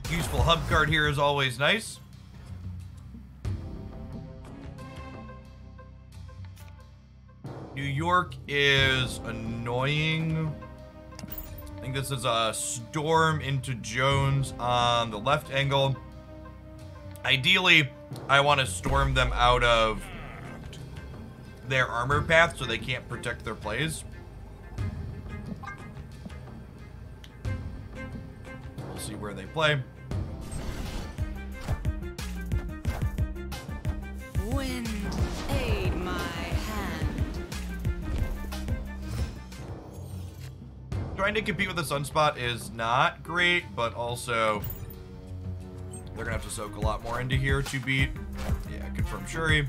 Useful hub card here is always nice. New York is annoying. I think this is a storm into Jones on the left angle. Ideally, I want to storm them out of their armor path so they can't protect their plays. We'll see where they play. Wind, aid my hand. Trying to compete with the Sunspot is not great, but also they're gonna have to soak a lot more into here to beat. Yeah, confirm Shuri.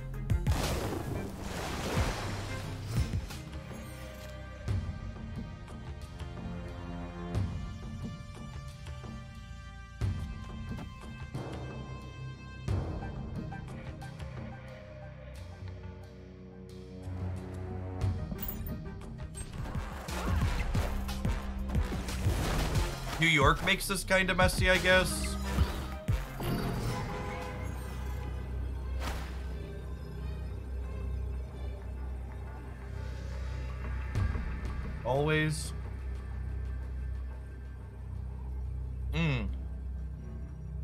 New York makes this kind of messy, I guess. Always.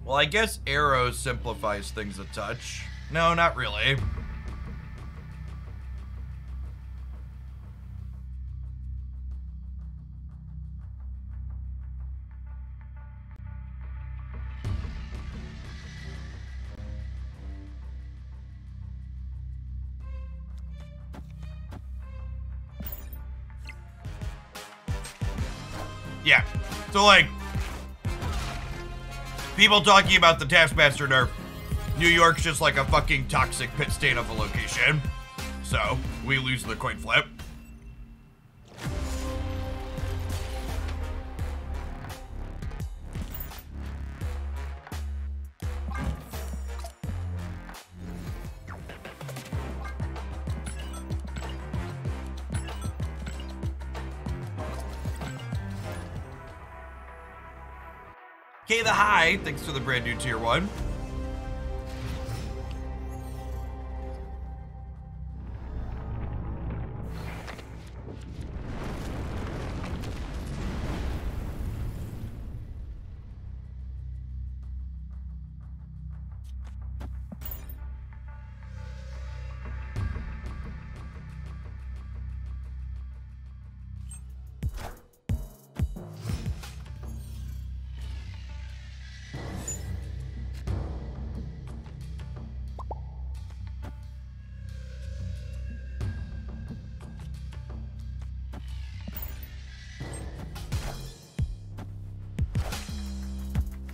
Well, I guess Arrow simplifies things a touch. No, not really. Yeah, so like, people talking about the Taskmaster nerf, New York's just like a fucking toxic pit state of a location. So, we lose the coin flip. K the High, thanks for the brand new tier 1.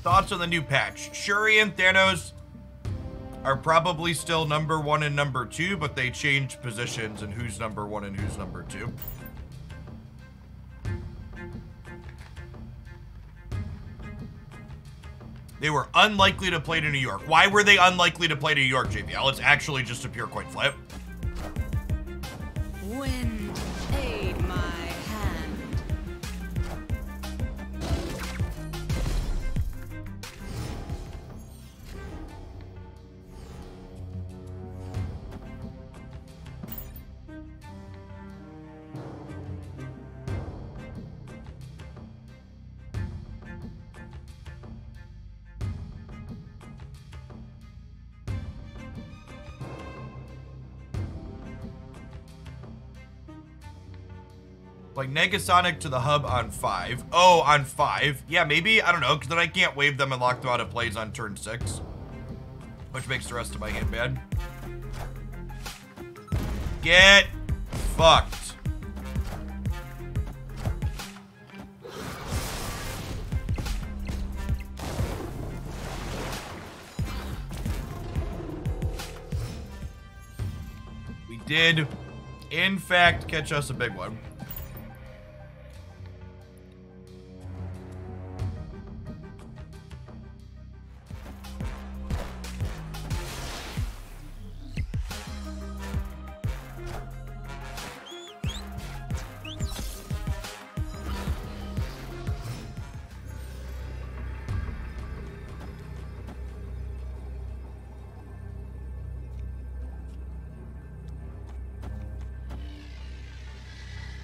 Thoughts on the new patch? Shuri and Thanos are probably still number 1 and number 2, but they changed positions and who's number 1 and who's number 2. They were unlikely to play to New York. Why were they unlikely to play to New York, JVL? It's actually just a pure coin flip. Wind, aid my hand. Like Negasonic to the hub on 5. Oh, on 5. Yeah, maybe. I don't know, because then I can't wave them and lock them out of plays on turn 6. Which makes the rest of my hand bad. Get fucked. We did, in fact, catch us a big one.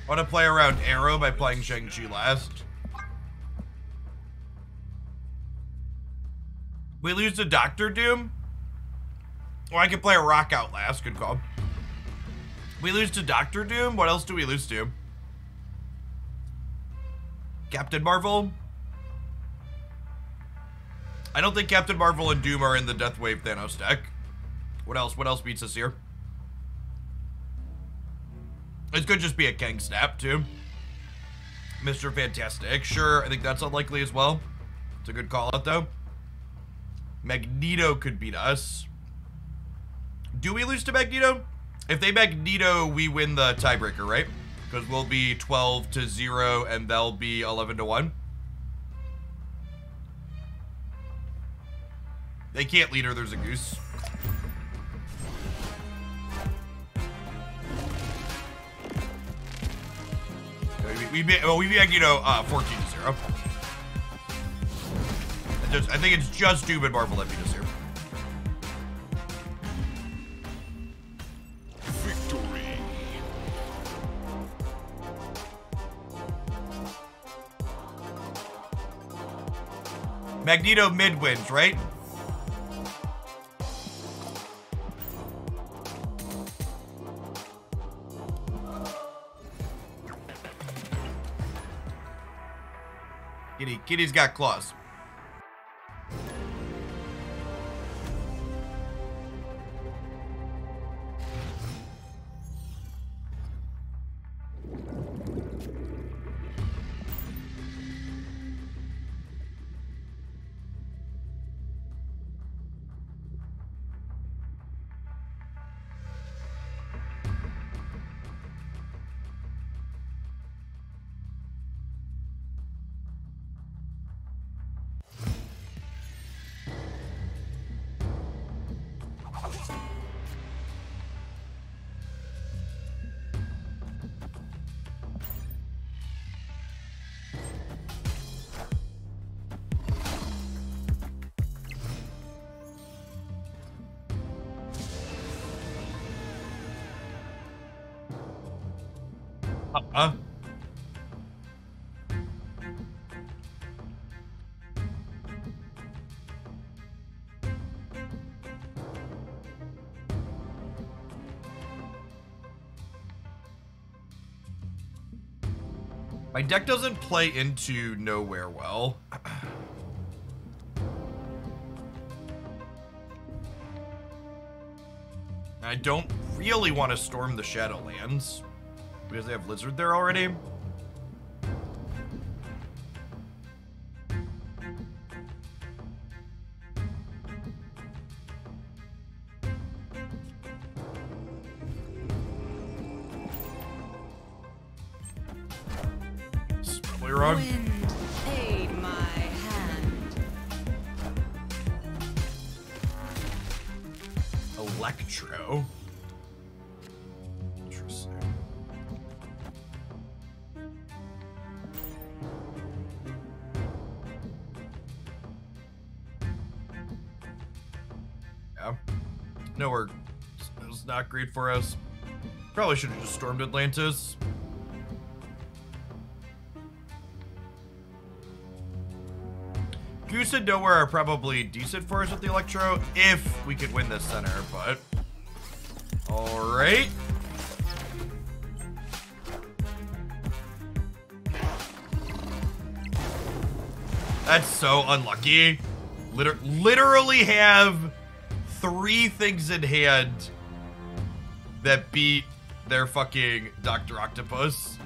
I want to play around Arrow by playing Shang-Chi last. We lose to Doctor Doom? Well, I can play a Rock Out last. Good call. We lose to Doctor Doom? What else do we lose to? Captain Marvel? I don't think Captain Marvel and Doom are in the Deathwave Thanos deck. What else? What else beats us here? It could just be a Kang Snap, too. Mr. Fantastic. Sure, I think that's unlikely as well. It's a good call out, though. Magneto could beat us. Do we lose to Magneto? If they Magneto, we win the tiebreaker, right? Because we'll be 12-0 and they'll be 11-1. They can't lead her, there's a goose. We beat Magneto 14-0. I think it's just Doom and Marvel that beat us here. Victory. Magneto mid wins, right? Kitty's got claws. My deck doesn't play into Nowhere well. I don't really want to storm the Shadowlands because they have Lizard there already. Wrong. Wind, aid my hand. Electro. Interesting. Yeah. Nowhere is not great for us. Probably should have just stormed Atlantis. Goose and Nowhere are probably decent for us with the Electro if we could win this center, but alright. That's so unlucky. Literally have 3 things in hand that beat their fucking Dr. Octopus.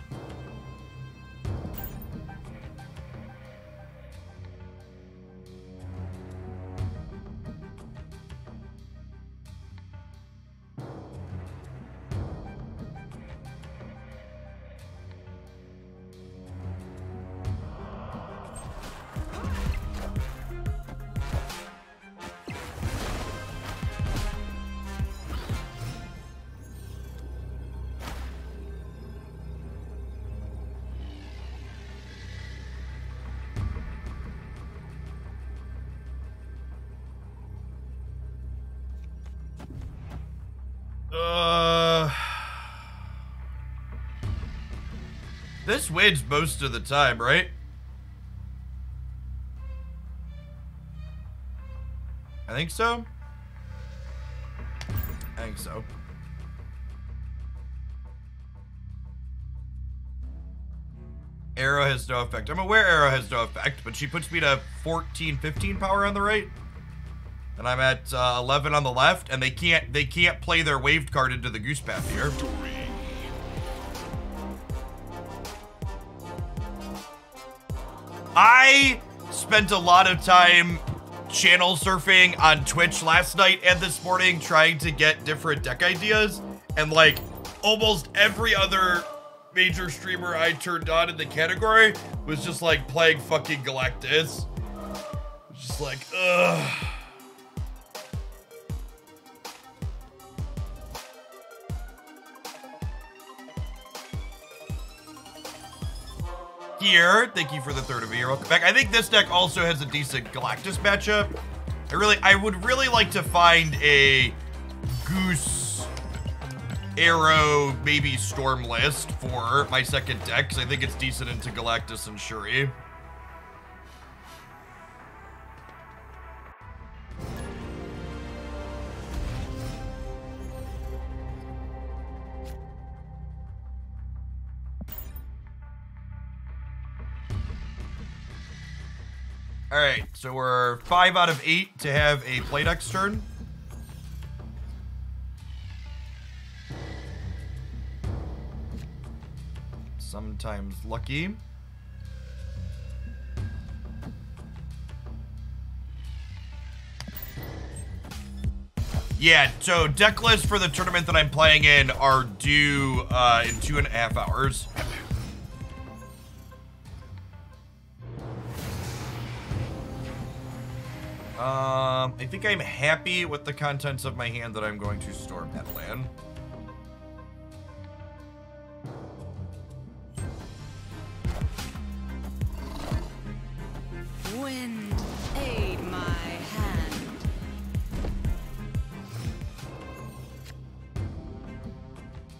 This wins most of the time, right? I think so. I think so. Arrow has no effect. I'm aware Arrow has no effect, but she puts me to 14, 15 power on the right. And I'm at 11 on the left, and they can't play their waved card into the goose path here. I spent a lot of time channel surfing on Twitch last night and this morning trying to get different deck ideas, and like almost every other major streamer I turned on in the category was just like playing fucking Galactus. Just like, ugh. Here, thank you for the third of you. Welcome back. I think this deck also has a decent Galactus matchup. I would really like to find a Goose, Arrow, maybe Storm list for my second deck, because I think it's decent into Galactus and Shuri. Alright, so we're 5 out of 8 to have a play next turn. Sometimes lucky. Yeah, so deck lists for the tournament that I'm playing in are due in 2.5 hours. I think I'm happy with the contents of my hand that I'm going to Storm that land. Wind, aid my hand.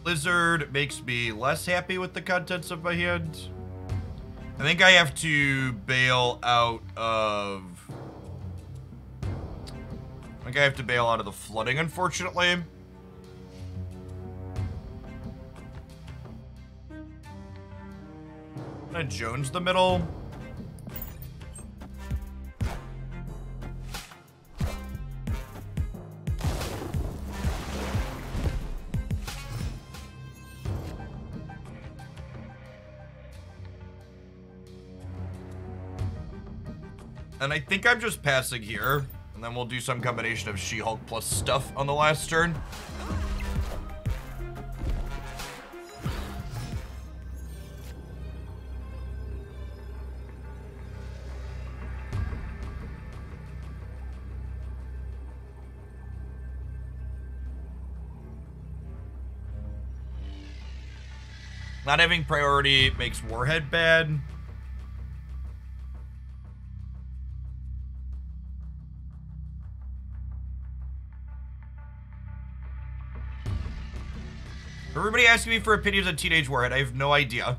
Blizzard makes me less happy with the contents of my hand. I think I have to bail out of... I have to bail out of the flooding, unfortunately. I'm gonna Jones the middle. And I think I'm just passing here. And then we'll do some combination of She-Hulk plus stuff on the last turn. Not having priority makes Warhead bad. Everybody asking me for opinions on Teenage Warhead. I have no idea.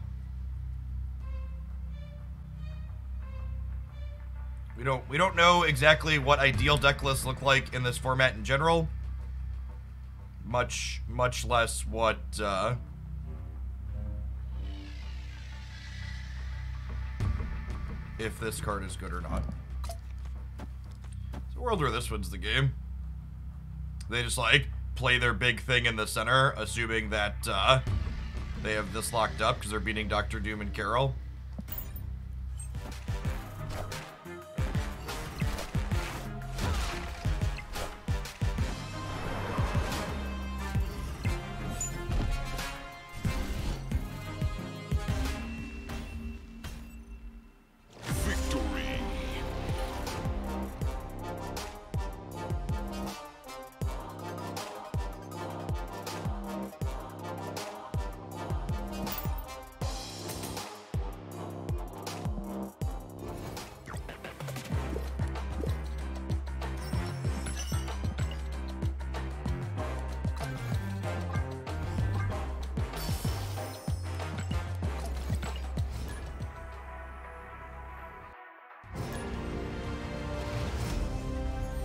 We don't know exactly what ideal deck lists look like in this format in general. Much less what if this card is good or not. It's a world where this wins the game. They just like play their big thing in the center, assuming that they have this locked up because they're beating Dr. Doom and Carol.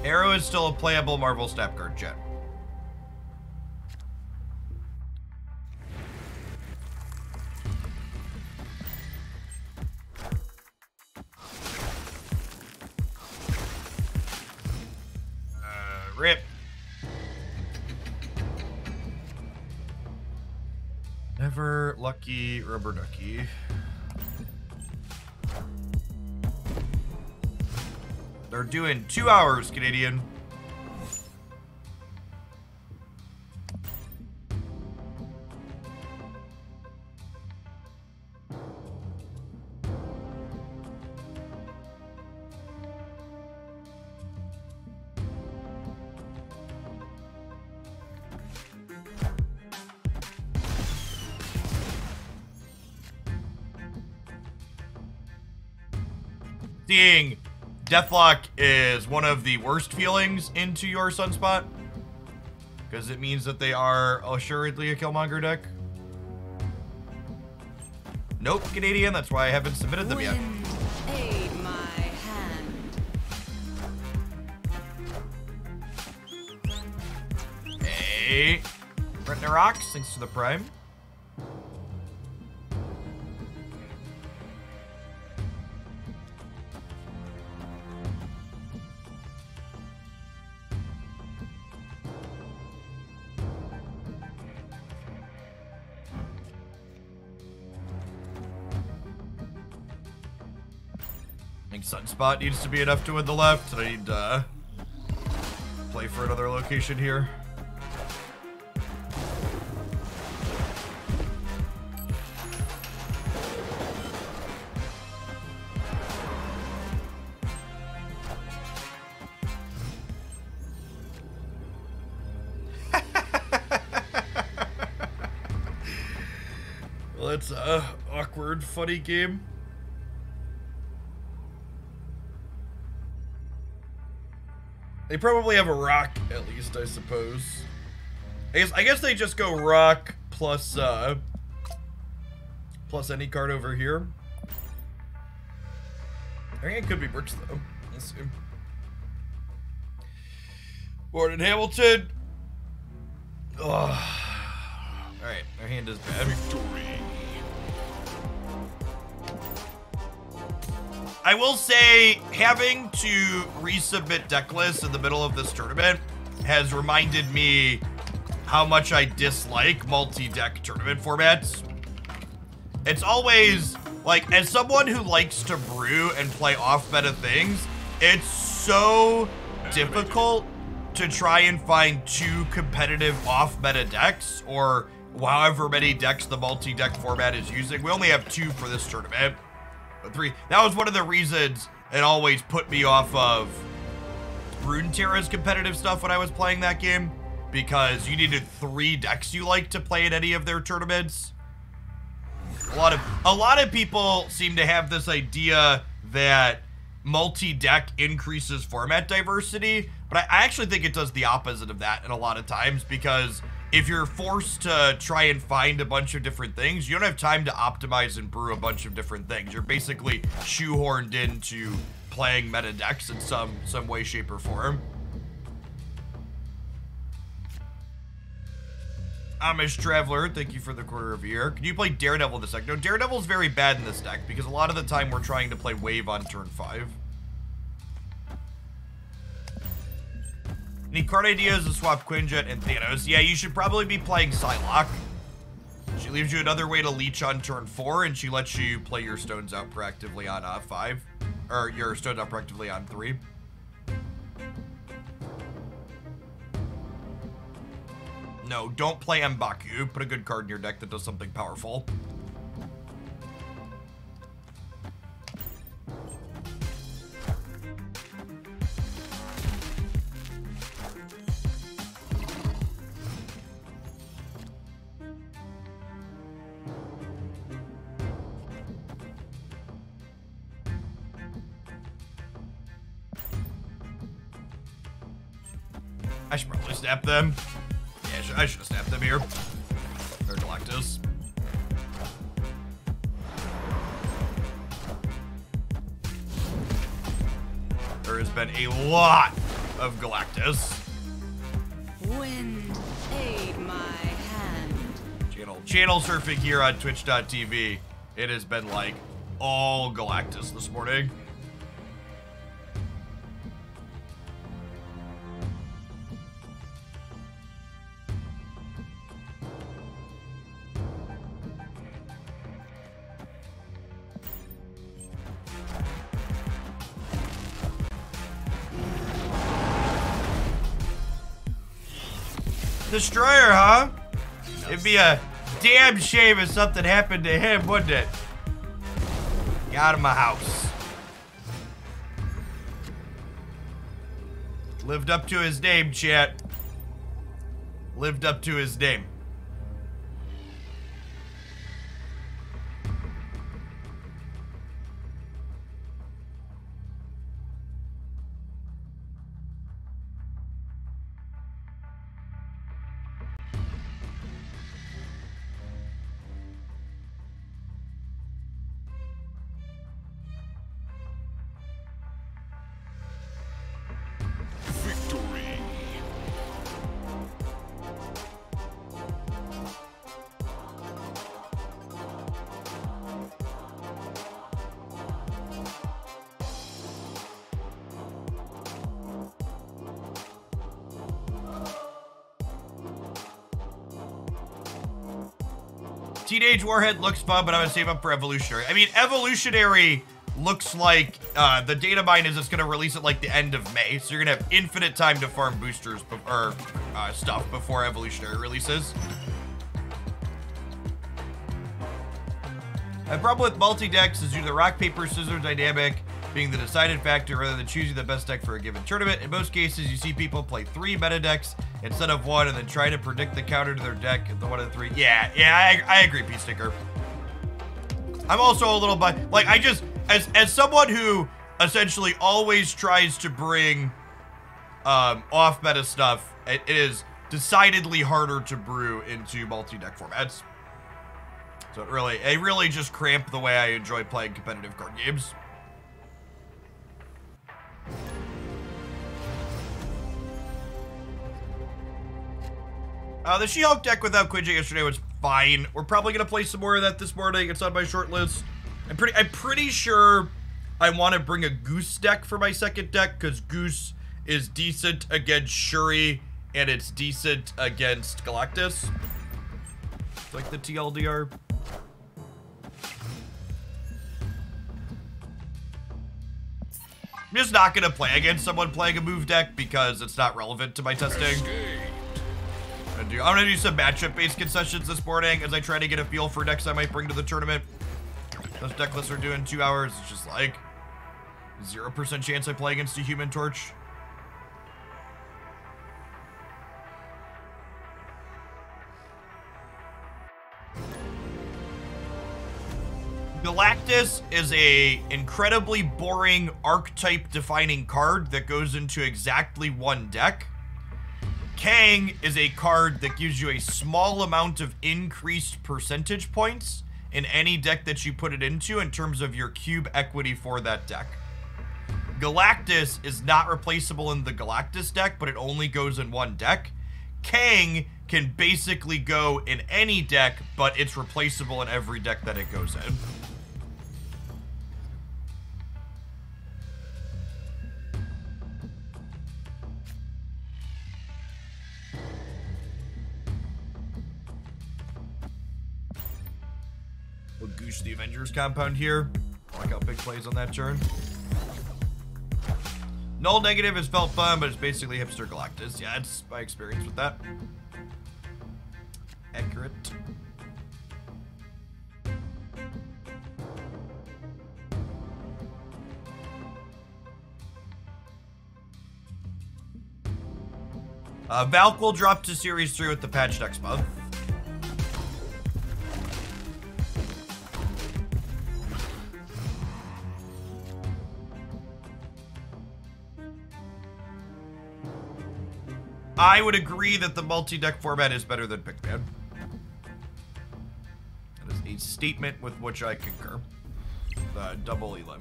Arrow is still a playable Marvel Snap card, chat. Rip. Never lucky rubber ducky. They're doing 2 hours, Canadian. Seeing Deathlock is one of the worst feelings into your Sunspot, because it means that they are assuredly a Killmonger deck. Nope, Canadian, that's why I haven't submitted them yet. Wind, aid my hand. Hey, Retina Rocks, thanks to the Prime. I think Sunspot needs to be enough to win the left, and I need to play for another location here. Well, it's a awkward, funny game. They probably have a rock, at least, I suppose. I guess they just go rock plus plus any card over here. I think it could be bricks, though. Let's see. Gordon Hamilton. Ugh. Alright, our hand is bad. Victory. I will say, having to resubmit deck lists in the middle of this tournament has reminded me how much I dislike multi-deck tournament formats. It's always, like, as someone who likes to brew and play off-meta things, it's so difficult to try and find 2 competitive off-meta decks, or however many decks the multi-deck format is using. We only have 2 for this tournament. 3. That was one of the reasons it always put me off of Runeterra's competitive stuff when I was playing that game, because you needed 3 decks you like to play in any of their tournaments. A lot of people seem to have this idea that multi-deck increases format diversity, but I actually think it does the opposite of that in a lot of times, because if you're forced to try and find a bunch of different things, you don't have time to optimize and brew a bunch of different things. You're basically shoehorned into playing meta decks in some way, shape, or form. Amish Traveler, thank you for the quarter of a year. Can you play Daredevil this deck? No, Daredevil's very bad in this deck, because a lot of the time we're trying to play Wave on turn 5. Any card ideas to swap Quinjet and Thanos? Yeah, you should probably be playing Psylocke. She leaves you another way to leech on turn 4, and she lets you play your stones out proactively on 5. Or your stones out proactively on 3. No, don't play M'Baku. Put a good card in your deck that does something powerful. I should probably snap them. Yeah, I should have snapped them here. Or Galactus. There has been a lot of Galactus. Wind, aid my hand. Channel surfing here on Twitch.tv. It has been like all Galactus this morning. Destroyer, huh? It'd be a damn shame if something happened to him, wouldn't it? Get out of my house. Lived up to his name, chat. Lived up to his name. Teenage Warhead looks fun, but I'm gonna save up for Evolutionary. I mean, Evolutionary looks like the data mine is just gonna release at like the end of May, so you're gonna have infinite time to farm boosters or stuff before Evolutionary releases. My problem with multi-decks is due to the rock, paper, scissors dynamic being the decided factor rather than choosing the best deck for a given tournament. In most cases, you see people play 3 meta decks instead of 1 and then try to predict the counter to their deck at the 1 of the 3. Yeah, I agree, P-Sticker. I'm also a little bit, like, I just, as someone who essentially always tries to bring off-meta stuff, it is decidedly harder to brew into multi-deck formats. So it really just cramped the way I enjoy playing competitive card games. The She-Hulk deck without Quinjet yesterday was fine. We're probably gonna play some more of that this morning. It's on my short list. I'm pretty sure I want to bring a Goose deck for my second deck because Goose is decent against Shuri and it's decent against Galactus. It's like the TLDR. I'm just not gonna play against someone playing a move deck because it's not relevant to my testing. I'm gonna do some matchup-based concessions this morning as I try to get a feel for decks I might bring to the tournament. Those deck lists are doing 2 hours. It's just like 0% chance I play against a Human Torch. Galactus is a incredibly boring archetype-defining card that goes into exactly 1 deck. Kang is a card that gives you a small amount of increased percentage points in any deck that you put it into in terms of your cube equity for that deck. Galactus is not replaceable in the Galactus deck, but it only goes in 1 deck. Kang can basically go in any deck, but it's replaceable in every deck that it goes in. We'll Goose the Avengers compound here. I like how big plays on that turn. Null negative has felt fun, but it's basically hipster Galactus. Yeah, it's my experience with that. Accurate. Valk will drop to Series 3 with the patch next month. I would agree that the multi-deck format is better than Pickman. That is a statement with which I concur. The double Elim.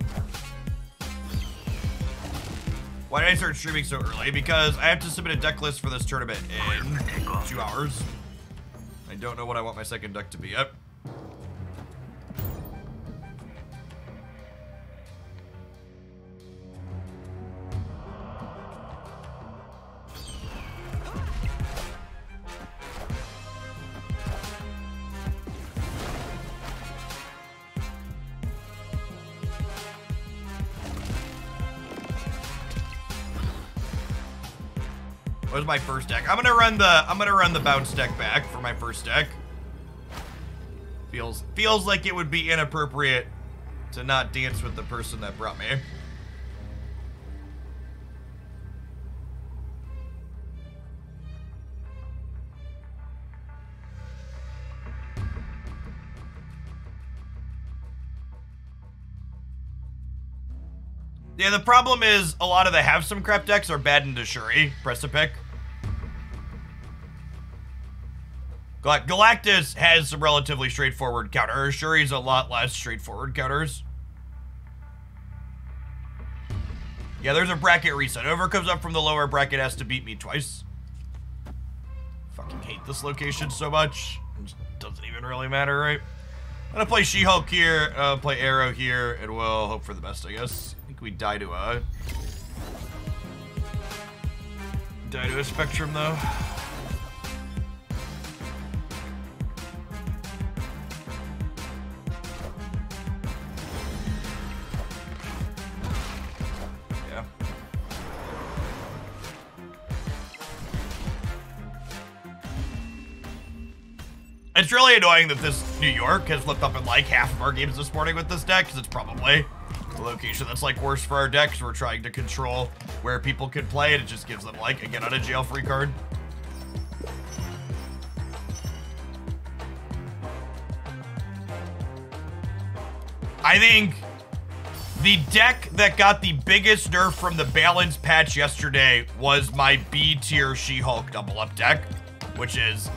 Why did I start streaming so early? Because I have to submit a deck list for this tournament in 2 hours. I don't know what I want my second deck to be yet. What was my first deck? I'm gonna run the bounce deck back for my first deck. Feels like it would be inappropriate to not dance with the person that brought me. Yeah, the problem is a lot of the have some crap decks are bad into Shuri. Press a pick. Galactus has some relatively straightforward counters. Shuri's a lot less straightforward counters. Yeah, there's a bracket reset. Whoever comes up from the lower bracket has to beat me twice. Fucking hate this location so much. It just doesn't even really matter, right? I'm gonna play She-Hulk here, play Arrow here, and we'll hope for the best, I guess. I think we die to a Spectrum, though. It's really annoying that this New York has flipped up in like half of our games this morning with this deck, because it's probably the location that's like worse for our decks. We're trying to control where people can play, and it just gives them like a get out of jail free card. I think the deck that got the biggest nerf from the balance patch yesterday was my B tier She-Hulk double up deck, which is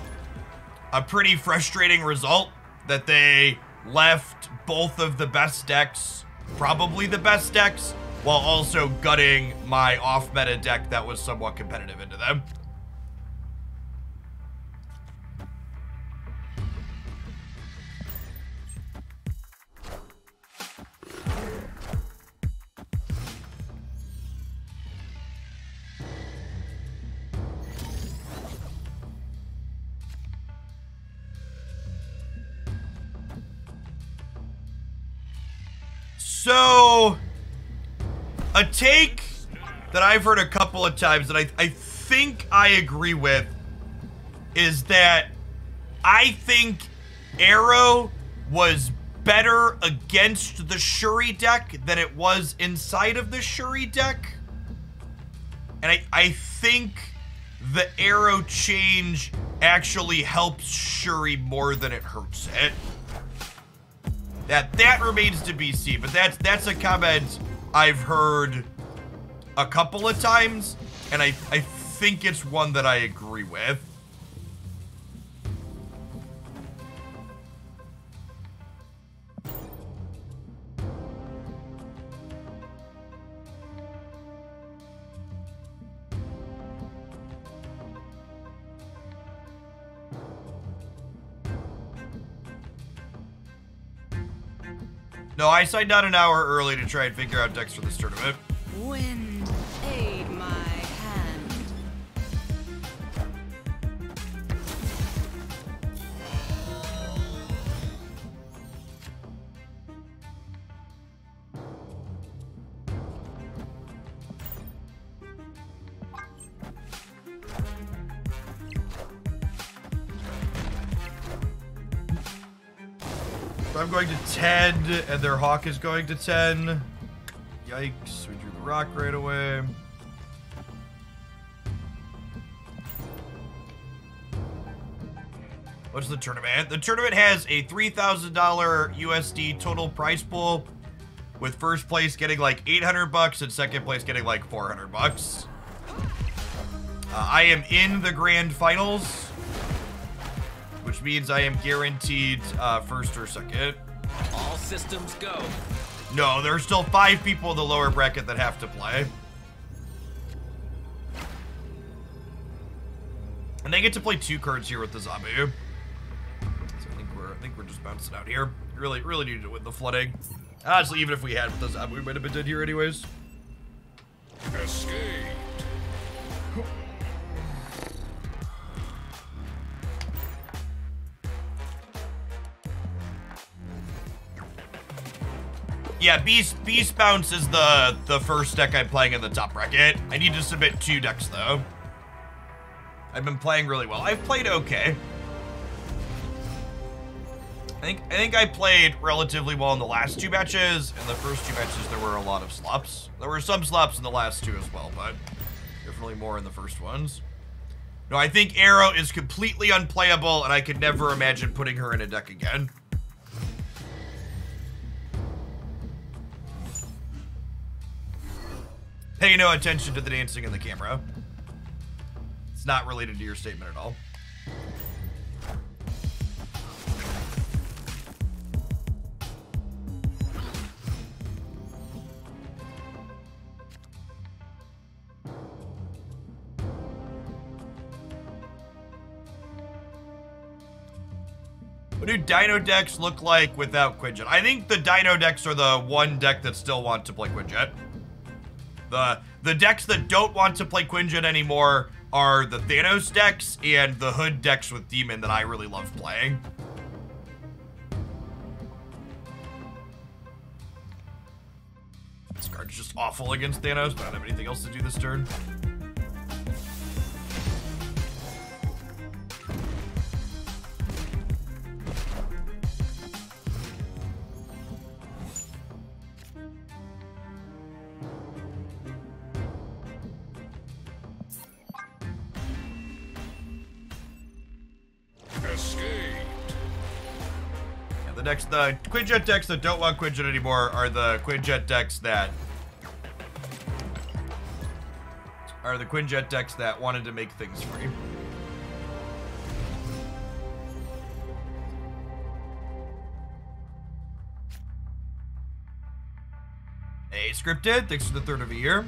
a pretty frustrating result that they left both of the best decks, probably the best decks, while also gutting my off-meta deck that was somewhat competitive into them. So, a take that I've heard a couple of times that I think I agree with is that I think Arrow was better against the Shuri deck than it was inside of the Shuri deck. And I think the Arrow change actually helps Shuri more than it hurts it. That remains to be seen, but that's a comment I've heard a couple of times, and I think it's one that I agree with. No, I signed on an hour early to try and figure out decks for this tournament. Wind, aid my hand. So I'm going to 10, and their Hawk is going to 10. Yikes, we drew the rock right away. What's the tournament? The tournament has a $3,000 USD total prize pool, with first place getting like 800 bucks and second place getting like 400 bucks. I am in the grand finals, which means I am guaranteed first or second. All systems go. No, there are still 5 people in the lower bracket that have to play. And they get to play 2 cards here with the Zabu. So I think we're just bouncing out here. Really needed to win the flooding. Honestly, even if we had with the Zabu, we might have been dead here anyways. Escape. Yeah, Beast Bounce is the first deck I'm playing in the top bracket. I need to submit 2 decks though. I've been playing really well. I've played okay. I think I played relatively well in the last 2 matches. In the first 2 matches, there were a lot of slops. There were some slops in the last 2 as well, but definitely more in the first ones. No, I think Arrow is completely unplayable, and I could never imagine putting her in a deck again. Pay no attention to the dancing in the camera. It's not related to your statement at all. What do Dino decks look like without Quinjet? I think the Dino decks are the one deck that still want to play Quinjet. The decks that don't want to play Quinjet anymore are the Thanos decks and the Hood decks with Demon that I really love playing. This card's just awful against Thanos, but I don't have anything else to do this turn. The Quinjet decks that don't want Quinjet anymore are the Quinjet decks that wanted to make things free. Hey, Scripted, thanks for the 3rd of a year.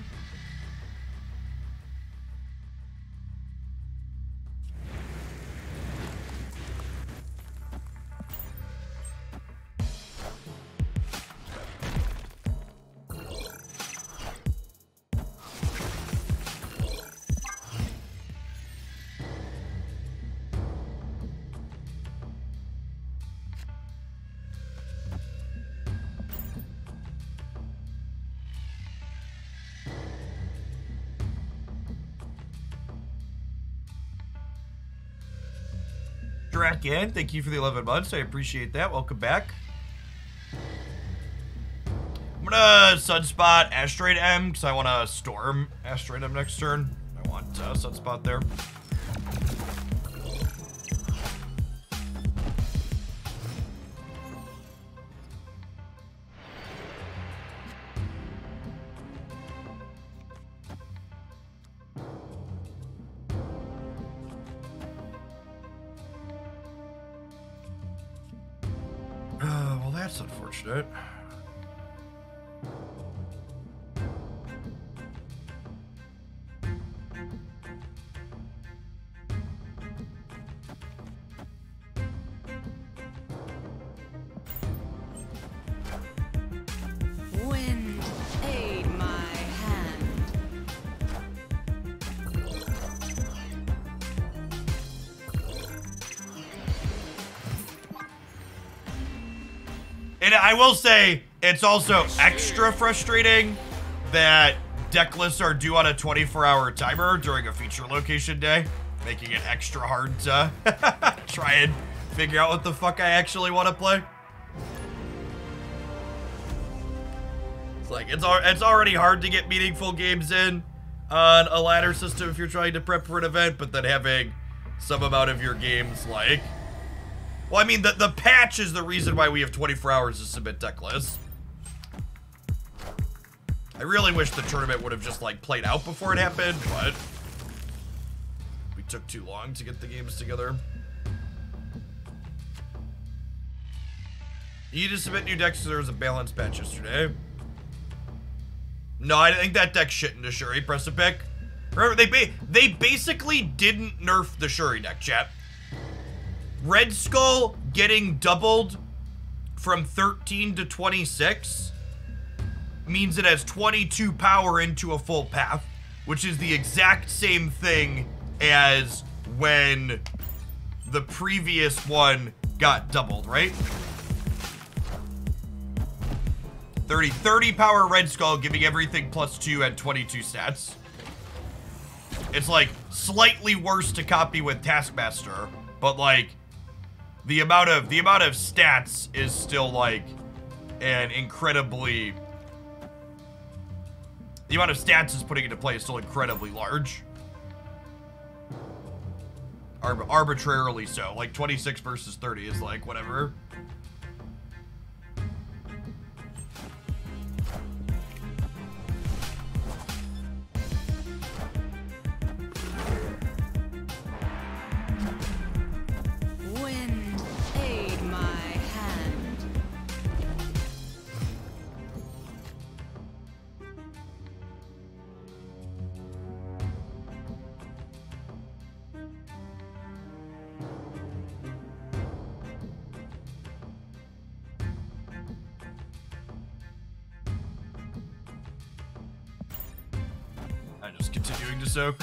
Again, thank you for the 11 months. I appreciate that. Welcome back. I'm gonna Sunspot Asteroid M because I want to Storm Asteroid M next turn. I want Sunspot there. Well, that's unfortunate. Wind, aid my hand. And I will say, it's also extra frustrating that deck lists are due on a 24-hour timer during a feature location day, making it extra hard to try and figure out what the fuck I actually want to play. It's like, it's already hard to get meaningful games in on a ladder system if you're trying to prep for an event, but then having some amount of your games like... Well, I mean, the patch is the reason why we have 24 hours to submit deck lists. I really wish the tournament would have just, like, played out before it happened, but we took too long to get the games together. You need to submit new decks because there was a balanced patch yesterday. No, I think that deck's shit into Shuri. Press a pick. Remember, they basically didn't nerf the Shuri deck, chat. Red Skull getting doubled from 13 to 26 means it has 22 power into a full path, which is the exact same thing as when the previous one got doubled, right? 30 power Red Skull, giving everything +2 at 22 stats. It's like slightly worse to copy with Taskmaster, but like the amount of stats is still like an incredibly, the amount of stats is putting into play is still incredibly large. Arbitrarily so. Like 26 versus 30 is like whatever. Wind, aid my hand. I'm just continuing to soak.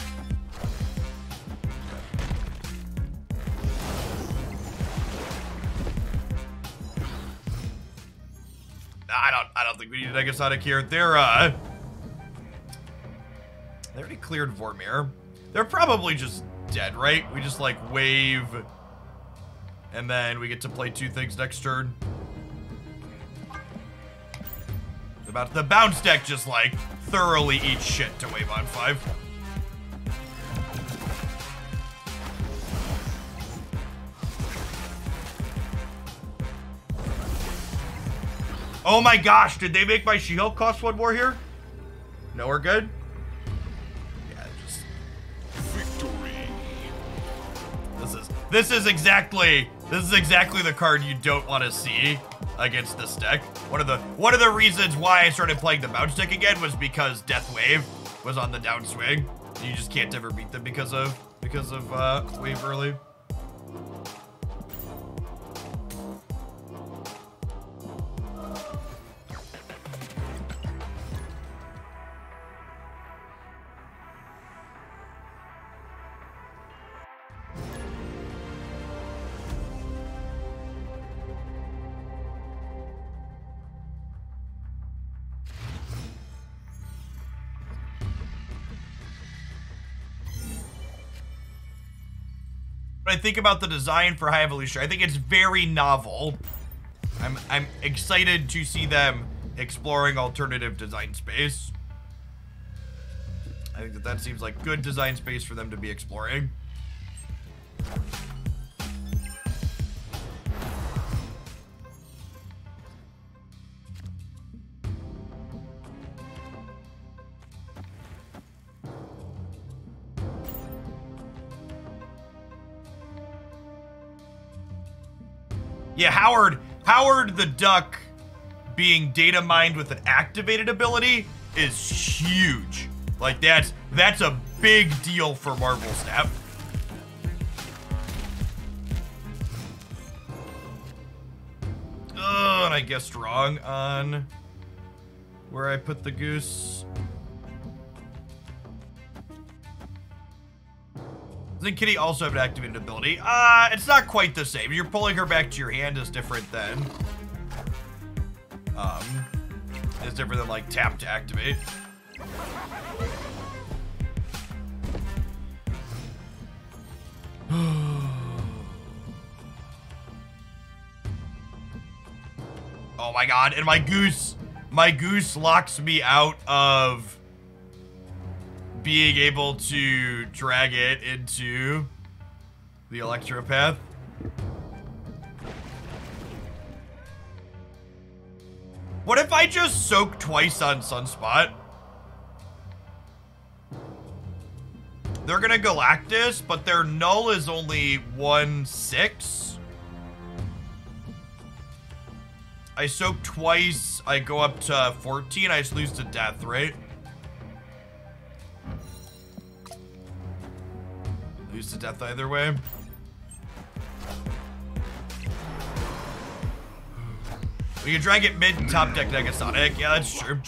I don't think we need an Negasonic here. They already cleared Vormir. They're probably just dead, right? We just like wave, and then we get to play 2 things next turn. The bounce deck just like thoroughly eats shit to wave on 5. Oh my gosh, did they make my She-Hulk cost 1 more here? No, we're good? Yeah, just... Victory. This is exactly the card you don't want to see against this deck. One of the reasons why I started playing the bounce deck again was because Death Wave was on the downswing. You just can't ever beat them because of wave early. When I think about the design for High Evolution, I think it's very novel. I'm excited to see them exploring alternative design space. I think that seems like good design space for them to be exploring. Yeah, Howard the Duck being data mined with an activated ability is huge. Like that's a big deal for Marvel Snap. And I guessed wrong on where I put the goose. Doesn't Kitty also have an activated ability? It's not quite the same. You're pulling her back to your hand is different than, it's different than like tap to activate. Oh my god, and my goose locks me out of being able to drag it into the Electropath. What if I just soak twice on Sunspot? They're gonna Galactus, but their null is only 1/6. I soak twice, I go up to 14, I just lose to death, right? Lose to death either way. We can try and get mid and top deck Negasonic. Yeah, that's true.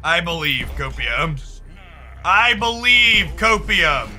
I believe, Copium. I believe, Copium.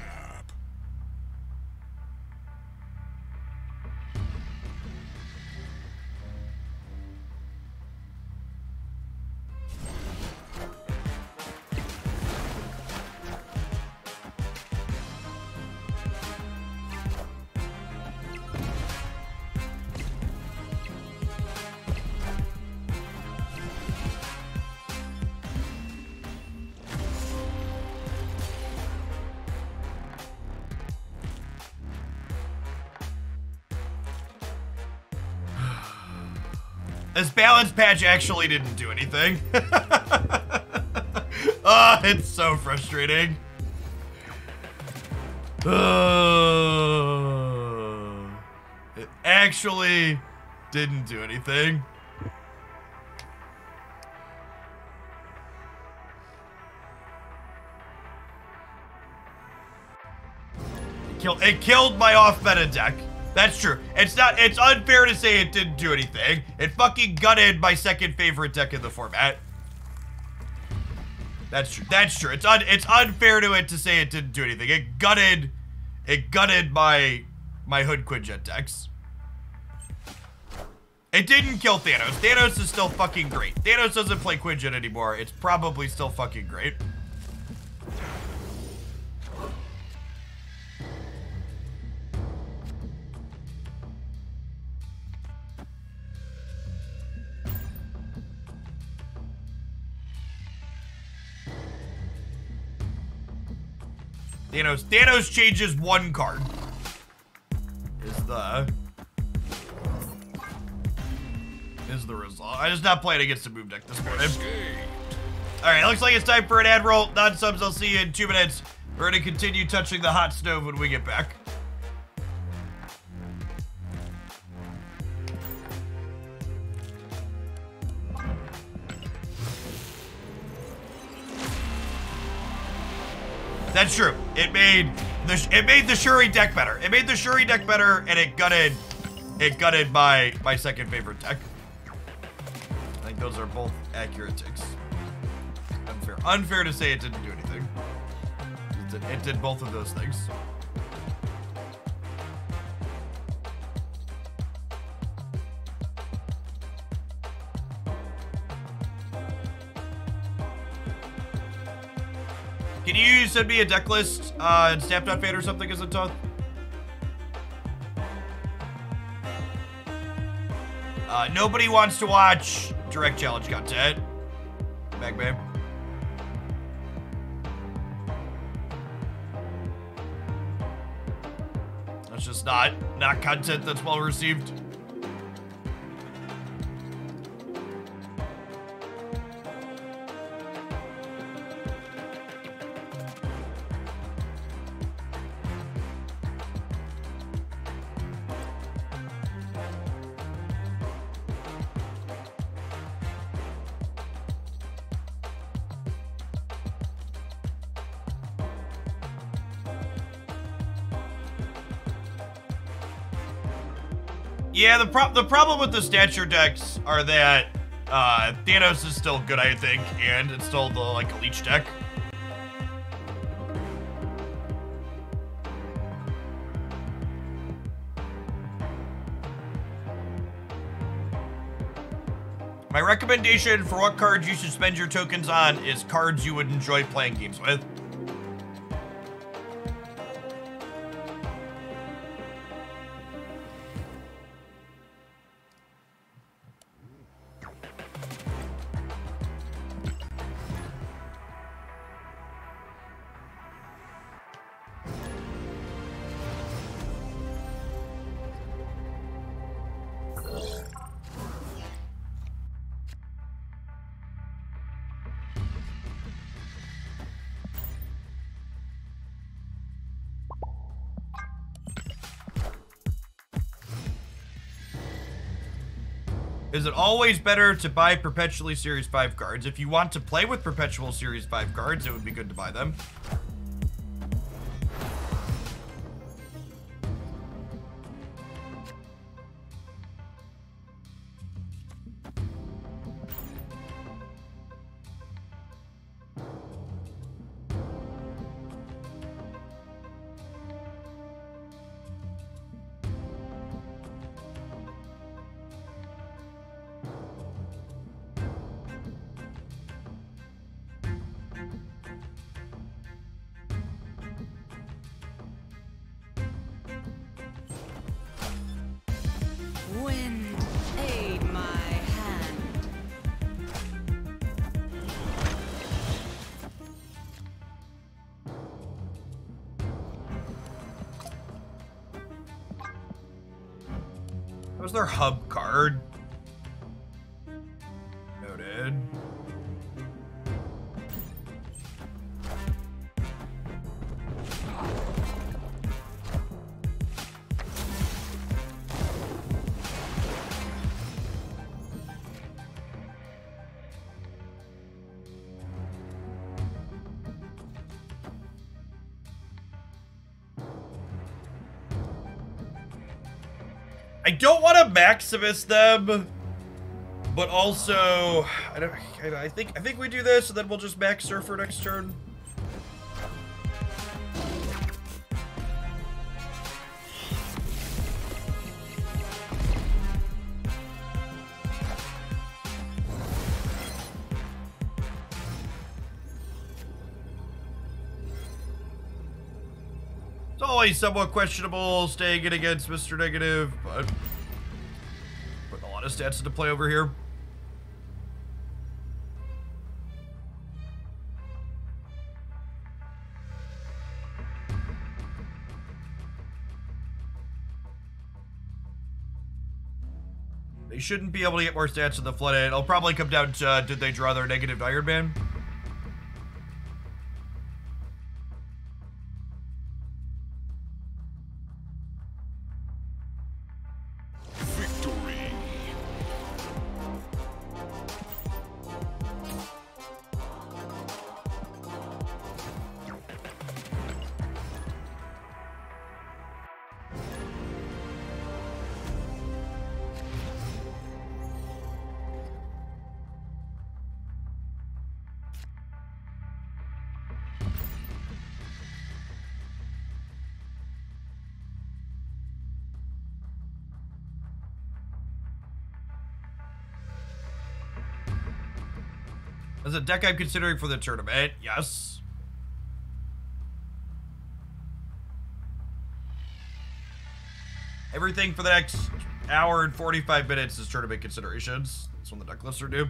This balance patch actually didn't do anything. Oh, it's so frustrating. It actually didn't do anything. It killed my off-meta deck. That's true. It's unfair to say it didn't do anything. It fucking gutted my second favorite deck in the format. That's true. That's true. It's unfair to it to say it didn't do anything. It gutted my Hood Quinjet decks. It didn't kill Thanos. Thanos is still fucking great. Thanos doesn't play Quinjet anymore. It's probably still fucking great. Thanos changes one card. Is the result. I'm just not playing against a move deck this morning. Alright, looks like it's time for an ad roll. Non-subs, I'll see you in 2 minutes. We're gonna continue touching the hot stove when we get back. That's true. It made the Shuri deck better. It made the Shuri deck better, and it gutted my second favorite deck. I think those are both accurate ticks. Unfair to say it didn't do anything. It did both of those things. Can you send me a deck list in Snap.fan or something as a tough? Nobody wants to watch direct challenge content. Bagman. That's just not content that's well received. Yeah, the problem with the stature decks are that Thanos is still good, I think, and it's still the a leech deck. My recommendation for what cards you should spend your tokens on is cards you would enjoy playing games with. Is it always better to buy perpetually Series 5 cards? If you want to play with perpetual Series 5 cards, it would be good to buy them. Wind, aid my hand. That was their hub card. Noted. I don't want to Maximus them, but also I think we do this and then we'll just max Surfer next turn. It's always somewhat questionable staying in against Mr. Negative, but putting a lot of stats into play over here. They shouldn't be able to get more stats in the Flooded. It'll probably come down to, did they draw their negative Iron Man? Victory. As a deck I'm considering for the tournament, yes. Everything for the next hour and 45 minutes is tournament considerations. That's when the deck lists are due.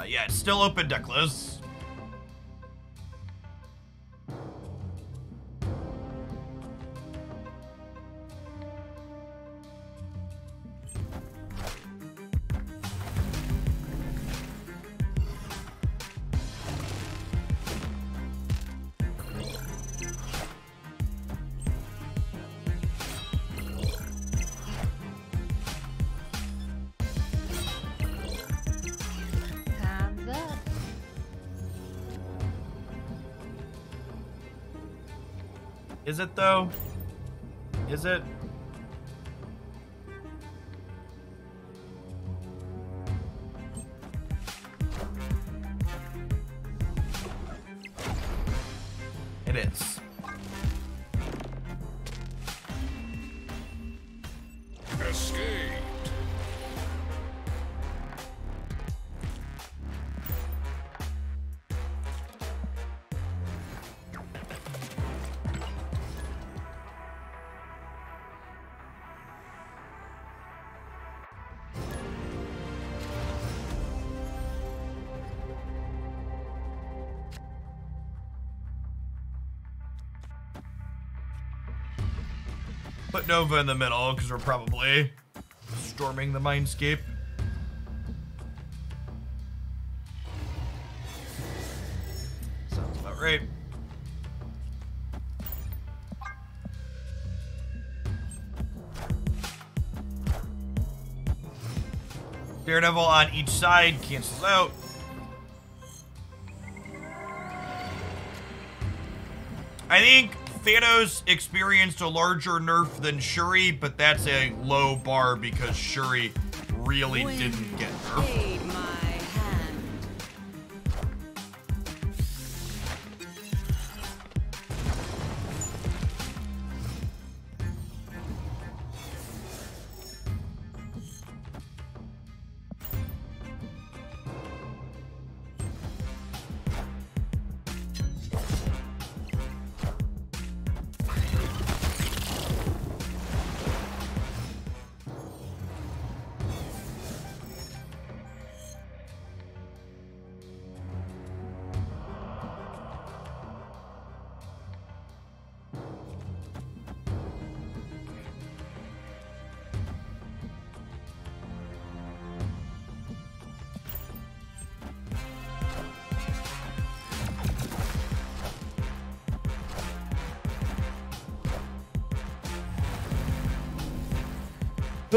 Yeah, it's still open deck list. Time's up. Is it though? Is it? It is. Escaped. Put Nova in the middle because we're probably storming the Mindscape. Sounds about right. Daredevil on each side cancels out. I think Thanos experienced a larger nerf than Shuri, but that's a low bar because Shuri really didn't get nerfed. Aid my hand.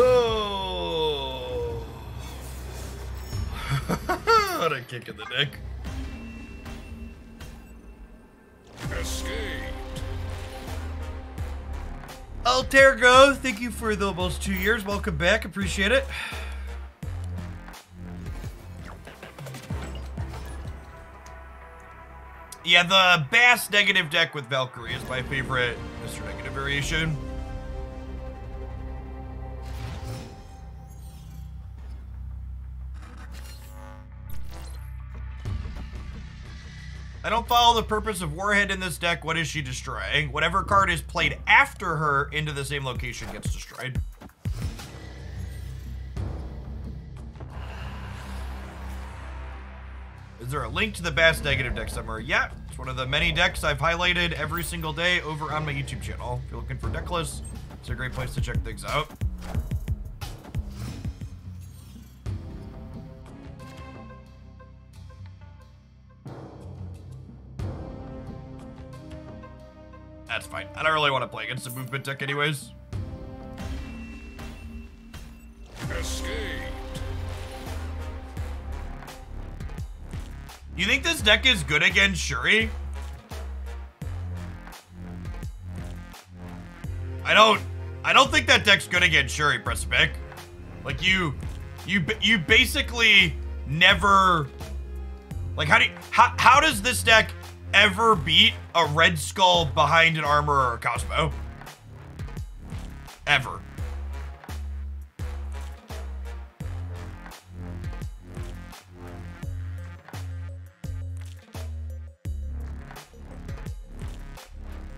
Oh. What a kick in the neck. Escaped. Altergo, thank you for the almost 2 years. Welcome back. Appreciate it. Yeah, the Bass negative deck with Valkyrie is my favorite Mr. Negative variation. I don't follow the purpose of Warhead in this deck. What is she destroying? Whatever card is played after her into the same location gets destroyed. Is there a link to the Bass negative deck somewhere? Yeah, it's one of the many decks I've highlighted every single day over on my YouTube channel. If you're looking for deck lists, it's a great place to check things out. That's fine. I don't really want to play against the movement deck anyways. Escaped. You think this deck is good against Shuri? I don't think that deck's good against Shuri, Prespec. Like you basically never, like how does this deck ever beat a Red Skull behind an armor or a Cosmo? Ever.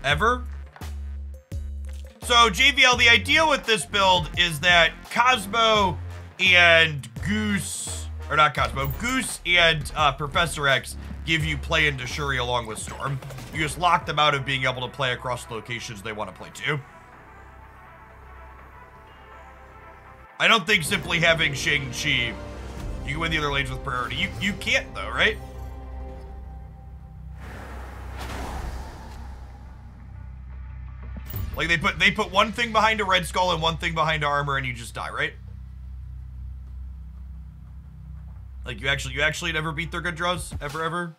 Ever? So JVL, the idea with this build is that Cosmo and Goose, or not Cosmo, Goose and Professor X give you play into Shuri along with Storm. You just lock them out of being able to play across locations they want to play to. I don't think simply having Shang-Chi, you can win the other lanes with priority. You can't though, right? Like they put one thing behind a Red Skull and one thing behind armor and you just die, right? Like you actually never beat their good draws? Ever?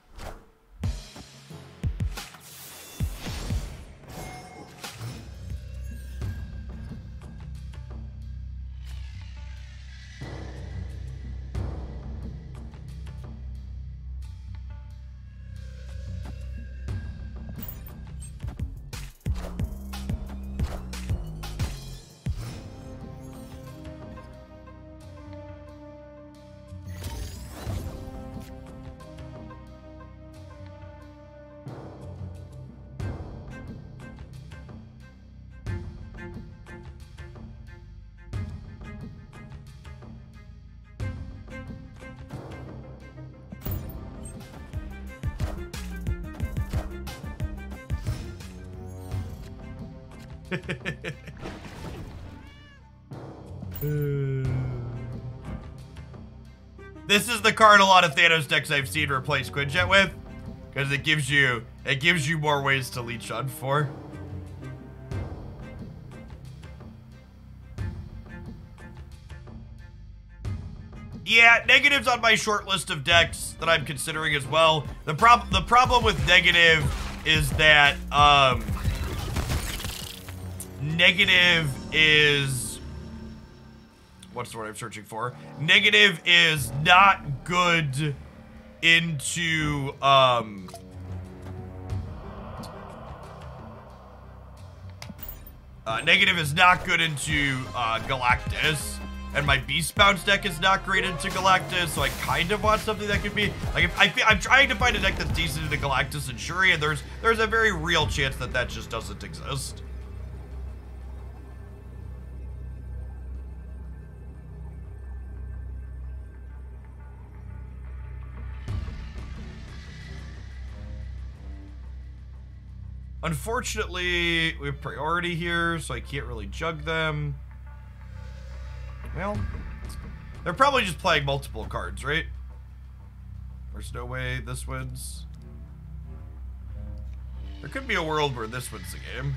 This is the card a lot of Thanos decks I've seen replace Quinjet with, because it gives you more ways to leech on for. Yeah, negative's on my short list of decks that I'm considering as well. The problem with negative is that negative is, what's the word I'm searching for? Negative is not good into negative is not good into Galactus. And my Beast Bounce deck is not great into Galactus, so I kind of want something that could be like, I'm trying to find a deck that's decent into Galactus and Shuri, and there's a very real chance that that just doesn't exist. Unfortunately, we have priority here, so I can't really jug them. Well, they're probably just playing multiple cards, right? There's no way this wins. There could be a world where this wins the game.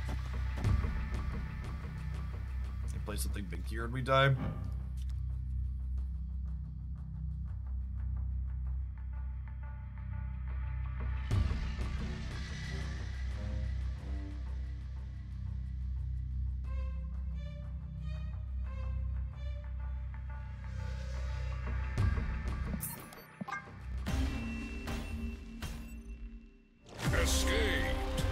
They play something big here and we die. Escaped.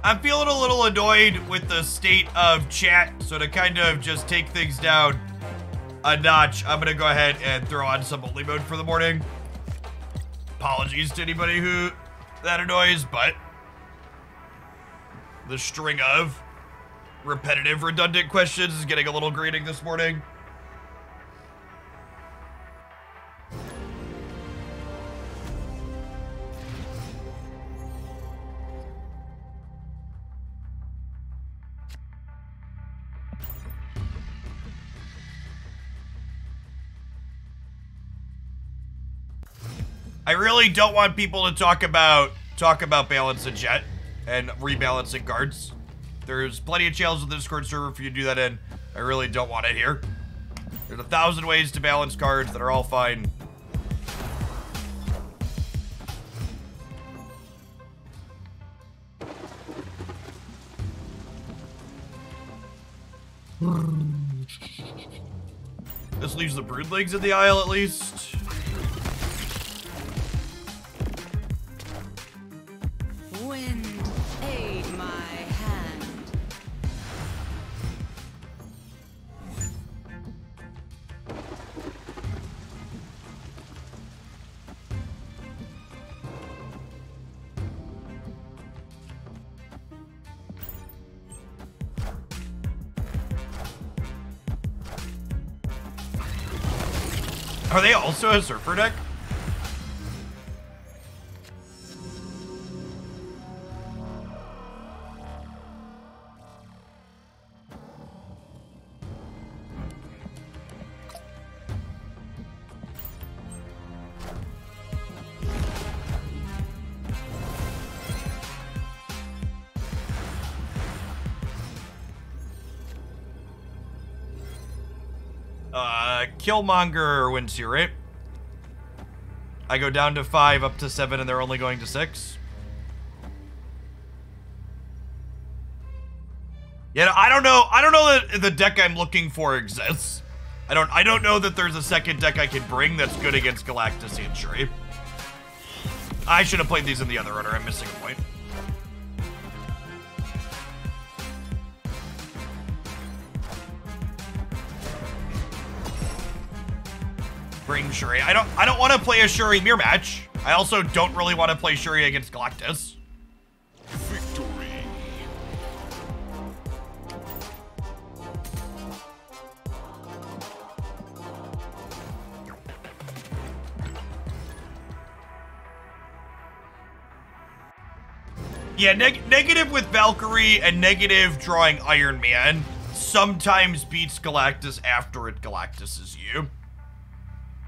I'm feeling a little annoyed with the state of chat, so to kind of just take things down a notch, I'm gonna go ahead and throw on some only mode for the morning. Apologies to anybody who that annoys, but the string of repetitive, redundant questions is getting a little grating this morning. I really don't want people to talk about balance and jet and rebalancing cards. There's plenty of channels in the Discord server for you to do that in. I really don't want it here. There's 1,000 ways to balance cards that are all fine. This leaves the Broodlings in the aisle at least. Wind, aid my hand. Are they also a surfer deck? Killmonger wins here, right? I go down to 5, up to 7, and they're only going to 6. Yeah, I don't know that the deck I'm looking for exists. I don't know that there's a second deck I can bring that's good against Galactus and Shuri. I should have played these in the other order. I'm missing a point. Bring Shuri. I don't want to play a Shuri mirror match. I also don't really want to play Shuri against Galactus. Victory. Yeah, negative with Valkyrie and negative drawing Iron Man sometimes beats Galactus after it Galactuses you.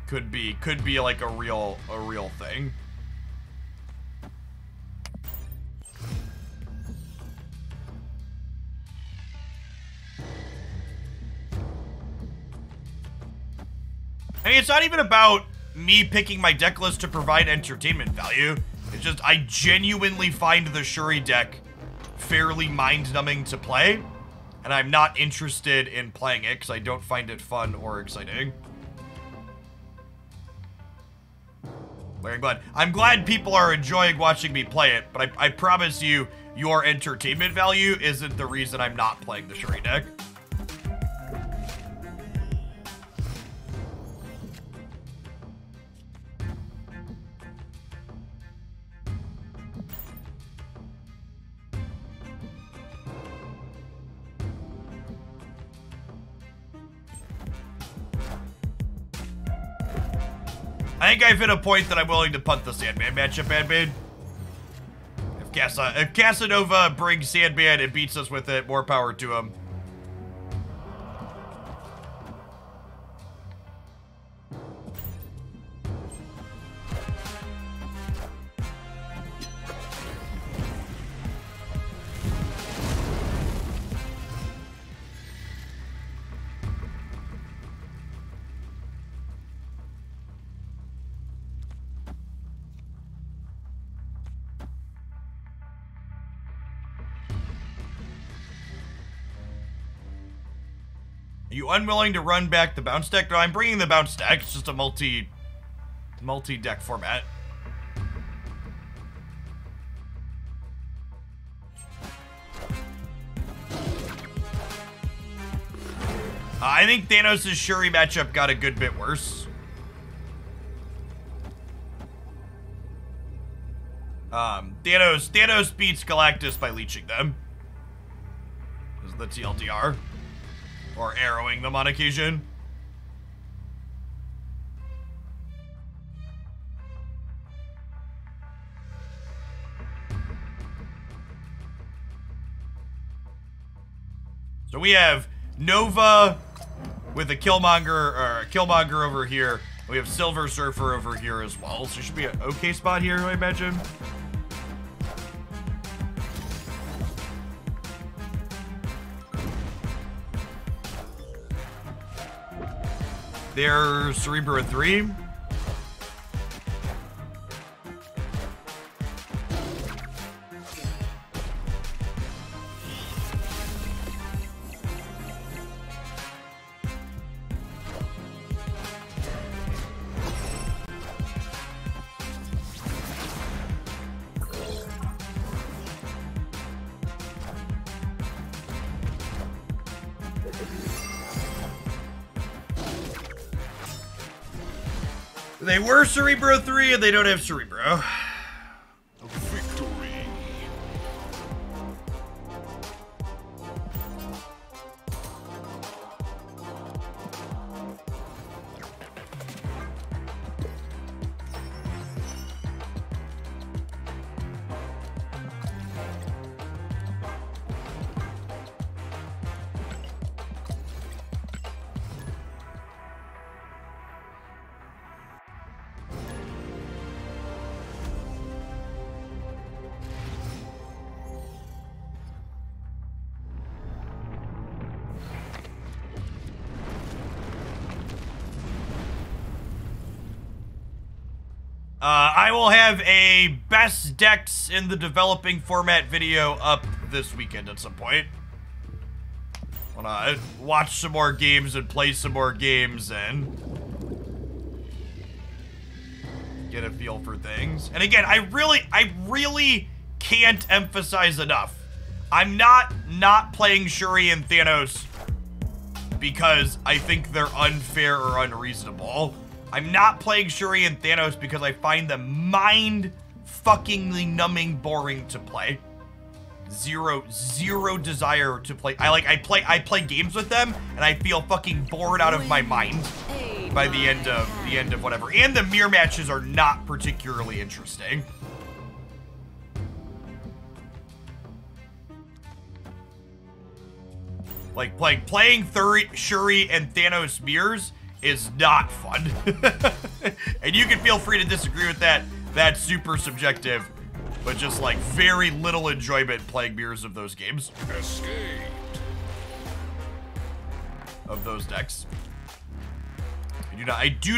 Could be like a real thing. I mean, it's not even about me picking my deck list to provide entertainment value. It's just I genuinely find the Shuri deck fairly mind-numbing to play, and I'm not interested in playing it because I don't find it fun or exciting. I'm glad people are enjoying watching me play it, but I promise you, your entertainment value isn't the reason I'm not playing the Shuri deck. I think I've hit a point that I'm willing to punt the Sandman matchup, Admin. If Casanova brings Sandman and beats us with it, more power to him. Are you unwilling to run back the bounce deck? No, I'm bringing the bounce deck. It's just a multi-deck format. I think Thanos' Shuri matchup got a good bit worse. Thanos beats Galactus by leeching them. This is the TLDR. Or arrowing them on occasion. So we have Nova with a Killmonger over here. We have Silver Surfer over here as well. So it should be an okay spot here, I imagine. There's Cerebro 3. They were Cerebro 3 and they don't have Cerebro. Victory. I will have a best decks in the developing format video up this weekend at some point. Wanna watch some more games and play some more games and get a feel for things. And again, I really can't emphasize enough. I'm not playing Shuri and Thanos because I think they're unfair or unreasonable. I'm not playing Shuri and Thanos because I find them mind-fuckingly numbing boring to play. Zero desire to play. I play games with them and I feel fucking bored out of my mind by the end of whatever. And the mirror matches are not particularly interesting. Like, playing Shuri and Thanos mirrors is not fun. And you can feel free to disagree with that. That's super subjective. But just, like, very little enjoyment playing mirrors of those games. Escape. Of those decks. I do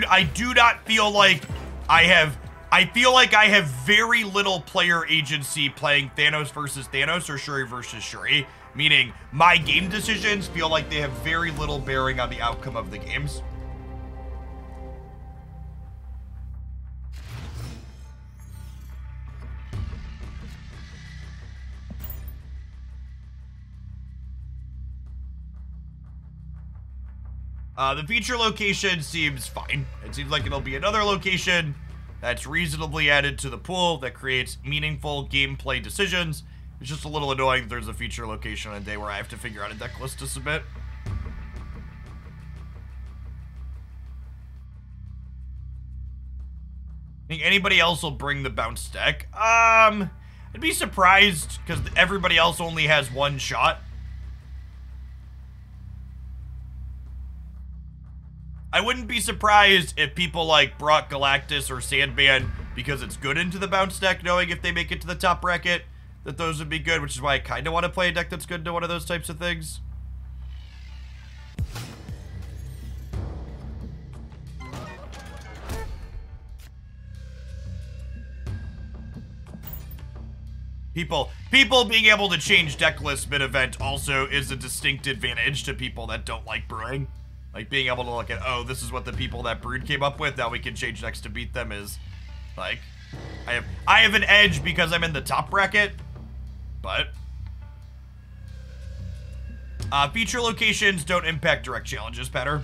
not feel like I feel like I have very little player agency playing Thanos versus Thanos or Shuri versus Shuri, meaning my game decisions feel like they have very little bearing on the outcome of the games. The feature location seems fine. It seems like it'll be another location that's reasonably added to the pool that creates meaningful gameplay decisions. It's just a little annoying that there's a feature location on a day where I have to figure out a deck list to submit. Think anybody else will bring the bounce deck? I'd be surprised because everybody else only has one shot. I wouldn't be surprised if people like brought Galactus or Sandman because it's good into the bounce deck, knowing if they make it to the top bracket that those would be good, which is why I kind of want to play a deck that's good into one of those types of things. People being able to change deck lists mid-event also is a distinct advantage to people that don't like brewing. Like, being able to look at, oh, this is what the people that brewed came up with, now we can change decks to beat them is, like, I have an edge because I'm in the top bracket, but feature locations don't impact direct challenges, Petter.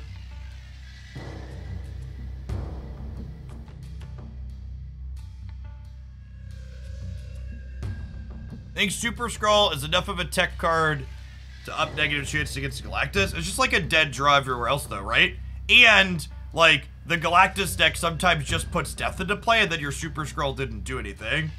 I think Super Skrull is enough of a tech card to up negative chance against Galactus. It's just like a dead draw everywhere else though, right? And, like, the Galactus deck sometimes just puts death into play and then your Super Skrull didn't do anything.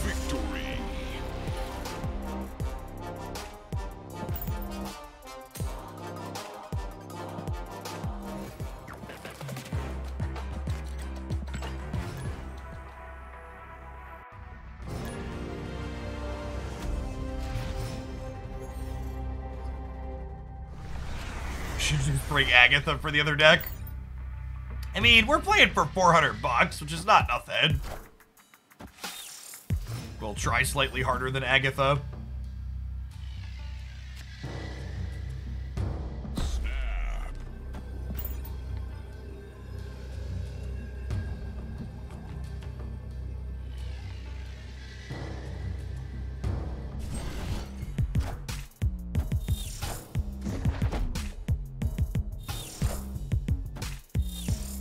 Victory. Should just bring Agatha for the other deck. I mean, we're playing for $400, which is not nothing. We'll try slightly harder than Agatha. Snap.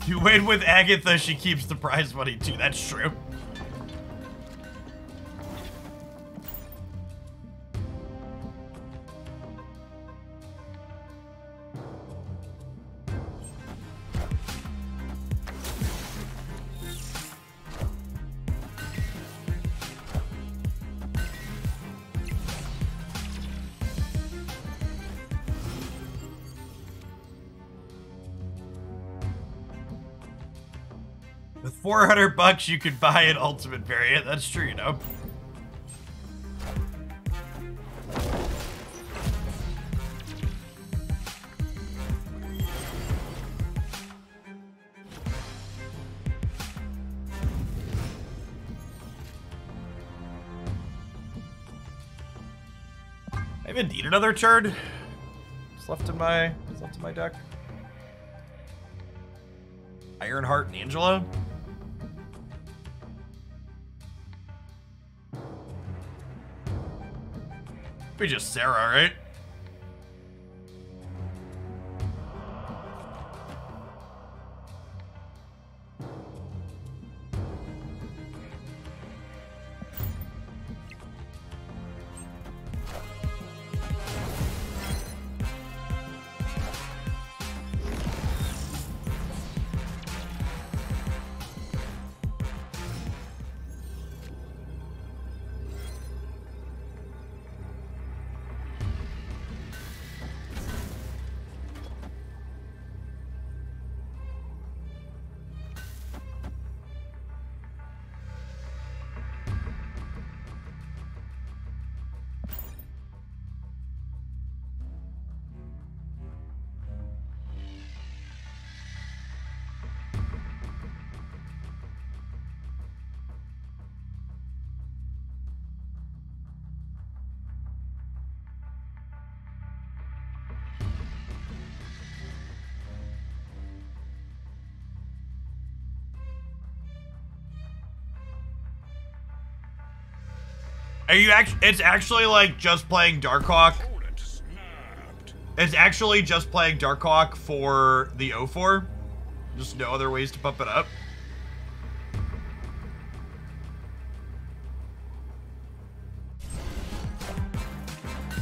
You win with Agatha, she keeps the prize money too. That's true. With $400, you could buy an ultimate variant. That's true, you know. I even need another turn. It's left in my deck. Ironheart and Angela. We just Sarah, right? Are you actually? It's actually like just playing Darkhawk. Opponent snapped. It's actually just playing Darkhawk for the 04. Just no other ways to pump it up.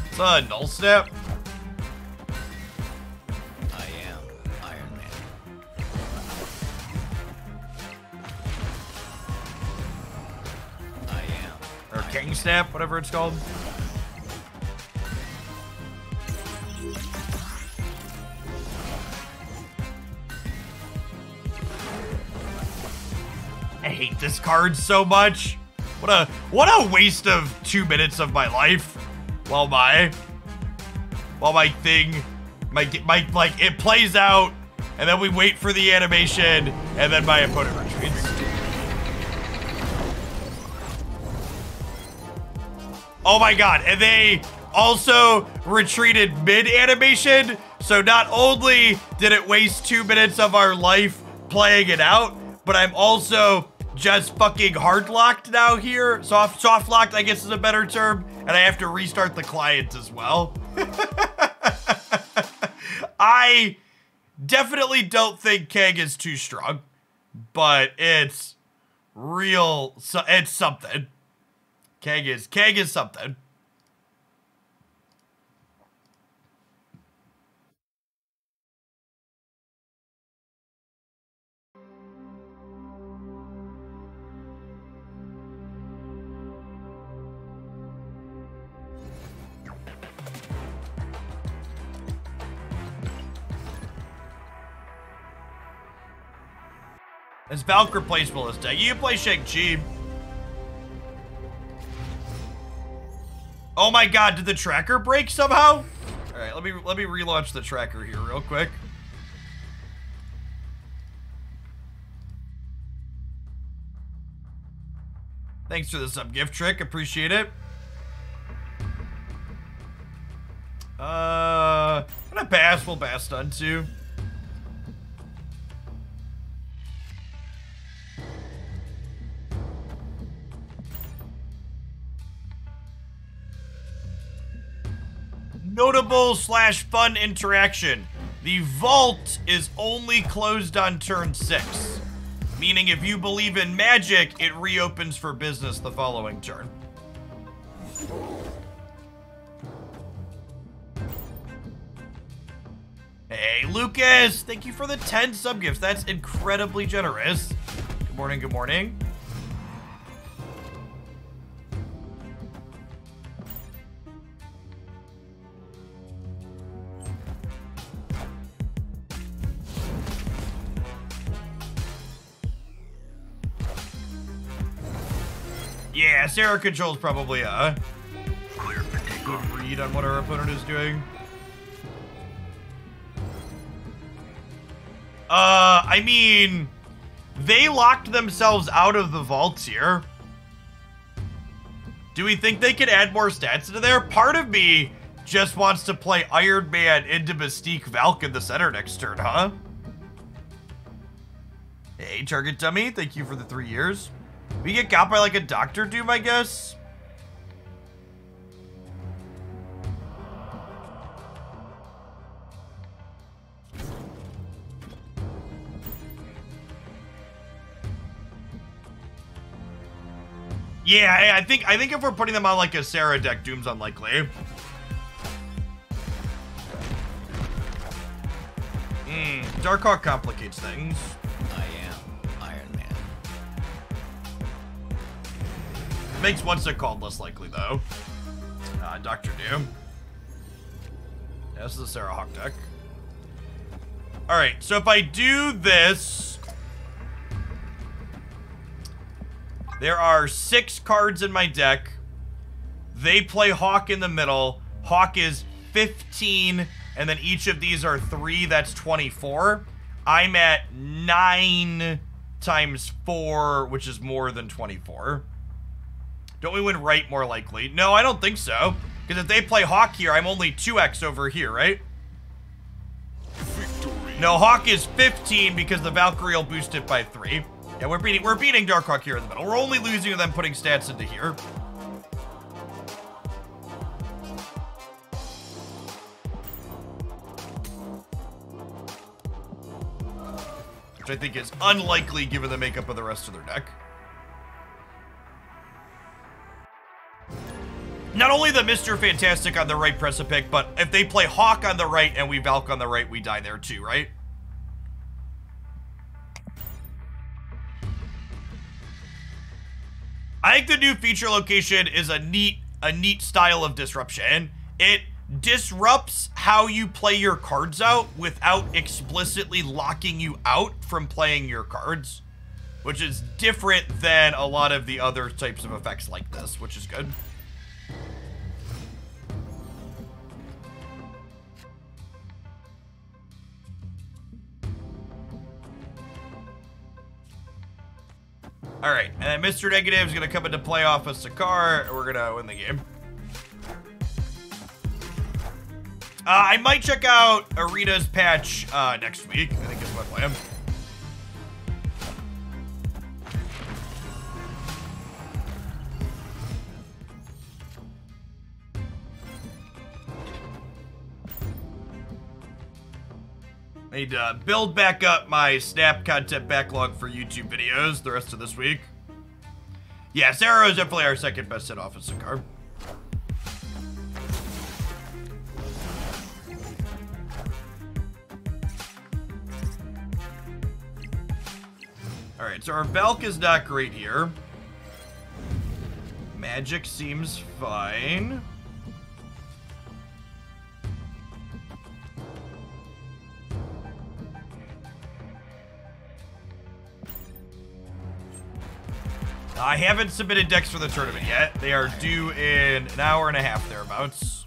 It's a null snap. I am Iron Man. I am. Or King snap, whatever it's called. I hate this card so much. What a waste of 2 minutes of my life. While my thing, my like it plays out, and then we wait for the animation, and then my opponent retreats. Oh my god, and they also retreated mid-animation, so not only did it waste 2 minutes of our life playing it out, but I'm also just fucking hard locked now here. Soft locked, I guess, is a better term, and I have to restart the client as well. I definitely don't think Keg is too strong, but it's real. It's something. Keg is something. Is Valk replaceable this deck? You can play Shang-Chi. Oh my god, did the tracker break somehow? Alright, let me relaunch the tracker here real quick. Thanks for the sub gift trick, appreciate it. Gonna pass, we'll pass stun too. Notable / fun interaction. The vault is only closed on turn 6. Meaning if you believe in magic, it reopens for business the following turn. Hey, Lucas! Thank you for the 10 sub-gifts. That's incredibly generous. Good morning, good morning. Yeah, Sarah controls probably a good read on what our opponent is doing. I mean, they locked themselves out of the vaults here. Do we think they could add more stats into there? Part of me just wants to play Iron Man into Mystique Valk in the center next turn, huh? Hey, Target Dummy, thank you for the 3 years. We get got by like a Doctor Doom, I guess? Yeah, I think if we're putting them on like a Sarah deck, Doom's unlikely. Darkhawk complicates things. I am Iron Man. Makes what's it called less likely though. Dr. Doom. Yeah, this is a Sarah Hawk deck. Alright, so if I do this, there are 6 cards in my deck. They play Hawk in the middle. Hawk is 15, and then each of these are 3, that's 24. I'm at 9 times 4, which is more than 24. Don't we win right more likely? No, I don't think so. Because if they play Hawk here, I'm only 2x over here, right? Victory. No, Hawk is 15 because the Valkyrie will boost it by 3. Yeah, we're beating Darkhawk here in the middle. We're only losing to them putting stats into here. I think is unlikely given the makeup of the rest of their deck. Not only the Mr. Fantastic on the right press a pick, but if they play Hawk on the right and we Valk on the right, we die there too, right? I think the new feature location is a neat style of disruption. It disrupts how you play your cards out without explicitly locking you out from playing your cards, which is different than a lot of the other types of effects like this, which is good. All right, and then Mr. Negative is gonna come into play off of Sakar, and we're gonna win the game. I might check out Arena's patch next week. I think that's my plan. I need to build back up my Snap content backlog for YouTube videos the rest of this week. Yeah, Sarah is definitely our second best hit off of Sakar. All right, so our Valk is not great here. Magic seems fine. I haven't submitted decks for the tournament yet. They are due in an hour and a half thereabouts.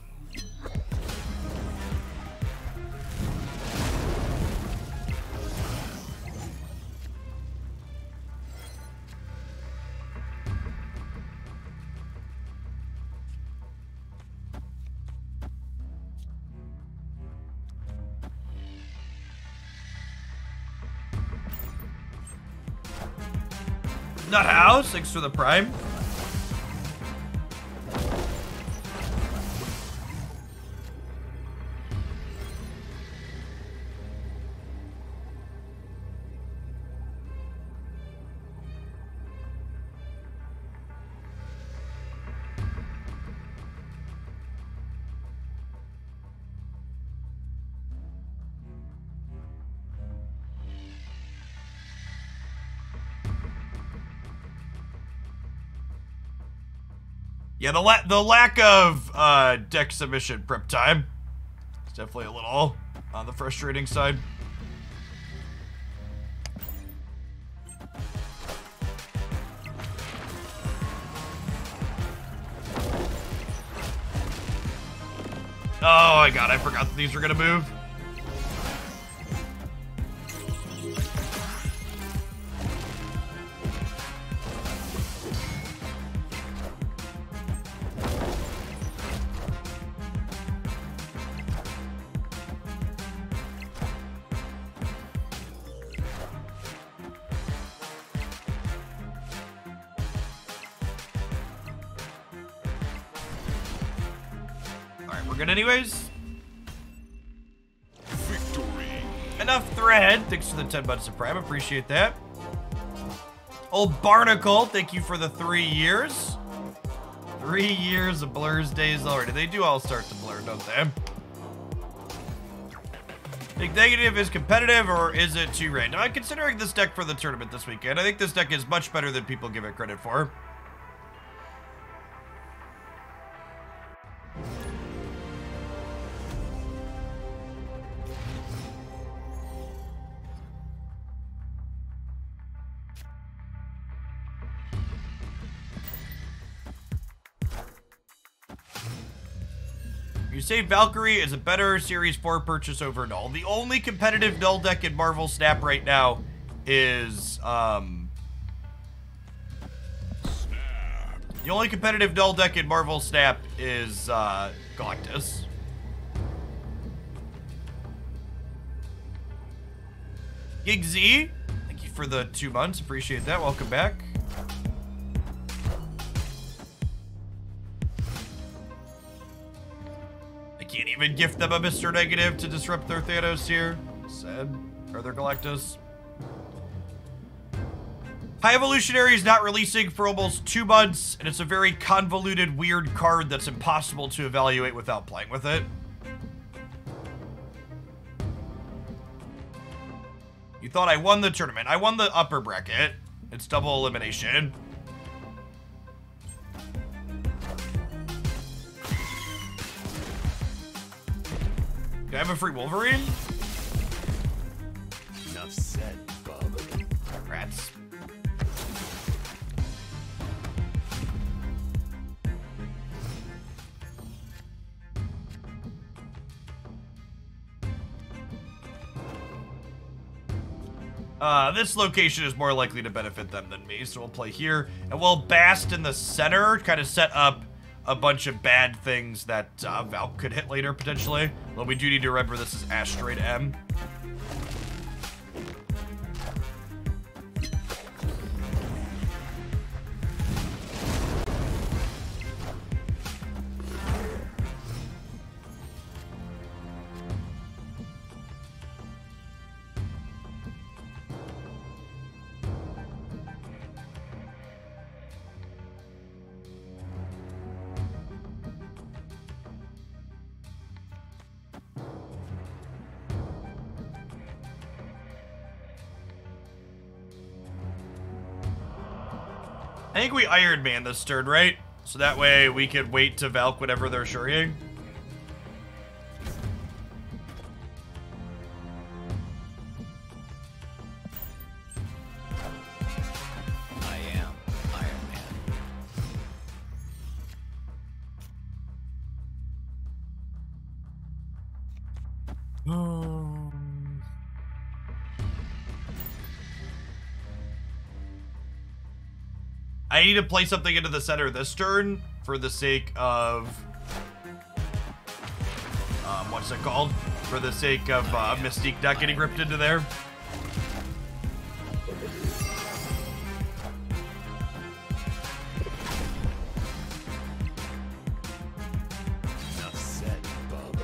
Nut House, thanks for the prime. Yeah, the lack of deck submission prep time is definitely a little on the frustrating side. Oh my god, I forgot that these were gonna move. Good anyways. Victory. Enough thread. Thanks for the 10 months of prime. Appreciate that. Old Barnacle, thank you for the 3 years. 3 years of Blur's days already. They do all start to blur, don't they? Think Negative is competitive or is it too random? I'm considering this deck for the tournament this weekend. I think this deck is much better than people give it credit for. You say Valkyrie is a better Series 4 purchase over Null. The only competitive Null deck in Marvel Snap right now is, the only competitive Null deck in Marvel Snap is, Galactus. Gig Z, thank you for the 2 months. Appreciate that. Welcome back. Can't even gift them a Mr. Negative to disrupt their Thanos here. Sad. Or their Galactus. High Evolutionary is not releasing for almost 2 months, and it's a very convoluted, weird card that's impossible to evaluate without playing with it. You thought I won the tournament. I won the upper bracket. It's double elimination. Do I have a free Wolverine? Enough said, bub. Rats. This location is more likely to benefit them than me, so we'll play here. And we'll Bast in the center, kind of set up a bunch of bad things that Valk could hit later, potentially. Well, we do need to remember this is Asteroid M. I think we Iron Man this turn, right? So that way we can wait to Valk whatever they're shuriing. I am Iron Man. I need to play something into the center this turn for the sake of what's it called? For the sake of Mystique not getting ripped into there. Enough said, bub.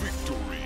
Victory.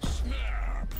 Snap.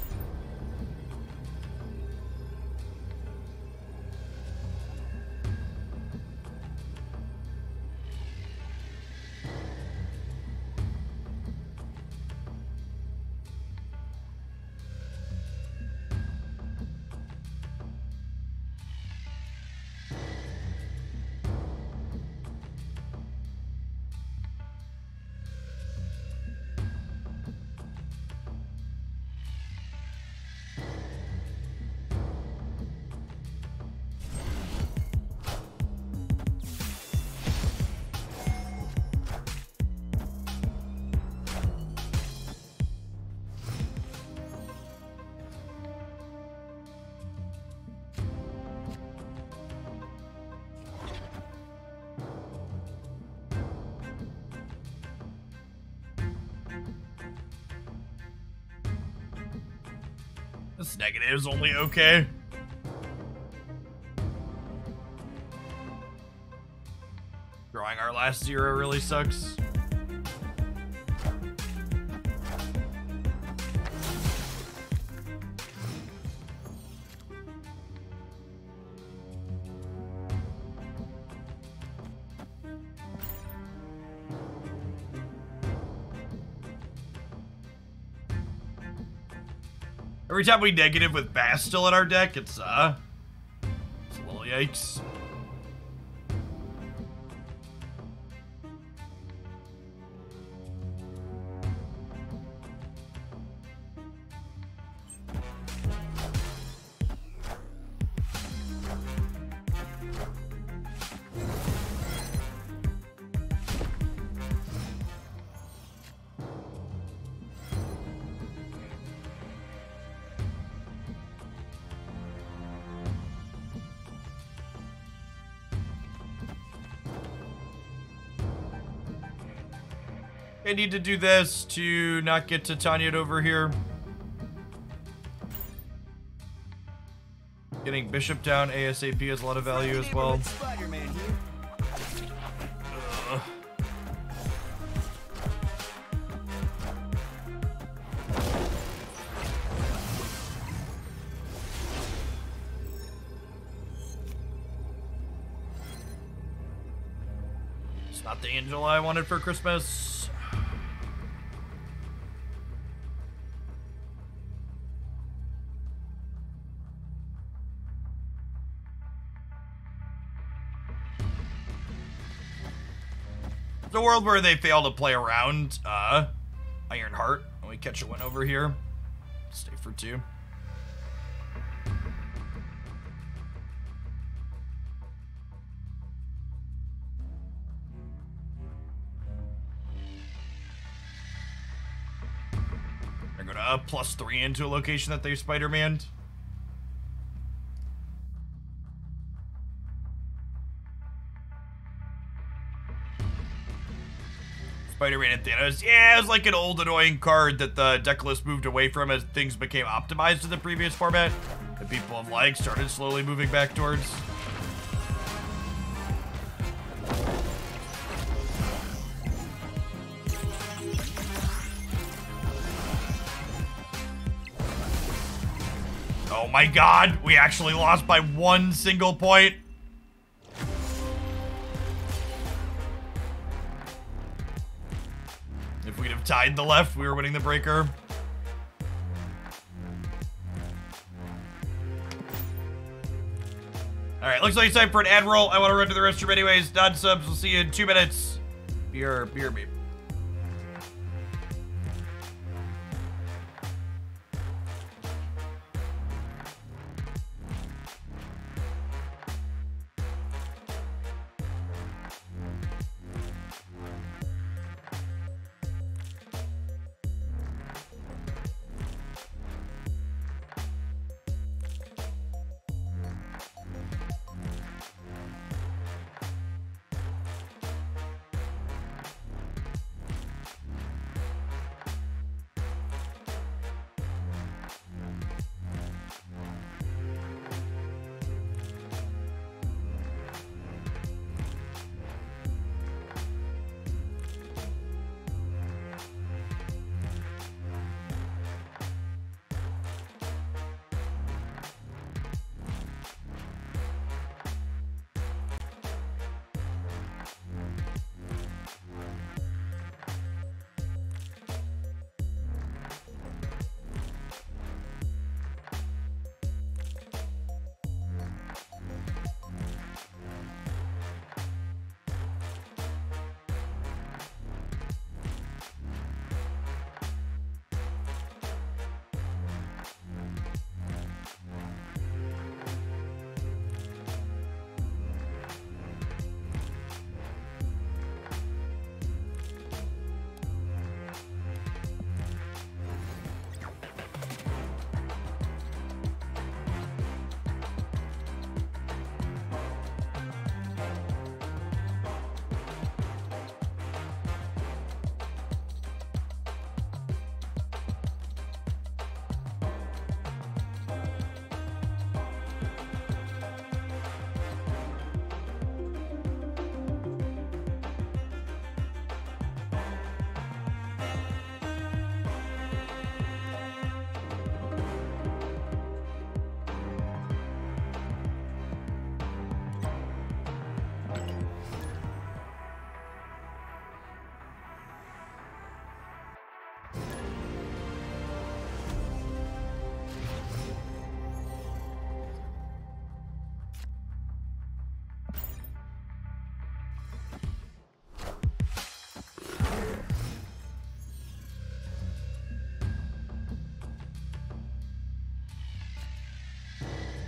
This negative's only okay. Drawing our last 0 really sucks. Every time we negative with Bastille in our deck, it's a little yikes. I need to do this to not get Titania'd over here. Getting Bishop down ASAP has a lot of value as well. Spider-Man here. Ugh. It's not the angel I wanted for Christmas. The world where they fail to play around Ironheart, and we catch a win over here. Stay for 2. They're gonna +3 into a location that they Spider-Man'd. Spider-Man and Thanos. Yeah, it was like an old annoying card that the deck list moved away from as things became optimized in the previous format. That people have like started slowly moving back towards. Oh my god, we actually lost by 1 single point. If we'd have tied the left, we were winning the breaker. Alright, looks like it's time for an ad roll. I want to run to the restroom anyways. Non-subs, we'll see you in 2 minutes. Beer me.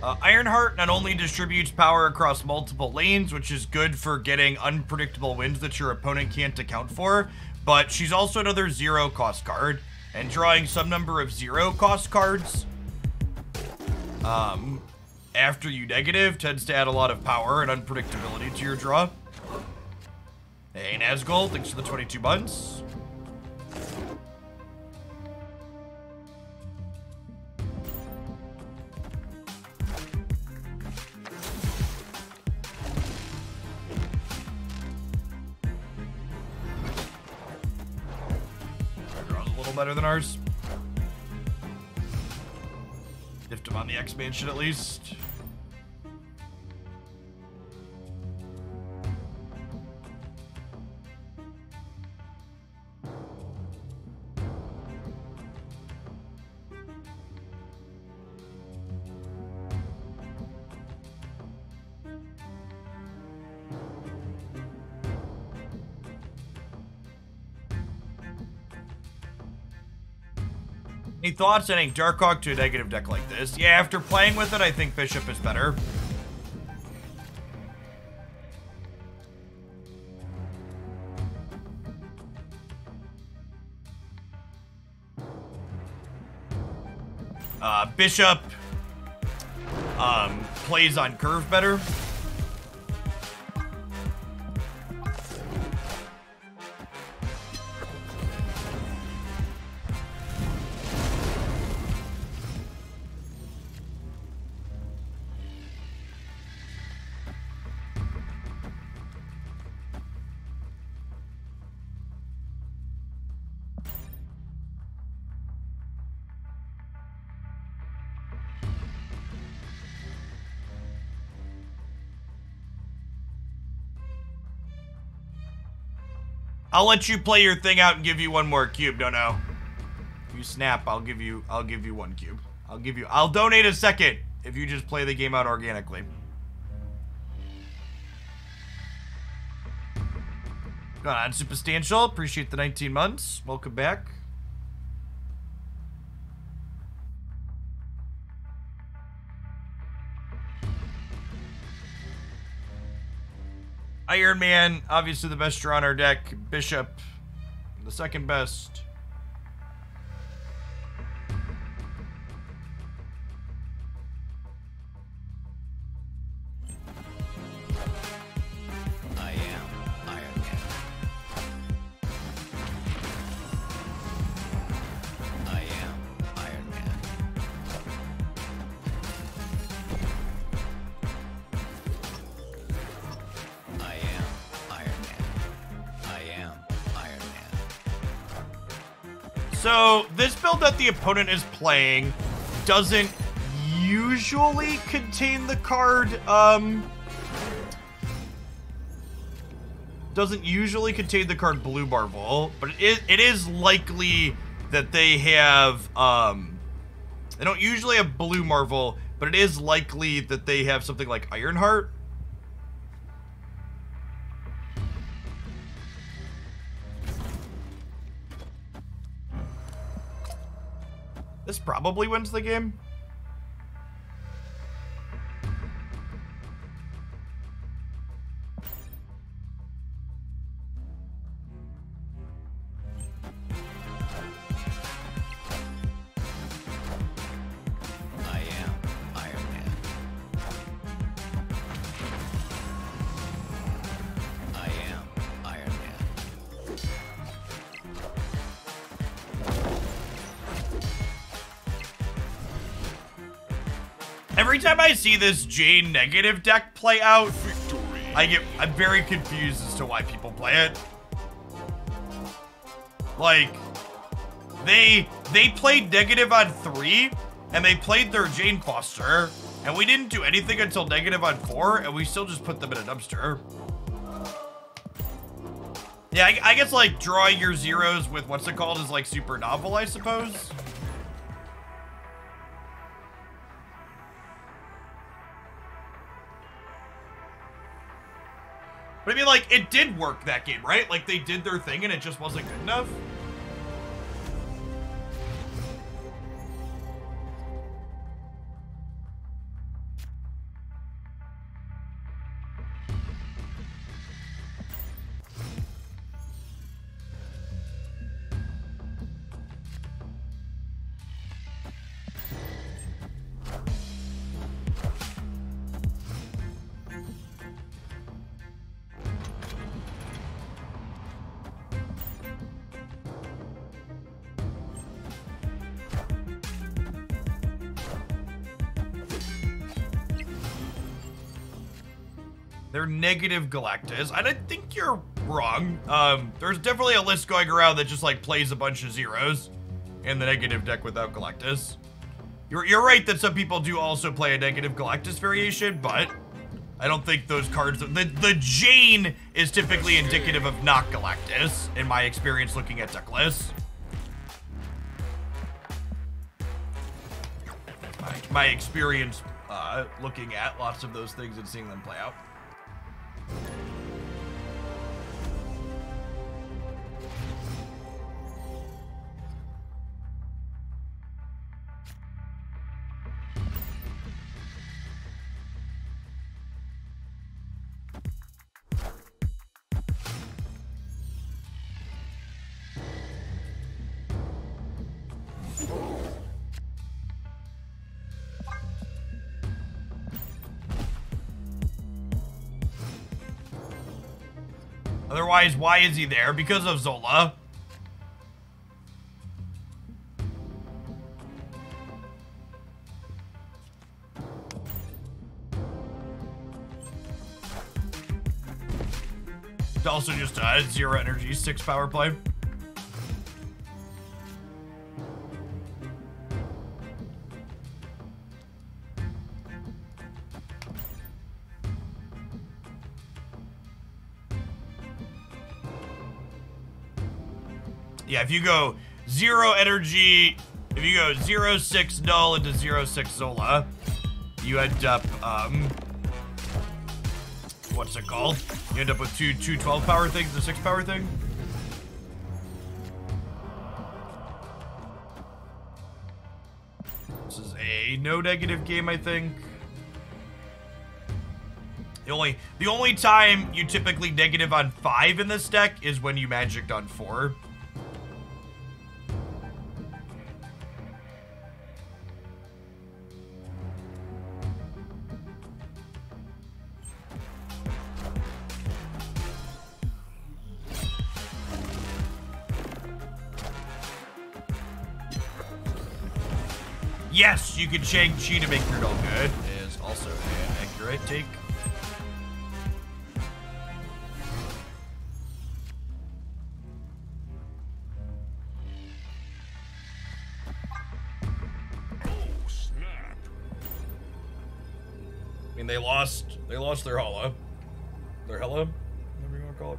Ironheart not only distributes power across multiple lanes, which is good for getting unpredictable wins that your opponent can't account for, but she's also another 0-cost card, and drawing some number of 0-cost cards after you negative tends to add a lot of power and unpredictability to your draw. Hey, Nazgul, thanks for the 22 months. Our draw's a little better than ours. Lift him on the expansion at least. Any thoughts on adding Darkhawk to a negative deck like this? Yeah, after playing with it, I think Bishop is better. Bishop plays on curve better. I'll let you play your thing out and give you one more cube. No. If you snap, I'll give you 1 cube. I'll donate a second if you just play the game out organically. Going on, Substantial. Appreciate the 19 months. Welcome back. Iron Man, obviously the best draw on our deck. Bishop, the second best. I am Iron Man. I am Iron Man. I am Iron Man. I am Iron Man. So, this build that the opponent is playing doesn't usually contain the card, Blue Marvel, but it is likely that they have, they don't usually have Blue Marvel, but it is likely that they have something like Ironheart. This probably wins the game. I am Iron Man. I am Iron Man. Every time I see this Jane negative deck play out, I'm very confused as to why people play it. Like, they played negative on 3, and they played their Jane Foster, and we didn't do anything until negative on 4, and we still just put them in a dumpster. Yeah, I guess, like, drawing your zeros with what's it called is, like, super novel, I suppose. But I mean, like, it did work that game, right? Like, they did their thing and it just wasn't good enough. They're negative Galactus. And I think you're wrong. There's definitely a list going around that just like plays a bunch of zeros in the negative deck without Galactus. You're right that some people do also play a negative Galactus variation, but I don't think those cards, the Jane is typically indicative of not Galactus in my experience looking at deck lists. My experience looking at lots of those things and seeing them play out. Otherwise, why is he there? Because of Zola. It's also just a 0 energy, 6 power play. Yeah, if you go 0 energy, if you go 0-6 null into 0-6 Zola, you end up, what's it called? You end up with two 12 power things, the 6 power thing. This is a no negative game, I think. The only time you typically negative on 5 in this deck is when you magicked on 4. Yes, you can Shang-Chi to make your doll good, is also an accurate take. Oh, snap. I mean, they lost their Hala. Their Hela? Whatever you want to call it.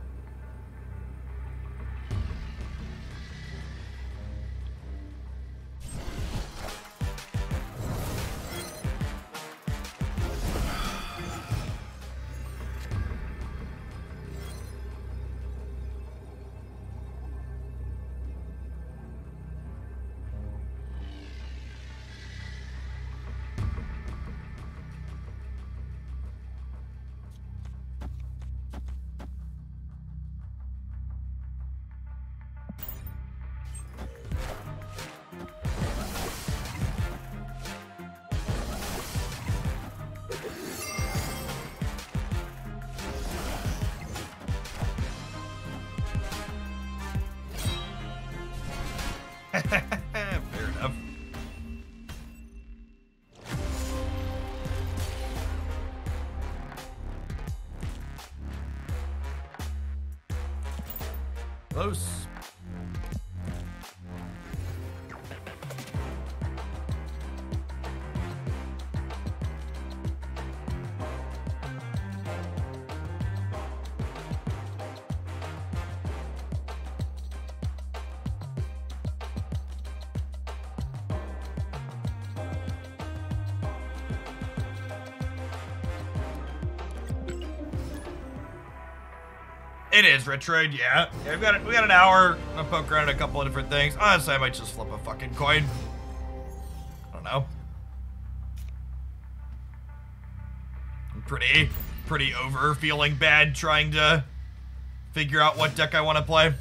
Fair enough. Close. It is Retroid, yeah. We got an hour. I'm gonna poke around a couple of different things. Honestly, I might just flip a fucking coin. I don't know. I'm pretty over feeling bad trying to figure out what deck I want to play.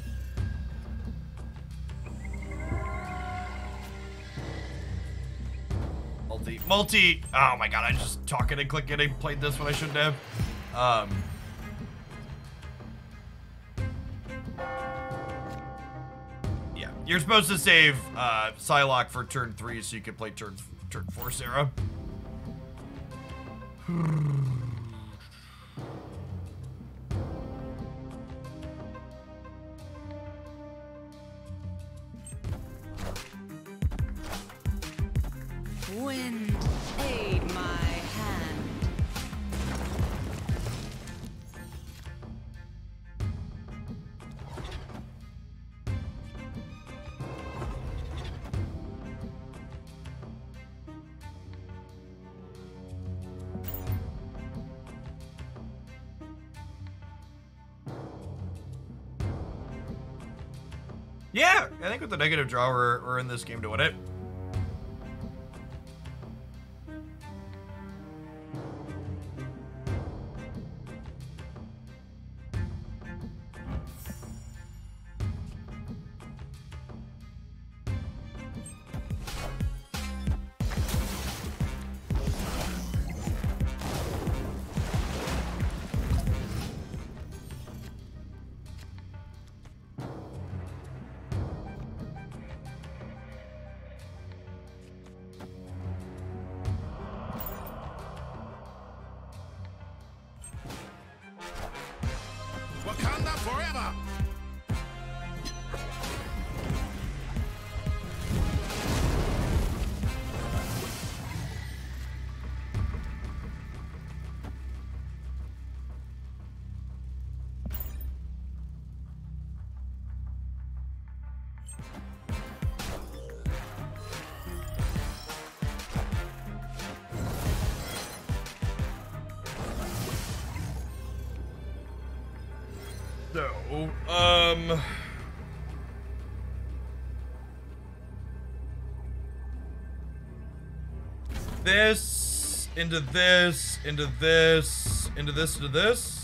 Multi. Oh my god, I just talking and clicking and played this when I shouldn't have. Yeah, you're supposed to save Psylocke for turn 3 so you can play turn 4 Sarah. Wind, aid my hand. Yeah, I think with the negative draw, we're in this game to win it. Wakanda forever! So, this, into this, into this, into this, into this.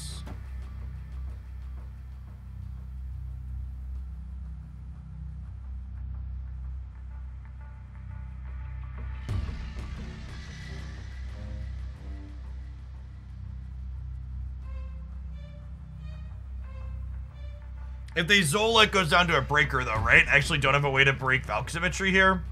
If they Zola, it goes down to a breaker though, right? I actually don't have a way to break Valk symmetry here.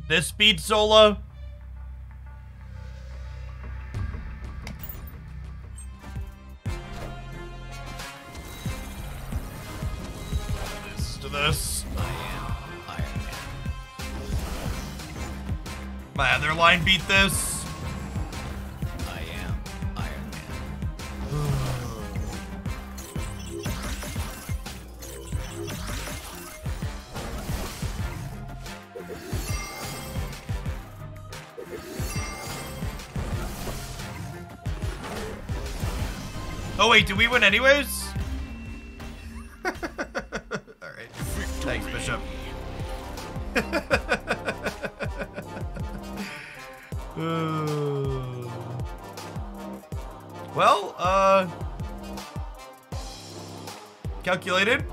This speed Zola. This to this. I am Iron Man. My other line beat this. I am Iron Man. Oh wait, did we win anyways? Alright. Thanks, Bishop. Well, calculated.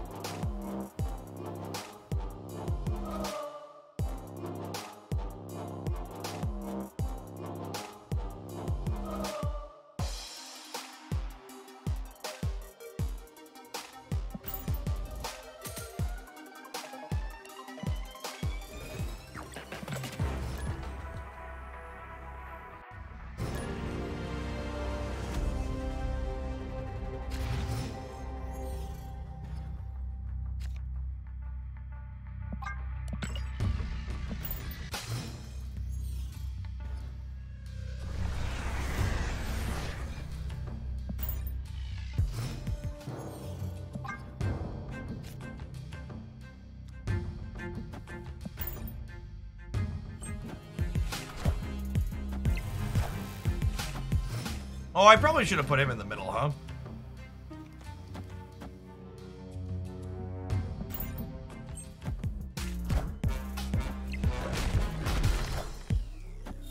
Oh, I probably should have put him in the middle, huh?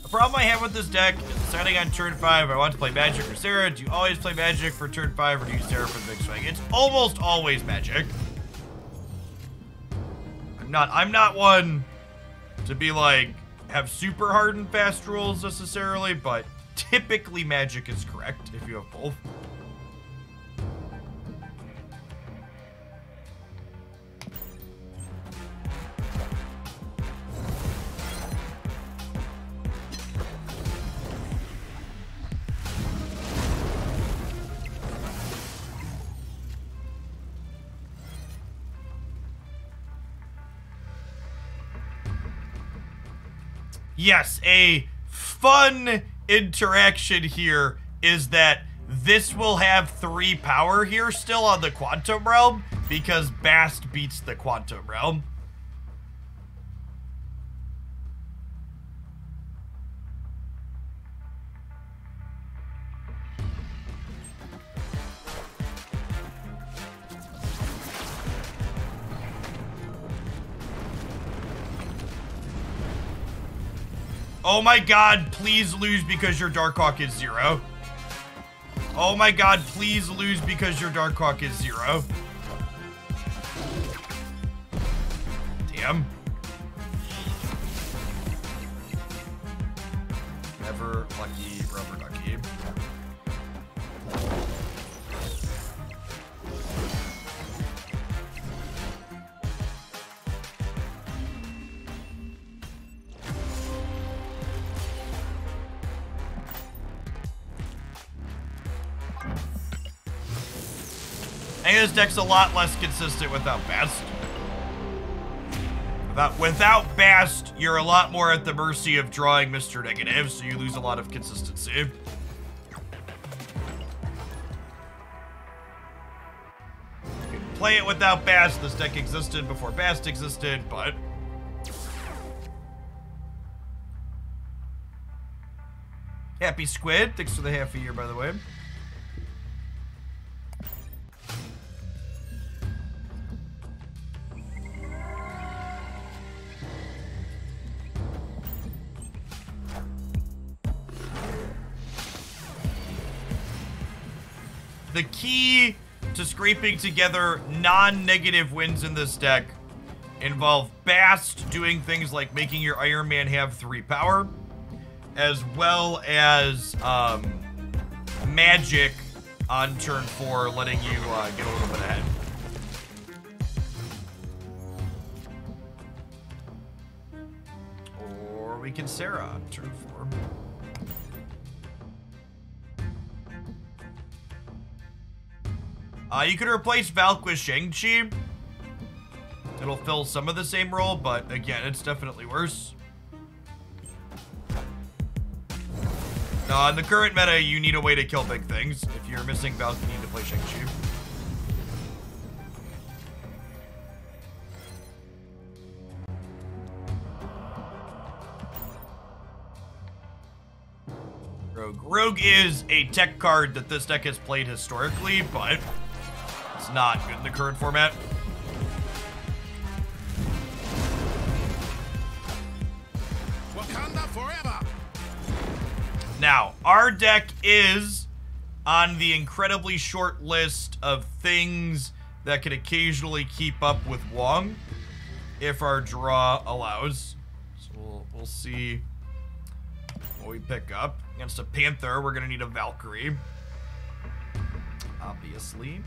The problem I have with this deck is deciding on turn 5 I want to play Magic or Sarah. Do you always play Magic for turn 5 or do you Sarah for the big swing? It's almost always Magic. I'm not one to be like, have super hard and fast rules necessarily, but typically Magic is correct if you have both. yes, a fun interaction here is that this will have 3 power here still on the Quantum Realm because Bast beats the Quantum Realm. Oh my god, please lose because your Darkhawk is 0. Oh my god, please lose because your Darkhawk is 0. Damn. Never lucky rubber ducky. I think this deck's a lot less consistent without Bast. Without Bast, you're a lot more at the mercy of drawing Mr. Negative, so you lose a lot of consistency. You can play it without Bast. This deck existed before Bast existed, but... Happy Squid, thanks for the half a year, by the way. The key to scraping together non-negative wins in this deck involve Bast doing things like making your Iron Man have 3 power, as well as Magic on turn 4, letting you get a little bit ahead. Or we can Sarah on turn 4. You could replace Valk with Shang-Chi. It'll fill some of the same role, but again, it's definitely worse. In the current meta, you need a way to kill big things. If you're missing Valk, you need to play Shang-Chi. Rogue. Rogue is a tech card that this deck has played historically, but it's not good in the current format. Wakanda forever! Now, our deck is on the incredibly short list of things that can occasionally keep up with Wong, if our draw allows. So we'll see what we pick up. Against a Panther, we're gonna need a Valkyrie. Obviously.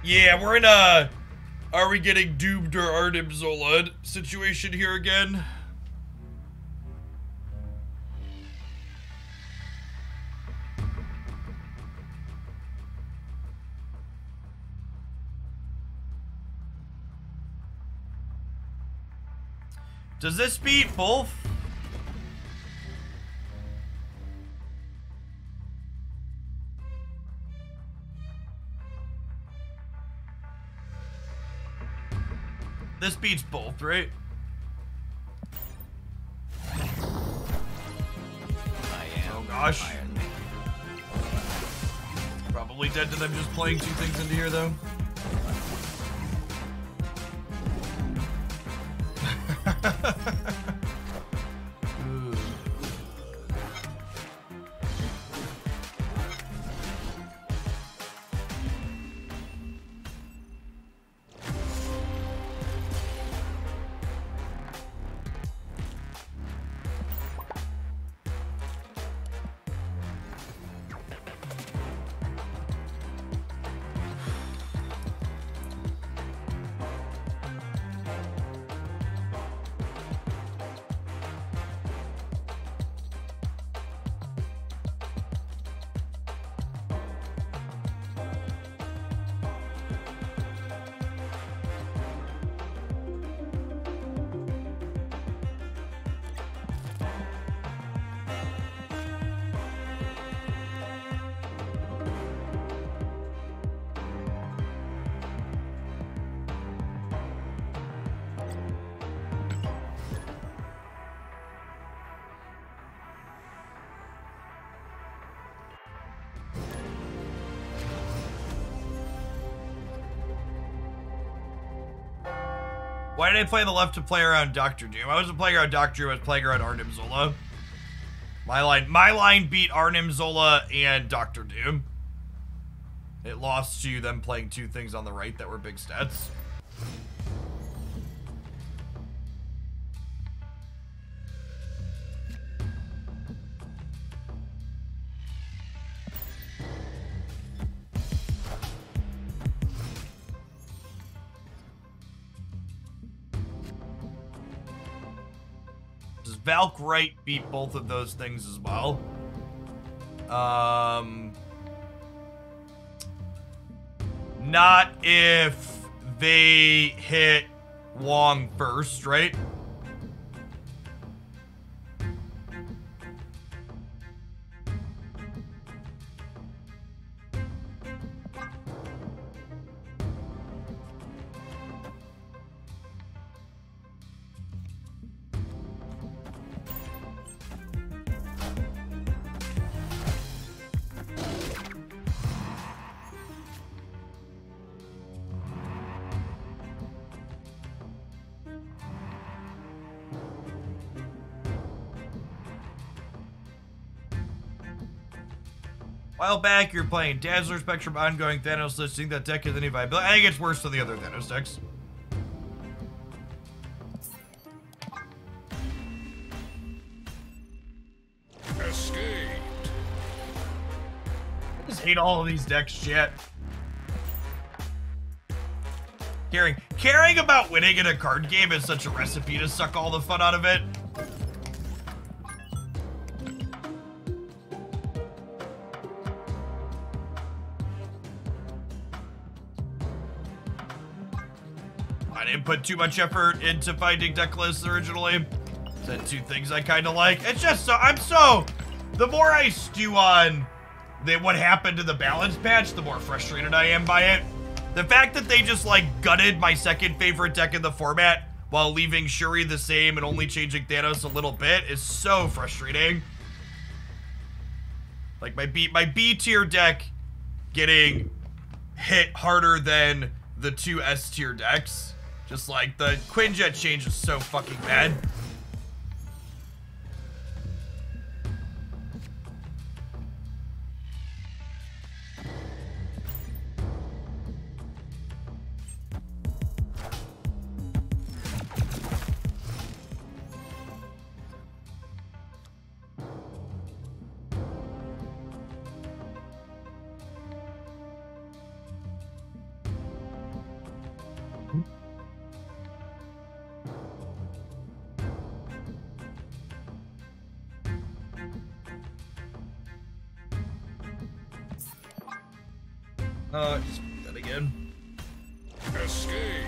Yeah, we're in a are we getting doomed or Arnim Zola situation here again. Does this beat both? This beats both, right? I am Oh gosh. Iron Man. Probably dead to them just playing 2 things into here though. Ooh. Why did I play the left to play around Dr. Doom? I wasn't playing around Dr. Doom, I was playing around Arnim Zola. My line beat Arnim Zola and Dr. Doom. It lost to them playing two things on the right that were big stats. Does Valk right beat both of those things as well? Not if they hit Wong first, right? A while back, you're playing Dazzler, Spectrum, Ongoing, Thanos List. Think that deck has any viability? I think it's worse than the other Thanos decks. Escaped. I just hate all of these decks, shit. Caring about winning in a card game is such a recipe to suck all the fun out of it. I didn't put too much effort into finding deck lists originally. Said two things I kind of like. It's just so, the more I stew on what happened to the balance patch, the more frustrated I am by it. The fact that they just like gutted my second favorite deck in the format while leaving Shuri the same and only changing Thanos a little bit is so frustrating. Like my B tier deck getting hit harder than the two S tier decks. Just like the Quinjet change is so fucking bad. Just that again. Escaped.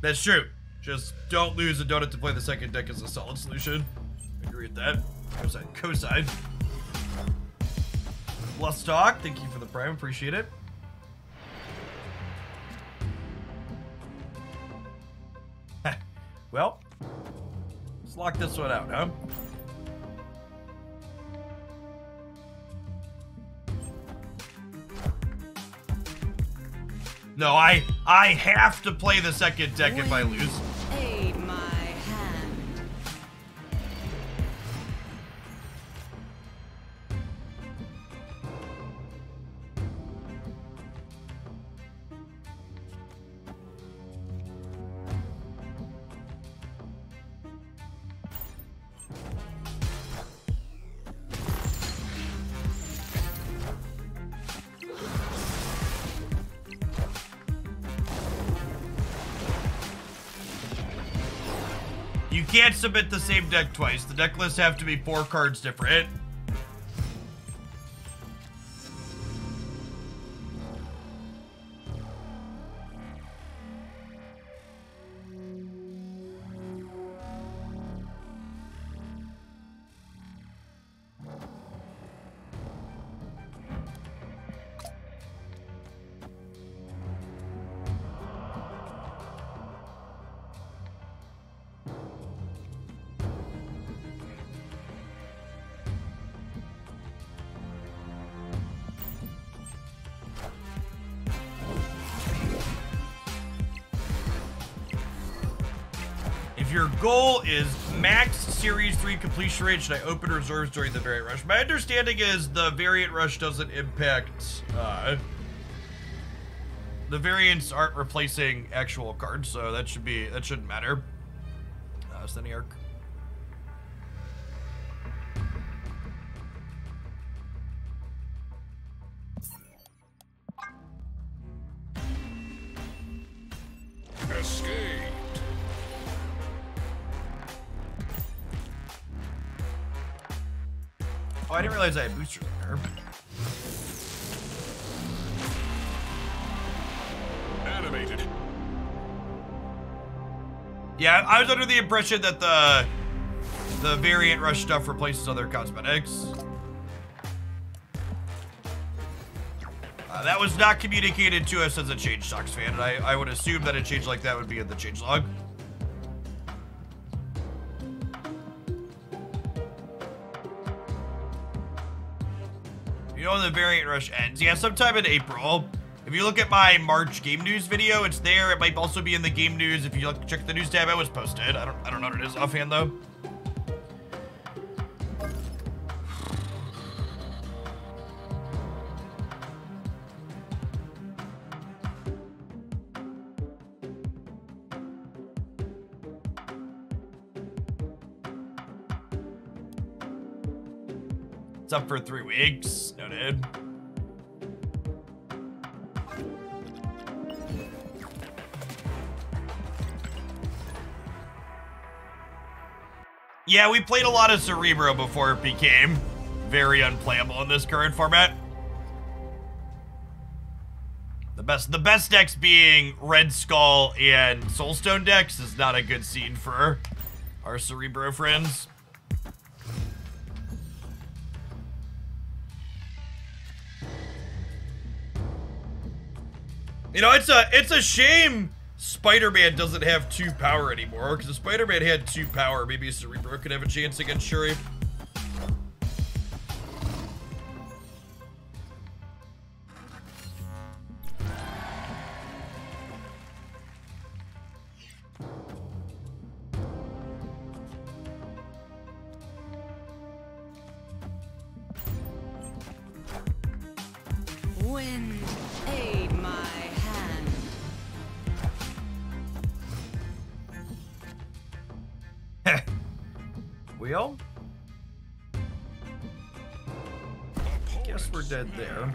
That's true. Just don't lose and don't have to play the second deck as a solid solution. I agree with that. Cosine. Let's talk. Thank you for the prime. Appreciate it. Well, let's lock this one out, huh? No, I have to play the second deck if I lose. Aid my hand. can't submit the same deck twice. The deck lists have to be 4 cards different. If your goal is max Series 3 completion rate, should I open reserves during the Variant Rush? My understanding is the Variant Rush doesn't impact, the variants aren't replacing actual cards, so that shouldn't matter. Sending arc. Escape. Oh, I didn't realize I had boosters in there. Animated. Yeah, I was under the impression that the Variant Rush stuff replaces other cosmetics. That was not communicated to us as a Changelocks fan, and I would assume that a change like that would be in the changelog. You know when the Variant Rush ends? Yeah, sometime in April. If you look at my March game news video, it's there. It might also be in the game news. If you check the news tab, it was posted. I don't know what it is offhand though. It's up for 3 weeks. Noted. Yeah, we played a lot of Cerebro before it became very unplayable in this current format. The best decks being Red Skull and Soulstone decks is not a good scene for our Cerebro friends. You know, it's a shame Spider-Man doesn't have 2 power anymore, because if Spider-Man had 2 power, maybe Cerebro could have a chance against Shuri. Wind, aid my hand. Wheel? Guess we're dead there.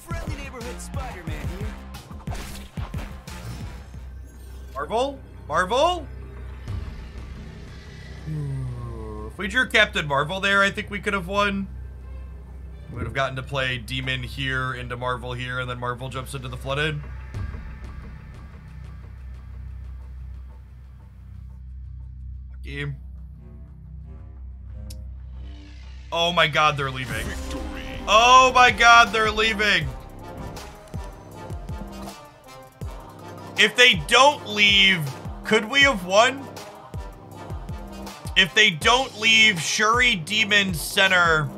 Friendly neighborhood Spider-Man here. Marvel? Marvel? If we drew Captain Marvel there, I think we could have won. We would have gotten to play Demon here into Marvel here, and then Marvel jumps into the Flooded. Game. Oh my god, they're leaving. Victory. Oh my god, they're leaving. If they don't leave, could we have won? If they don't leave, Shuri Demon Center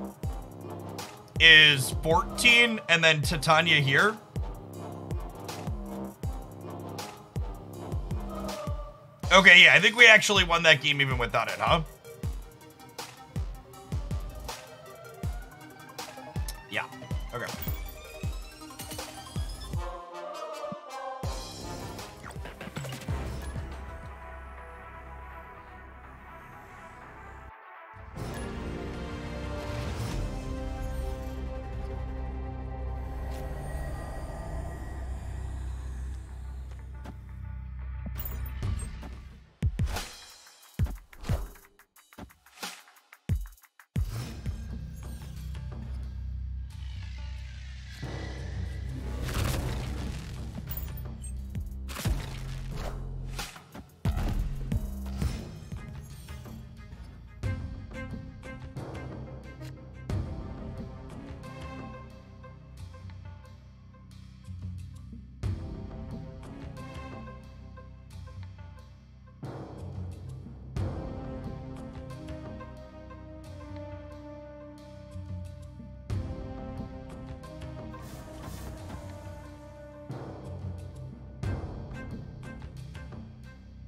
is 14, and then Titania here. Okay, yeah, I think we actually won that game even without it, huh? Yeah, okay.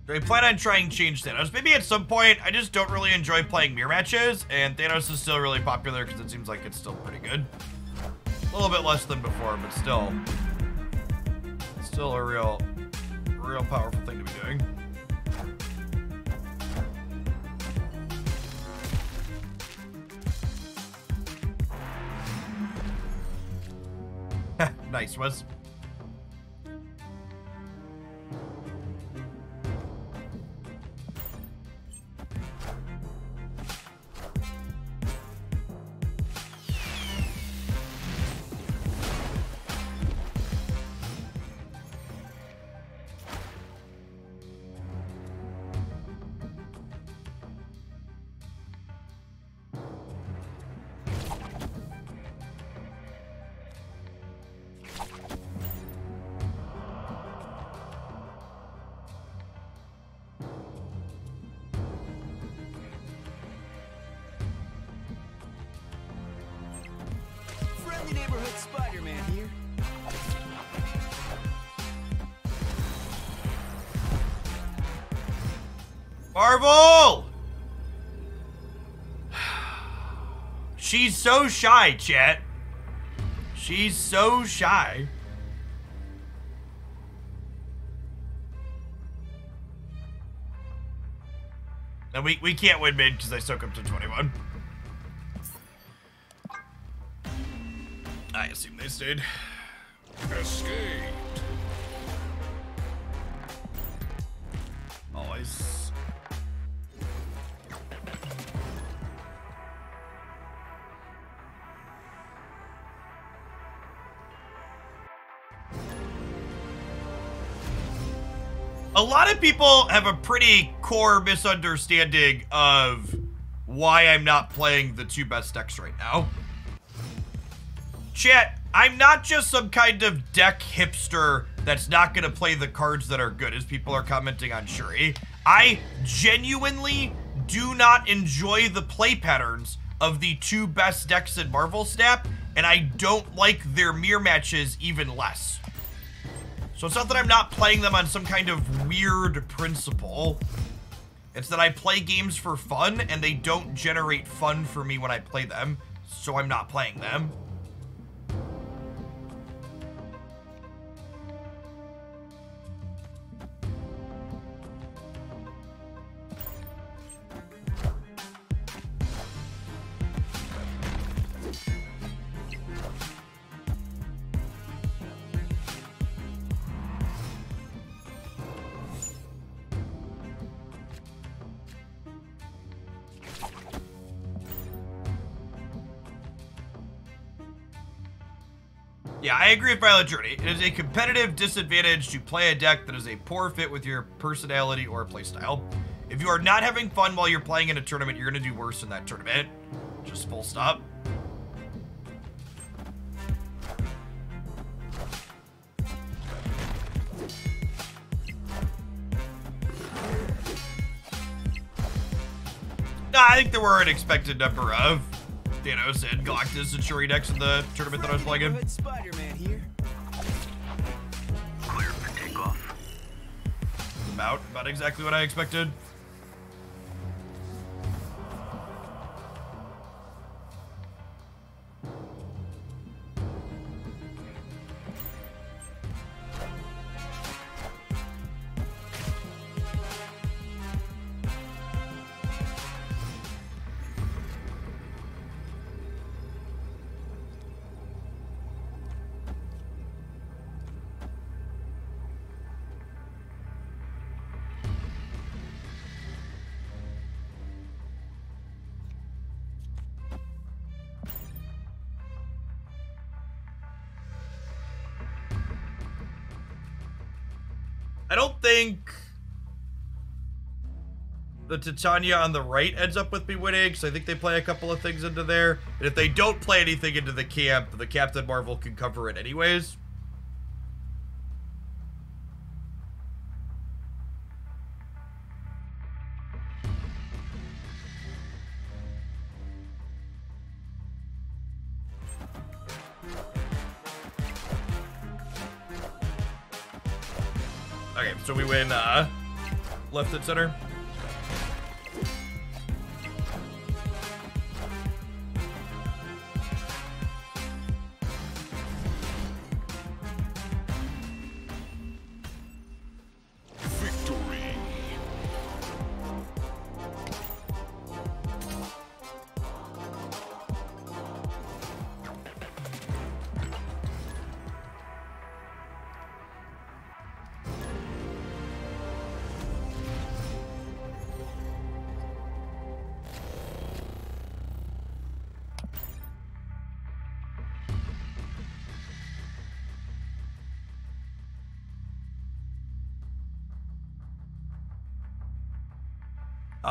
I plan on trying to change Thanos. Maybe at some point, I just don't really enjoy playing mirror matches, and Thanos is still really popular because it seems like it's still pretty good. A little bit less than before, but still a real powerful thing to be doing. Nice, Wes. Friendly neighborhood Spider-Man here. Marvel! She's so shy, chat. She's so shy. And we can't win mid because they soak up to 21. I assume they stayed. Escaped. Always. A lot of people have a pretty core misunderstanding of why I'm not playing the two best decks right now. Chat, I'm not just some kind of deck hipster that's not gonna play the cards that are good, as people are commenting on Shuri. I genuinely do not enjoy the play patterns of the two best decks in Marvel Snap, and I don't like their mirror matches even less. So it's not that I'm not playing them on some kind of weird principle. It's that I play games for fun, and they don't generate fun for me when I play them, so I'm not playing them. Yeah, I agree with Violet Journey. It is a competitive disadvantage to play a deck that is a poor fit with your personality or playstyle. If you are not having fun while you're playing in a tournament, you're going to do worse in that tournament. Just full stop. Nah, I think there were an expected number of Thanos and Galactus and Shuri decks in the tournament that I was playing in. Spider-Man here. Clear for takeoff. about exactly what I expected. I don't think the Titania on the right ends up with me winning, because I think they play a couple of things into there. And if they don't play anything into the camp, the Captain Marvel can cover it anyways. Okay, so we win left and center. Victory.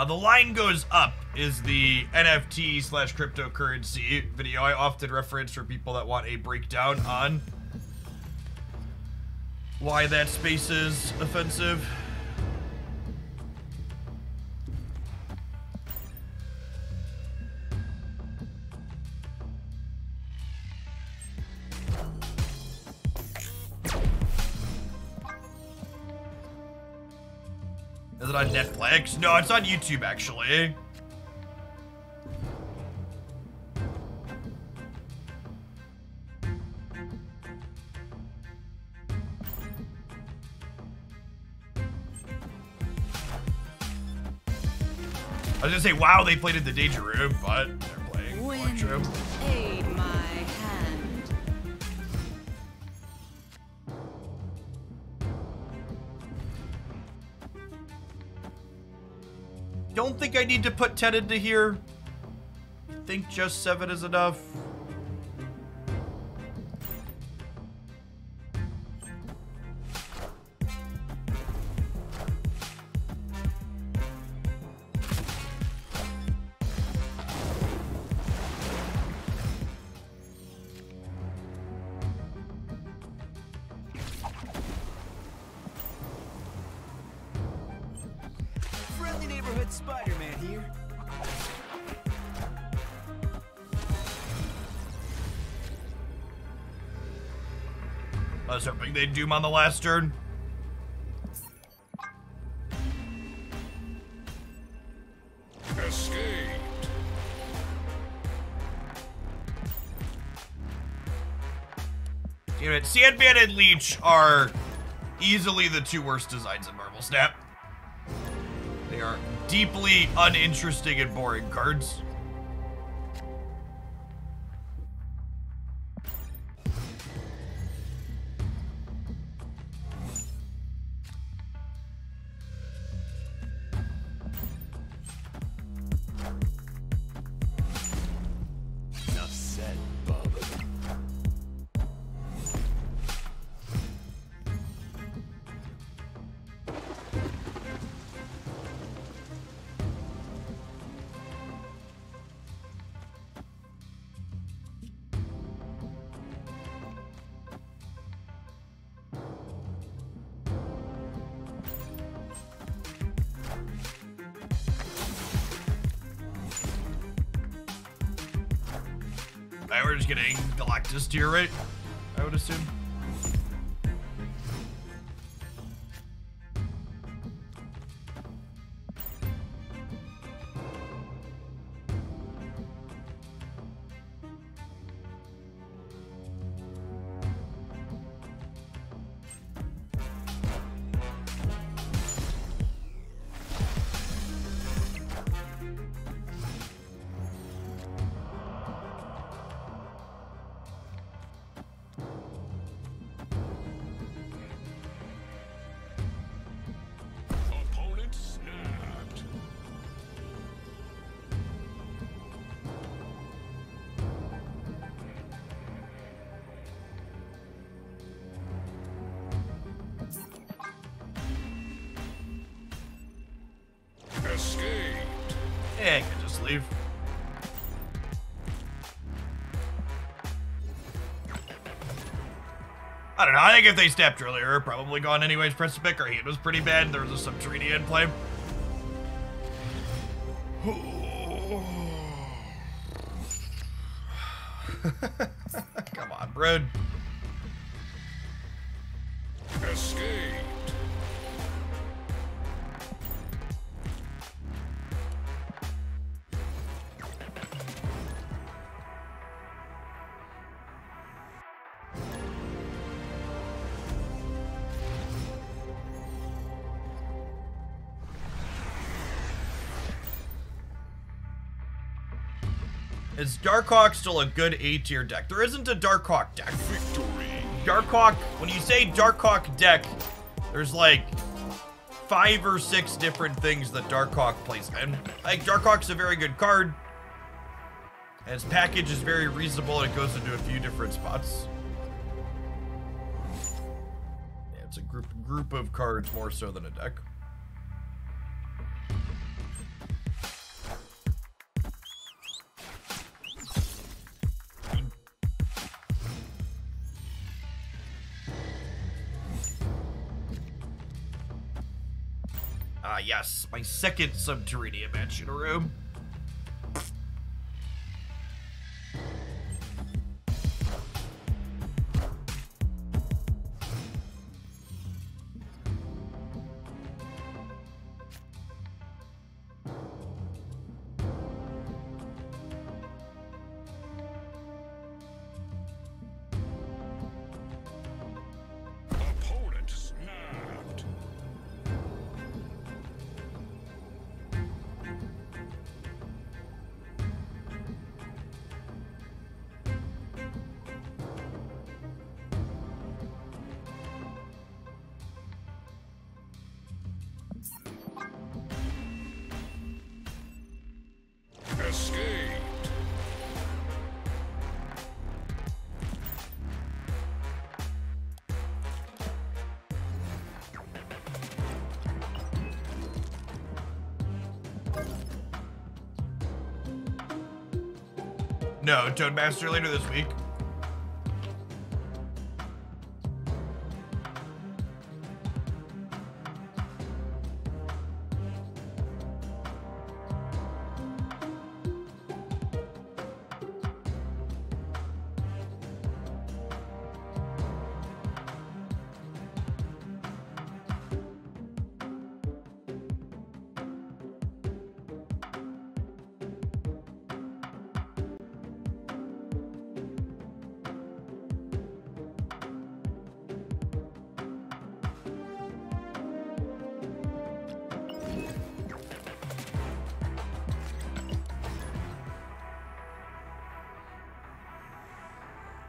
The line goes up is the NFT / cryptocurrency video I often reference for people that want a breakdown on why that space is offensive. Is it on Netflix? No, it's on YouTube, actually. I was gonna say, wow, they played in the Danger Room, but they're playing Orange Room. Aid my hand. Don't think I need to put 10 into here. I think just 7 is enough. Friendly neighborhood Spider-Man here. I was hoping they'd Doom on the last turn. Escaped. Damn it, Sandman and Leech are easily the 2 worst designs in Marvel Snap. They are deeply uninteresting and boring cards. Enough said, bub. Alright, we're just getting Galactus tier, right? I would assume. believe. I don't know. I think if they stepped earlier, probably gone anyways. Press to pick. Our hand was pretty bad. There was a Subterranean in play. Come on, Brood. Escaped. Is Darkhawk still a good A tier deck? There isn't a Darkhawk deck. Victory. Darkhawk, when you say Darkhawk deck, there's like 5 or 6 different things that Darkhawk plays. And like Darkhawk's a very good card. And its package is very reasonable and it goes into a few different spots. Yeah, it's a group of cards more so than a deck. Yes, my second Subterranean match in a row. Opponent snapped. Escaped. No, Toadmaster later this week.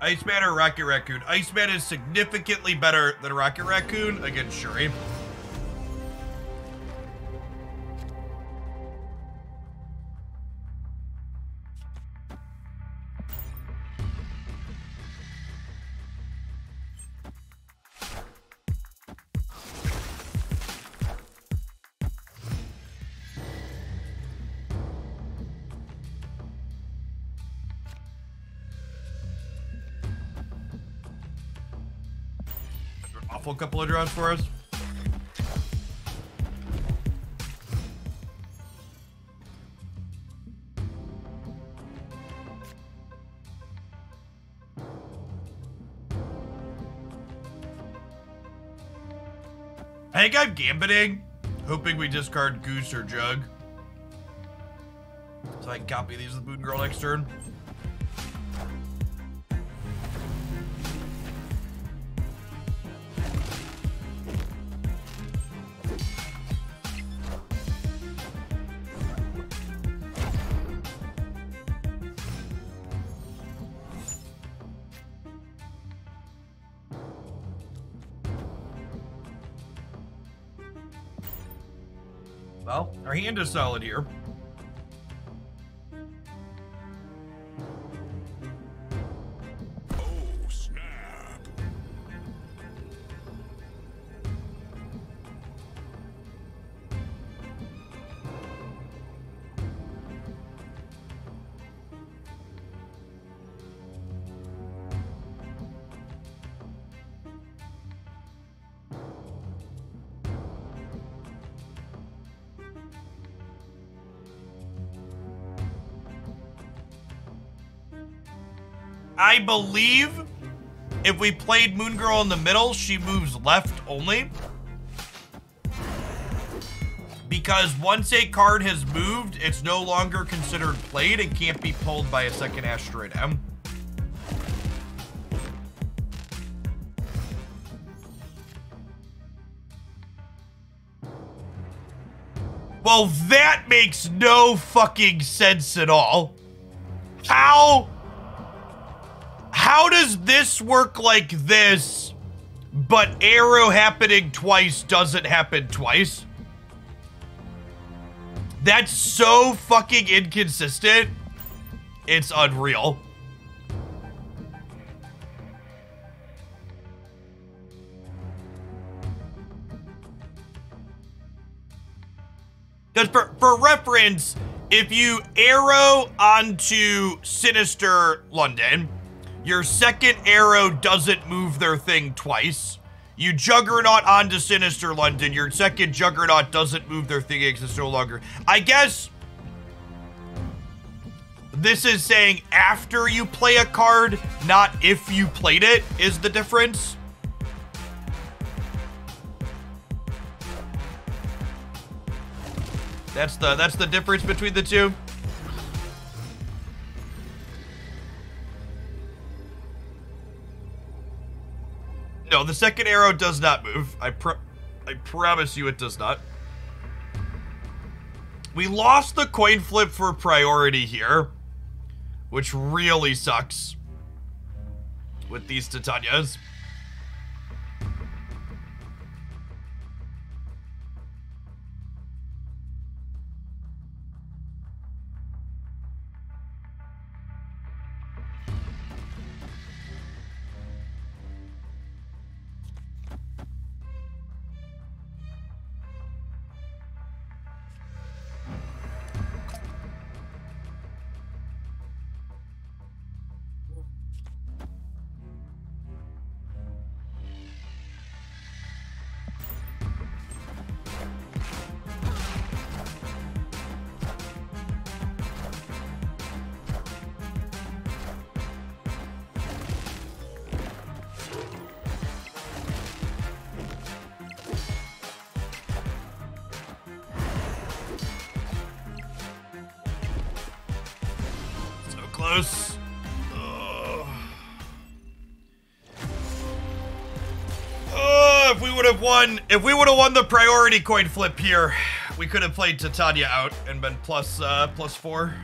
Iceman or Rocket Raccoon? Iceman is significantly better than Rocket Raccoon against Shuri. Awful couple of draws for us. I think I'm gambiting, hoping we discard Goose or Jug. So I can copy these with Boon Girl next turn. Well, our hand is solid here. Oh, snap. I believe if we played Moon Girl in the middle, she moves left only. Because once a card has moved, it's no longer considered played and can't be pulled by a second Asteroid M. Well, that makes no fucking sense at all. How does this work like this, but arrow happening twice doesn't happen twice? That's so fucking inconsistent. It's unreal. Because for reference, if you arrow onto Sinister London, your second arrow doesn't move their thing twice. You Juggernaut onto Sinister London, your second Juggernaut doesn't move their thing, exists no longer. I guess this is saying after you play a card, not if you played it, is the difference. That's the difference between the two. No, the second arrow does not move. I promise you it does not. We lost the coin flip for priority here, which really sucks with these Titanias. Close. If we would have won the priority coin flip here, we could have played Titania out and been plus 4.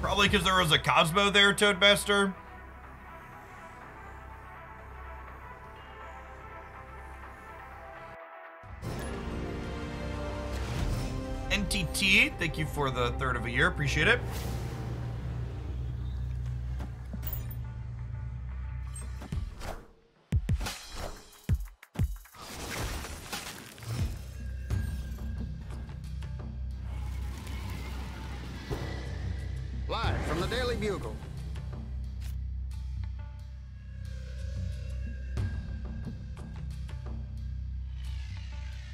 Probably because there was a Cosmo there, Toadmaster. NTT, thank you for the third of a year. Appreciate it. Live from the Daily Bugle.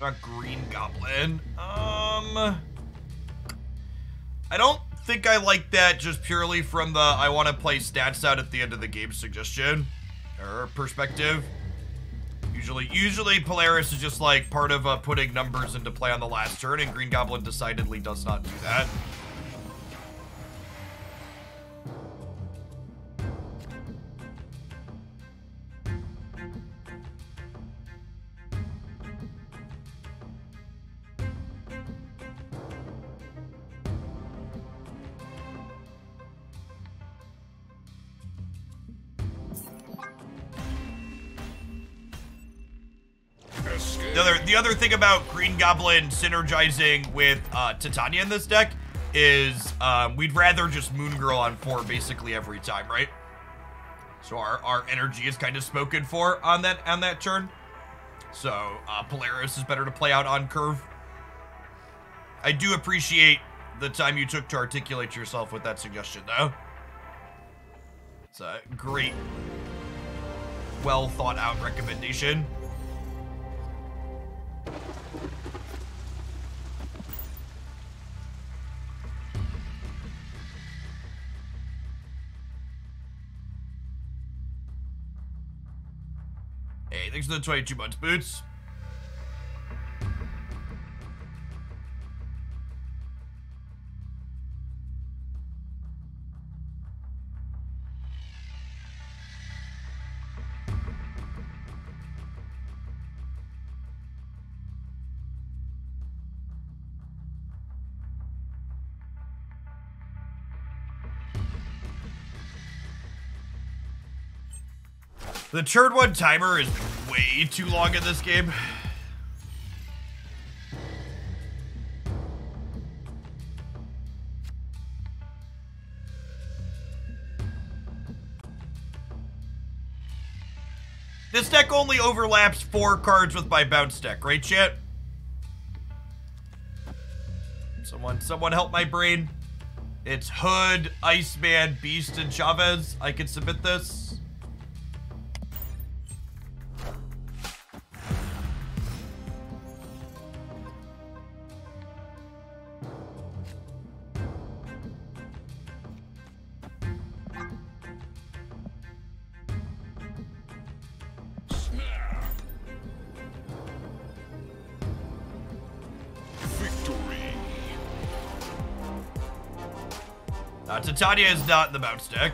A Green Goblin. I don't think I like that just purely from the I want to play stats out at the end of the game suggestion or perspective. Usually Polaris is just like part of putting numbers into play on the last turn, and Green Goblin decidedly does not do that. The other thing about Green Goblin synergizing with Titania in this deck is we'd rather just Moon Girl on 4 basically every time, right? So our energy is kind of spoken for on that turn. So Polaris is better to play out on curve. I do appreciate the time you took to articulate yourself with that suggestion, though. It's a great, well thought out recommendation. Hey, thanks for the 22 months, Boots. The turn one timer is way too long in this game. This deck only overlaps 4 cards with my bounce deck, right, chat? Someone help my brain. It's Hood, Iceman, Beast, and Chavez. I can submit this. Titania is not in the bounce deck.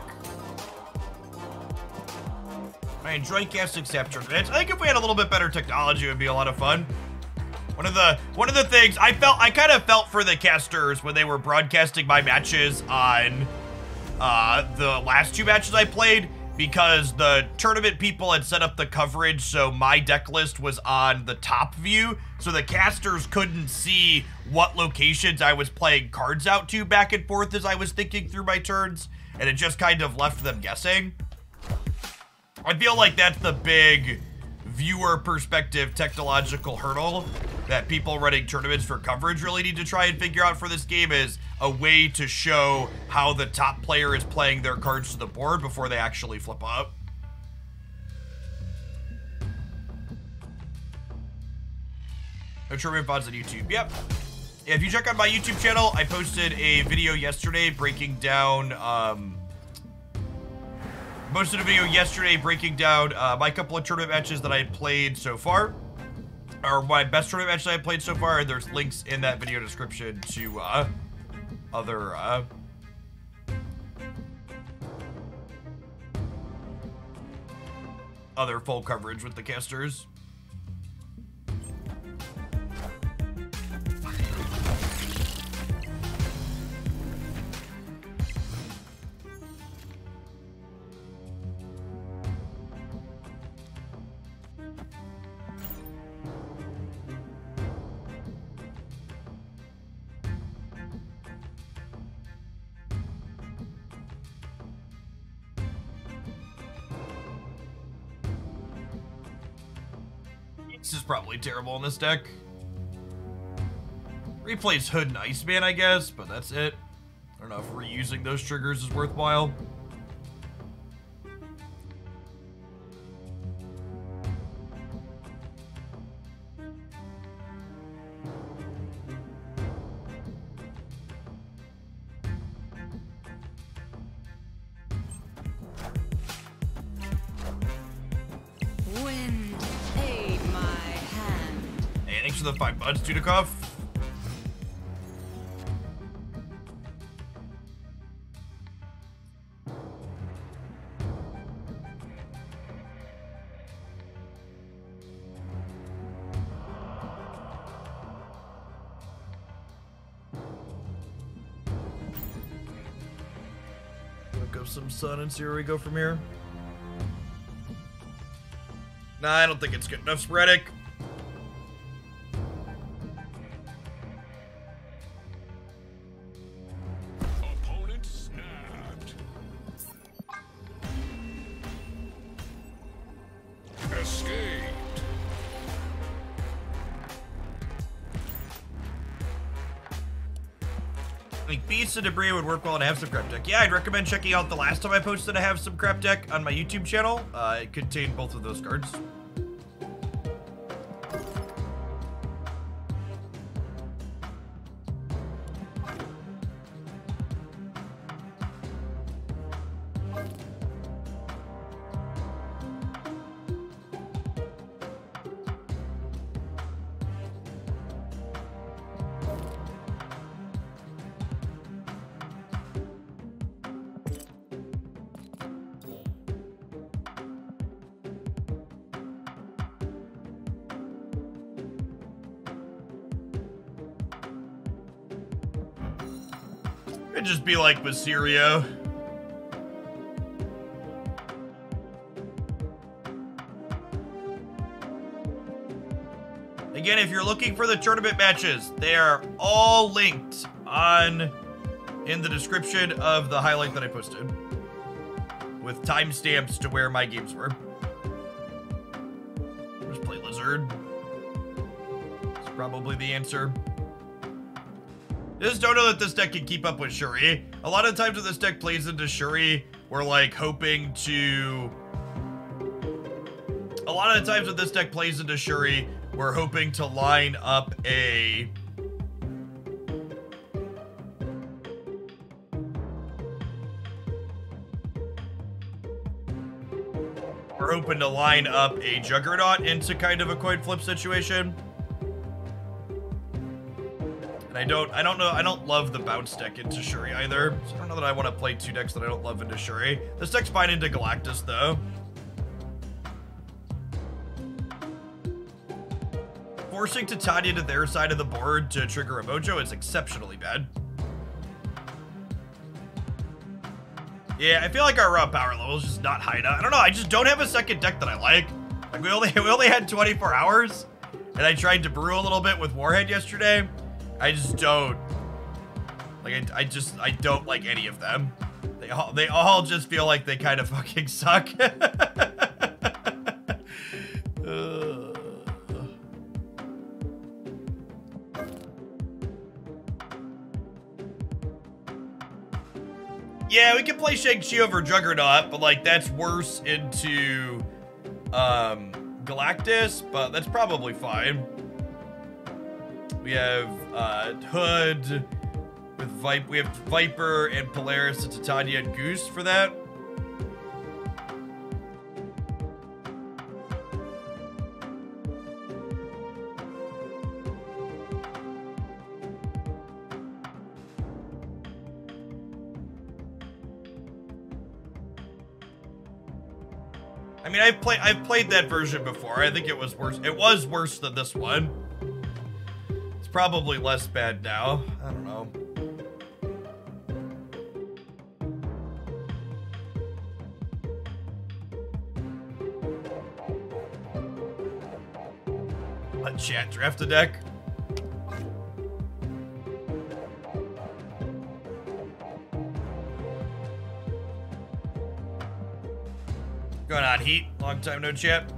I enjoy casting Capture Advance. I think if we had a little bit better technology, it would be a lot of fun. One of the things I kind of felt for the casters when they were broadcasting my matches on the last 2 matches I played, because the tournament people had set up the coverage so my deck list was on the top view, so the casters couldn't see what locations I was playing cards out to back and forth as I was thinking through my turns, and it just kind of left them guessing. I feel like that's the big viewer perspective technological hurdle that people running tournaments for coverage really need to try and figure out for this game, is a way to show how the top player is playing their cards to the board before they actually flip up. No tournament VODs on YouTube. Yep. If you check out my YouTube channel, I posted a video yesterday breaking down my couple of tournament matches that I played so far, or my best tournament matches I played so far. And there's links in that video description to other full coverage with the casters. This is probably terrible in this deck. Replays Hood and Iceman, I guess, but that's it. I don't know if reusing those triggers is worthwhile. Wind, aid my hand. Hey, thanks for the 5 months, Dudikoff. Look up some sun and see where we go from here. Nah, I don't think it's good enough, Sporadic. Opponent snapped. Escaped. I think Beast and Debris would work well to have some crap deck. Yeah, I'd recommend checking out the last time I posted a have some crap deck on my YouTube channel. It contained both of those cards. It'd just be like with Sirio. Again, if you're looking for the tournament matches, they are all linked in the description of the highlight that I posted, with timestamps to where my games were. Just play Lizard. That's probably the answer. Just don't know that this deck can keep up with Shuri. A lot of times when this deck plays into Shuri, we're like hoping to... A lot of the times when this deck plays into Shuri, we're hoping to line up a... We're hoping to line up a Juggernaut into kind of a coin flip situation. And I don't love the bounce deck into Shuri either. So I don't know that I want to play two decks that I don't love into Shuri. This deck's fine into Galactus though. Forcing Titania to their side of the board to trigger a Mojo is exceptionally bad. Yeah, I feel like our raw power level is just not high enough. I don't know, I just don't have a second deck that I like. Like we only had 24 hours, and I tried to brew a little bit with Warhead yesterday. I just don't. Like I don't like any of them. They all just feel like they kind of fucking suck. Yeah, we can play Shang-Chi over Juggernaut, but like that's worse into Galactus, but that's probably fine. We have Hood with we have Viper and Polaris and Titania and Goose for that. I mean, I've played that version before. I think it was worse. It was worse than this one. It's probably less bad now. I don't know. Let chat draft a deck. Going on, Heat? Long time no chat.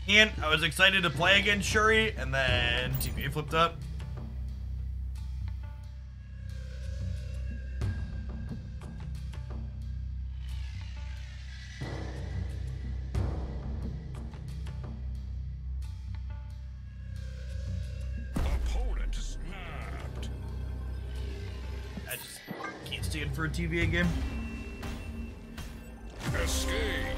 And I was excited to play against Shuri, and then TVA flipped up. Opponent snapped. I just can't stand for a TVA game. Escaped.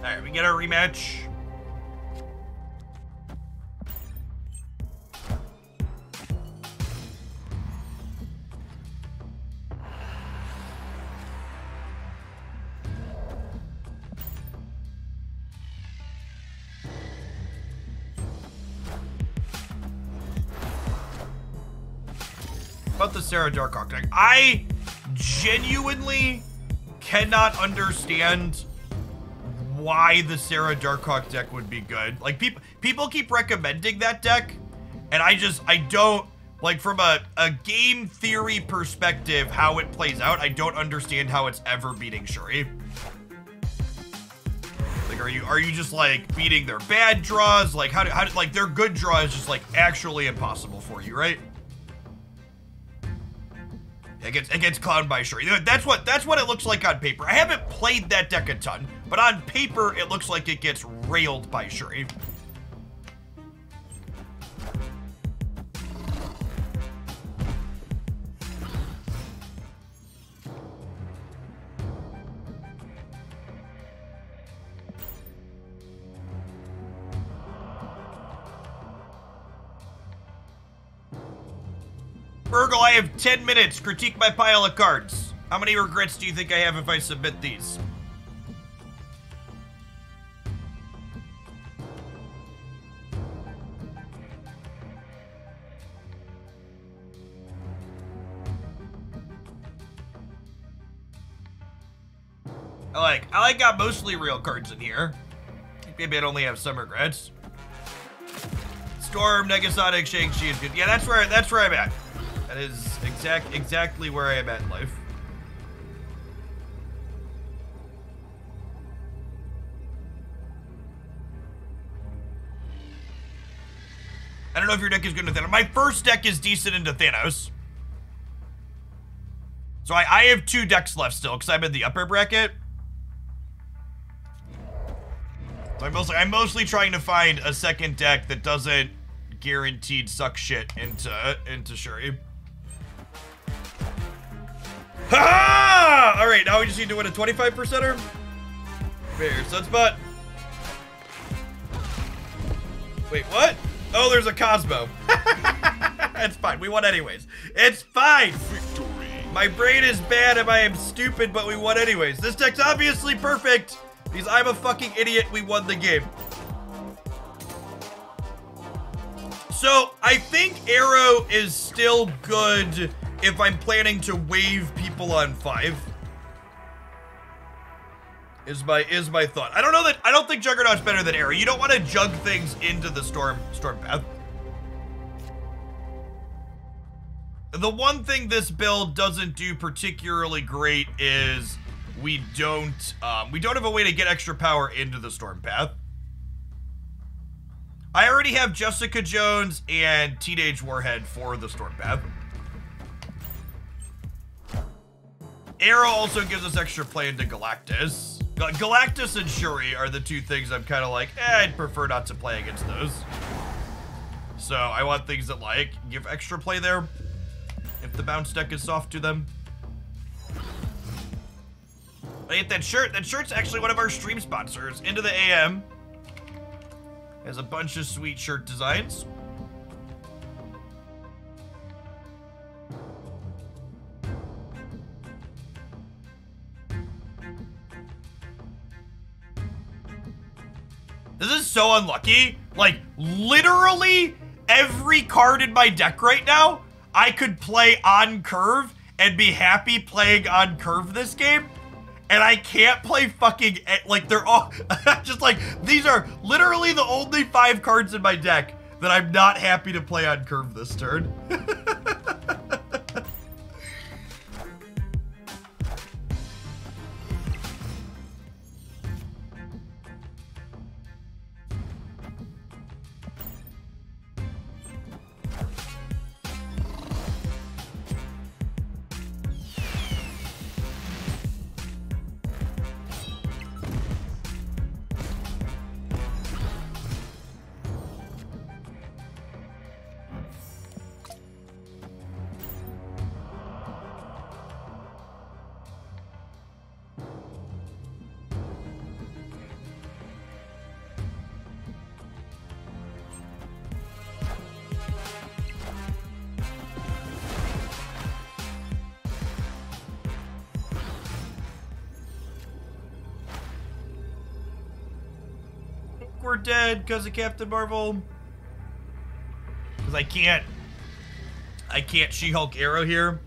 Alright, we get our rematch. About the Sarah Darkhawk deck, I genuinely cannot understand why the Sarah Darkhawk deck would be good. Like people keep recommending that deck, and I don't Like, from a game theory perspective, how it plays out, I don't understand how it's ever beating Shuri. Like, are you just, like, beating their bad draws? Like, how like, their good draw is just, like, actually impossible for you, right? It gets clowned by Shuri. That's what it looks like on paper. I haven't played that deck a ton, but on paper, it looks like it gets railed by Shuri. Virgil, I have 10 minutes. Critique my pile of cards. How many regrets do you think I have if I submit these? I like got mostly real cards in here. Maybe I'd only have some regrets. Storm, Negasonic, Shang-Chi is good. Yeah, that's where I'm at. That is exactly where I am at in life. I don't know if your deck is good into Thanos. My first deck is decent into Thanos. So I have 2 decks left still, because I'm in the upper bracket. So I'm mostly trying to find a second deck that doesn't guaranteed suck shit into Shuri. Ha! All right, now we just need to win a 25%er. Fair Sunspot. Wait, what? Oh, there's a Cosmo. It's fine. We won anyways. It's fine. Victory. My brain is bad and I am stupid, but we won anyways. This deck's obviously perfect because I'm a fucking idiot. We won the game. So I think Arrow is still good if I'm planning to wave people on 5. Is my thought. I don't think Juggernaut's better than Arrow. You don't want to jug things into the storm path. The one thing this build doesn't do particularly great is we don't have a way to get extra power into the storm path. I already have Jessica Jones and Teenage Warhead for the storm path. Arrow also gives us extra play into Galactus. Galactus and Shuri are the 2 things I'm kind of like, I'd prefer not to play against those. So I want things that like give extra play there if the bounce deck is soft to them. I hate that shirt. That shirt's actually one of our stream sponsors. Into the AM has a bunch of sweet shirt designs. This is so unlucky. Like, literally every card in my deck right now, I could play on curve and be happy playing on curve this game. And I can't play fucking, like, they're all, just like, these are literally the only 5 cards in my deck that I'm not happy to play on curve this turn. We're dead because of Captain Marvel. Because I can't She-Hulk Arrow here.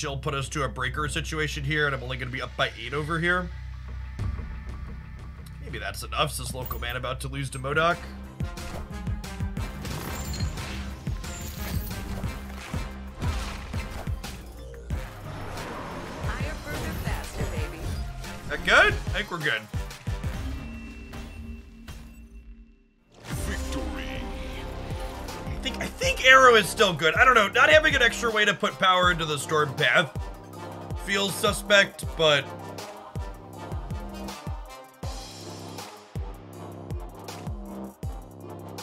chill put us to a breaker situation here, and I'm only going to be up by 8 over here. Maybe that's enough, says local man about to lose to MODOK. Higher, further, faster, baby. That good? I think we're good. Victory. I think arrow is still good. I don't know. Not having an extra way to put power into the storm path feels suspect, but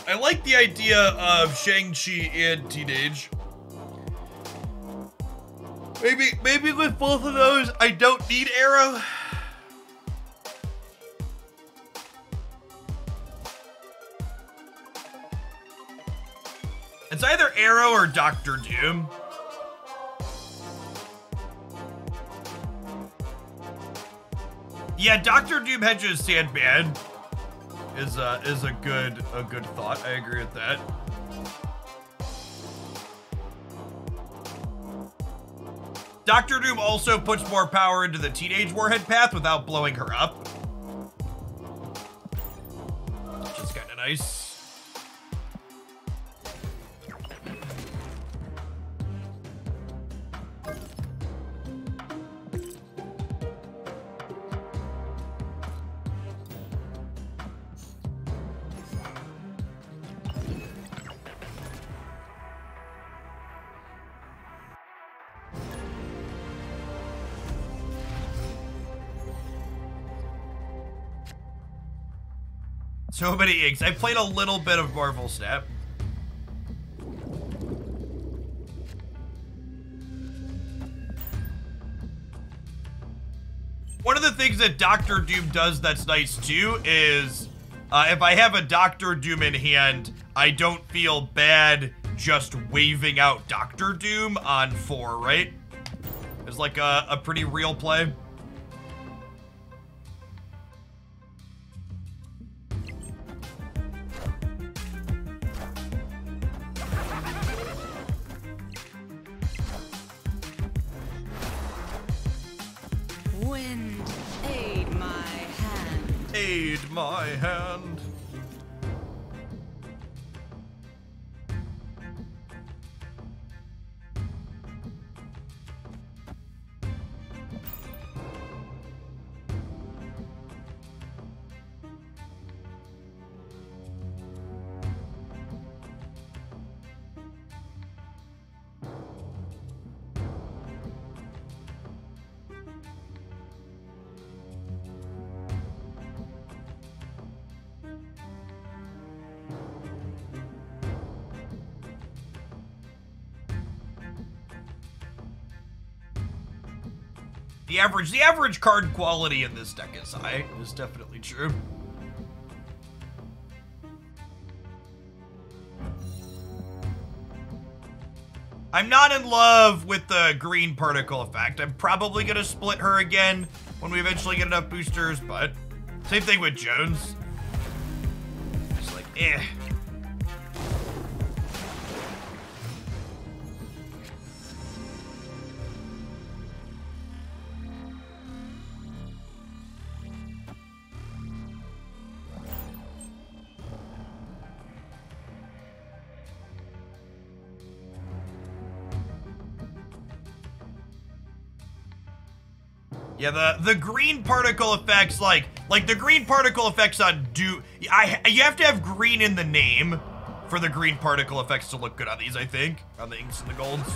I like the idea of Shang-Chi and Teenage. Maybe with both of those, I don't need arrow. It's either Arrow or Doctor Doom. Yeah, Doctor Doom Hedges Sandman is a good thought. I agree with that. Doctor Doom also puts more power into the Teenage Warhead path without blowing her up, which is kind of nice. So many inks. I played a little bit of Marvel Snap. One of the things that Doctor Doom does that's nice too is if I have a Doctor Doom in hand, I don't feel bad just waving out Doctor Doom on 4, right? It's like a pretty real play. Wind, aid my hand. Aid my hand. The average card quality in this deck is high, is definitely true. I'm not in love with the green particle effect. I'm probably gonna split her again when we eventually get enough boosters, but same thing with Jones. Just like, eh. Yeah, the green particle effects, like the green particle effects on you have to have green in the name for the green particle effects to look good on these, I think, on the inks and the golds.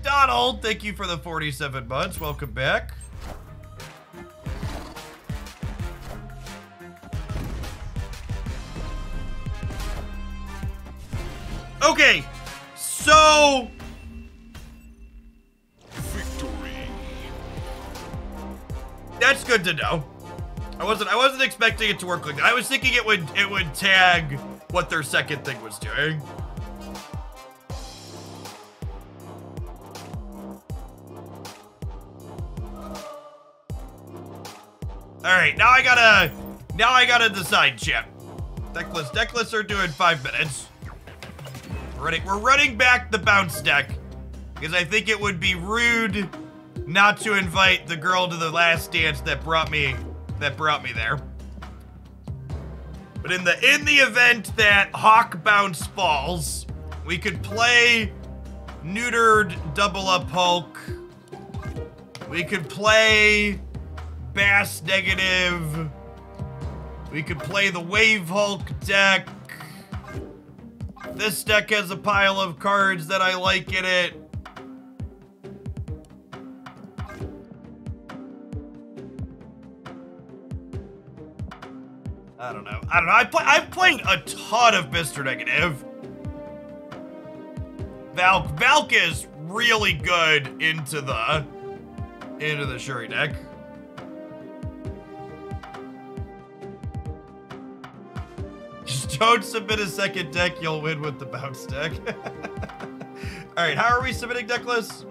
Donald, thank you for the 47 months. Welcome back. Okay, so Victory. that's good to know. I wasn't expecting it to work like that. I was thinking it would tag what their second thing was doing. All right, now I gotta decide, chat. Deckless are doing 5 minutes. We're running back the bounce deck because I think it would be rude not to invite the girl to the last dance that brought me there. But in the event that Hawk Bounce falls, we could play neutered Double Up Hulk. We could play Bass Negative. We could play the Wave Hulk deck. This deck has a pile of cards that I like in it. I don't know. I've played a ton of Mr. Negative. Valk is really good into the Shuri deck. Just don't submit a second deck, you'll win with the bounce deck. Alright, how are we submitting deck lists?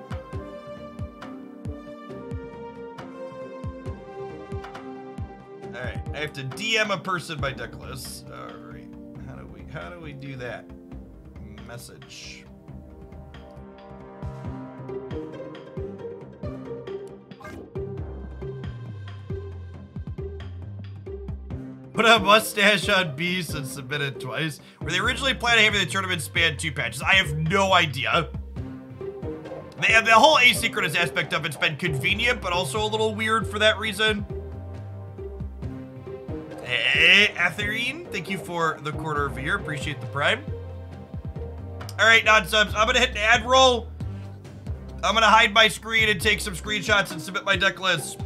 Alright, I have to DM a person by deck list. Alright, how do we do that? Message. Put a mustache on Beast and submit it twice. Were they originally planning having the tournament span 2 patches? I have no idea. The whole asynchronous aspect of it's been convenient, but also a little weird for that reason. Hey, Atherine, thank you for the quarter of a year. Appreciate the prime. All right, non-subs, I'm gonna hit an ad roll. I'm gonna hide my screen and take some screenshots and submit my deck list.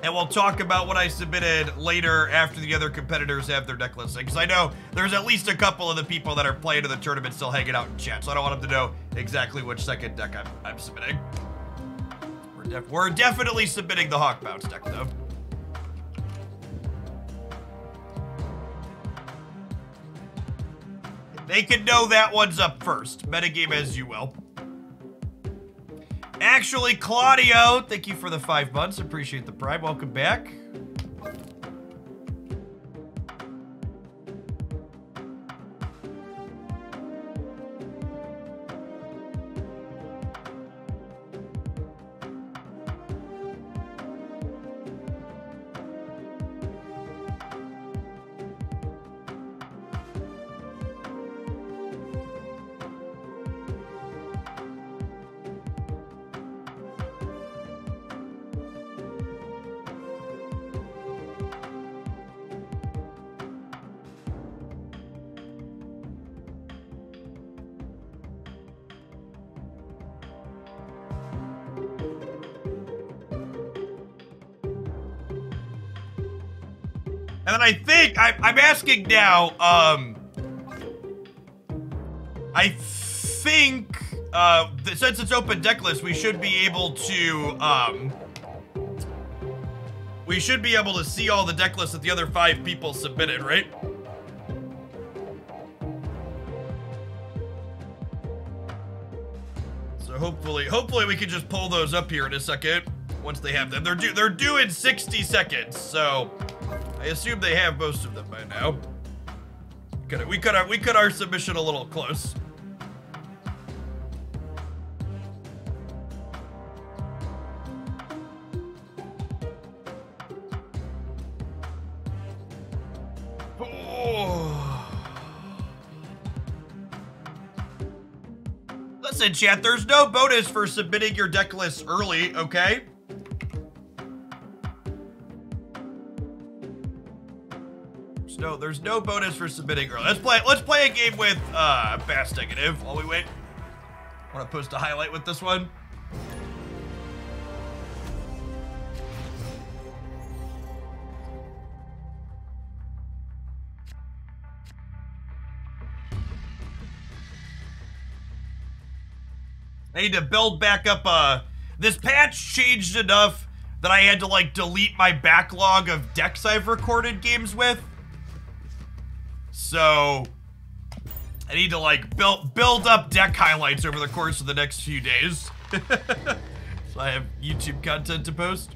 And we'll talk about what I submitted later after the other competitors have their deck listing. Because I know there's at least a couple of the people that are playing in the tournament still hanging out in chat. So I don't want them to know exactly which second deck I'm submitting. We're definitely submitting the Hawk Bounce deck, though. They can know that one's up first. Metagame as you will. Actually, Claudio, thank you for the 5 months. Appreciate the prime. Welcome back. And then I think, I'm asking now, I think, since it's open deck list, we should be able to, see all the deck lists that the other 5 people submitted, right? So hopefully we can just pull those up here in a second once they have them. They're due in 60 seconds, so I assume they have most of them by now. We cut our submission a little close. Oh. Listen, chat, there's no bonus for submitting your deck list early, okay? No, there's no bonus for submitting early. Let's play a game with Bass Negative while we wait. Want to post a highlight with this one? I need to build back up, this patch changed enough that I had to like delete my backlog of decks I've recorded games with. So I need to like build up deck highlights over the course of the next few days. So I have YouTube content to post.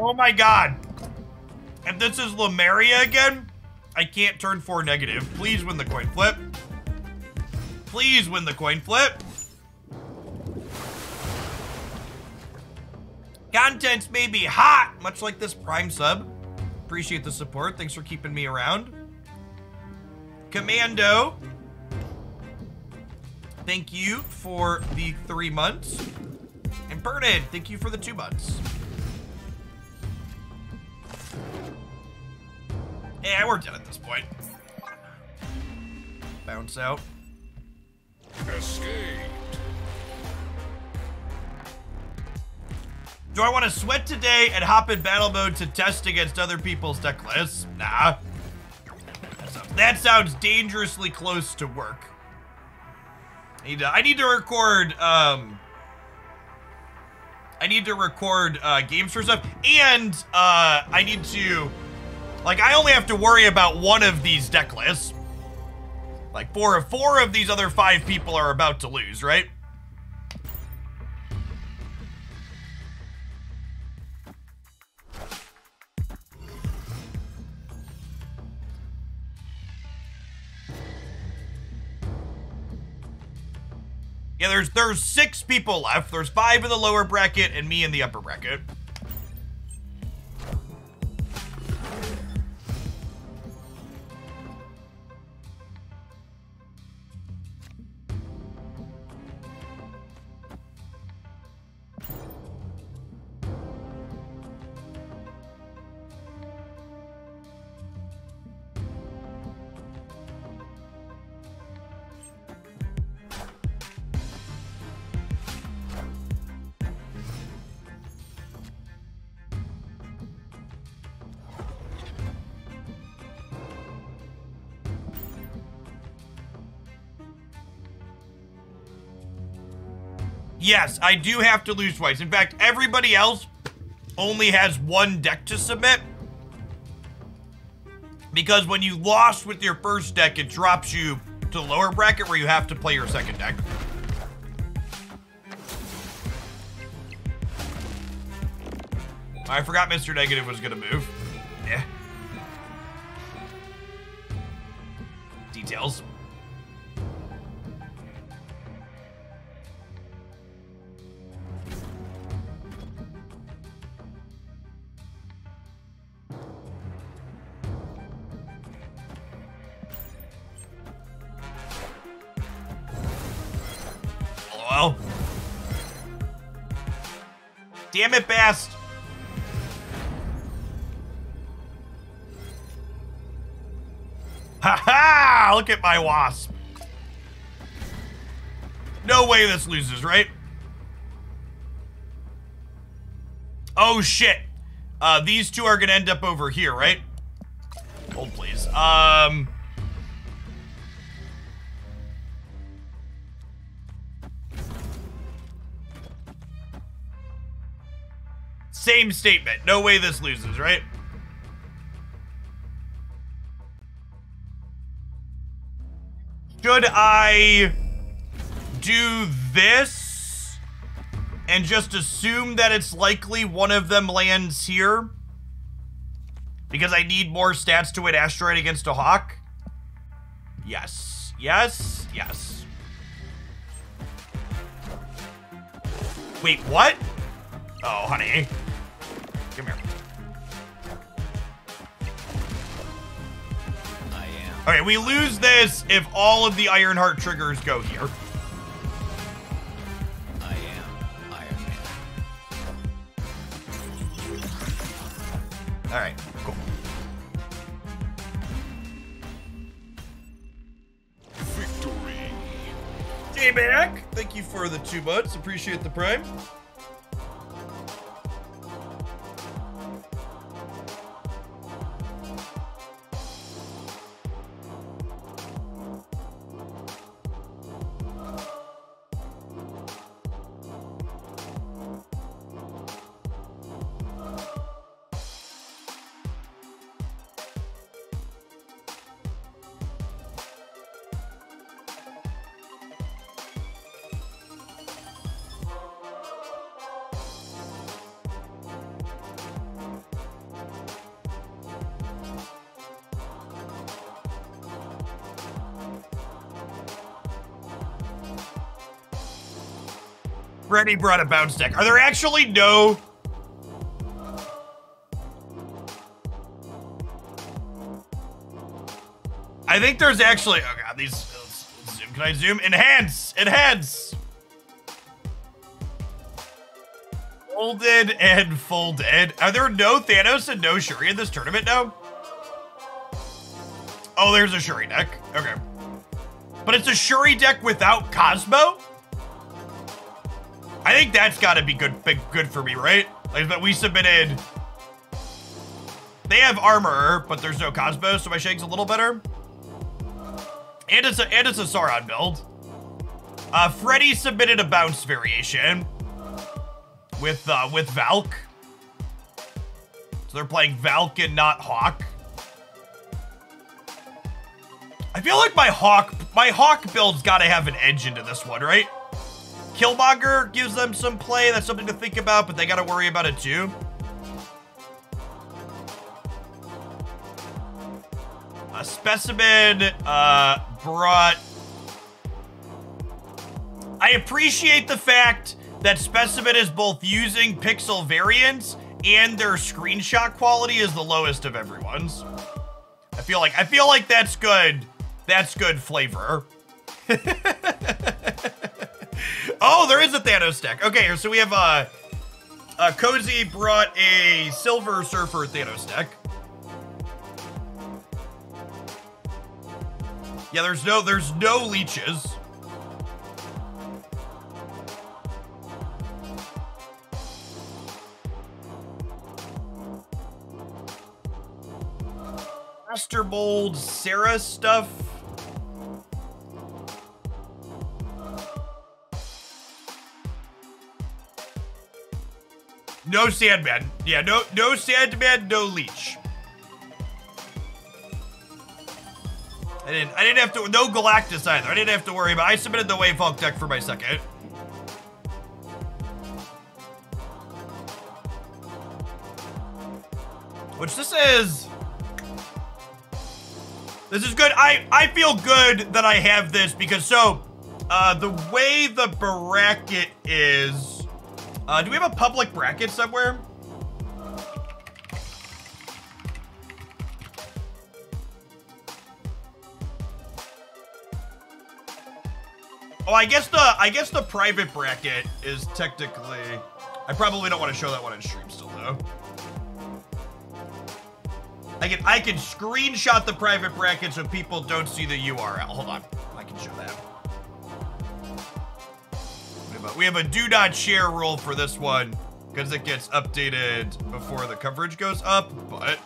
Oh my god. If this is Lemuria again, I can't turn 4 negative. Please win the coin flip. Please win the coin flip. Contents may be hot, much like this Prime sub. Appreciate the support. Thanks for keeping me around. Commando. Thank you for the 3 months. And Bernard, thank you for the 2 months. Yeah, we're done at this point. Bounce out. Escaped. Do I want to sweat today and hop in battle mode to test against other people's deck lists? Nah. That sounds dangerously close to work. I need to record games for stuff, and I need to, like, I only have to worry about one of these deck lists. Like, four of these other 5 people are about to lose, right? Yeah, there's 6 people left. There's 5 in the lower bracket and me in the upper bracket. Yes, I do have to lose twice. In fact, everybody else only has 1 deck to submit. Because when you lost with your first deck, it drops you to the lower bracket where you have to play your second deck. I forgot Mr. Negative was gonna move. Yeah. Details. LOL. Damn it, Bast. Ha-ha! Look at my wasp. No way this loses, right? Oh, shit. These 2 are gonna end up over here, right? Hold, please. Same statement. No way this loses, right? Should I do this and just assume that it's likely one of them lands here? Because I need more stats to hit Asteroid against a Hawk? Yes. Yes. Yes. Wait, what? Oh, honey. Come here. Okay, we lose this if all of the Ironheart triggers go here. I am Iron Man. All right, cool. Victory. J-Back, thank you for the 2 months. Appreciate the prime. Freddy brought a bounce deck. Are there actually no... I think there's actually... Oh god, these... Let's zoom. Can I zoom? Enhance! Enhance! Folded and folded. Are there no Thanos and no Shuri in this tournament now? Oh, there's a Shuri deck. Okay. But it's a Shuri deck without Cosmo? I think that's gotta be good for me, right? Like, that we submitted... They have armor, but there's no Cosmo, so my Shag's a little better. And it's a Sauron build. Freddy submitted a bounce variation with Valk. So they're playing Valk and not Hawk. I feel like my Hawk build's gotta have an edge into this one, right? Killmonger gives them some play. That's something to think about, but they gotta worry about it too. A Specimen brought... I appreciate the fact that Specimen is both using pixel variants and their screenshot quality is the lowest of everyone's. I feel like that's good. That's good flavor. Oh, there is a Thanos deck. Okay, so we have Cozy brought a Silver Surfer Thanos deck. Yeah, there's no leeches. Master Mold Sarah stuff. No Sandman. Yeah, no Sandman, no Leech. I didn't have to, no Galactus either. I didn't have to worry about, I submitted the Wave Hulk deck for my second. Which this is good. I feel good that I have this because the way the bracket is, do we have a public bracket somewhere? Oh, I guess the private bracket is technically, I probably don't want to show that one on stream still though. I can screenshot the private bracket so people don't see the URL. Hold on, I can show that. We have a do not share rule for this one because it gets updated before the coverage goes up, but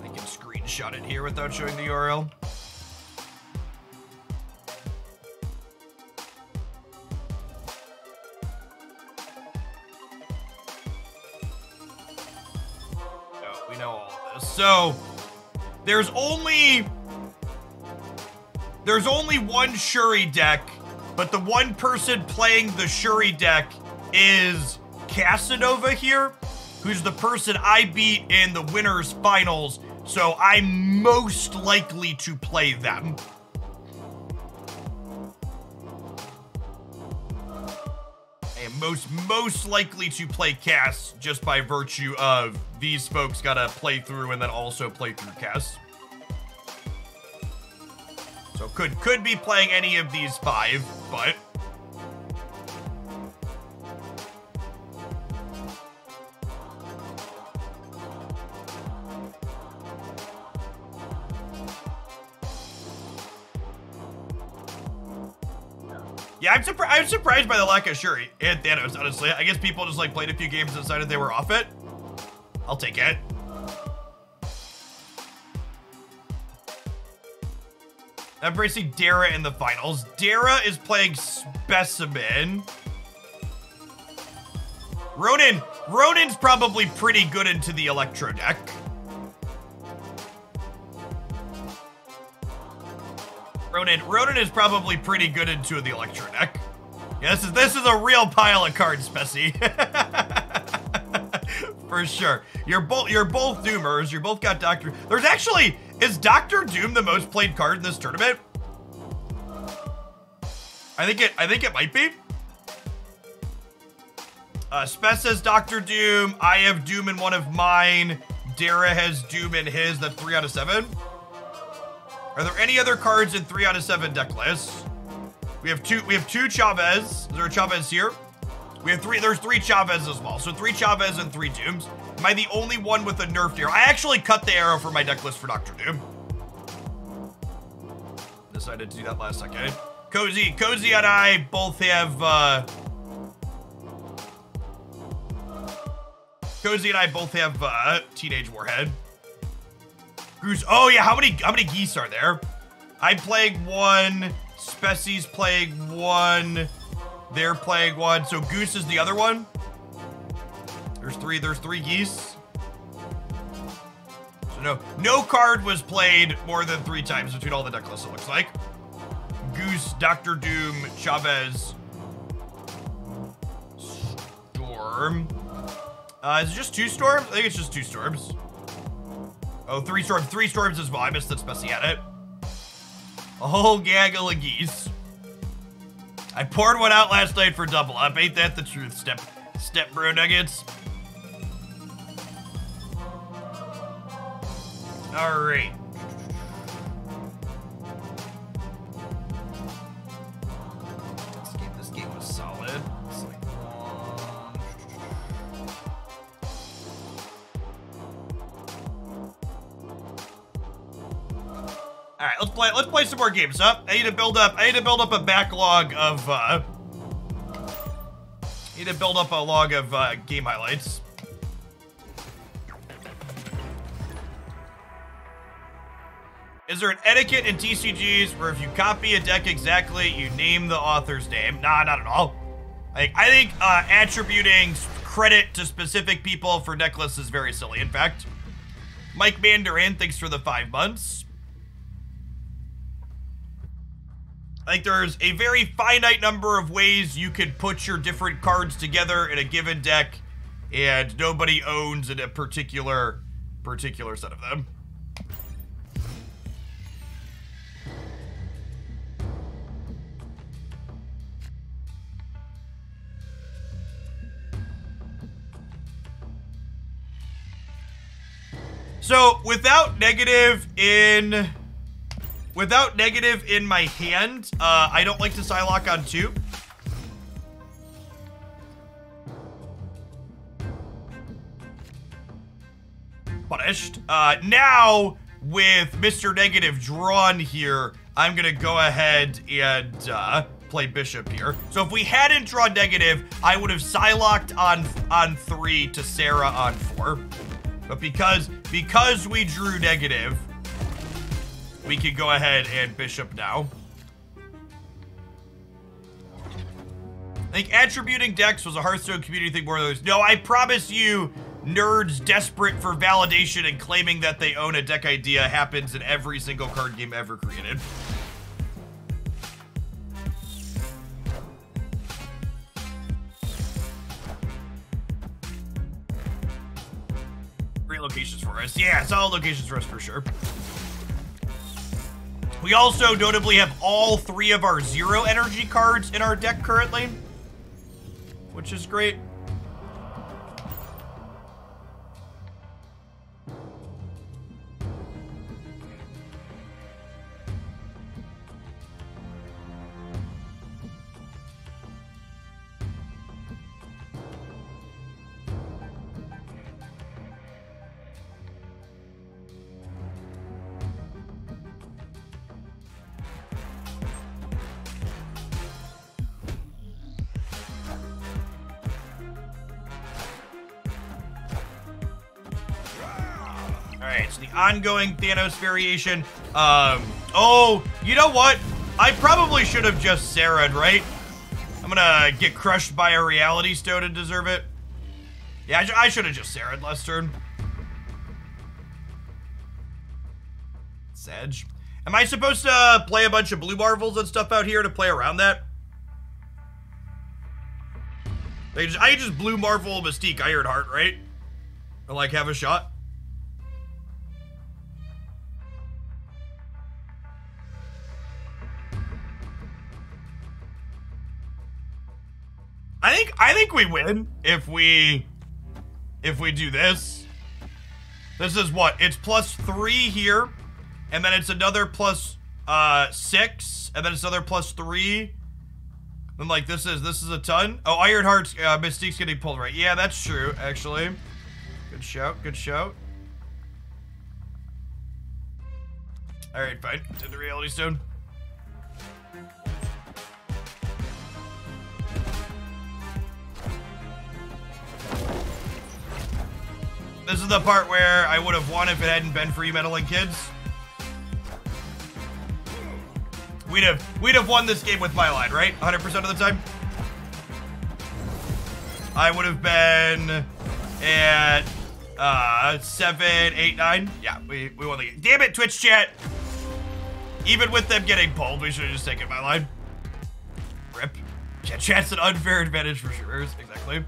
I can screenshot it here without showing the URL. No, we know all of this. So there's only one Shuri deck. But the one person playing the Shuri deck is Casanova here, who's the person I beat in the winners finals, so I'm most likely to play them. I am most likely to play Cass just by virtue of these folks gotta play through and then also play through Cass. So could be playing any of these 5, but Yeah, I'm surprised by the lack of Shuri and Thanos, honestly. I guess people just like played a few games and decided they were off it. I'll take it. Embracing Dara in the finals. Dara is playing Specimen. Ronan's probably pretty good into the Electro deck. Ronan is probably pretty good into the Electro deck. Yeah, this is a real pile of cards, Spessy. For sure. You're both Doomers. You both got Doctor. There's actually, is Doctor Doom the most played card in this tournament? I think it might be. Spess says Doctor Doom. I have Doom in one of mine. Dara has Doom in his. That's 3 out of 7. Are there any other cards in 3 out of 7 deck lists? We have two Chavez. Is there a Chavez here? There's 3 Chavez as well. So 3 Chavez and 3 Dooms. Am I the only one with a nerfed arrow? I actually cut the arrow for my deck list for Doctor Doom. Decided to do that last second. Cozy and I both have Teenage Warhead. Goose. Oh yeah, how many geese are there? I'm playing 1. Spessy's playing 1. They're playing 1. So Goose is the other one. There's 3 geese. So no card was played more than 3 times between all the deck lists, it looks like. Goose, Doctor Doom, Chavez, Storm. Is it just 2 storms? I think it's just 2 storms. Oh, 3 storms. 3 storms as well. I missed that Spessy had it. A whole gaggle of geese. I poured one out last night for double up. Ain't that the truth, Step Bro Nuggets? All right. This game was solid. It's like all right, let's play some more games. I need to build up a backlog of log of game highlights. Is there an etiquette in TCGs where if you copy a deck exactly, you name the author's name? Nah, not at all. I think attributing credit to specific people for deck lists is very silly. In fact, Mike Mandarin, thanks for the 5 months. I think there's a very finite number of ways you can put your different cards together in a given deck, and nobody owns a particular set of them. So without negative in my hand, I don't like to Psylocke on 2. Punished. Now with Mr. Negative drawn here, I'm gonna go ahead and play Bishop here. So if we hadn't drawn negative, I would have Psylocked on 3 to Sarah on 4. But because we drew negative, we can go ahead and Bishop now. I think attributing decks was a Hearthstone community thing more than others. No, I promise you, nerds desperate for validation and claiming that they own a deck idea happens in every single card game ever created. Great locations for us. Yeah, solid locations for us for sure. We also notably have all 3 of our 0 energy cards in our deck currently, which is great. Alright, so the ongoing Thanos variation. Oh, you know what? I probably should have just Sarah'd, right? I'm gonna get crushed by a reality stone to deserve it. Yeah, I should have just Sarah'd last turn. Sedge. Am I supposed to play a bunch of blue marvels and stuff out here to play around that? I just blue marvel Mystique Ironheart, right? Or like have a shot? I think we win if we do this. This is what? It's +3 here, and then it's another +6, and then it's another +3. Then like this is a ton. Oh, Ironheart's Mystique's getting pulled right. Yeah, that's true, actually. Good shout, good shout. Alright, fine. To the reality stone. This is the part where I would have won if it hadn't been for meddling kids. We'd have won this game with my line, right? 100% of the time. I would have been at 7, 8, 9. Yeah, we won the game. Damn it, Twitch chat. Even with them getting pulled, we should have just taken my line. Rip. Yeah, chat's an unfair advantage for sure. Exactly.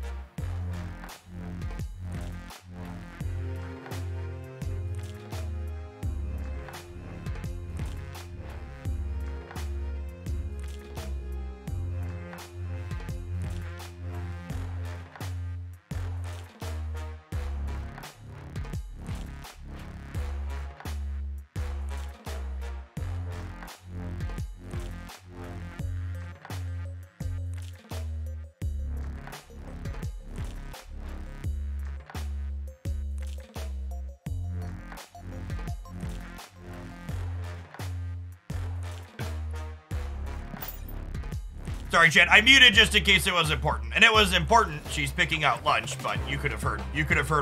Sorry, chat. I muted just in case it was important, and it was important. She's picking out lunch, but you could have heard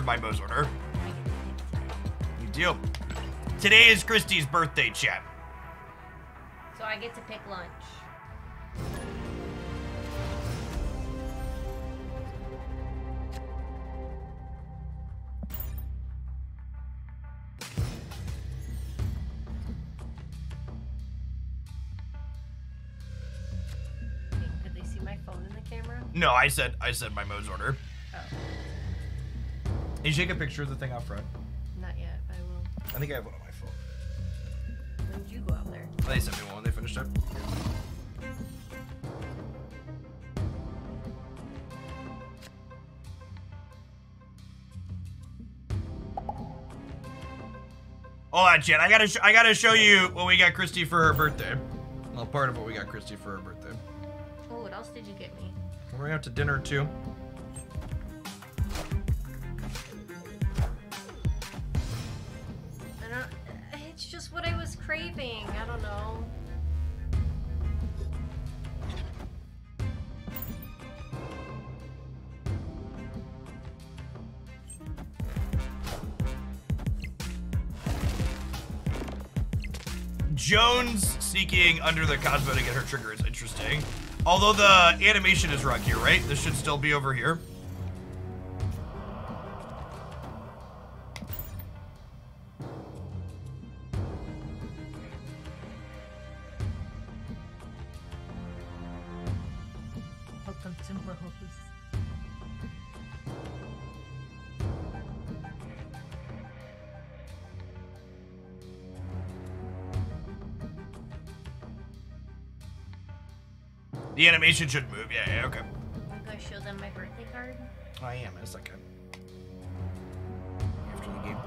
my Mo's order. You do. Today is Christy's birthday, chat. So I get to pick lunch. No, I said my Mo's order. Oh. Can you take a picture of the thing out front? Not yet, but I will. I think I have one on my phone. When did you go out there? They sent me one when they finished it. Hold on, Jen. I gotta show you what we got Christy for her birthday. Well, part of what we got Christy for her birthday. Oh, what else did you get me? We're going out to dinner too. It's just what I was craving. I don't know. Jones sneaking under the Cosmo to get her trigger is interesting. Although the animation is wrong here, right? This should still be over here. Welcome to Mo's. The animation should move. Yeah, okay. I'm gonna show them my birthday card. I am in a second. After the game.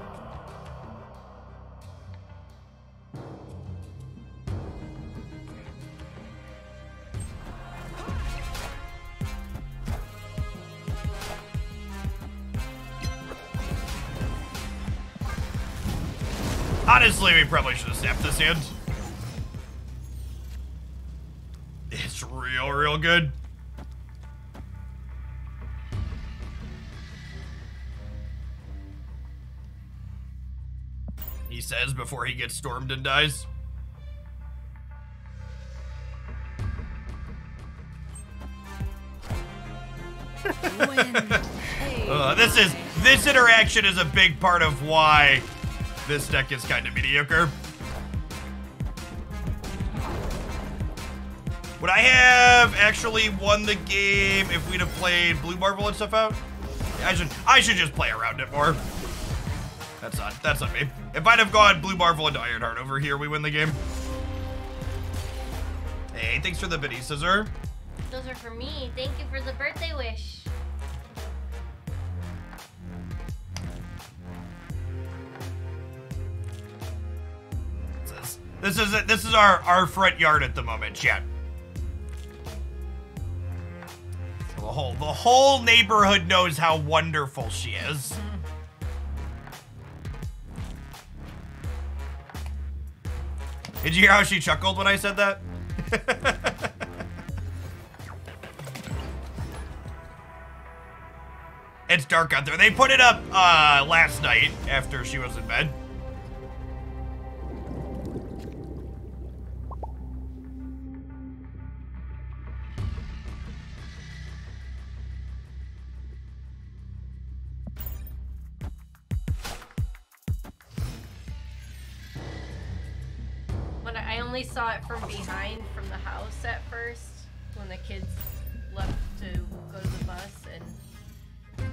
Honestly, we probably should have snapped this hand. It's real good. says before he gets stormed and dies. This interaction is a big part of why this deck is kind of mediocre. Would I have actually won the game if we'd have played Blue Marvel and stuff out? I should just play around it more. That's not me. If I'd have gone Blue Marvel into Ironheart over here, we win the game. Hey, thanks for the bitty scissor. Those are for me. Thank you for the birthday wish. This is our front yard at the moment, chat. The whole neighborhood knows how wonderful she is. Did you hear how she chuckled when I said that? It's dark out there. They put it up last night after she was in bed. I only saw it from behind, from the house at first, when the kids left to go to the bus, and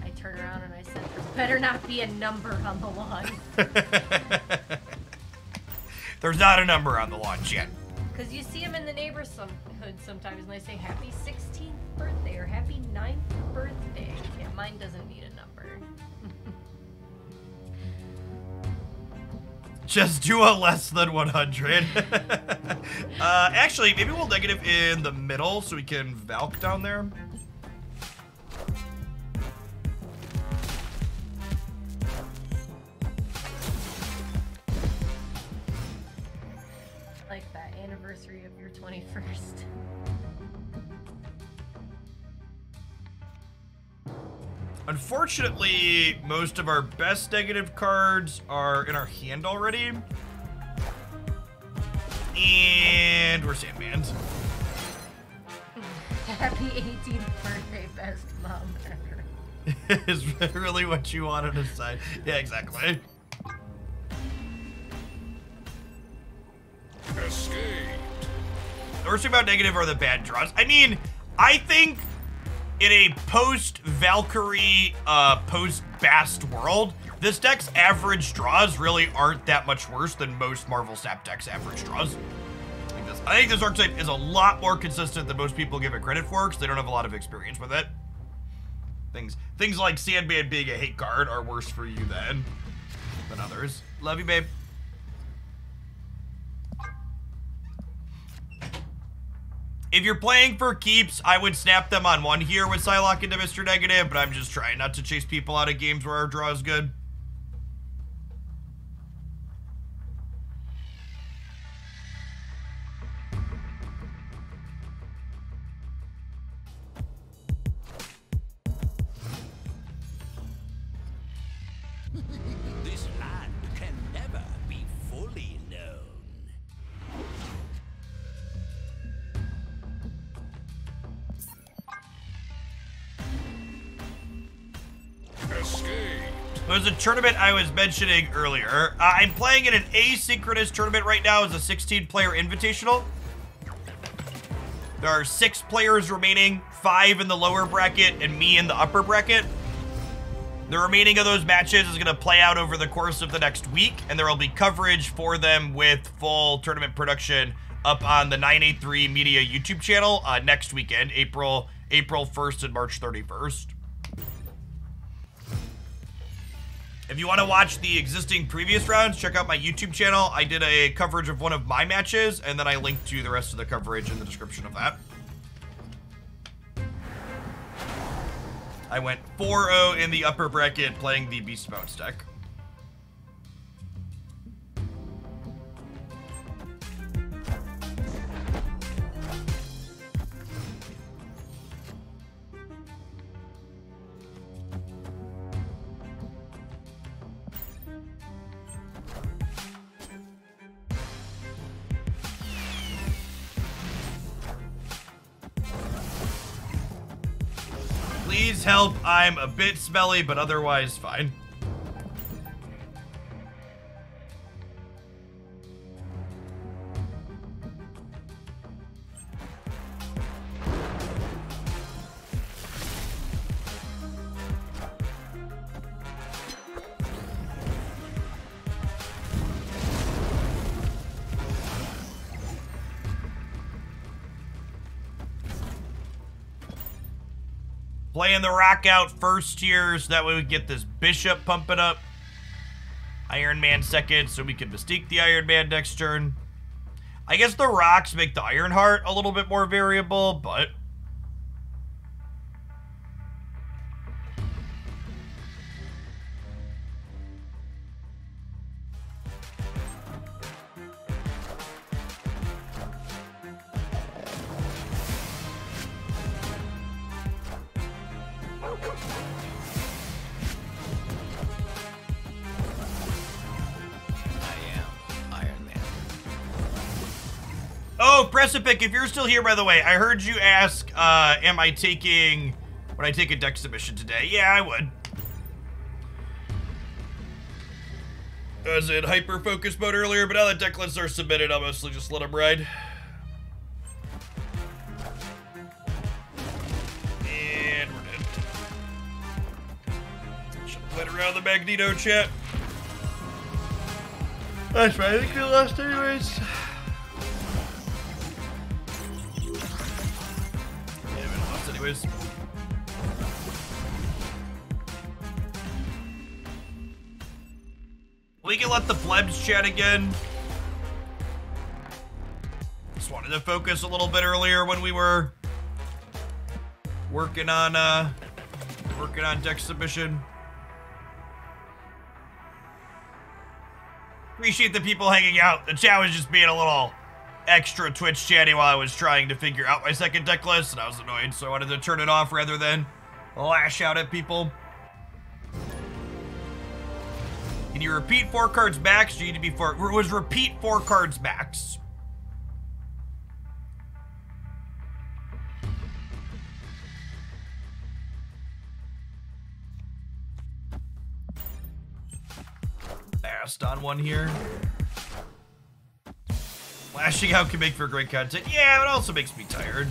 I turned around and I said, "There better not be a number on the lawn." There's not a number on the lawn yet. Because you see them in the neighborhood sometimes, and they say, "Happy 16th birthday," or "Happy 9th birthday." Yeah, mine doesn't need a number. Just do a less than 100. Actually, maybe we'll negative in the middle so we can Valk down there. Like that anniversary of your 21st. Unfortunately, most of our best negative cards are in our hand already. And we're Sandmans. Happy 18th birthday, best mom ever. Is really what you wanted to say. Yeah, exactly. Escape. The worst thing about negative are the bad draws. I mean, I think in a post-Valkyrie, post-Bast world, this deck's average draws really aren't that much worse than most Marvel Snap decks' average draws. I think this archetype is a lot more consistent than most people give it credit for because they don't have a lot of experience with it. Things like Sandman being a hate card are worse for you than others. Love you, babe. If you're playing for keeps, I would snap them on one here with Psylocke into Mr. Negative, but I'm just trying not to chase people out of games where our draw is good. This land can never be fully known. Escape. There's a tournament I was mentioning earlier. I'm playing in an asynchronous tournament right now as a 16-player invitational. There are 6 players remaining, 5 in the lower bracket and me in the upper bracket. The remaining of those matches is going to play out over the course of the next week, and there will be coverage for them with full tournament production up on the 983 Media YouTube channel next weekend, April 1st and March 31st. If you want to watch the existing previous rounds, check out my YouTube channel. I did a coverage of one of my matches, and then I linked to the rest of the coverage in the description of that. I went 4-0 in the upper bracket playing the Beast Bounce deck. Please help. I'm a bit smelly, but otherwise fine. Playing the rock out first here, so that way we get this bishop pumping up. Iron Man second, so we can Mystique the Iron Man next turn. I guess the rocks make the Iron Heart a little bit more variable, but... Oh, Precipic, if you're still here, by the way, I heard you ask, would I take a deck submission today? Yeah, I would. I was in hyper-focus mode earlier, but now that deck lists are submitted, I'll mostly just let them ride. And we're dead. Should play around the Magneto chat. That's right, I think we lost anyways. Anyways. We can let the plebs chat again. Just wanted to focus a little bit earlier when we were working on deck submission. Appreciate the people hanging out. The chat was just being a little extra Twitch chatty while I was trying to figure out my second deck list, and I was annoyed, so I wanted to turn it off rather than lash out at people. Can you repeat 4 cards max? You need to be 4. It was repeat 4 cards max. Fast on one here. Lashing out can make for great content. Yeah, but it also makes me tired.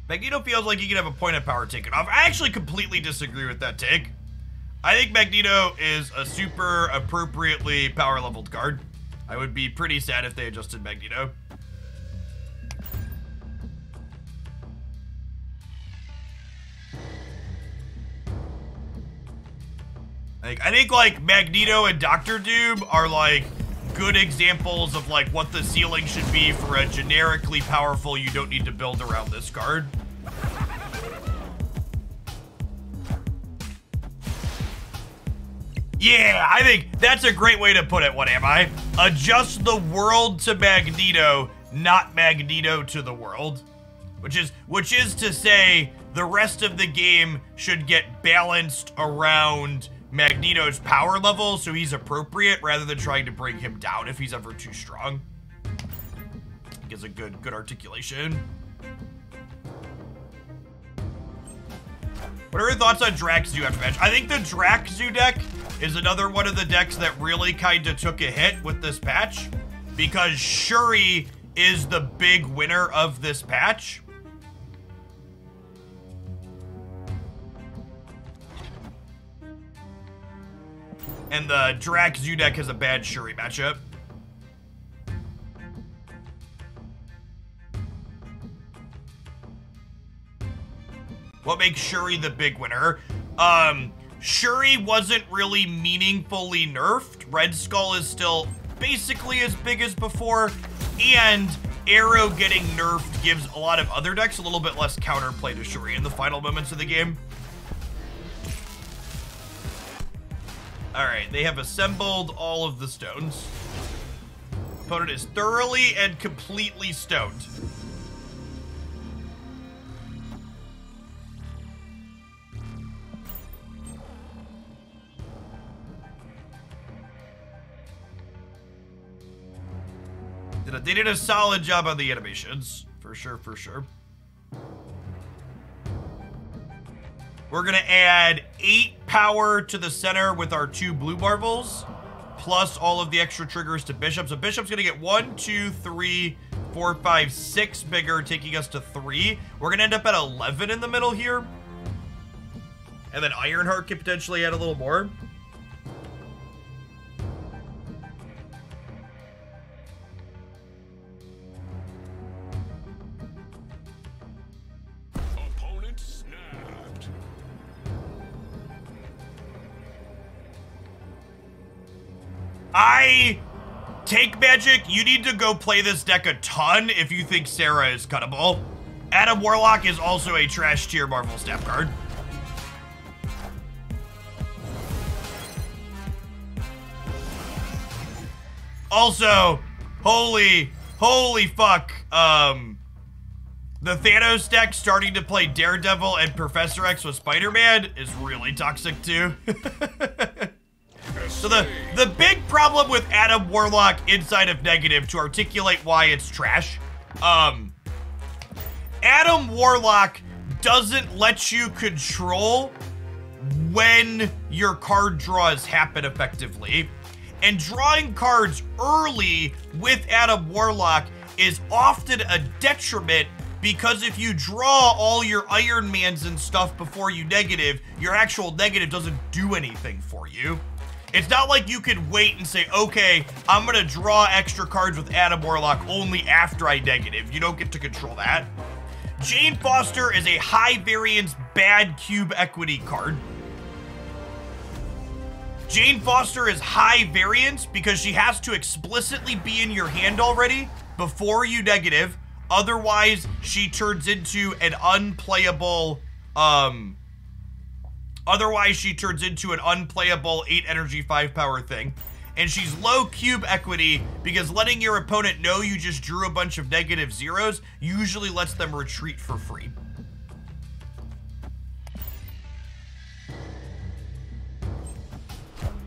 Magneto feels like he can have a point of power taken off. I actually completely disagree with that take. I think Magneto is a super appropriately power leveled card. I would be pretty sad if they adjusted Magneto. I think like Magneto and Doctor Doom are like good examples of like what the ceiling should be for a generically powerful you don't need to build around this card. Yeah, I think that's a great way to put it. What am I? Adjust the world to Magneto, not Magneto to the world. Which is to say the rest of the game should get balanced around Magneto's power level so he's appropriate rather than trying to bring him down if he's ever too strong. I think it's a good articulation. What are your thoughts on Draxu after match? I think the Draxu deck is another one of the decks that really kind of took a hit with this patch because Shuri is the big winner of this patch. And the Draxu deck has a bad Shuri matchup. What makes Shuri the big winner? Shuri wasn't really meaningfully nerfed. Red Skull is still basically as big as before. And Arrow getting nerfed gives a lot of other decks a little bit less counterplay to Shuri in the final moments of the game. Alright, they have assembled all of the stones. Opponent is thoroughly and completely stoned. They did a solid job on the animations. For sure, for sure. We're gonna add 8 power to the center with our 2 blue marbles, plus all of the extra triggers to Bishop. So Bishop's gonna get 1, 2, 3, 4, 5, 6 bigger, taking us to 3. We're gonna end up at 11 in the middle here. And then Ironheart could potentially add a little more. Opponent snapped. Take Magic, you need to go play this deck a ton if you think Sarah is cuttable. Adam Warlock is also a trash tier Marvel Snap card. Also, holy fuck, the Thanos deck starting to play Daredevil and Professor X with Spider-Man is really toxic too. So the big problem with Adam Warlock inside of Negative, to articulate why it's trash, Adam Warlock doesn't let you control when your card draws happen effectively. And drawing cards early with Adam Warlock is often a detriment, because if you draw all your Iron Mans and stuff before you negative, your actual negative doesn't do anything for you. It's not like you could wait and say, okay, I'm gonna draw extra cards with Adam Warlock only after I negative. You don't get to control that. Jane Foster is a high variance bad cube equity card. Jane Foster is high variance because she has to explicitly be in your hand already before you negative. Otherwise, she turns into an unplayable, 8 energy, 5 power thing. And she's low cube equity because letting your opponent know you just drew a bunch of negative zeros usually lets them retreat for free.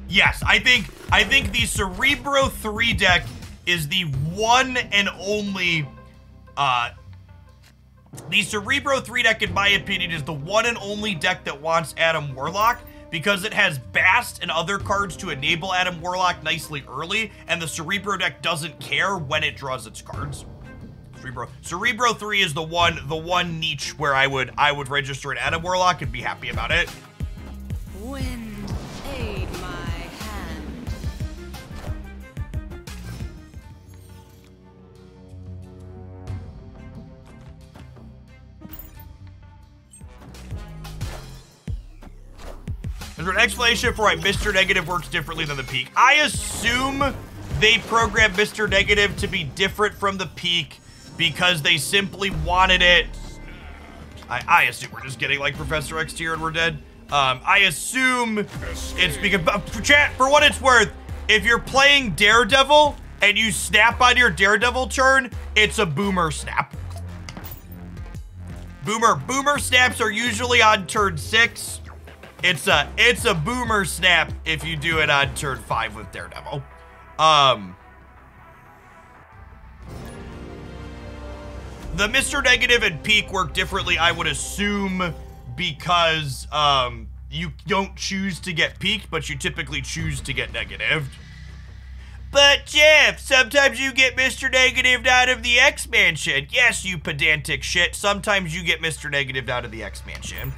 Yes, I think the Cerebro 3 deck is the one and only, the Cerebro 3 deck, in my opinion, is the one and only deck that wants Adam Warlock, because it has Bast and other cards to enable Adam Warlock nicely early, and the Cerebro deck doesn't care when it draws its cards. Cerebro 3 is the one niche where I would register an Adam Warlock and be happy about it. Wind, aid my hand. Is there an explanation for why Mr. Negative works differently than the Peak? I assume they programmed Mr. Negative to be different from the Peak because they simply wanted it. I assume we're just getting like Professor X tier and we're dead. I assume it's because, chat, for what it's worth, if you're playing Daredevil and you snap on your Daredevil turn, it's a Boomer snap. Boomer snaps are usually on turn 6. It's a Boomer snap if you do it on turn 5 with Daredevil. The Mr. Negative and Peak work differently, I would assume, because you don't choose to get peaked, but you typically choose to get negatived. But Jeff, sometimes you get Mr. Negatived out of the X-Mansion. Yes, you pedantic shit. Sometimes you get Mr. Negatived out of the X-Mansion.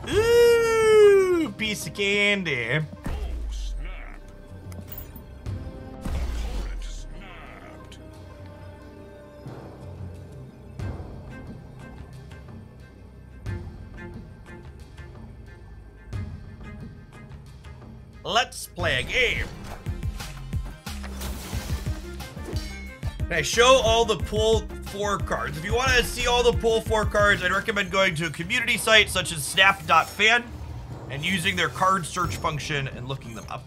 Ooh, piece of candy. Oh, snap. Opponent snapped. Let's play a game. Okay, show all the pull 4 cards. If you want to see all the pull 4 cards, I'd recommend going to a community site such as snap.fan. and using their card search function and looking them up.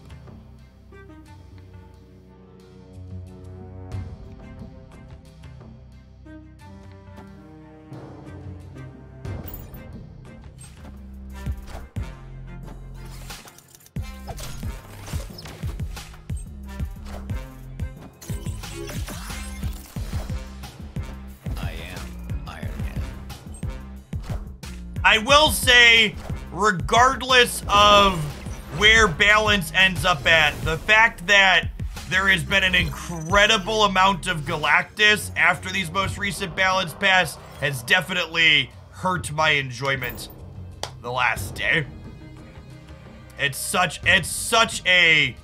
I will say, regardless of where balance ends up at, the fact that there has been an incredible amount of Galactus after these most recent balance pass has definitely hurt my enjoyment the last day. It's such a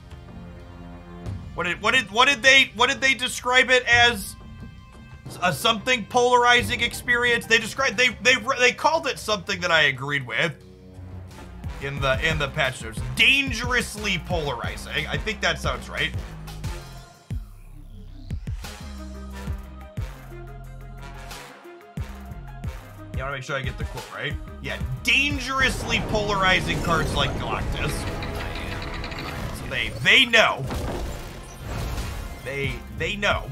what did they describe it as? A something polarizing experience. They described they called it something that I agreed with in the patch notes. Dangerously polarizing. I think that sounds right. You want to make sure I get the quote right. Yeah, dangerously polarizing cards like Galactus. So they know. They know.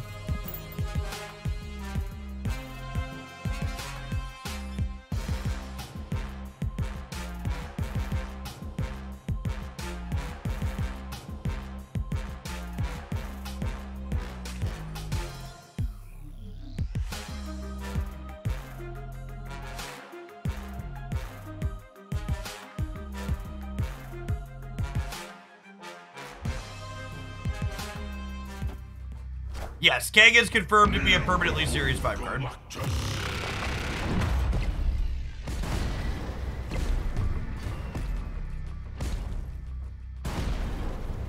Yes, Kang is confirmed to be a permanently Series 5 card.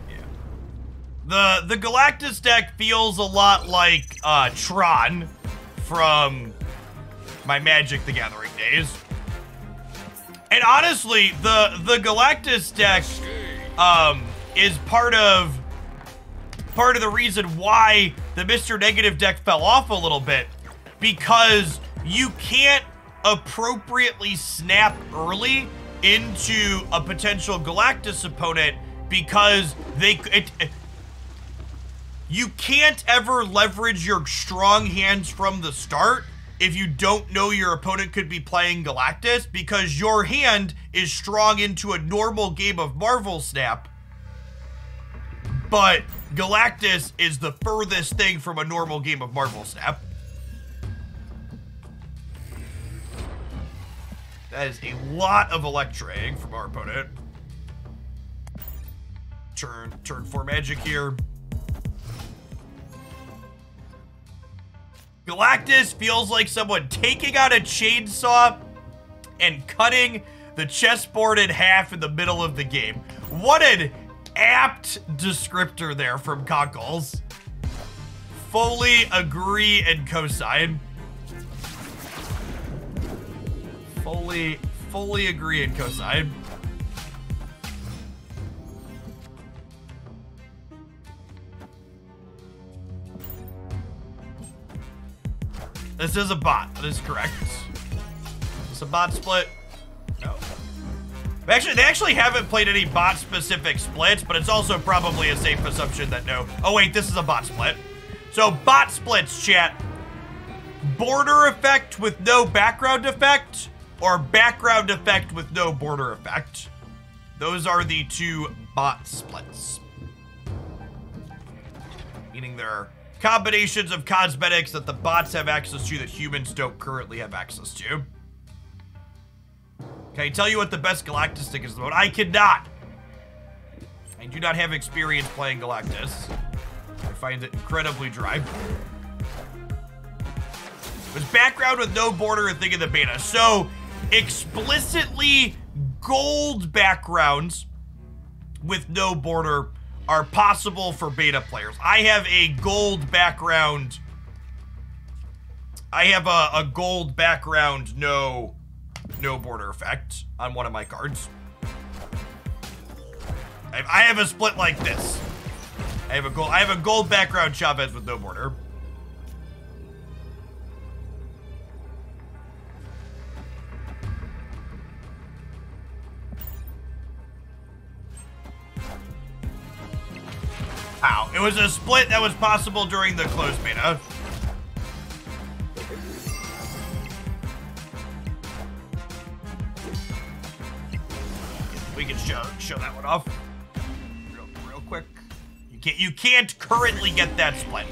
Yeah. The Galactus deck feels a lot like Tron from my Magic the Gathering days. And honestly, the Galactus deck is part of the reason why the Mr. Negative deck fell off a little bit, because you can't appropriately snap early into a potential Galactus opponent because you can't ever leverage your strong hands from the start if you don't know your opponent could be playing Galactus, because your hand is strong into a normal game of Marvel Snap, but Galactus is the furthest thing from a normal game of Marvel Snap. That is a lot of Electro-ing from our opponent. Turn 4 Magic here. Galactus feels like someone taking out a chainsaw and cutting the chessboard in half in the middle of the game. What an apt descriptor there from Cockles. Fully agree and cosign. Fully agree and cosign. This is a bot. That is correct. Is this a bot split? No. Actually, they actually haven't played any bot-specific splits, but it's also probably a safe assumption that no. Oh, wait, this is a bot split. So, bot splits, chat. Border effect with no background effect, or background effect with no border effect. Those are the two bot splits. Meaning there are combinations of cosmetics that the bots have access to that humans don't currently have access to. Can I tell you what the best Galactus stick is about? I cannot. I do not have experience playing Galactus. I find it incredibly dry. Was background with no border a thing in the beta? So, explicitly gold backgrounds with no border are possible for beta players. I have a gold background. I have a gold background, no border effect on one of my cards. I have a split like this. I have a gold background Chavez with no border. It was a split that was possible during the closed beta. We can show that one off real quick. You can't currently get that split.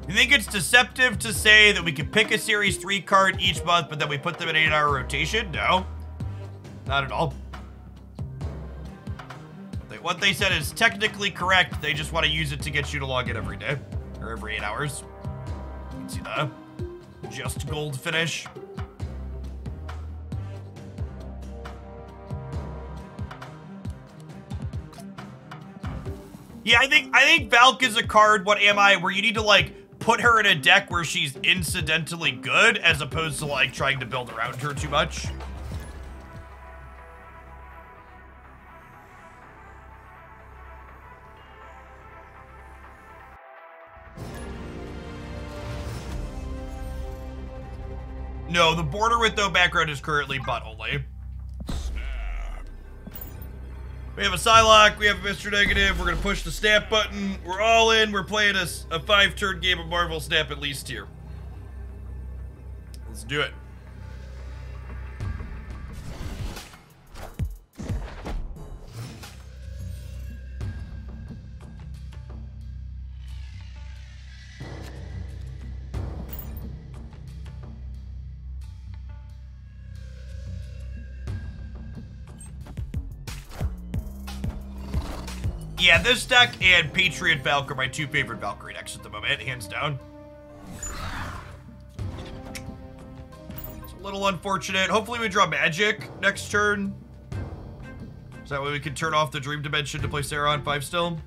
You think it's deceptive to say that we can pick a Series 3 card each month, but then we put them in 8-hour rotation? No. Not at all. What they said is technically correct. They just want to use it to get you to log in every day. Or every 8 hours. You can see the just gold finish. Yeah, I think Valk is a card, what am I, where you need to, like, put her in a deck where she's incidentally good, as opposed to, like, trying to build around her too much. No, the border with no background is currently butt only. We have a Psylocke, we have a Mr. Negative, we're gonna push the snap button, we're all in, we're playing a 5-turn game of Marvel Snap at least here. Let's do it. Yeah, this deck and Patriot Valk are my two favorite Valkyrie decks at the moment, hands down. It's a little unfortunate. Hopefully we draw Magic next turn. So that way we can turn off the Dream Dimension to play Sarah on 5 still.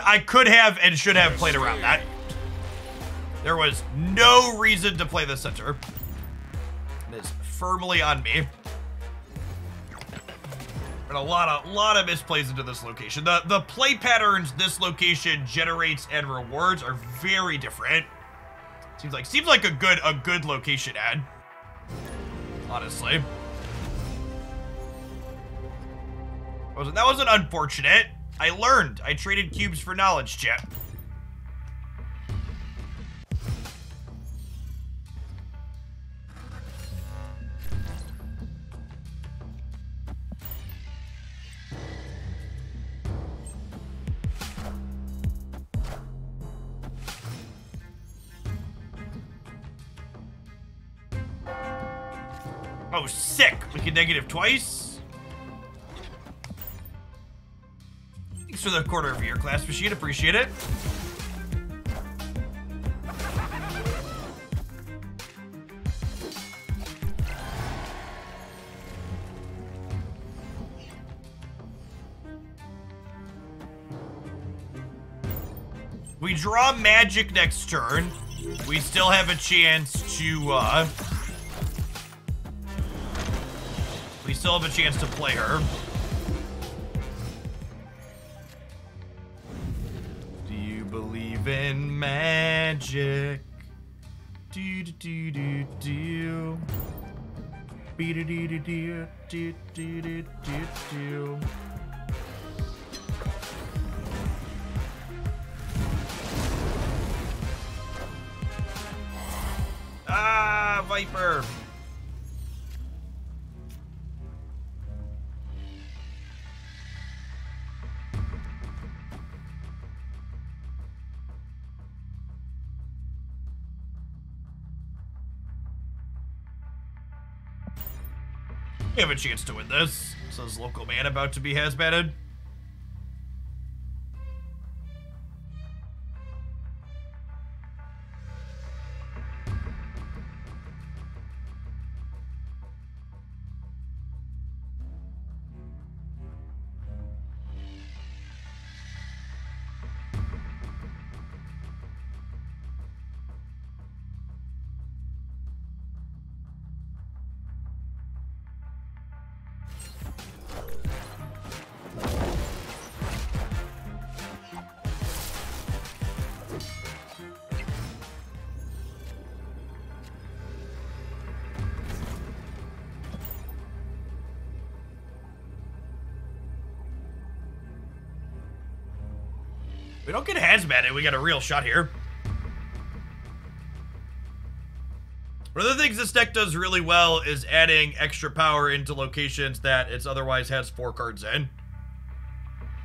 I could have and should have played around that. There was no reason to play the center. It is firmly on me. And a lot of misplays into this location. The play patterns this location generates and rewards are very different. Seems like a good location ad. Honestly. That wasn't unfortunate. I learned. I traded cubes for knowledge, chat. Oh, sick. We can negative twice. Thanks for the quarter of your class machine. Appreciate it. We draw Magic next turn. We still have a chance to, we still have a chance to play her. Do you believe in magic? Do do do do do. Be do do do do do do do do. Ah, Viper. We have a chance to win this, says local man about to be hazmatted. We don't get hazmat, we get a real shot here. One of the things this deck does really well is adding extra power into locations that it otherwise has 4 cards in.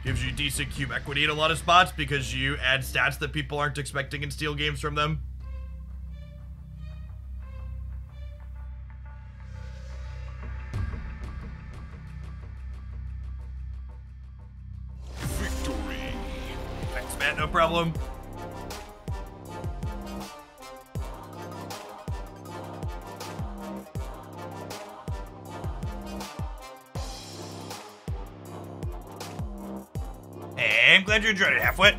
Gives you decent cube equity in a lot of spots because you add stats that people aren't expecting and steal games from them. Victory. Thanks, Matt, no problem. Hey, I'm glad you enjoyed it, Halfwit.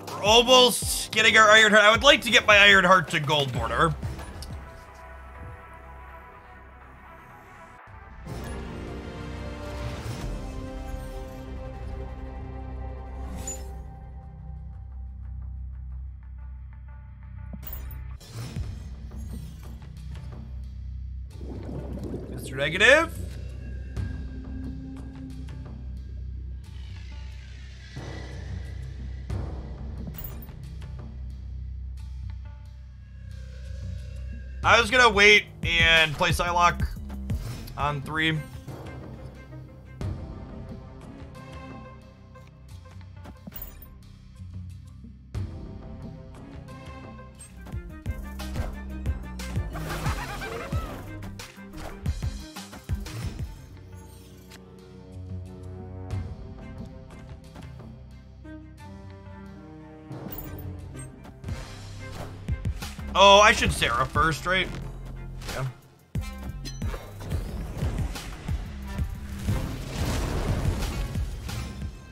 We're almost getting our Iron Heart. I would like to get my Iron Heart to gold border. Mr. Negative. I was gonna wait and play Psylocke on 3. Oh, I should Sarah first, right? Yeah.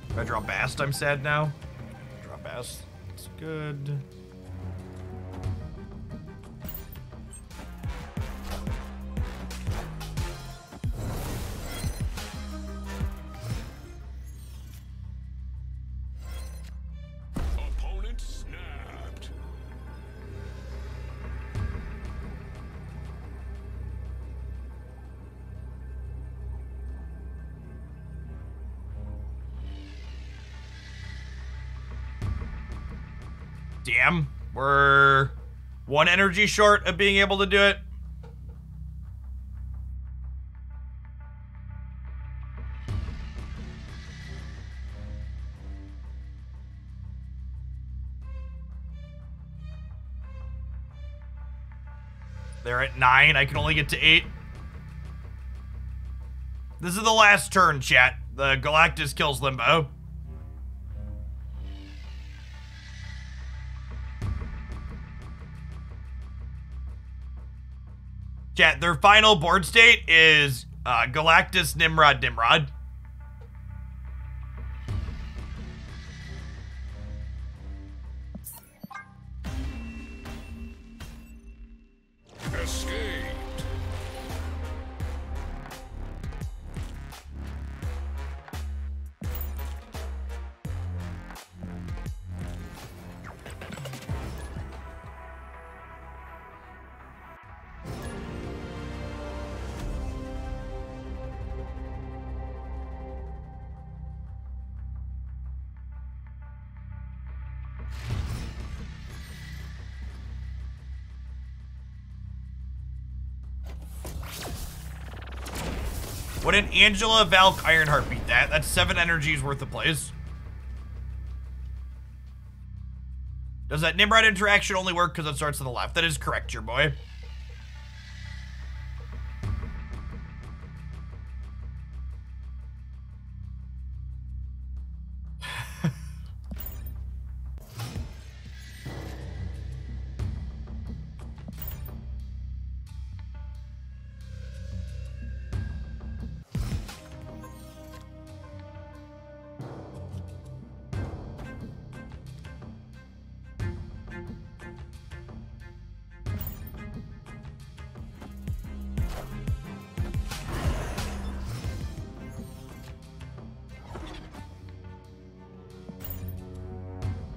If I draw Bast, I'm sad now. Draw Bast. It's good. Opponent snapped. Damn, we're 1 energy short of being able to do it. They're at 9, I can only get to 8. This is the last turn, chat. The Galactus kills Limbo. Chat, their final board state is Galactus, Nimrod, Nimrod. Escaped. Wouldn't Angela Valk Ironheart beat that? That's 7 energies worth of plays. Does that Nimrod interaction only work because it starts to the left? That is correct, your boy.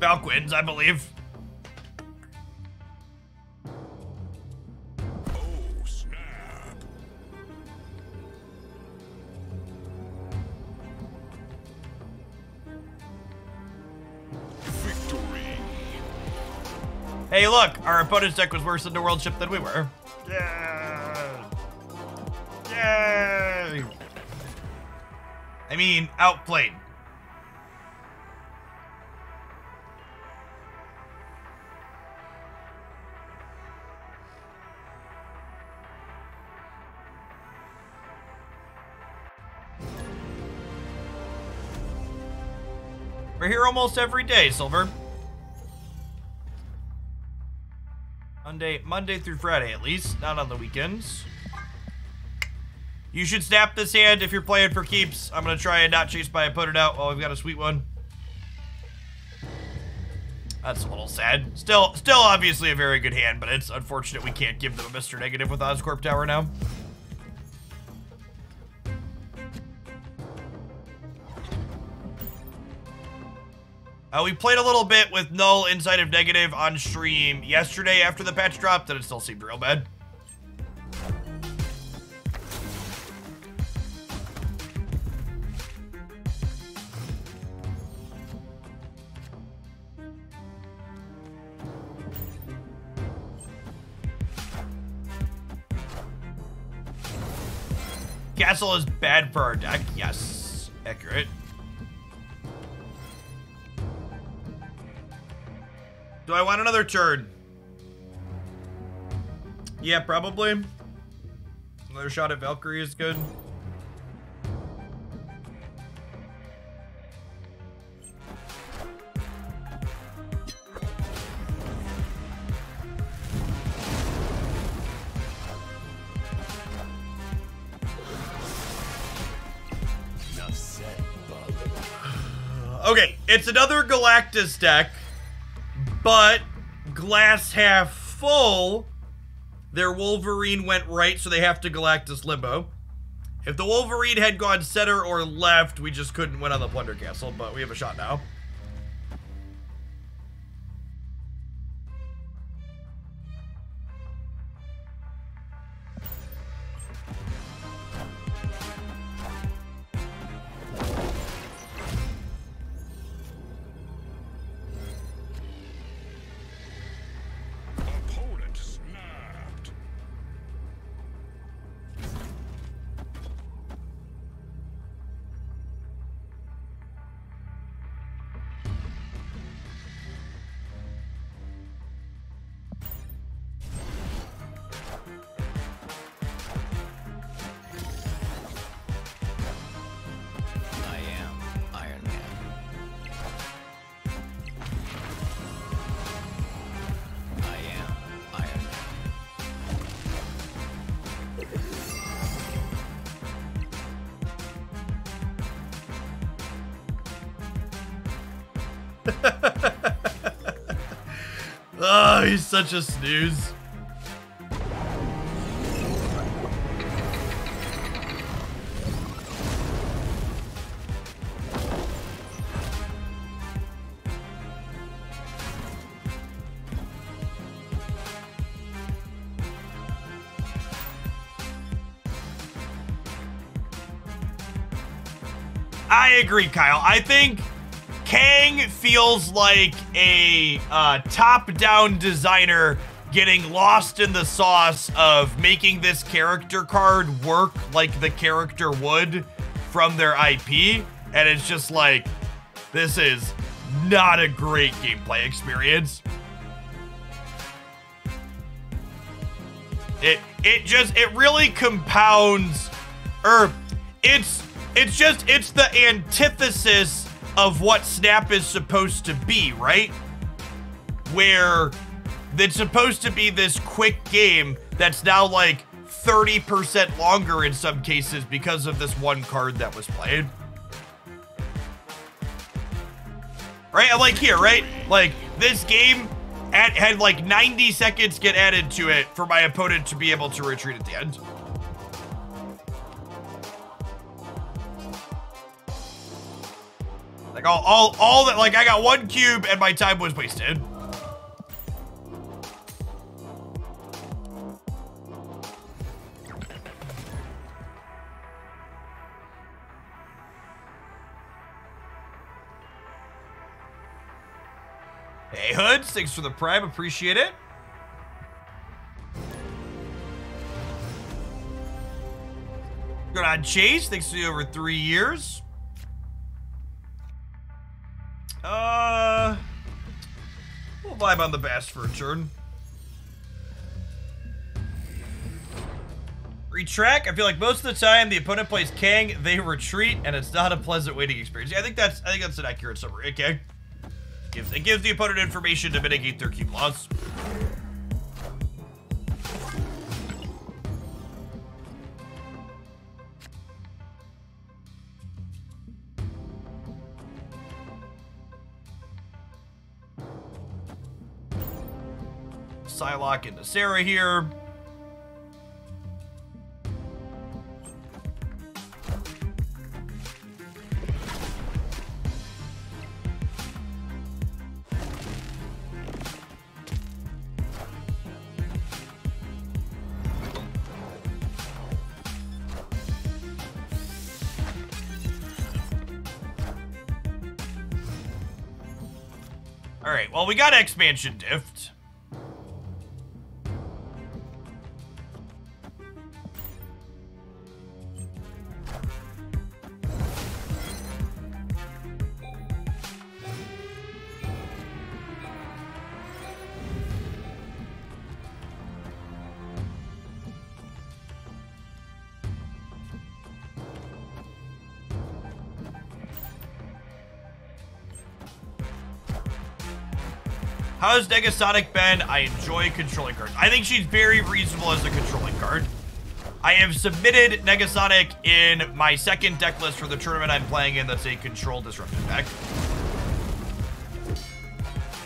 Valk wins, I believe. Oh, snap. Hey, look, our opponent's deck was worse in the world ship than we were. Yay! Yay! I mean, outplayed. We're here almost every day, Silver. Monday through Friday at least, not on the weekends. You should snap this hand if you're playing for keeps. I'm gonna try and not chase my opponent out while we've got a sweet one. That's a little sad. Still obviously a very good hand, but it's unfortunate we can't give them a Mr. Negative with Oscorp Tower now. We played a little bit with Null inside of Negative on stream yesterday after the patch dropped, and it still seemed real bad. Castle is bad for our deck. Yes, accurate. Do I want another turn? Yeah, probably. Another shot at Valkyrie is good. Okay, it's another Galactus deck, but glass half full. Their Wolverine went right, so they have to Galactus Limbo. If the Wolverine had gone center or left, we just couldn't win on the Plunder Castle, but we have a shot now. Opponent snapped. I am Iron Man. I am Iron Man. Oh, he's such a snooze. I agree, Kyle. I think Kang feels like a top-down designer getting lost in the sauce of making this character card work like the character would from their IP, and it's just like, this is not a great gameplay experience. It really compounds, or it's the antithesis of what Snap is supposed to be, right? Where it's supposed to be this quick game that's now like 30% longer in some cases because of this one card that was played. Right? Like here, right? Like this game had like 90 seconds get added to it for my opponent to be able to retreat at the end. Like all that, like I got one cube and my time was wasted. Hey, Hoods, thanks for the prime. Appreciate it. Good on Chase. Thanks for the over 3 years. We'll vibe on the bass for a turn. Retrack. I feel like most of the time the opponent plays Kang, they retreat, and it's not a pleasant waiting experience. Yeah, I think that's an accurate summary. Okay. It gives the opponent information to mitigate their cube loss. Psylocke into Sarah here. All right, well, we got Expansion Dift. How's Negasonic been? I enjoy controlling cards. I think she's very reasonable as a controlling card. I have submitted Negasonic in my second deck list for the tournament I'm playing in that's a control disruptive deck.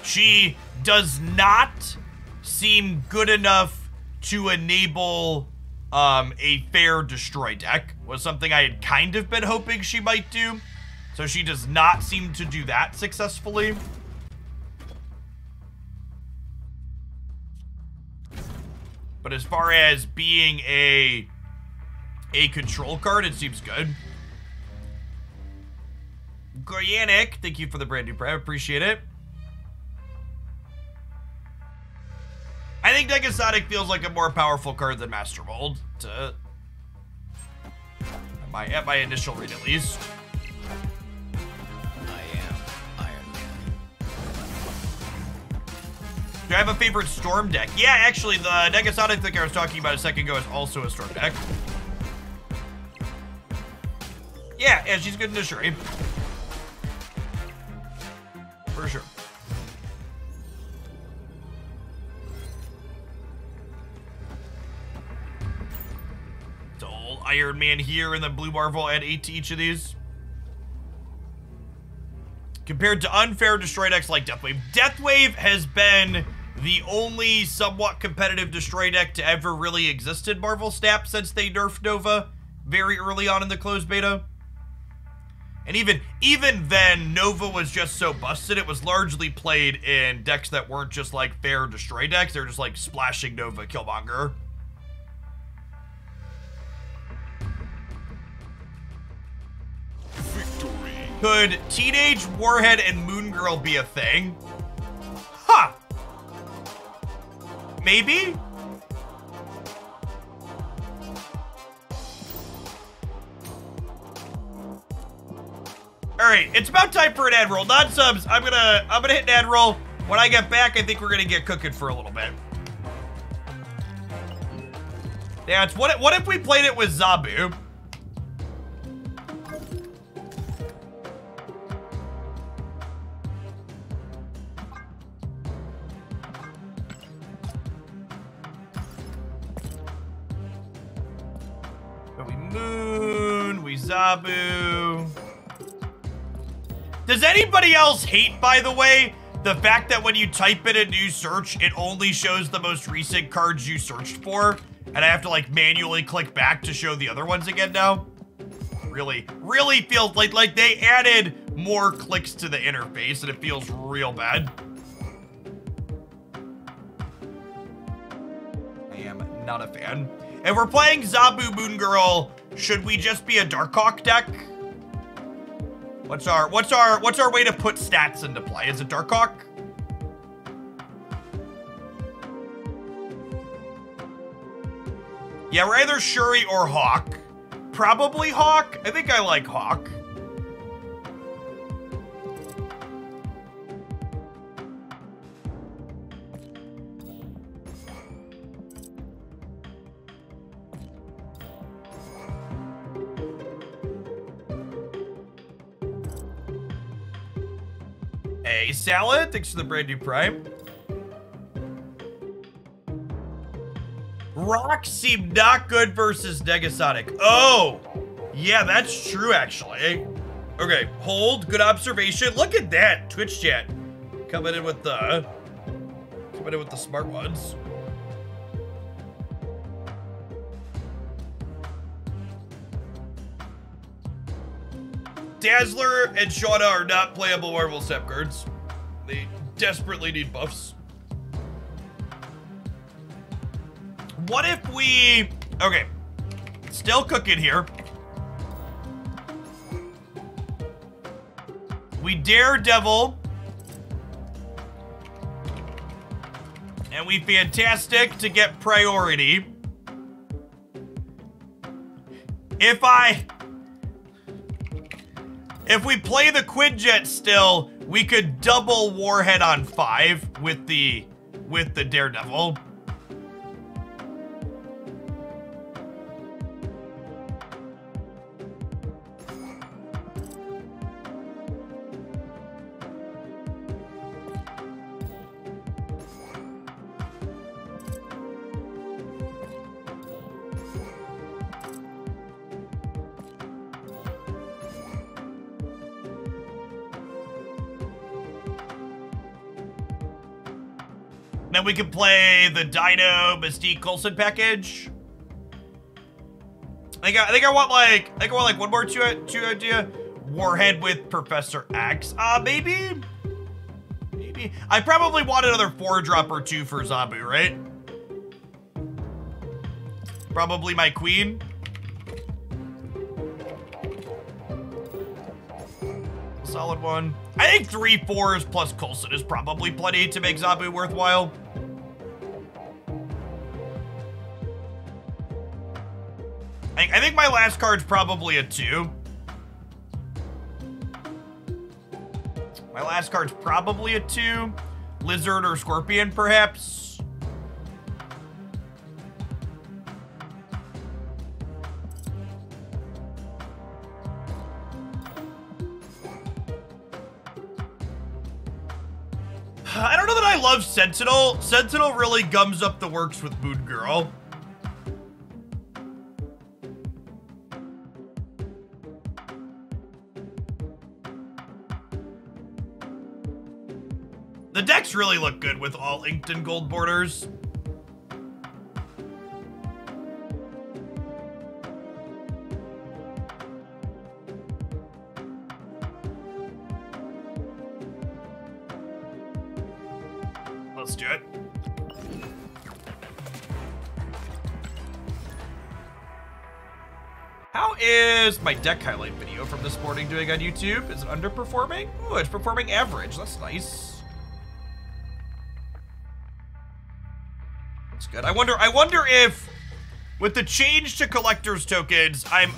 She does not seem good enough to enable a fair destroy deck, was something I had kind of been hoping she might do. So she does not seem to do that successfully. But as far as being a control card, it seems good. Goyanik, thank you for the brand new prime. Appreciate it. I think Negasonic feels like a more powerful card than Master Mold. At my initial read, at least. Do I have a favorite Storm deck? Yeah, actually, the Negasonic deck I was talking about a second ago is also a Storm deck. Yeah, she's good in Nishuri. For sure. It's old Iron Man here and then Blue Marvel add 8 to each of these. Compared to unfair destroy decks like Deathwave. Deathwave has been the only somewhat competitive destroy deck to ever really exist in Marvel Snap since they nerfed Nova very early on in the closed beta. And even then, Nova was just so busted, it was largely played in decks that weren't just like fair destroy decks, they were just like splashing Nova Killmonger. Could Teenage Warhead and Moon Girl be a thing? Huh. Maybe? Alright, it's about time for an ad roll. Non-subs, I'm gonna hit an ad roll. When I get back, I think we're gonna get cooking for a little bit. Yeah, it's what if we played it with Zabu? Zabu. Does anybody else hate, by the way, the fact that when you type in a new search, it only shows the most recent cards you searched for, and I have to like manually click back to show the other ones again now? Really feels like they added more clicks to the interface, and it feels real bad. I am not a fan. If we're playing Zabu Moon Girl, should we just be a Darkhawk deck? What's our way to put stats into play? Is it Darkhawk? Yeah, we're either Shuri or Hawk. Probably Hawk. I think I like Hawk. Hey, Salad, thanks for the brand new Prime. Rock seemed not good versus Negasonic. Oh, yeah, that's true, actually. Okay, hold, good observation. Look at that, Twitch chat. Coming in with the smart ones. Dazzler and Shauna are not playable Marvel step cards. They desperately need buffs. What if we... Okay. Still cooking here. We Daredevil. And we Fantastic to get priority. If we play the Quinjet still, we could double Warhead on 5 with the Daredevil. Then we can play the Dino Mystique Coulson package. I think I want like one more two idea. Warhead with Professor X. Maybe. I probably want another 4-drop or 2 for Zabu, right? Probably my queen. Solid one. I think 3 4s plus Coulson is probably plenty to make Zabu worthwhile. I think my last card's probably a 2. My last card's probably a 2. Lizard or Scorpion, perhaps. I don't know that I love Sentinel. Sentinel really gums up the works with Moon Girl. The decks really look good with all inked and gold borders. Let's do it. How is my deck highlight video from this morning doing on YouTube? Is it underperforming? Ooh, it's performing average. That's nice. Looks good. I wonder if with the change to collector's tokens, I'm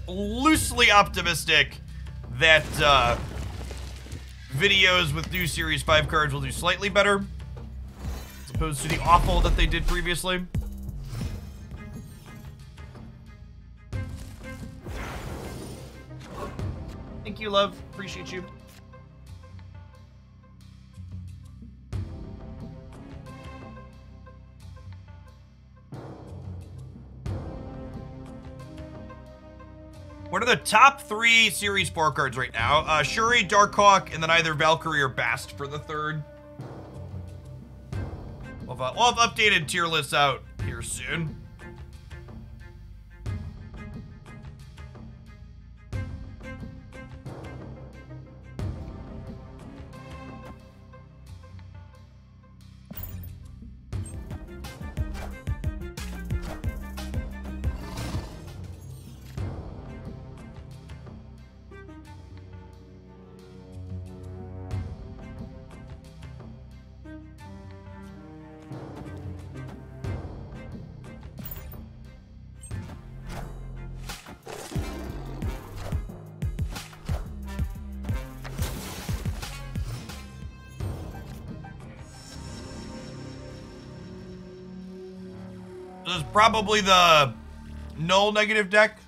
loosely optimistic that videos with new Series 5 cards will do slightly better as opposed to the awful that they did previously. Thank you, love. Appreciate you. What are the top 3 Series 4 cards right now? Shuri, Darkhawk, and then either Valkyrie or Bast for the 3rd. We'll have updated tier lists out here soon. This is probably the null negative deck.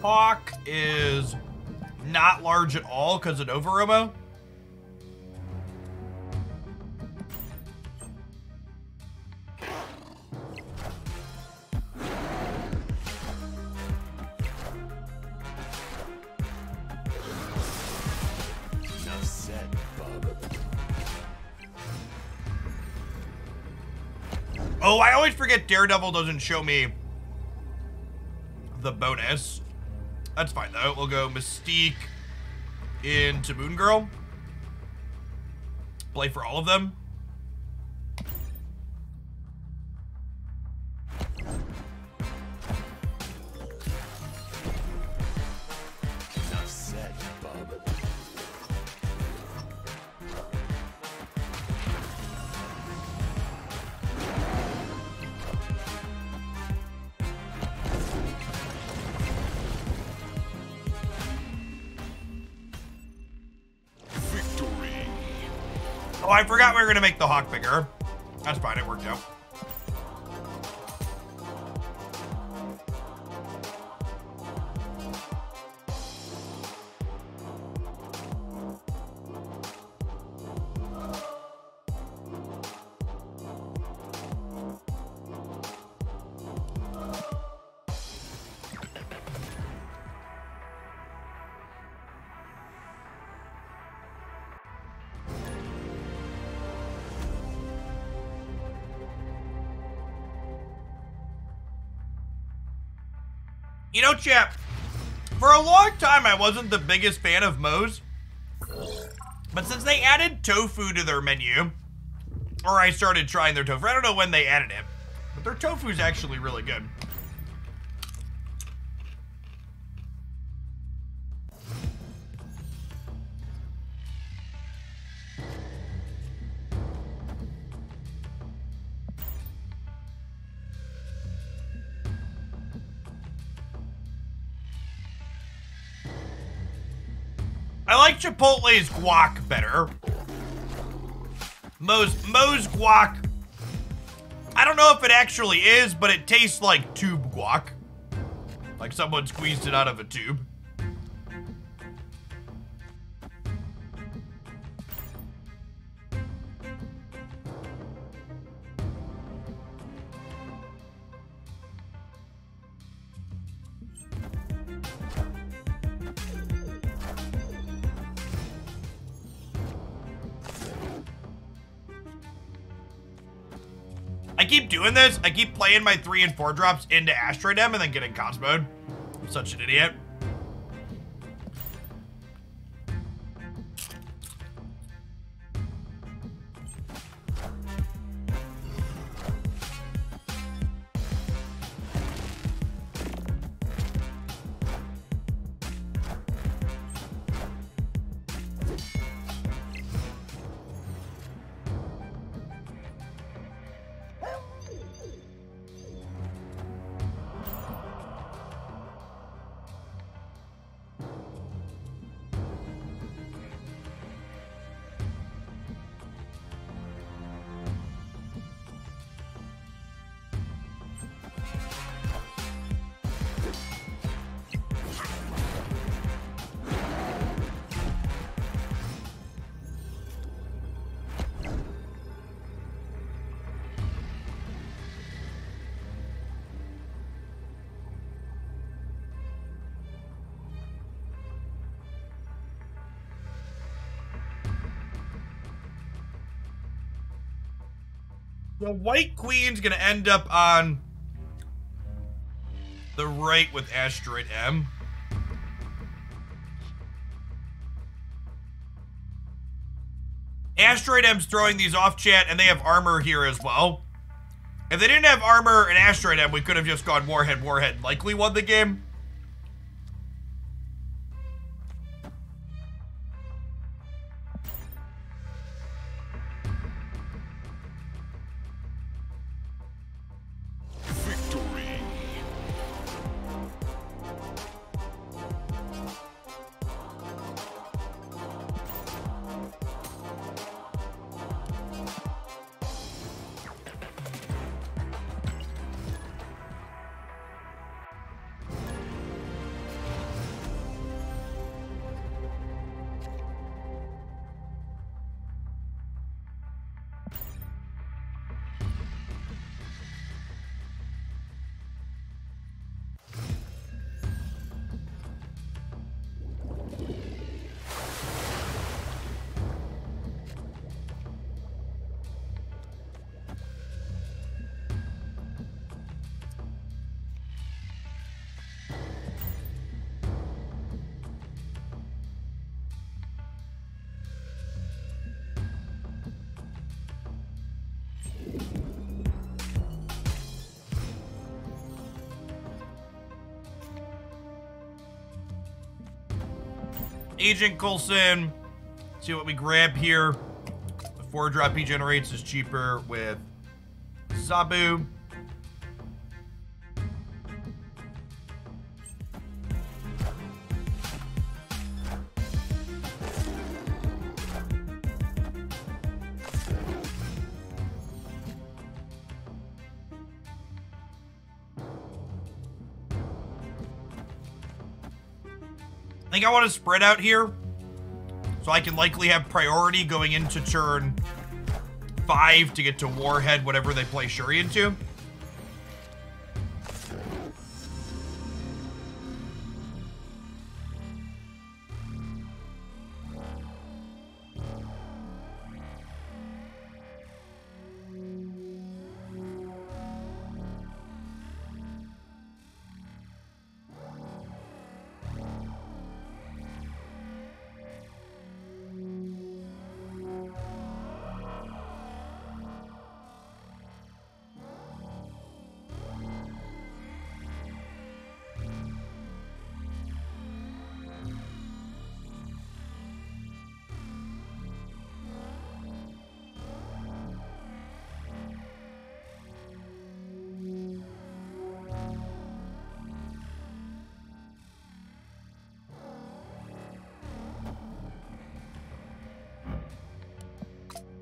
Hawk is not large at all because of Nova Romo. Enough said, bub. Oh, I always forget Daredevil doesn't show me the bonus. That's fine though. We'll go Mystique into Moon Girl. Play for all of them. Enough said, bub. Victory. Oh, I forgot we were gonna make the Hawk bigger. That's fine, it worked out. You know, chap, for a long time I wasn't the biggest fan of Moe's. But since they added tofu to their menu, or I started trying their tofu, I don't know when they added it, but their tofu's actually really good. I like Chipotle's guac better. Moe's guac, I don't know if it actually is, but it tastes like tube guac. Like someone squeezed it out of a tube. I keep doing this. I keep playing my 3 and 4 drops into Asteroid M and then getting Cos mode. I'm such an idiot. The White Queen's gonna end up on the right with Asteroid M. Asteroid M's throwing these off chat, and they have armor here as well. If they didn't have armor and Asteroid M, we could have just gone Warhead. Warhead likely won the game. Agent Coulson. See what we grab here. The 4-drop he generates is cheaper with Sabu. I think I want to spread out here, so I can likely have priority going into turn 5 to get to Warhead, whatever they play Shuri into.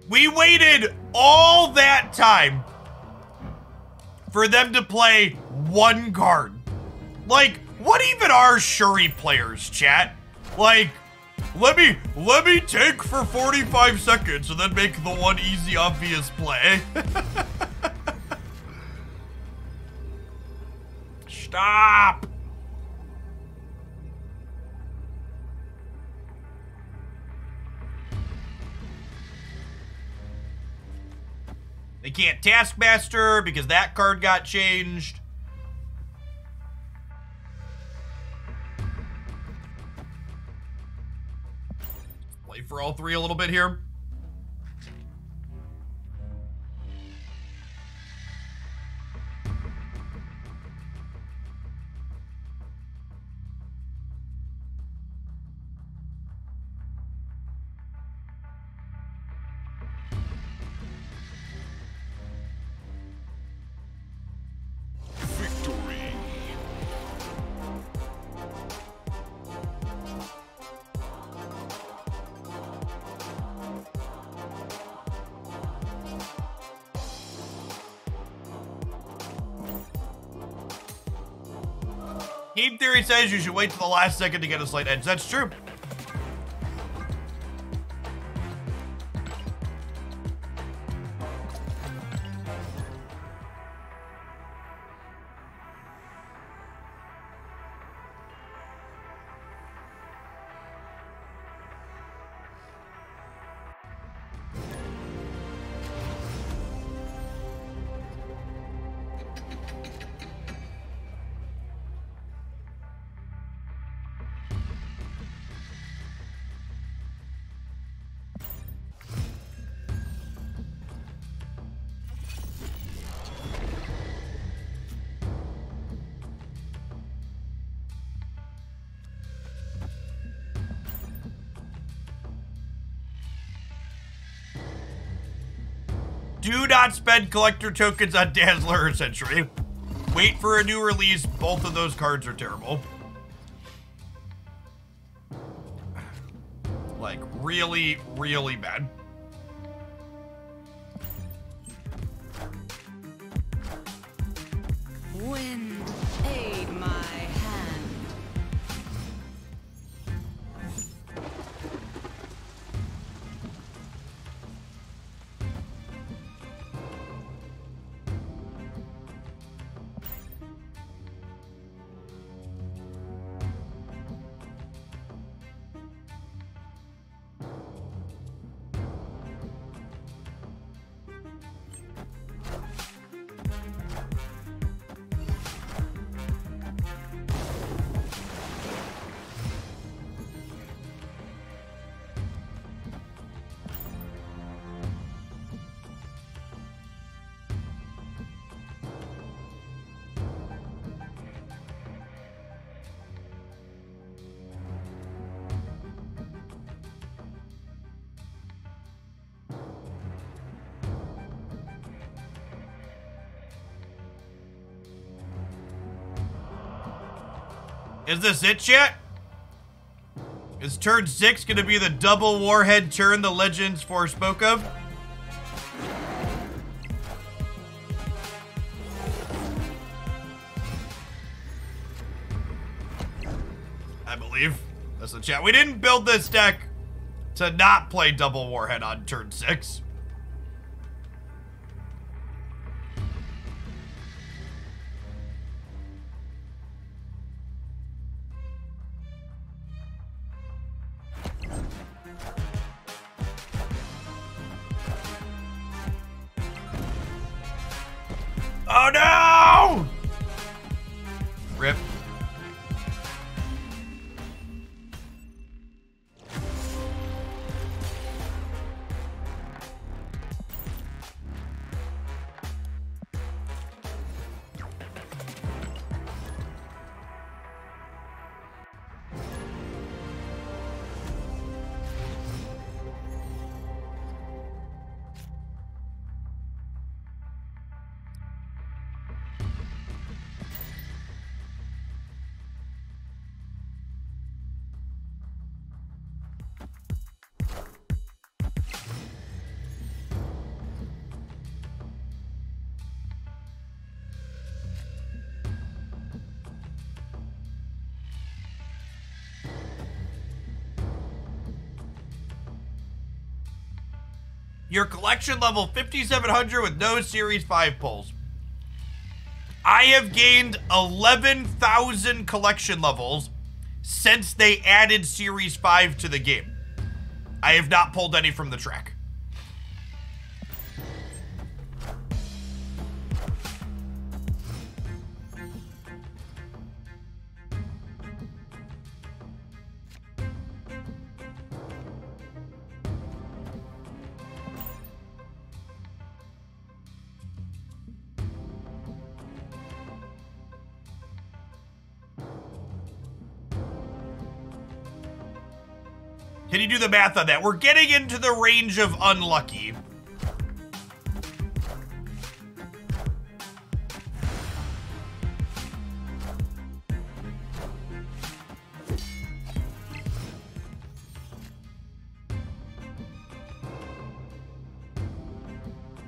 We waited all that time for them to play one card. Like, what even are Shuri players, chat? Like, let me take for 45 seconds and then make the one easy, obvious play. Stop. They can't Taskmaster because that card got changed. Play for all three a little bit here. Game theory says you should wait till the last second to get a slight edge. That's true. Do not spend collector tokens on Dazzler or Sentry. Wait for a new release. Both of those cards are terrible. Like, really, really bad. Wind, aid my hand. Is this it, chat? Is turn 6 gonna be the double warhead turn the legends forespoke of? I believe. That's the chat. We didn't build this deck to not play double warhead on turn 6. Oh no! Rip. Your collection level 5,700 with no Series 5 pulls. I have gained 11,000 collection levels since they added Series 5 to the game. I have not pulled any from the track. Can you do the math on that? We're getting into the range of unlucky.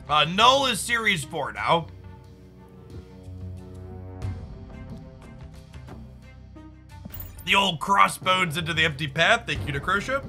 Null is Series 4 now. The old crossbones into the empty path. Thank you to Crochet.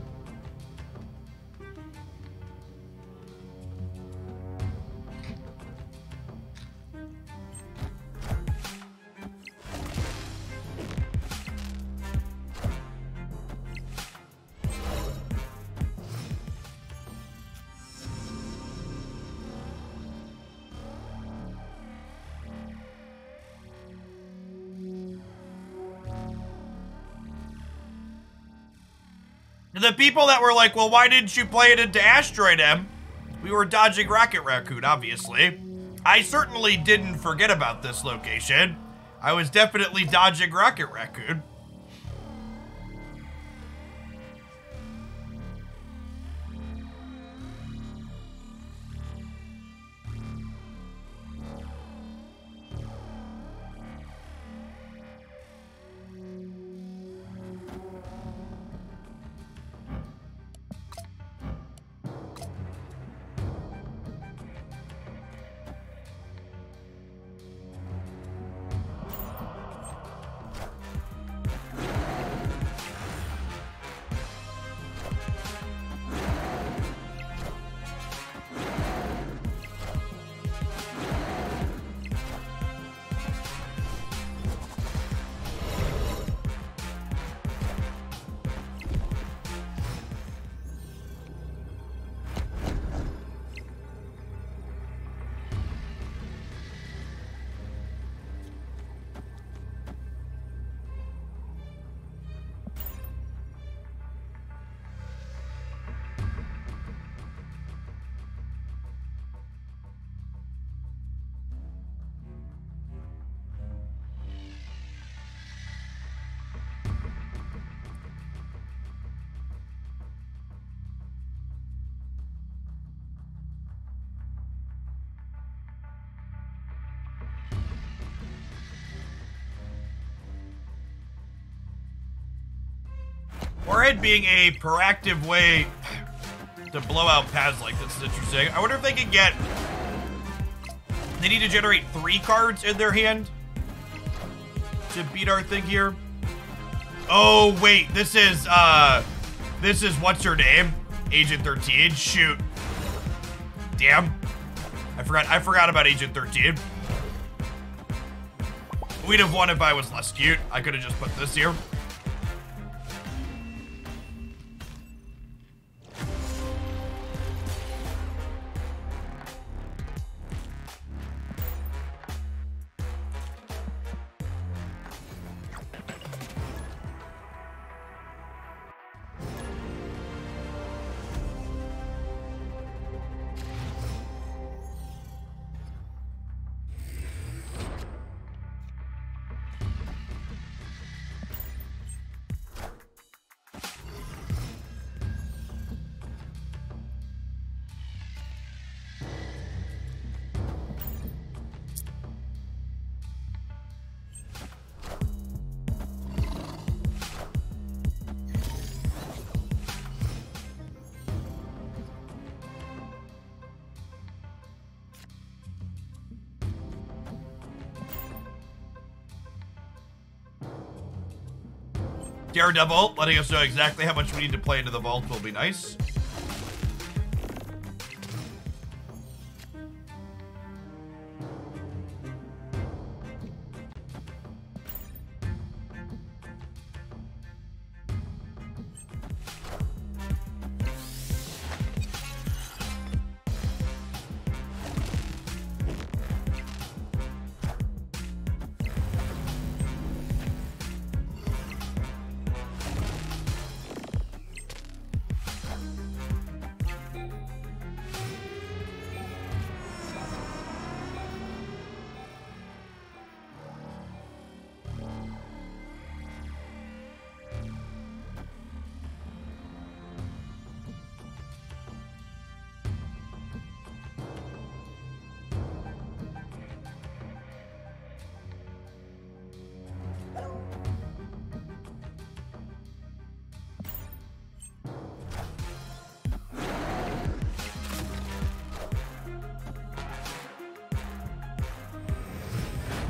The people that were like, well, why didn't you play it into Asteroid M? We were dodging Rocket Raccoon, obviously. I certainly didn't forget about this location. I was definitely dodging Rocket Raccoon. Warhead being a proactive way to blow out paths like this is interesting. I wonder if they can get... They need to generate 3 cards in their hand to beat our thing here. Oh, wait. This is what's her name? Agent 13. Shoot. Damn. I forgot about Agent 13. We'd have won if I was less cute. I could have just put this here. Daredevil letting us know exactly how much we need to play into the vault will be nice.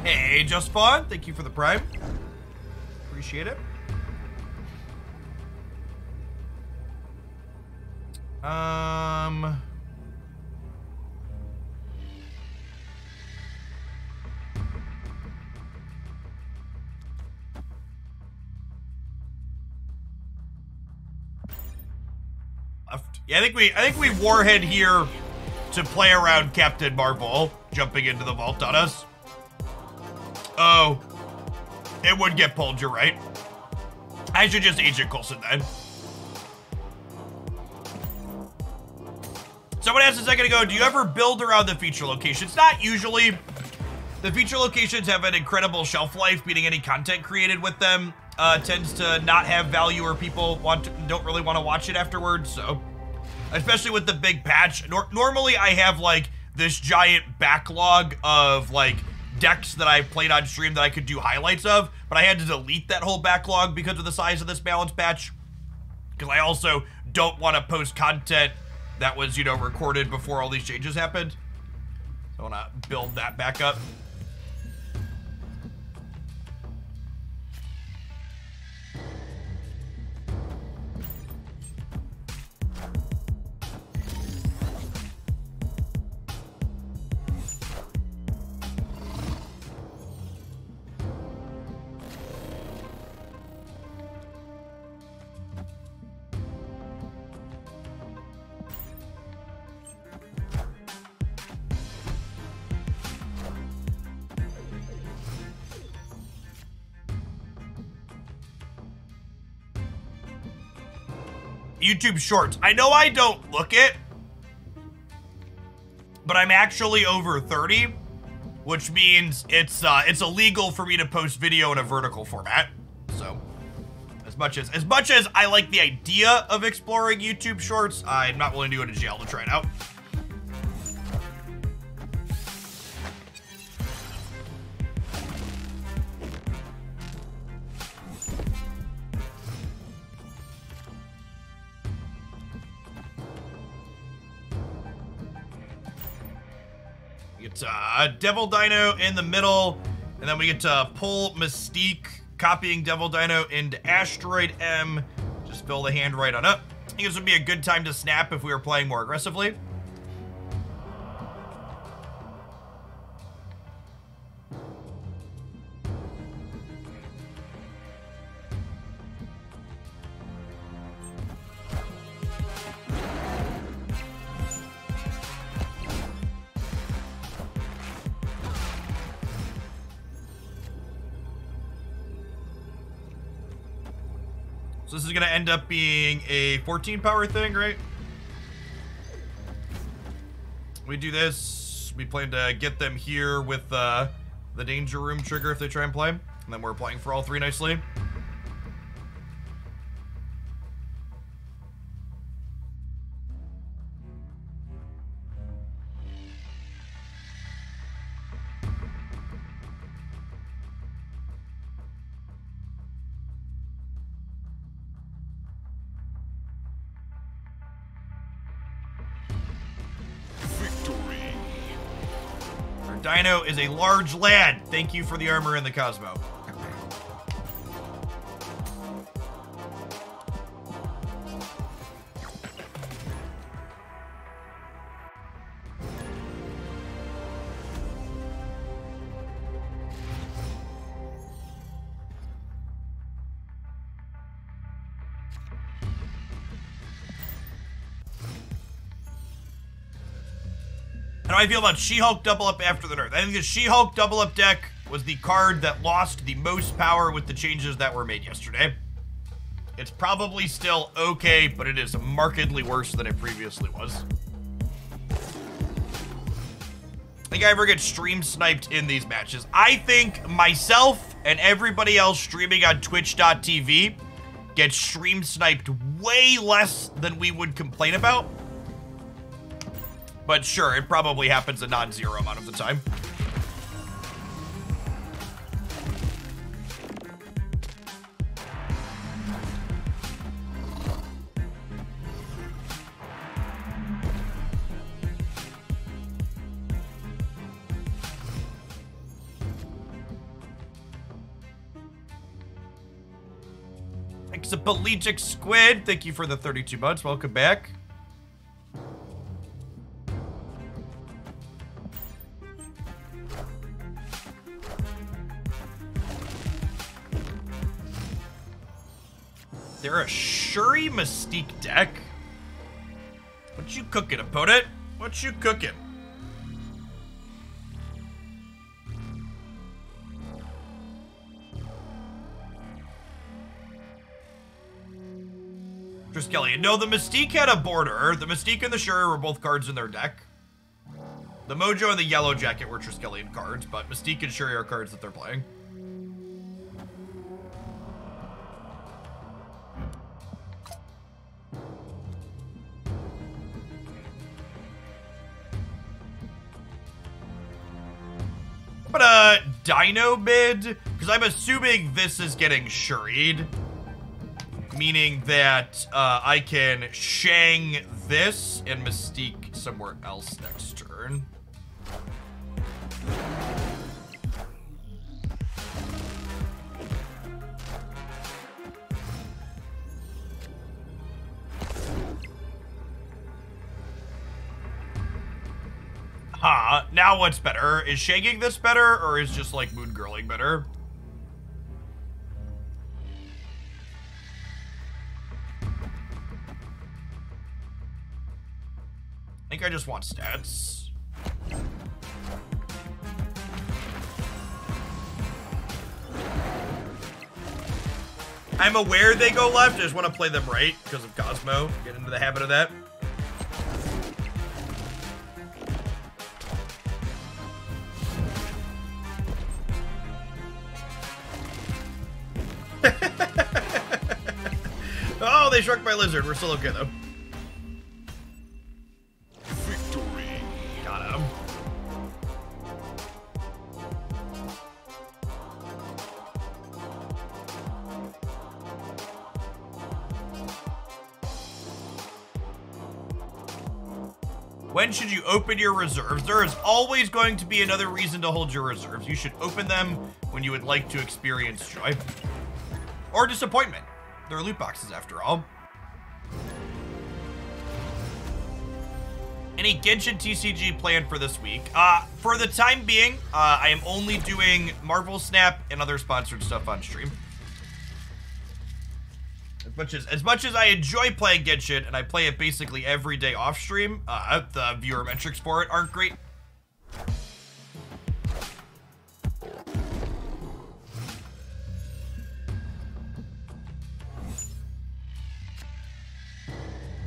Hey, Just Spawn, thank you for the prime. Appreciate it. Yeah, I think we Warhead here to play around Captain Marvel jumping into the vault on us. Oh, it would get pulled, you're right. I should just Agent Coulson then. Someone asked a second ago, do you ever build around the feature locations? Not usually. The feature locations have an incredible shelf life, meaning any content created with them tends to not have value or people don't really want to watch it afterwards, so. Especially with the big patch. Normally I have like this giant backlog of like decks that I played on stream that I could do highlights of, but I had to delete that whole backlog because of the size of this balance patch. Because I also don't want to post content that was, you know, recorded before all these changes happened. So I want to build that back up. YouTube Shorts. I know I don't look it, but I'm actually over 30, which means it's illegal for me to post video in a vertical format. So, as much as I like the idea of exploring YouTube Shorts, I'm not willing to go to jail to try it out. We get Devil Dino in the middle, and then we get to pull Mystique, copying Devil Dino into Asteroid M. Just fill the hand right on up. I think this would be a good time to snap if we were playing more aggressively. So this is going to end up being a 14 power thing, right? We do this. We plan to get them here with the Danger Room trigger if they try and play. And then we're playing for all three nicely. Dino is a large lad. Thank you for the armor and the Cosmo. How do I feel about She-Hulk Double Up after the nerf? I think the She-Hulk Double Up deck was the card that lost the most power with the changes that were made yesterday. It's probably still okay, but it is markedly worse than it previously was. Think I ever get stream sniped in these matches? I think myself and everybody else streaming on Twitch.tv get stream sniped way less than we would complain about. But sure, it probably happens a non-zero amount of the time. Exapelegic Squid, thank you for the 32 months. Welcome back. They're a Shuri Mystique deck? What you cooking, opponent? What you cooking? Triskelion. No, the Mystique had a border. The Mystique and the Shuri were both cards in their deck. The Mojo and the Yellow Jacket were Triskelion cards, but Mystique and Shuri are cards that they're playing. But Dino mid, because I'm assuming this is getting Shuri'd, meaning that I can Shang this and Mystique somewhere else next turn. Now what's better? Is shaking this better, or is just like moon girling better? I think I just want stats. I'm aware they go left, I just want to play them right because of Cosmo. Get into the habit of that. Oh, they struck my lizard. We're still okay, though. Victory. Got him. When should you open your reserves? There is always going to be another reason to hold your reserves. You should open them when you would like to experience joy. Or disappointment. They're loot boxes after all. Any Genshin TCG planned for this week? For the time being, I am only doing Marvel Snap and other sponsored stuff on stream. As much as I enjoy playing Genshin, and I play it basically every day off stream, the viewer metrics for it aren't great.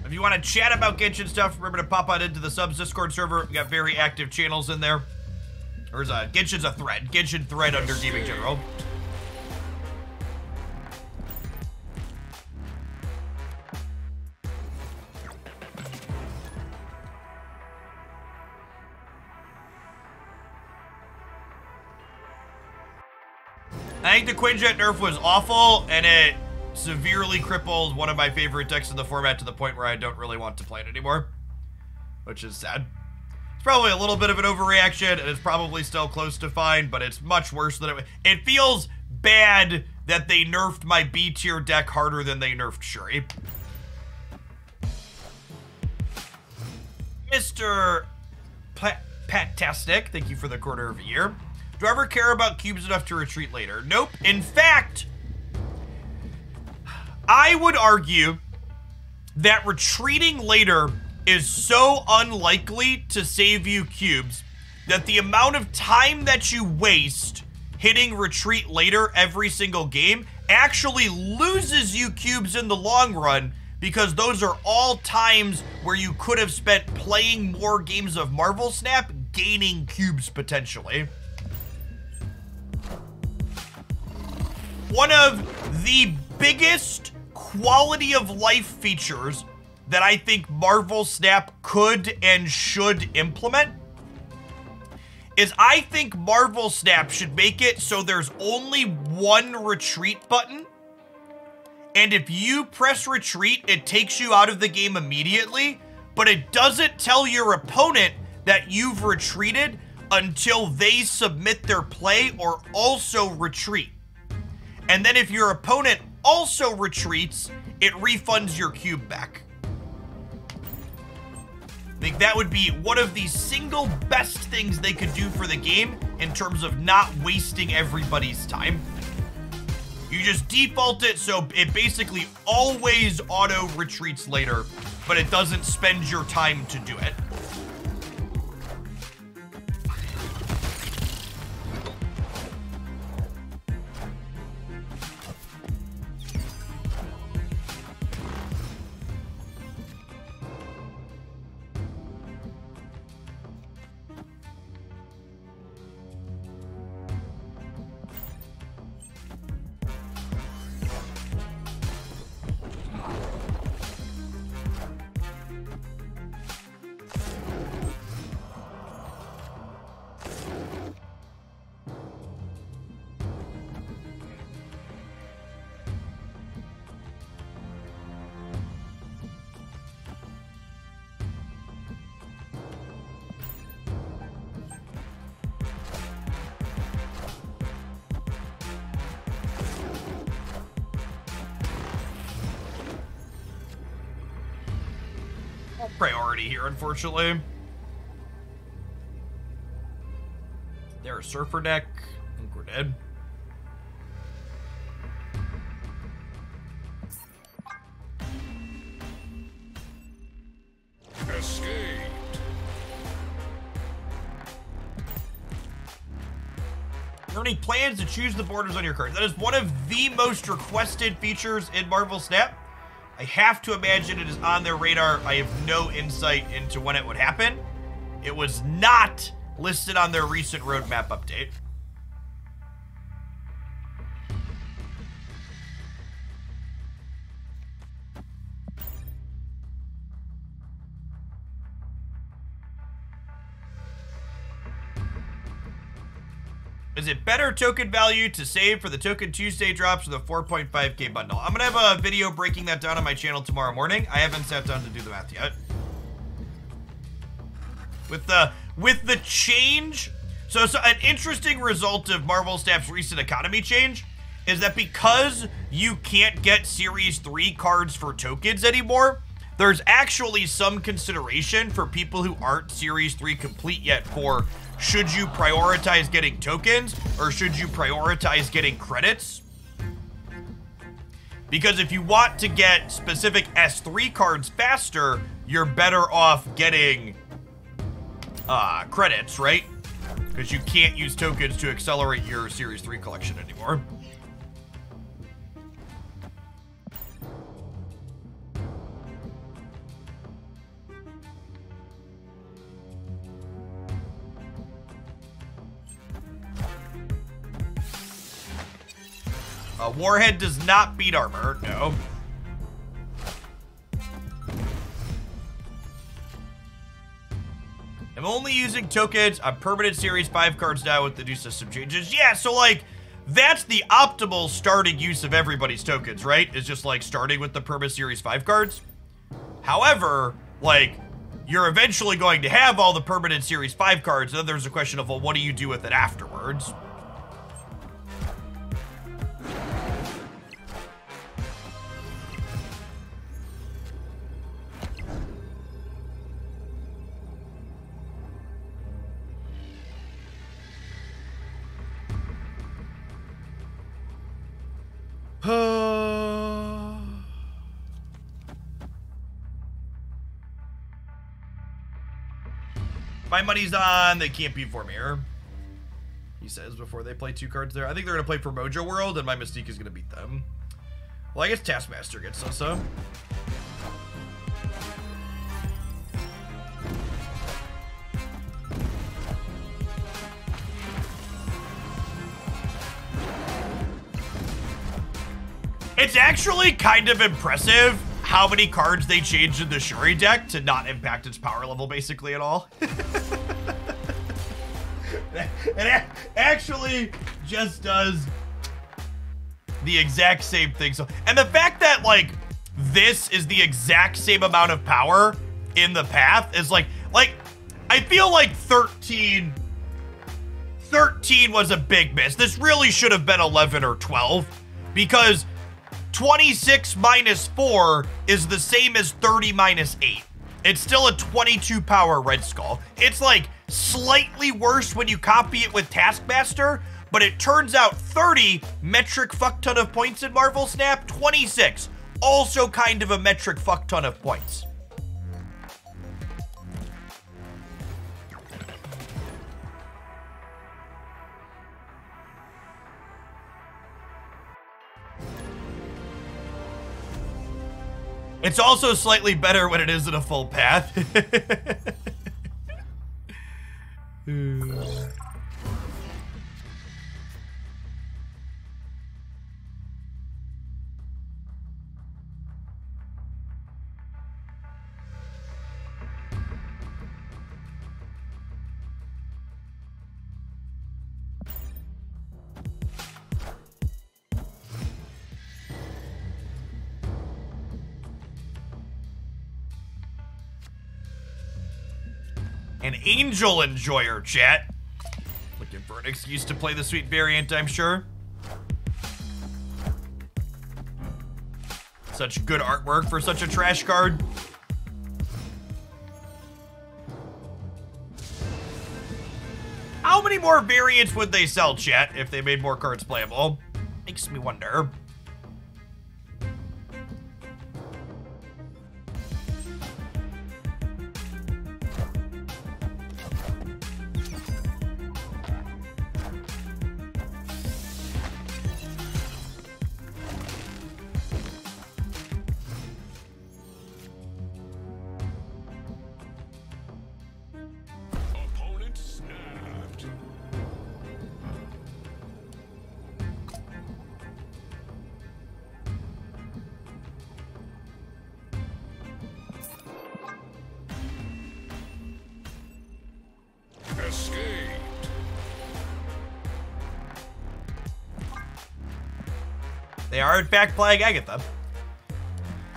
If you want to chat about Genshin stuff, remember to pop on into the subs Discord server. We got very active channels in there. There's Genshin's a thread. Genshin thread under Gaming General. I think the Quinjet nerf was awful, and it severely crippled one of my favorite decks in the format to the point where I don't really want to play it anymore, which is sad. It's probably a little bit of an overreaction, and it's probably still close to fine, but it's much worse than it feels bad that they nerfed my B tier deck harder than they nerfed Shuri. Mr. Patastic, thank you for the quarter of a year. Do I ever care about cubes enough to retreat later? Nope. In fact, I would argue that retreating later is so unlikely to save you cubes that the amount of time that you waste hitting retreat later every single game actually loses you cubes in the long run, because those are all times where you could have spent playing more games of Marvel Snap, gaining cubes potentially. One of the biggest quality of life features that I think Marvel Snap could and should implement is I think Marvel Snap should make it so there's only one retreat button, and if you press retreat, it takes you out of the game immediately, but it doesn't tell your opponent that you've retreated until they submit their play or also retreat. And then if your opponent also retreats, it refunds your cube back. I think that would be one of the single best things they could do for the game in terms of not wasting everybody's time. You just default it so it basically always auto retreats later, but it doesn't spend your time to do it. Priority here, unfortunately. They're a surfer deck. I think we're dead. Escape. Are there any plans to choose the borders on your cards? That is one of the most requested features in Marvel Snap. I have to imagine it is on their radar. I have no insight into when it would happen. It was not listed on their recent roadmap update. Is it better token value to save for the Token Tuesday drops or the 4.5k bundle? I'm gonna have a video breaking that down on my channel tomorrow morning. I haven't sat down to do the math yet. with the change. So an interesting result of Marvel Snap's recent economy change is that because you can't get Series 3 cards for tokens anymore, there's actually some consideration for people who aren't Series 3 complete yet for should you prioritize getting tokens or should you prioritize getting credits? Because if you want to get specific S3 cards faster, you're better off getting credits, right? Because you can't use tokens to accelerate your Series 3 collection anymore. Warhead does not beat armor, no. I'm only using tokens on permanent Series 5 cards now with the new system changes. Yeah, so like, that's the optimal starting use of everybody's tokens, right? Is just like starting with the permanent Series 5 cards. However, like, you're eventually going to have all the permanent Series 5 cards, and then there's a question of, well, what do you do with it afterwards? My money's on they can't beat Vormir, he says before they play 2 cards there. I think they're going to play for Mojo World, and my Mystique is going to beat them. Well, I guess Taskmaster gets so. It's actually kind of impressive how many cards they changed in the Shuri deck to not impact its power level basically at all. It actually just does the exact same thing. So, and the fact that like this is the exact same amount of power in the path is like I feel like 13 was a big miss. This really should have been 11 or 12 because 26 minus 4 is the same as 30 minus 8. It's still a 22 power Red Skull. It's like slightly worse when you copy it with Taskmaster, but it turns out 30 metric fuck ton of points in Marvel Snap, 26 also kind of a metric fuck ton of points. It's also slightly better when it isn't a full path. An Angel Enjoyer, chat. Looking for an excuse to play the sweet variant, I'm sure. Such good artwork for such a trash card. How many more variants would they sell, chat, if they made more cards playable? Makes me wonder. Opponent snapped. Escaped. They are in fact playing Agatha.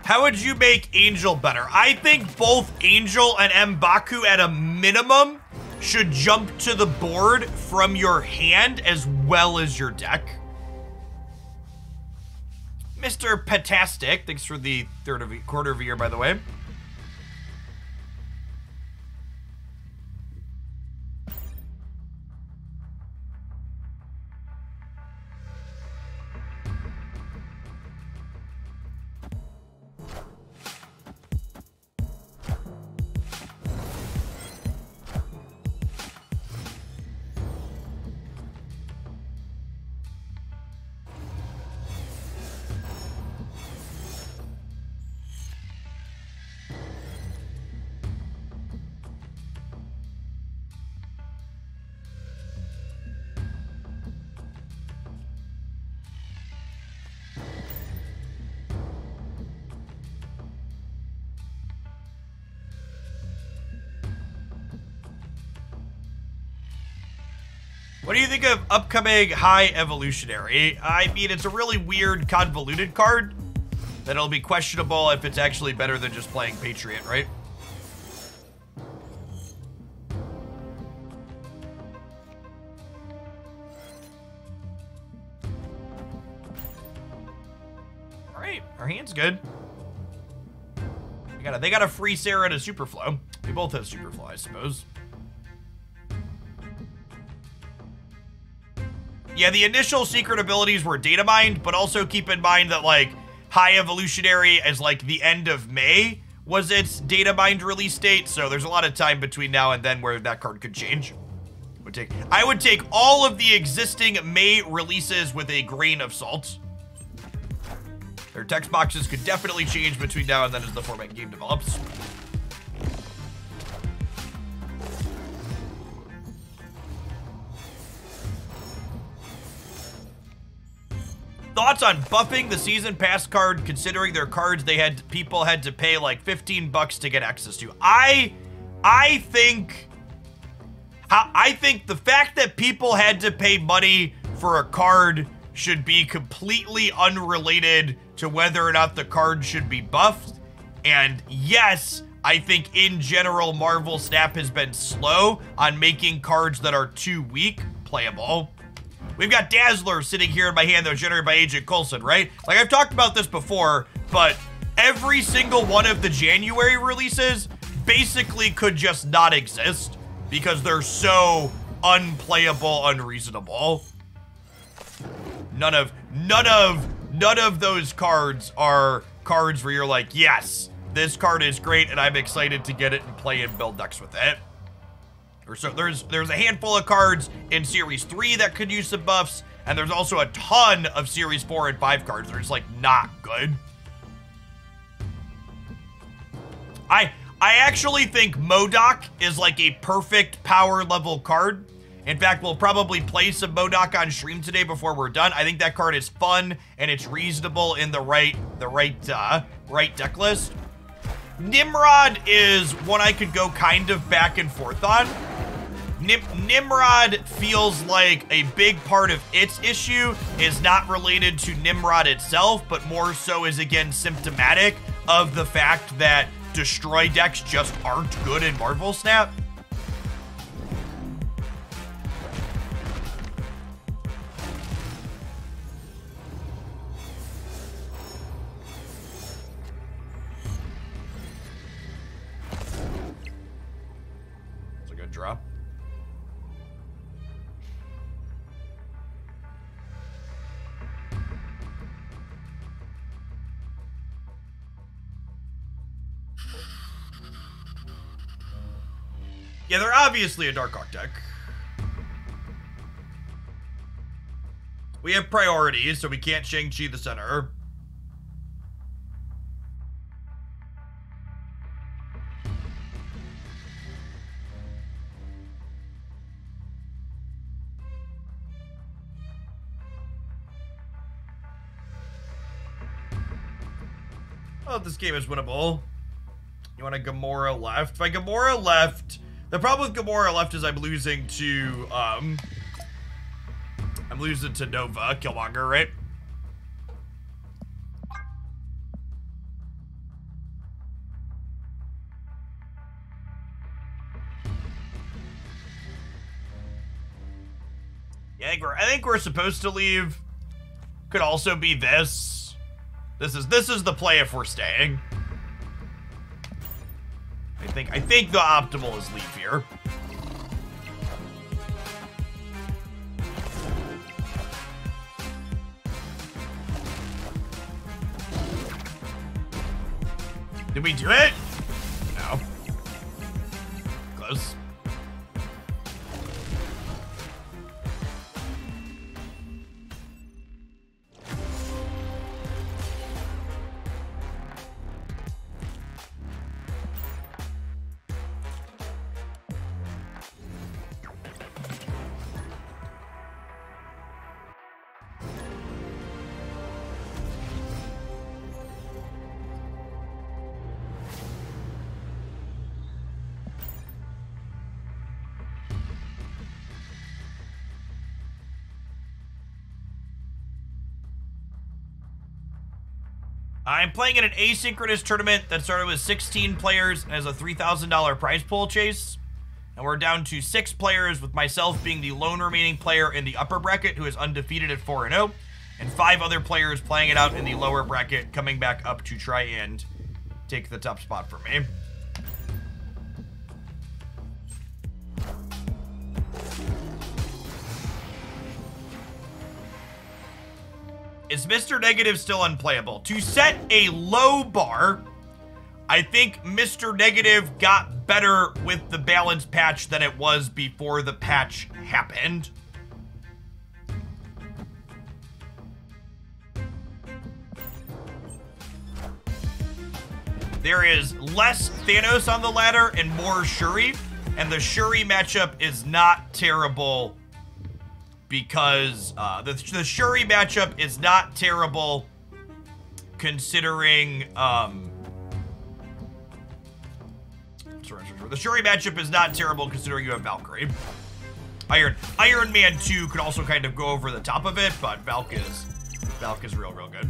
How would you make Angel better? I think both Angel and M'Baku at a minimum should jump to the board from your hand as well as your deck. Mr. Patastic, thanks for the quarter of a year, by the way. What do you think of upcoming High Evolutionary? I mean, it's a really weird, convoluted card that'll be questionable if it's actually better than just playing Patriot, right? All right, our hand's good. They got a free Sarah and a Superflow. We both have Superflow, I suppose. Yeah, the initial secret abilities were data mined, but also keep in mind that, like, High Evolutionary as, like, the end of May was its data mined release date, so there's a lot of time between now and then where that card could change. I would take all of the existing May releases with a grain of salt. Their text boxes could definitely change between now and then as the format game develops. Thoughts on buffing the season pass card, considering their cards people had to pay like $15 to get access to. I think the fact that people had to pay money for a card should be completely unrelated to whether or not the card should be buffed. And yes, I think in general, Marvel Snap has been slow on making cards that are too weak playable. We've got Dazzler sitting here in my hand that was generated by Agent Coulson, right? Like, I've talked about this before, but every single one of the January releases basically could just not exist because they're so unplayable, unreasonable. None of those cards are cards where you're like, yes, this card is great and I'm excited to get it and play and build decks with it. So there's a handful of cards in Series 3 that could use some buffs, and there's also a ton of Series 4 and 5 cards that are just, like, not good. I actually think MODOK is, like, a perfect power level card. In fact, we'll probably play some MODOK on stream today before we're done. I think that card is fun, and it's reasonable in the right deck list. Nimrod is one I could go kind of back and forth on. Nimrod feels like a big part of its issue is not related to Nimrod itself, but more so is, again, symptomatic of the fact that destroy decks just aren't good in Marvel Snap. It's a good draw. Yeah, they're obviously a Darkhawk deck. We have priorities, so we can't Shang-Chi the center. Oh, this game is winnable. You want a Gamora left? If I Gamora left... The problem with Gamora left is I'm losing to Nova, Killmonger, right? Yeah, I think we're supposed to leave. Could also be this. This is the play if we're staying. I think the optimal is leave here. Did we do it? No. Close. I'm playing in an asynchronous tournament that started with 16 players and has a $3,000 prize pool chase. And we're down to 6 players, with myself being the lone remaining player in the upper bracket who is undefeated at 4-0, and 5 other players playing it out in the lower bracket, coming back up to try and take the top spot for me. Is Mr. Negative still unplayable? To set a low bar, I think Mr. Negative got better with the balance patch than it was before the patch happened. There is less Thanos on the ladder and more Shuri, and the Shuri matchup is not terrible because the Shuri matchup is not terrible considering the Shuri matchup is not terrible considering you have Valkyrie. Iron Man 2 could also kind of go over the top of it, but Valk is real good.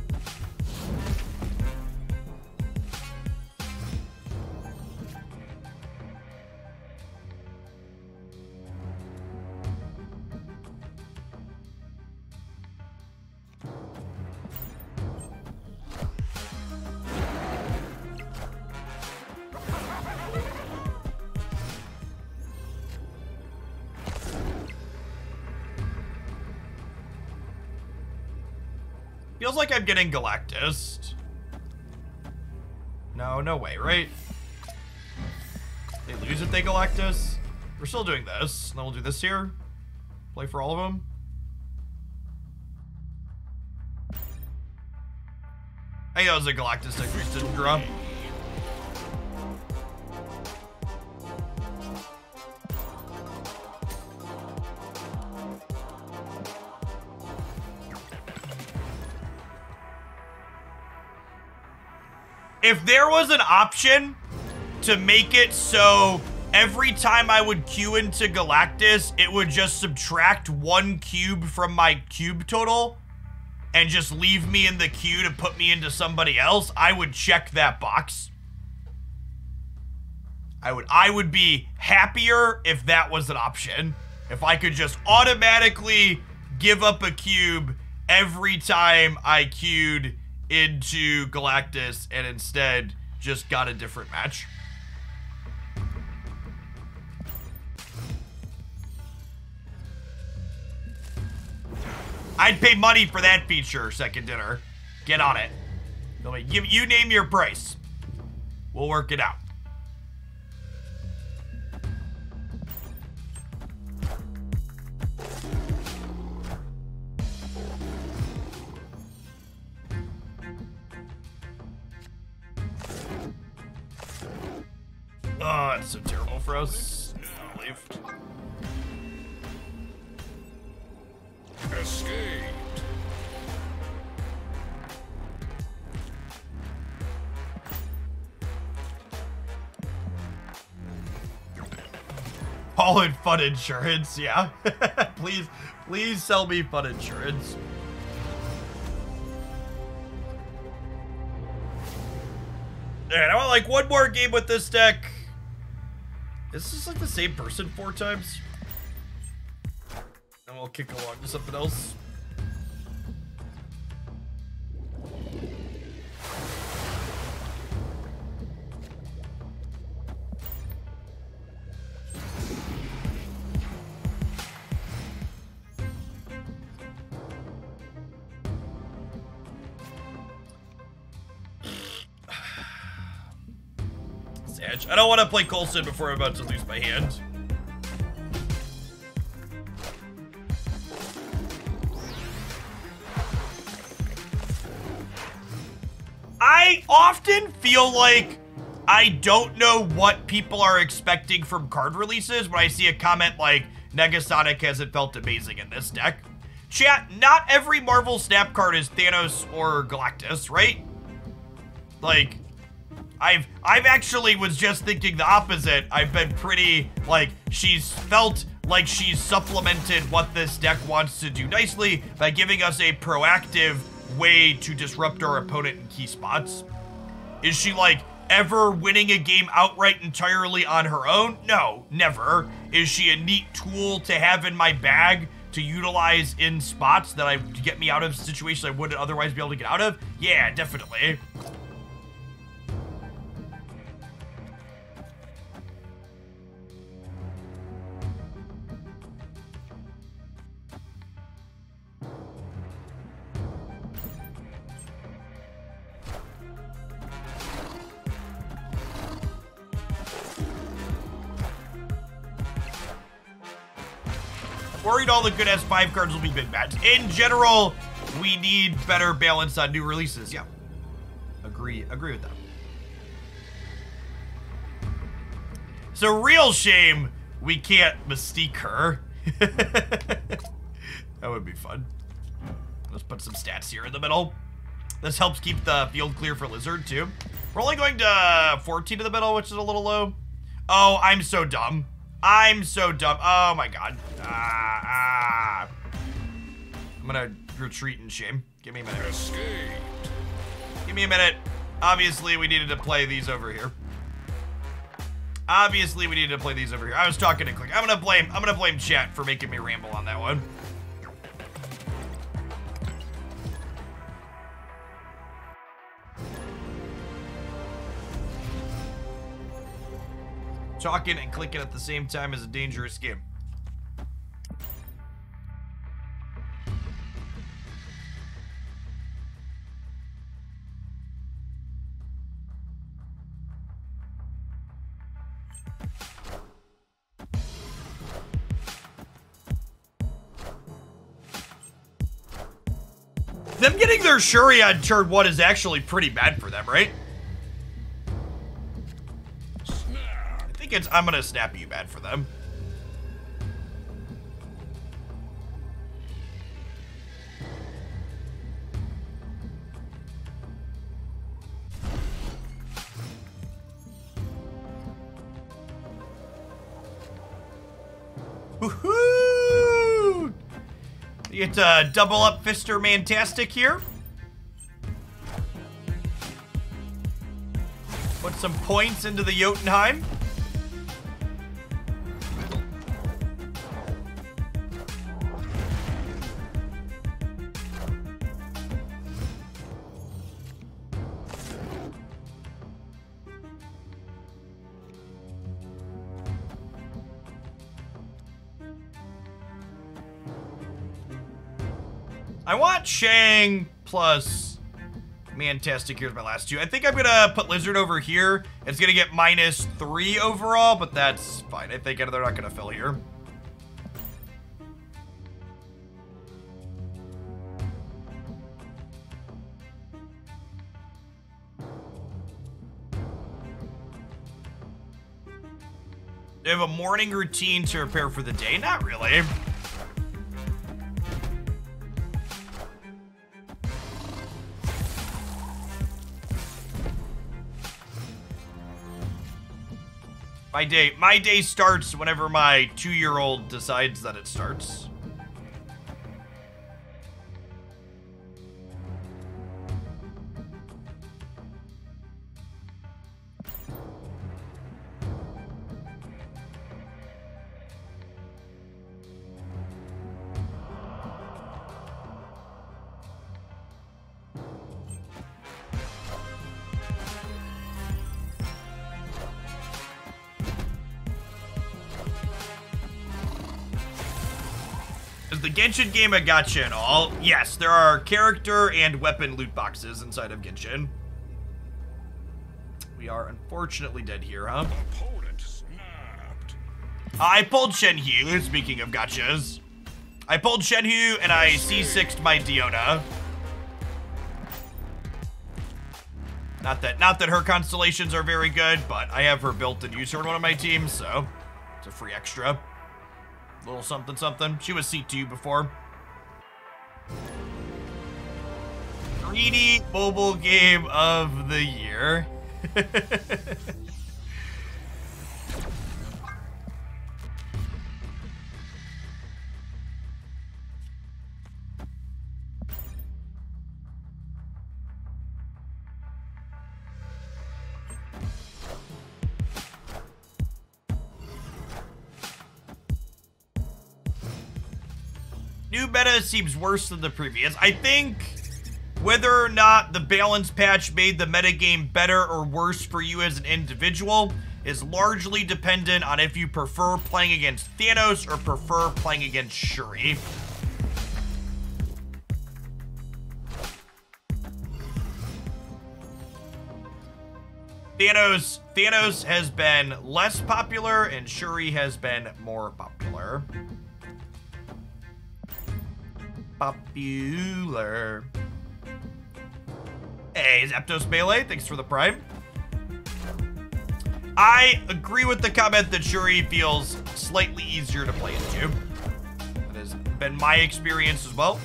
Feels like I'm getting Galactus. No way, right? They lose if they Galactus? We're still doing this. Then we'll do this here. Play for all of them. I think that was a Galactus deck we just didn't draw. If there was an option to make it so every time I would queue into Galactus, it would just subtract 1 cube from my cube total and just leave me in the queue to put me into somebody else, I would check that box. I would be happier if that was an option. If I could just automatically give up a cube every time I queued into Galactus and instead just got a different match. I'd pay money for that feature, Second Dinner. Get on it. You name your price. We'll work it out. Oh, it's so terrible for us. I'll leave. Escaped. All in fun insurance, yeah. please sell me fun insurance. Alright, I want like one more game with this deck. Is this like the same person 4 times? No, then we'll kick along to something else. Sag. I don't want to play Coulson before I'm about to lose my hand. I often feel like I don't know what people are expecting from card releases when I see a comment like, Negasonic hasn't felt amazing in this deck. Chat, not every Marvel Snap card is Thanos or Galactus, right? Like, I've actually was just thinking the opposite. I've been pretty, like, she's felt like she's supplemented what this deck wants to do nicely by giving us a proactive way to disrupt our opponent in key spots. Is she, like, ever winning a game outright entirely on her own? No, never. Is she a neat tool to have in my bag to utilize in spots that to get me out of situations I wouldn't otherwise be able to get out of? Yeah, definitely. Worried all the good S5 cards will be big bats. In general, we need better balance on new releases. Yeah. Agree with that. It's a real shame we can't Mystique her. That would be fun. Let's put some stats here in the middle. This helps keep the field clear for Lizard, too. We're only going to 14 in the middle, which is a little low. Oh, I'm so dumb. I'm so dumb. Oh, my God. I'm gonna retreat in shame. Give me a minute. Escaped. Give me a minute. Obviously, we needed to play these over here. I was talking to Click. I'm gonna blame chat for making me ramble on that one. Talking and clicking at the same time is a dangerous game. Them getting their Shuri on turn 1 is actually pretty bad for them, right? I'm gonna snap you bad for them. Woohoo! You get to double up Fister Mantastic here. Put some points into the Jotunheim. I want Shang plus Mantastic. Here's my last two. I think I'm gonna put Lizard over here. It's gonna get -3 overall, but that's fine. I think they're not gonna fill here. They have a morning routine to prepare for the day? Not really. My day starts whenever my 2-year-old decides that it starts. Is the Genshin game a gacha and all? Yes, there are character and weapon loot boxes inside of Genshin. We are unfortunately dead here, huh? Opponent snapped. I pulled Shenhue, speaking of gachas. I pulled Shenhue and I C6'd my Diona. Not that her constellations are very good, but I have her built and use her in one of my teams, so it's a free extra. Little something something. She was C2 before. Greedy mobile game of the year. New meta seems worse than the previous. I think whether or not the balance patch made the metagame better or worse for you as an individual is largely dependent on if you prefer playing against Thanos or prefer playing against Shuri. Thanos has been less popular and Shuri has been more popular. Popular. Hey, Zapdos Melee, thanks for the Prime. I agree with the comment that Shuri feels slightly easier to play into. That has been my experience as well.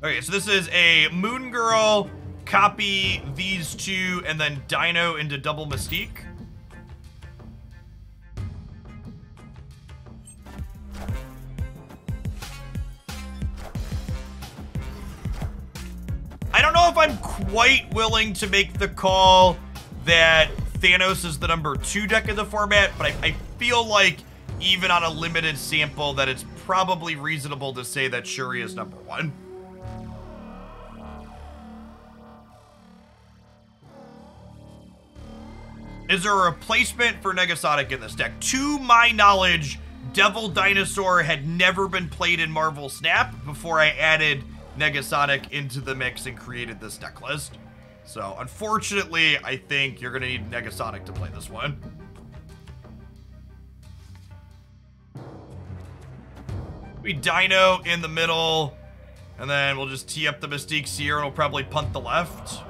Okay, so this is a Moon Girl, copy these two, and then Dino into Double Mystique. I don't know if I'm quite willing to make the call that Thanos is the number 2 deck in the format, but I feel like even on a limited sample that it's probably reasonable to say that Shuri is number 1. Is there a replacement for Negasonic in this deck? To my knowledge, Devil Dinosaur had never been played in Marvel Snap before I added Negasonic into the mix and created this deck list. So, unfortunately, I think you're going to need Negasonic to play this one. We Dino in the middle, and then we'll just tee up the Mystiques here, and we'll probably punt the left.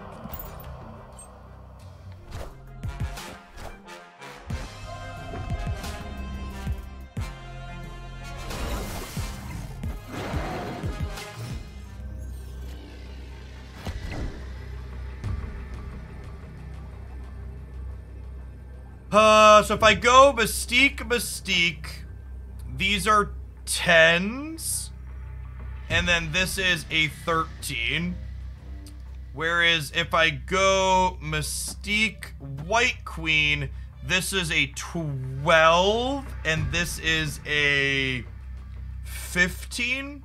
So if I go Mystique, these are 10s, and then this is a 13. Whereas if I go Mystique, White Queen, this is a 12, and this is a 15.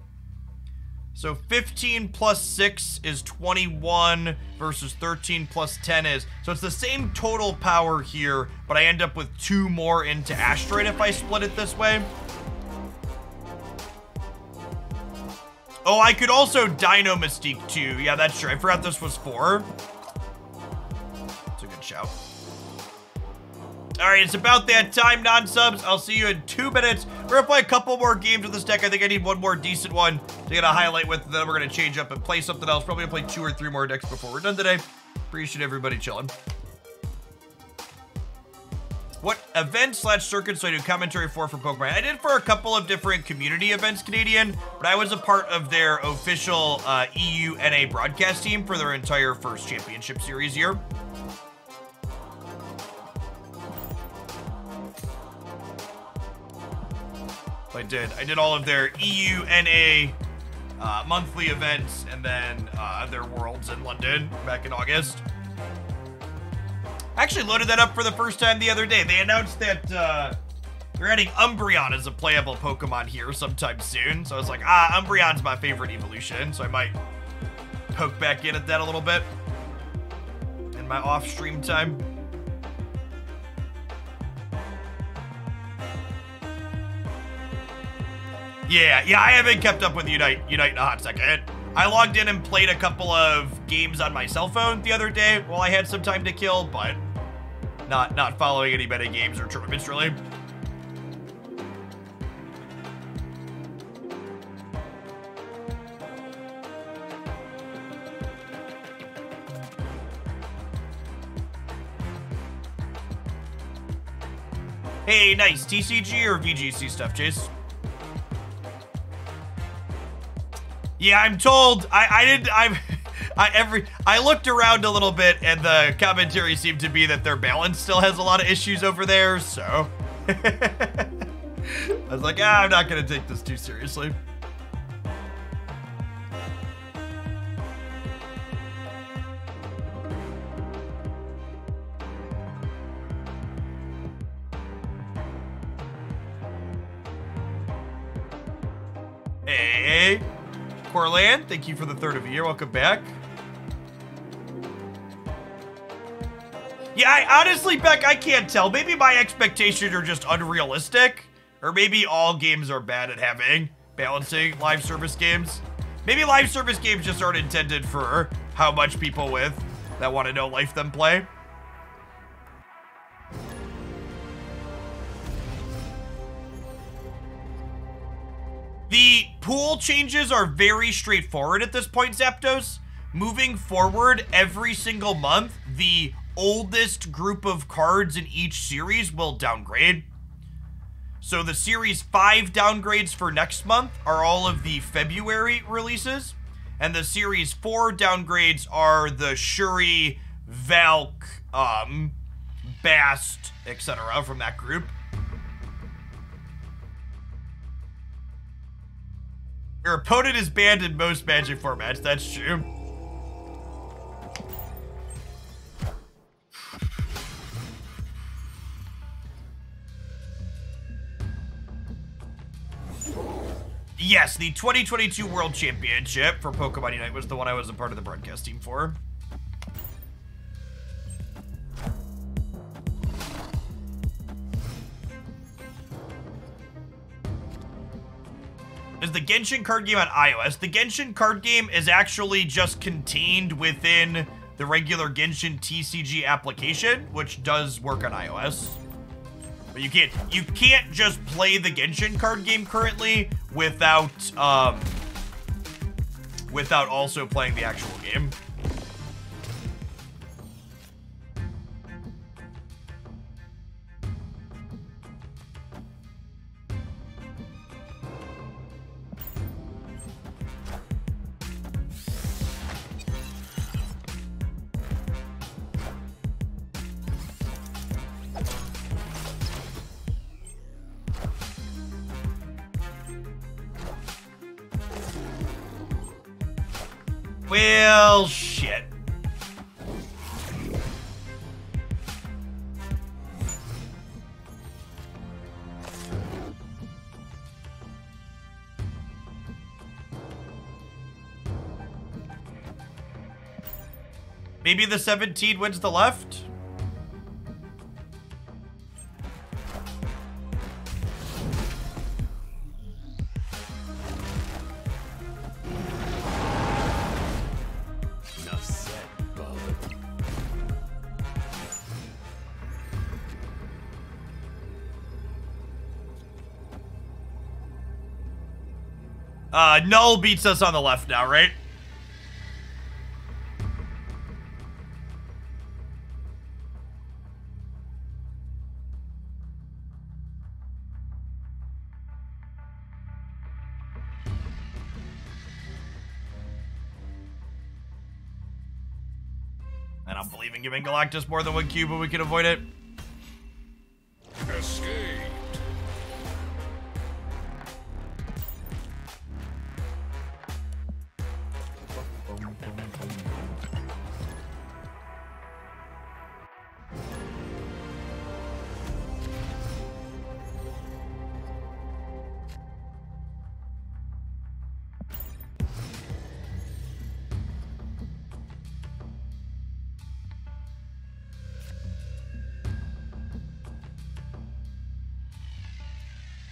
So 15 plus 6 is 21 versus 13 plus 10 is... So it's the same total power here, but I end up with 2 more into Asteroid if I split it this way. Oh, I could also Dino Mystique too. Yeah, that's true. I forgot this was 4. That's a good shout. All right, it's about that time, non-subs. I'll see you in 2 minutes. We're gonna play a couple more games with this deck. I think I need one more decent one to get a highlight with. Then we're gonna change up and play something else. Probably gonna play 2 or 3 more decks before we're done today. Appreciate everybody chilling. What event/circuits do I do commentary for Pokemon? I did for a couple of different community events, Canadian, but I was a part of their official EU NA broadcast team for their entire first championship series year. I did all of their EU NA monthly events and then their Worlds in London back in August. I actually loaded that up for the first time the other day. They announced that they're adding Umbreon as a playable Pokemon here sometime soon. So I was like, Umbreon's my favorite evolution, so I might poke back in at that a little bit in my off-stream time. Yeah, I haven't kept up with Unite in a hot second. I logged in and played a couple of games on my cell phone the other day while I had some time to kill, but not following any meta games or tournaments really. Hey, nice. TCG or VGC stuff, Chase? Yeah, I'm told. I looked around a little bit, and the commentary seemed to be that their balance still has a lot of issues over there. So I was like, I'm not gonna take this too seriously. Hey, Corland, thank you for the 3rd of the year. Welcome back. Yeah, I honestly, Beck, I can't tell. Maybe my expectations are just unrealistic, or maybe all games are bad at balancing live service games. Maybe live service games just aren't intended for how much people that want to know life them play. The pool changes are very straightforward at this point, Zapdos. Moving forward, every single month, the oldest group of cards in each series will downgrade. So the Series 5 downgrades for next month are all of the February releases. And the Series 4 downgrades are the Shuri, Valk, Bast, etc. from that group. Your opponent is banned in most Magic formats, that's true. Yes, the 2022 World Championship for Pokemon Unite was the one I was a part of the broadcast team for. Is the Genshin card game on iOS? The Genshin card game is actually just contained within the regular Genshin TCG application, which does work on iOS. But you can't just play the Genshin card game currently without also playing the actual game. Well, shit. Maybe the 17 wins the left? Null beats us on the left now, right? I don't believe in giving Galactus more than 1 cube, but we can avoid it. Escape.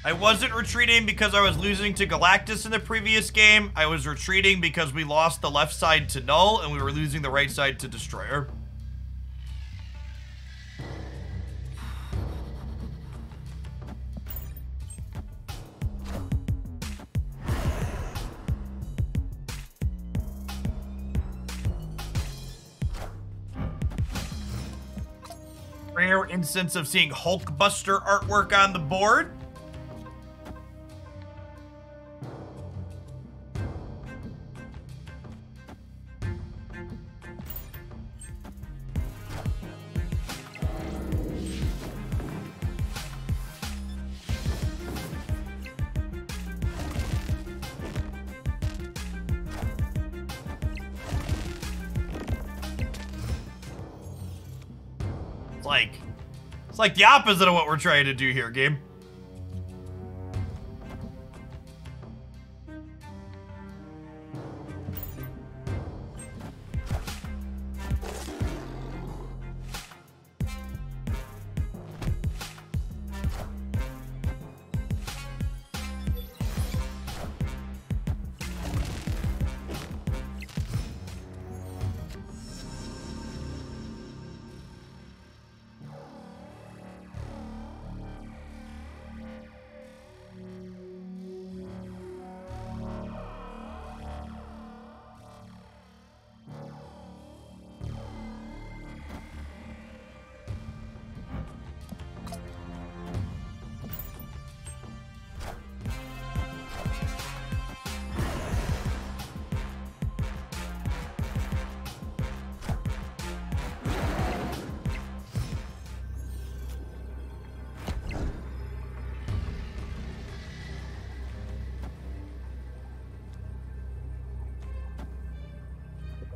I wasn't retreating because I was losing to Galactus in the previous game. I was retreating because we lost the left side to Null and we were losing the right side to Destroyer. Rare instance of seeing Hulkbuster artwork on the board. It's like the opposite of what we're trying to do here, game.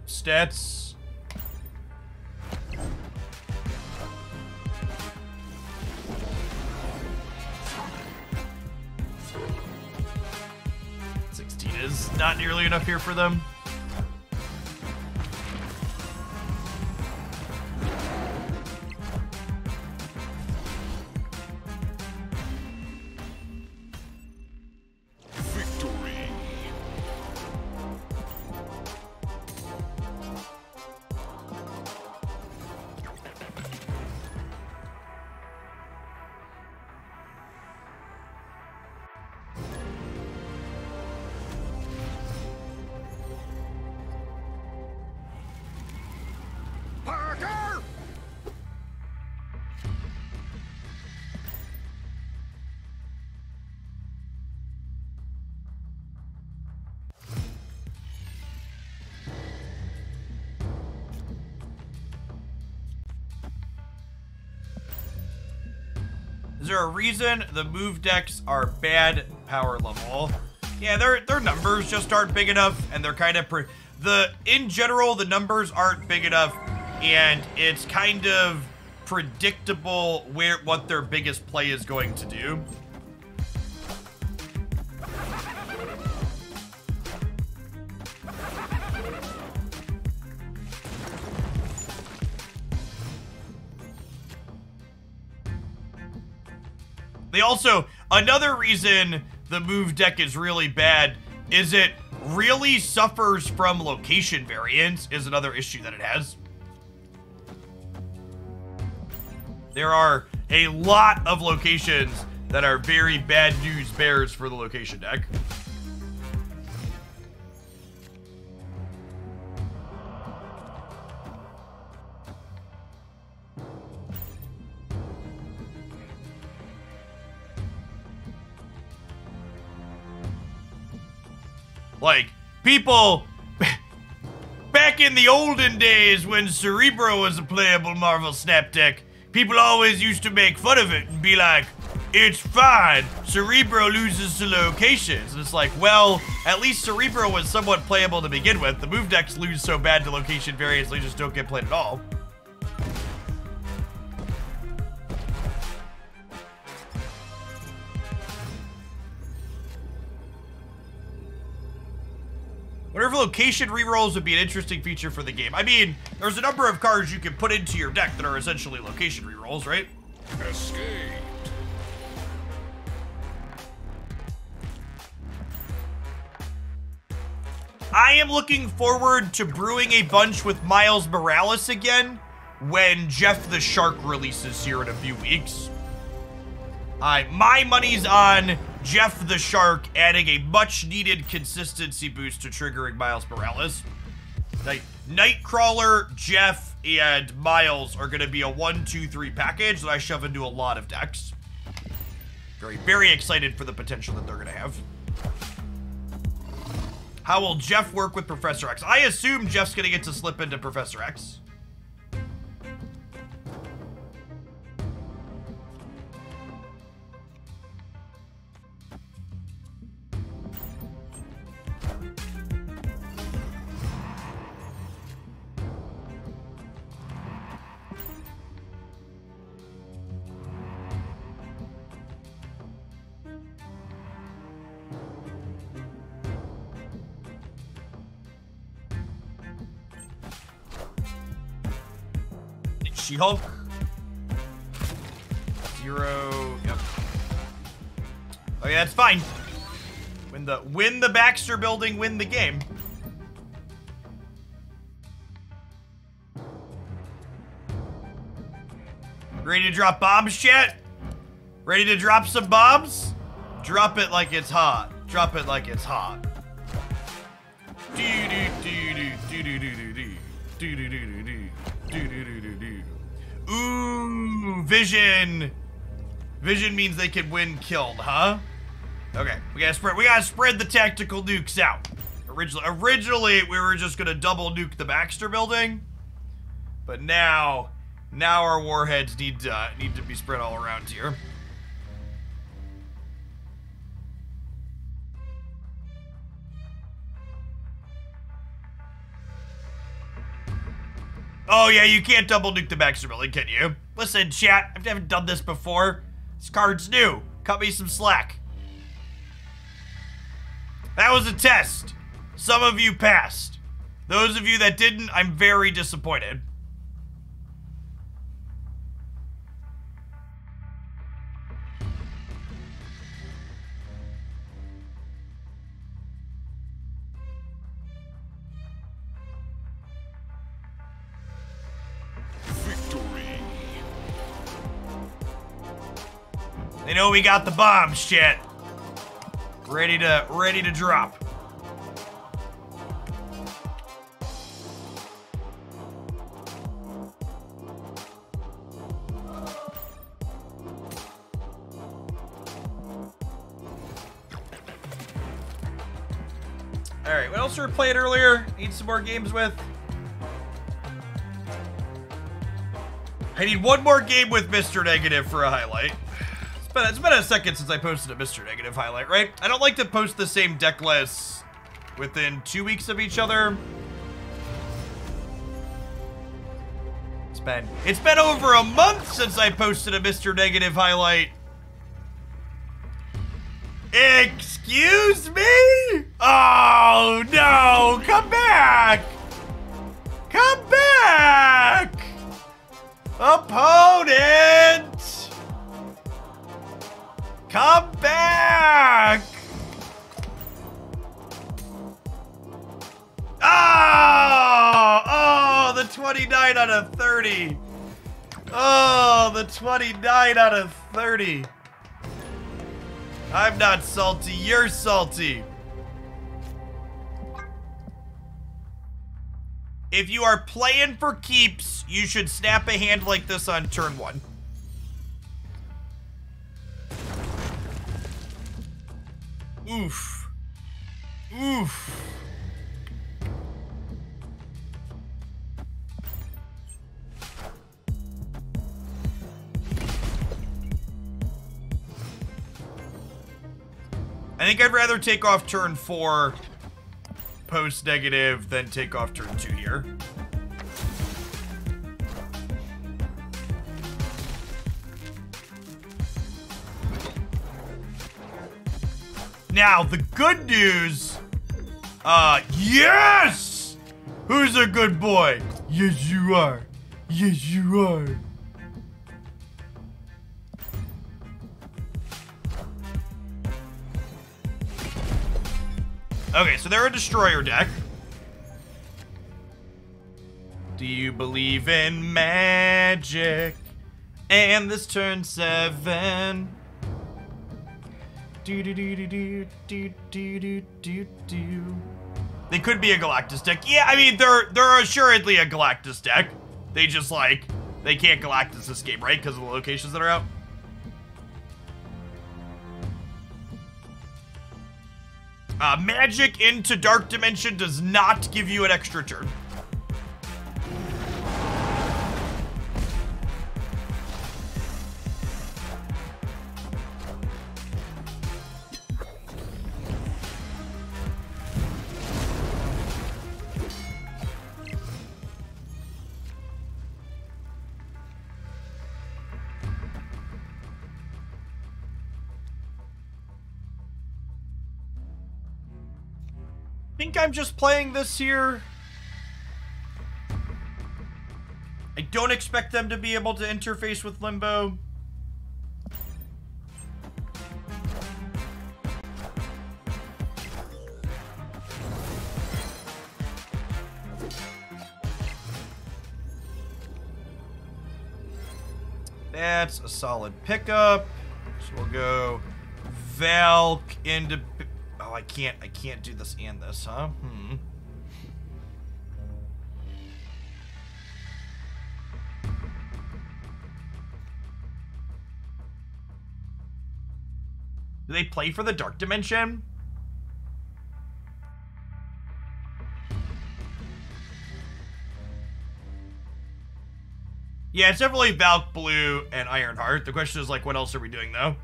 Stats. Is not nearly enough here for them. Is there a reason the move decks are bad power level? Yeah, their numbers just aren't big enough, and they're kind of in general the numbers aren't big enough, and it's kind of predictable what their biggest play is going to do. They also, another reason the move deck is really bad is it really suffers from location variance, is another issue that it has. There are a lot of locations that are very bad news bears for the location deck. Like, people, back in the olden days when Cerebro was a playable Marvel Snap deck, people always used to make fun of it and be like, it's fine, Cerebro loses to locations. And it's like, well, at least Cerebro was somewhat playable to begin with. The move decks lose so bad to location variants, they just don't get played at all. Whatever location rerolls would be an interesting feature for the game. I mean, there's a number of cards you can put into your deck that are essentially location rerolls, right? Escaped. I am looking forward to brewing a bunch with Miles Morales again when Jeff the Shark releases here in a few weeks. My money's on Jeff the Shark adding a much-needed consistency boost to triggering Miles Morales. Like, Nightcrawler, Jeff, and Miles are going to be a 1-2-3 package that I shove into a lot of decks. Very, very excited for the potential that they're going to have. How will Jeff work with Professor X? I assume Jeff's going to get to slip into Professor X. She-Hulk. 0. Yep. Oh yeah, that's fine. Win the Baxter building, win the game. Ready to drop bombs, chat? Ready to drop some bombs? Drop it like it's hot. Drop it like it's hot. Ooh, Vision. Vision means they can win killed, huh? Okay, we gotta spread the tactical nukes out. Originally we were just gonna double nuke the Baxter building, but now our warheads need to be spread all around here. Oh yeah, you can't double nuke the Baxter building, can you? Listen, chat, I haven't done this before. This card's new. Cut me some slack. That was a test. Some of you passed. Those of you that didn't, I'm very disappointed. They know we got the bombs, shit. Ready to drop. Alright, what else were we playing earlier? Need some more games with? I need one more game with Mr. Negative for a highlight. It's been a second since I posted a Mr. Negative highlight, right? I don't like to post the same deck lists within 2 weeks of each other. It's been over a month since I posted a Mr. Negative highlight. Excuse me? Oh no, come back! Come back! Opponent! Come back! Oh, the 29 out of 30. Oh, the 29 out of 30. I'm not salty, you're salty. If you are playing for keeps, you should snap a hand like this on turn 1. Oof. Oof. I think I'd rather take off turn 4 post negative than take off turn 2 here. Now, the good news, yes! Who's a good boy? Yes, you are. Yes, you are. Okay, so they're a destroyer deck. Do you believe in magic? And this turn 7. Do do do do do do do do do do. They could be a Galactus deck. Yeah, I mean they're assuredly a Galactus deck. They just like they can't Galactus this game, right? Because of the locations that are out. Magic into Dark Dimension does not give you an extra turn. I think I'm just playing this here. I don't expect them to be able to interface with Limbo. That's a solid pickup. So we'll go Valk into... Oh, I can't do this and this, huh? Do they play for the Dark Dimension? Yeah, it's definitely Valk, Blue, and Ironheart. The question is, like, what else are we doing, though?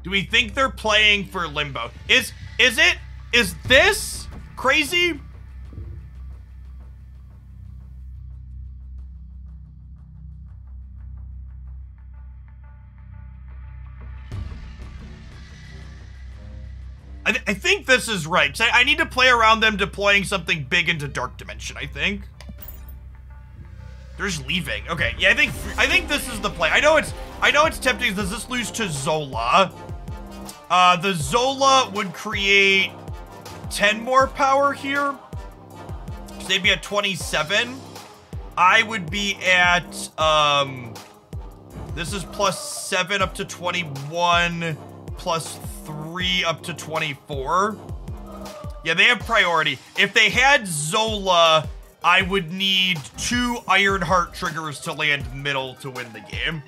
Do we think they're playing for Limbo? Is this crazy? I think this is right. 'Cause I need to play around them deploying something big into Dark Dimension, I think. They're just leaving. Okay, yeah, I think this is the play. I know it's tempting. Does this lose to Zola? The Zola would create 10 more power here. So they'd be at 27. I would be at, this is +7 up to 21, +3 up to 24. Yeah, they have priority. If they had Zola, I would need 2 Ironheart triggers to land middle to win the game.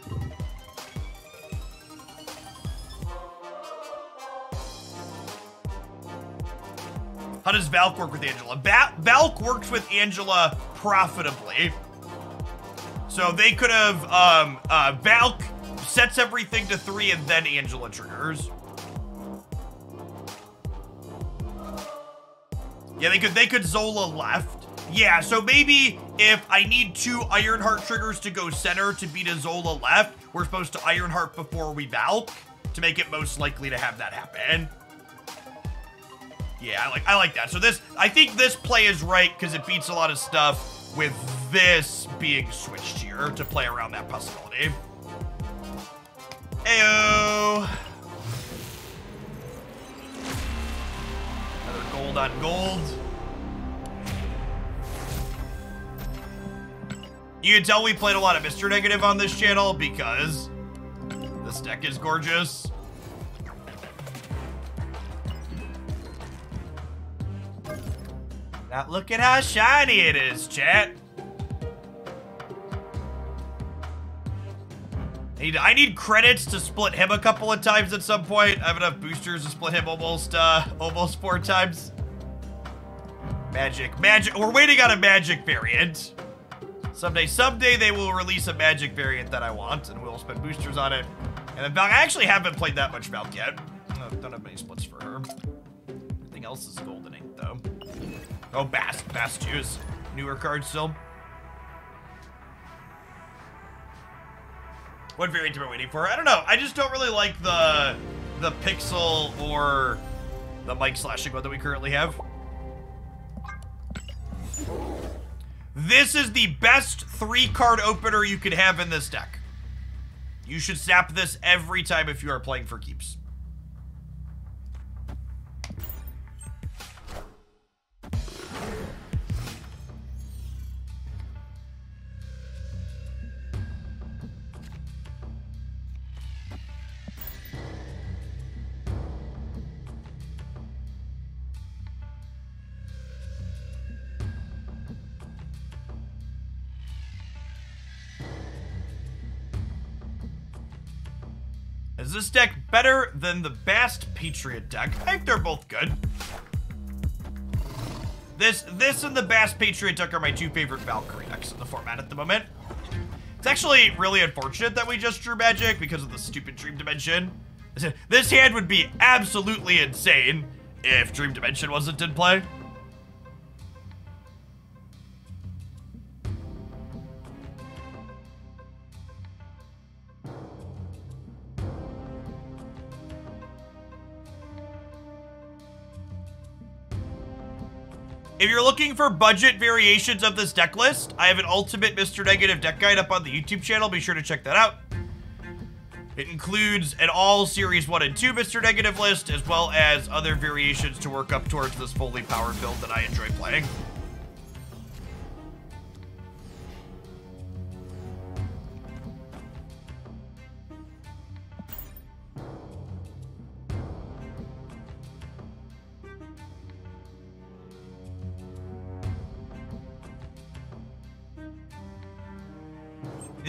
How does Valk work with Angela? Valk works with Angela profitably. So they could have, Valk sets everything to 3 and then Angela triggers. Yeah, they could Zola left. Yeah, so maybe if I need 2 Ironheart triggers to go center to beat a Zola left, we're supposed to Ironheart before we Valk to make it most likely to have that happen. Yeah, I like that. So I think this play is right because it beats a lot of stuff with this being switched here to play around that possibility. Heyo. Another gold on gold. You can tell we played a lot of Mr. Negative on this channel because this deck is gorgeous. Now look at how shiny it is, chat. I need credits to split him a couple of times at some point. I have enough boosters to split him almost 4 times. Magic. We're waiting on a magic variant. Someday they will release a magic variant that I want, and we'll spend boosters on it. And then Valk, I actually haven't played that much Valk yet. Don't have many splits for her. Everything else is golden ink, though. Oh, Bast juice. Newer card still. What variant am I waiting for? I don't know. I just don't really like the pixel or the mic slashing one that we currently have. This is the best 3-card opener you could have in this deck. You should zap this every time if you are playing for keeps. Is this deck better than the Bast Patriot deck? I think they're both good. This and the Bast Patriot deck are my two favorite Valkyrie decks in the format at the moment. It's actually really unfortunate that we just drew Magic because of the stupid Dream Dimension. This hand would be absolutely insane if Dream Dimension wasn't in play. If you're looking for budget variations of this deck list, I have an Ultimate Mr. Negative deck guide up on the YouTube channel. Be sure to check that out. It includes an all Series 1 and 2 Mr. Negative list, as well as other variations to work up towards this fully powered build that I enjoy playing.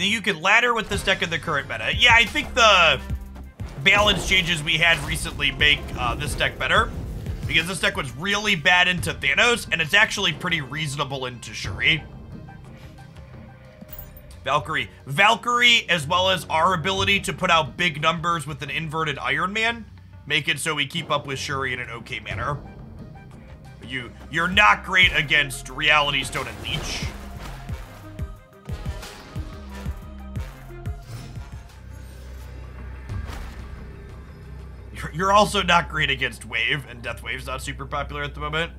You can ladder with this deck in the current meta. Yeah, I think the balance changes we had recently make this deck better, because this deck was really bad into Thanos, and it's actually pretty reasonable into Shuri. Valkyrie, as well as our ability to put out big numbers with an inverted Iron Man, make it so we keep up with Shuri in an okay manner. You're not great against Reality Stone and Leech. You're also not great against Wave, and Death Wave's not super popular at the moment.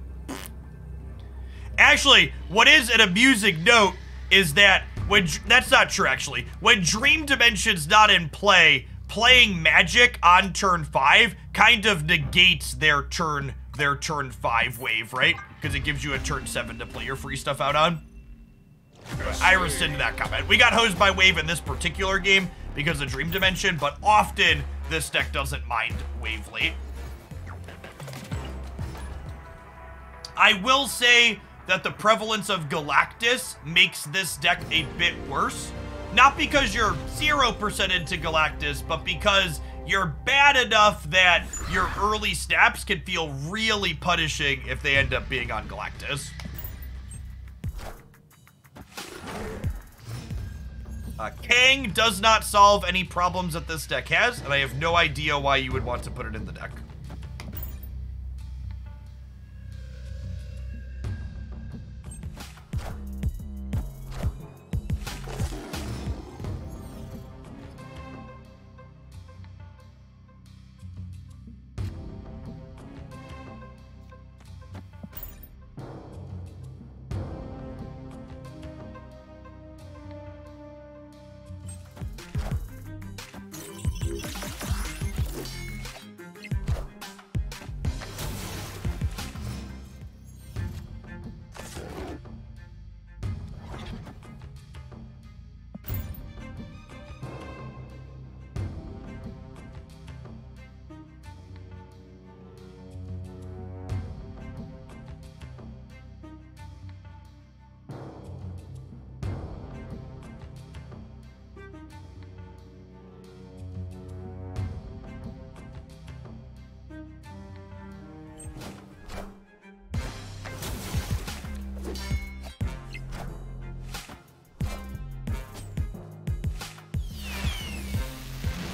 Actually, what is an amusing note is that that's not true, actually. When Dream Dimension's not in play, playing Magic on turn 5 kind of negates their turn 5 Wave, right? Because it gives you a turn 7 to play your free stuff out on. I rescind that comment. We got hosed by Wave in this particular game because of Dream Dimension, but often this deck doesn't mind Wave late. I will say that the prevalence of Galactus makes this deck a bit worse. Not because you're 0% into Galactus, but because you're bad enough that your early snaps can feel really punishing if they end up being on Galactus. Kang does not solve any problems that this deck has, and I have no idea why you would want to put it in the deck.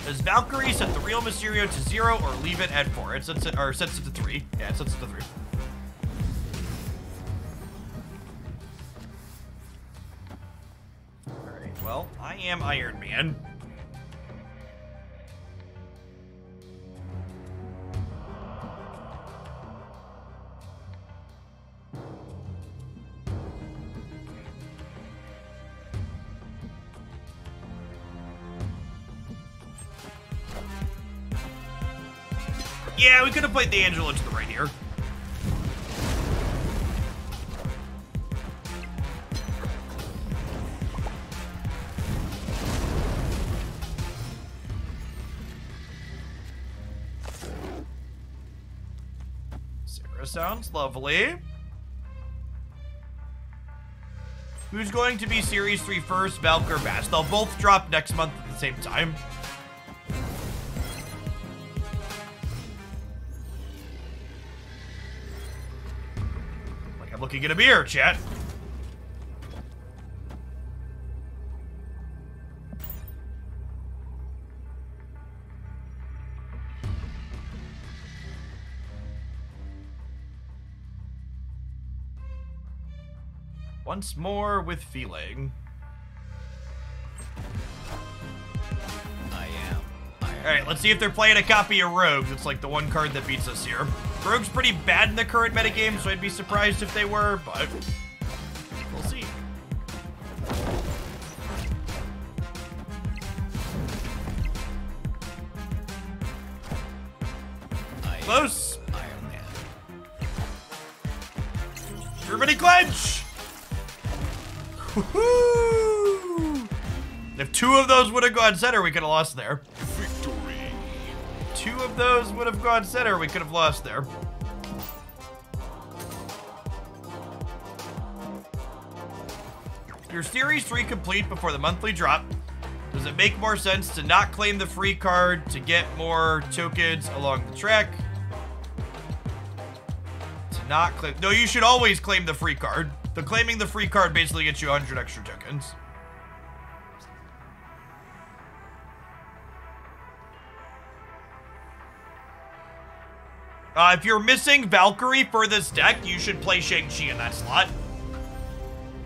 Does Valkyrie set the real Mysterio to 0 or leave it at 4? It sets it to 3. Yeah, it sets it to 3. Alright, well, I am Iron Man. Yeah, we could have played the Angela to the right here. Sarah sounds lovely. Who's going to be Series 3 first, Valk or Bast? They'll both drop next month at the same time. looking at a beer, chat. Once more with feeling. I am Iron Man. Alright, let's see if they're playing a copy of Rogues. It's like the one card that beats us here. Rogue's pretty bad in the current metagame, so I'd be surprised if they were, but we'll see. I am Close. Iron Man. Everybody clench! Woohoo! If 2 of those would have gone center, we could have lost there. Victory. 2 of those would have gone center, we could have lost there. Your Series 3 complete before the monthly drop. Does it make more sense to not claim the free card to get more tokens along the track? To not claim... No, you should always claim the free card. The claiming the free card basically gets you 100 extra tokens. If you're missing Valkyrie for this deck, you should play Shang-Chi in that slot.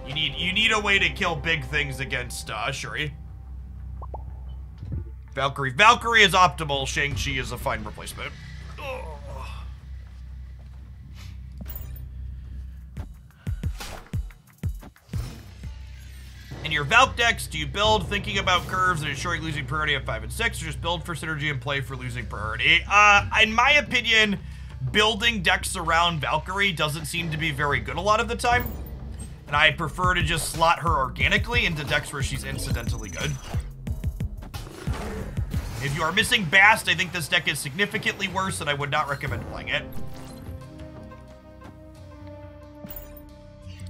You need a way to kill big things against Shuri. Valkyrie is optimal. Shang-Chi is a fine replacement. Ugh. In your Valk decks, do you build thinking about curves and ensuring losing priority at 5 and 6, or just build for synergy and play for losing priority? In my opinion, building decks around Valkyrie doesn't seem to be very good a lot of the time. And I prefer to just slot her organically into decks where she's incidentally good. If you are missing Bast, I think this deck is significantly worse and I would not recommend playing it.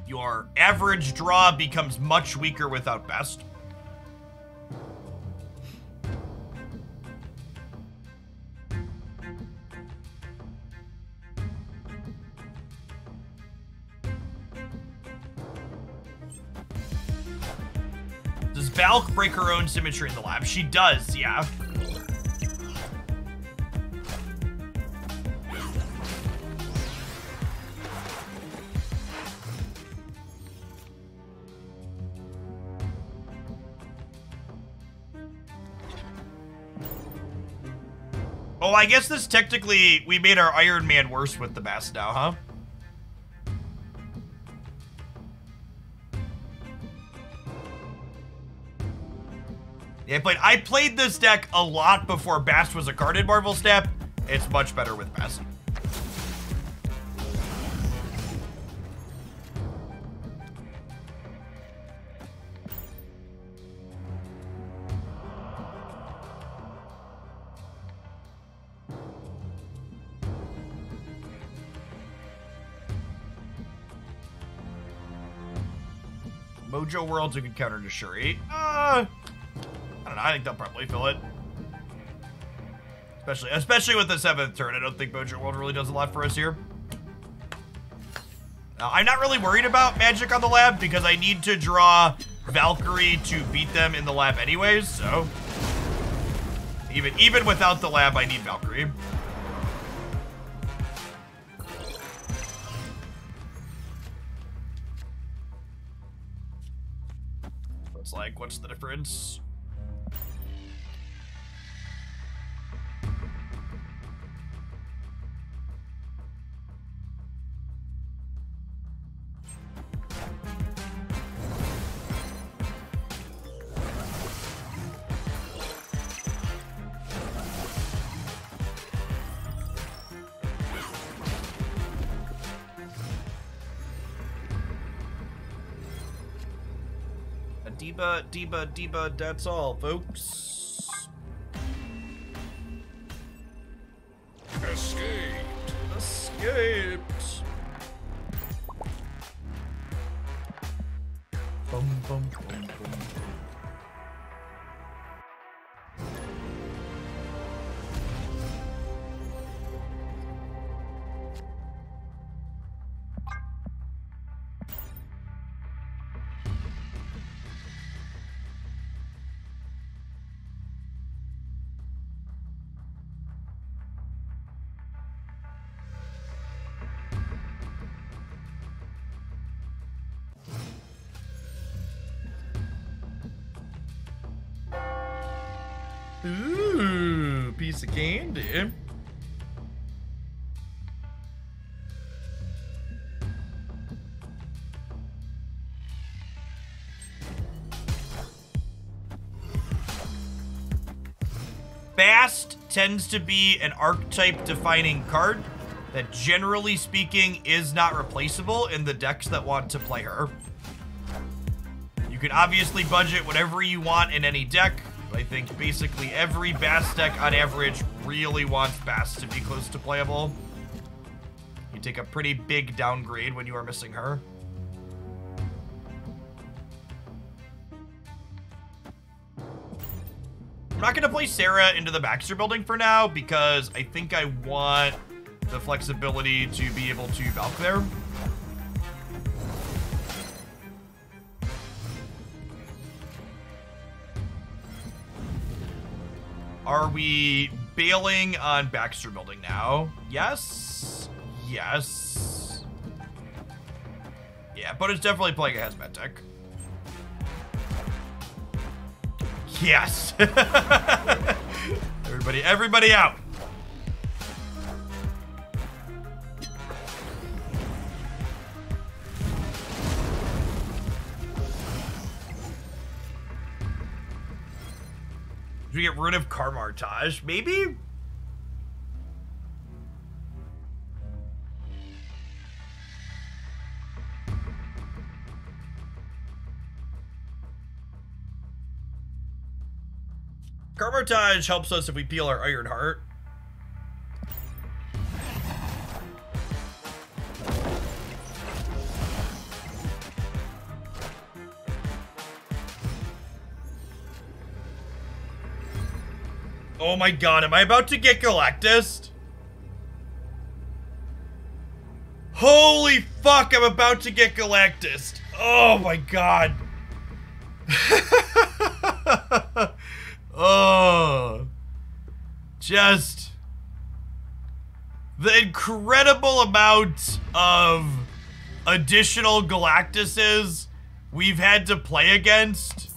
Your average draw becomes much weaker without Bast. Does Valk break her own symmetry in the lab? She does, yeah. Oh, I guess this technically, we made our Iron Man worse with the Bast now, huh? Yeah, I played this deck a lot before Bast was a card in Marvel Snap. It's much better with Bast. Mojo World's a good counter to Shuri. I don't know, I think they'll probably fill it. Especially with the 7th turn. I don't think Mojo World really does a lot for us here. I'm not really worried about Magic on the lab because I need to draw Valkyrie to beat them in the lab anyways, so even without the lab, I need Valkyrie. It's like, what's the difference? Diba, that's all, folks. Escaped. Bum, bum, bum, bum. Ooh, piece of candy. Bast tends to be an archetype defining card that, generally speaking, is not replaceable in the decks that want to play her. You can obviously budget whatever you want in any deck. I think basically every Bast deck on average really wants Bast to be close to playable. You take a pretty big downgrade when you are missing her. I'm not going to play Sarah into the Baxter building for now because I think I want the flexibility to be able to Valk there. Are we bailing on Baxter building now? Yes. Yes. Yeah, but it's definitely playing a hazmat deck. Yes. Everybody out. Do we get rid of Karmartage? Maybe? Karmartage helps us if we peel our Iron Heart. Oh my god, am I about to get Galactus? Holy fuck, I'm about to get Galactus. Oh my god. Oh. Just the incredible amount of additional Galactuses we've had to play against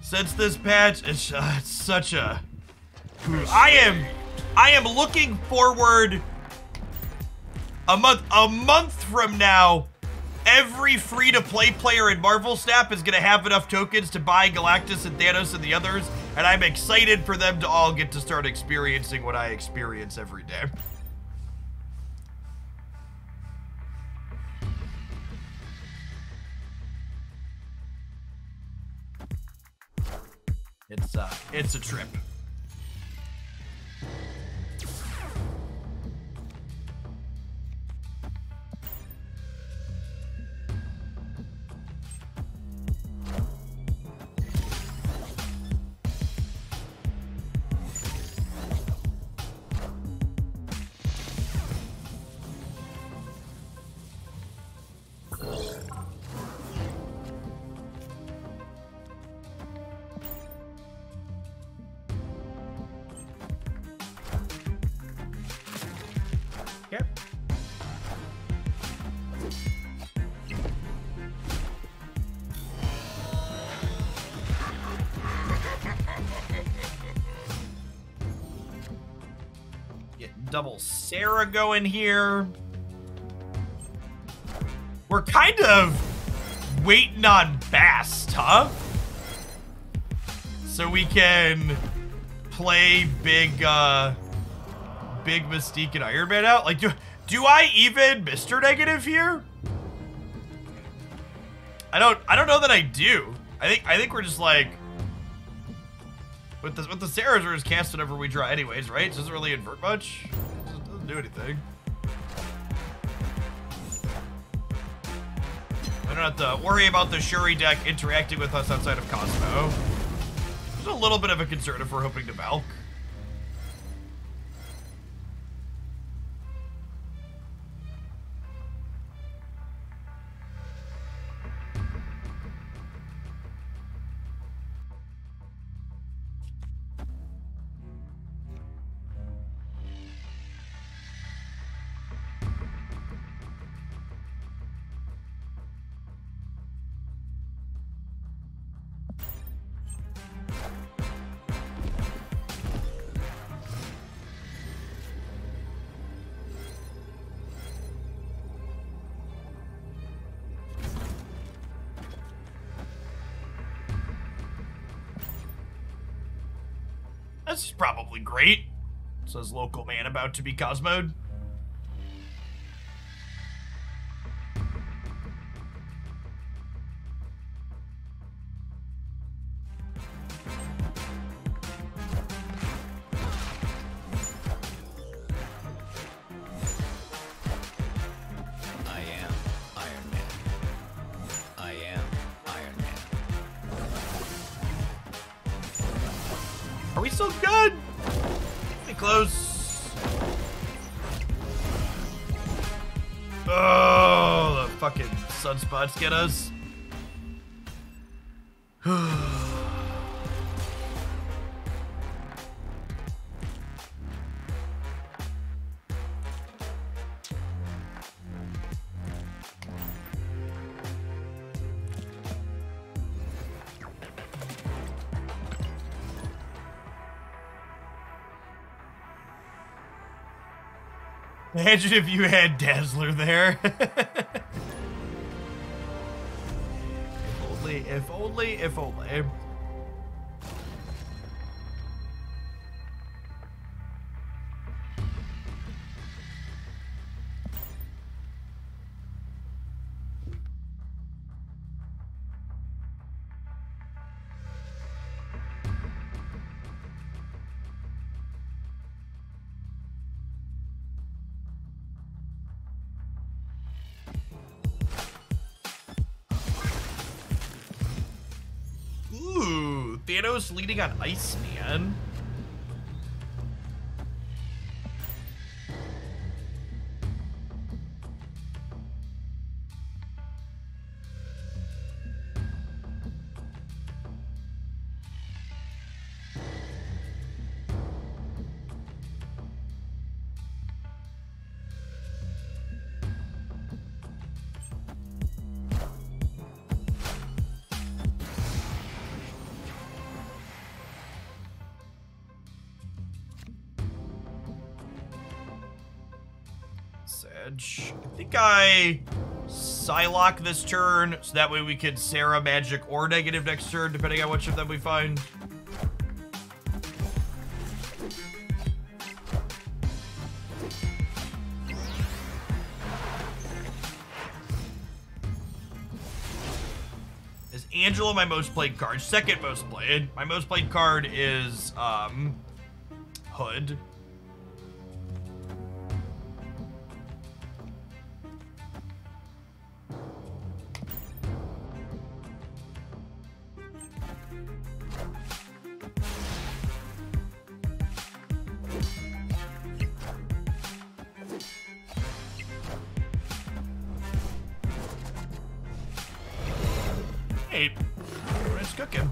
since this patch. It's such a... I am looking forward a month from now. Every free-to-play player in Marvel Snap is gonna have enough tokens to buy Galactus and Thanos and the others, and I'm excited for them to all get to start experiencing what I experience every day. It's a trip. Double Sarah going here. We're kind of waiting on Bast, huh? So we can play big Mystique and Iron Man out. Like, do I even Mr. Negative here? I don't know that I do. I think we're just like with the Sarahs, we're just cast whenever we draw anyways, right? It doesn't really invert much. It doesn't do anything. I don't have to worry about the Shuri deck interacting with us outside of Cosmo. There's a little bit of a concern if we're hoping to Valk. This is probably great, says local man about to be Cosmoed. I am Iron Man. I am Iron Man. Are we still good? Pretty close. Oh, the fucking sunspots get us. Imagine if you had Dazzler there. If only. Ooh, Thanos leading on Iceman. Sedge. I think I Psylocke this turn, so that way we can Sarah magic or negative next turn, depending on which of them we find. Is Angela my most played card? Second most played. My most played card is Hood. Hey, it's cooking.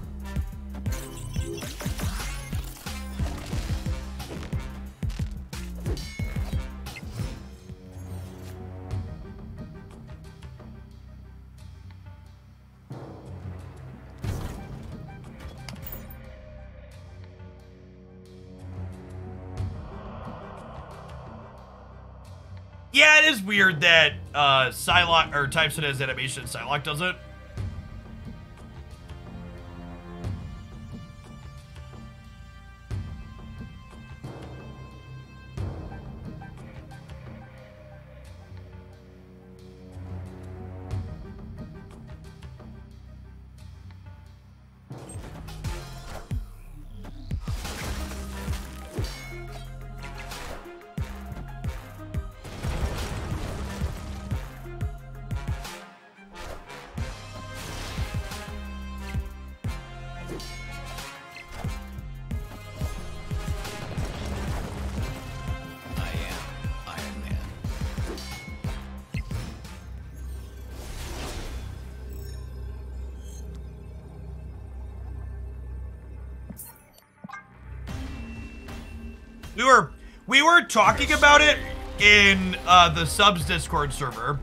Yeah, it is weird that Psylocke or Typeson has animation and Psylocke doesn't. We were talking about it in the subs Discord server,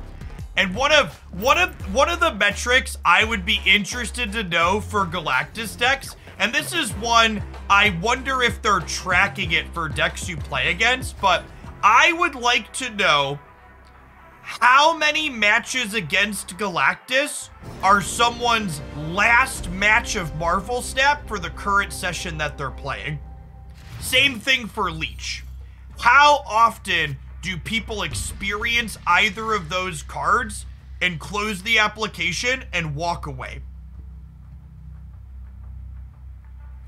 and one of the metrics I would be interested to know for Galactus decks, and this is one I wonder if they're tracking it for decks you play against, but I would like to know how many matches against Galactus are someone's last match of Marvel Snap for the current session that they're playing. Same thing for Leech. How often do people experience either of those cards and close the application and walk away?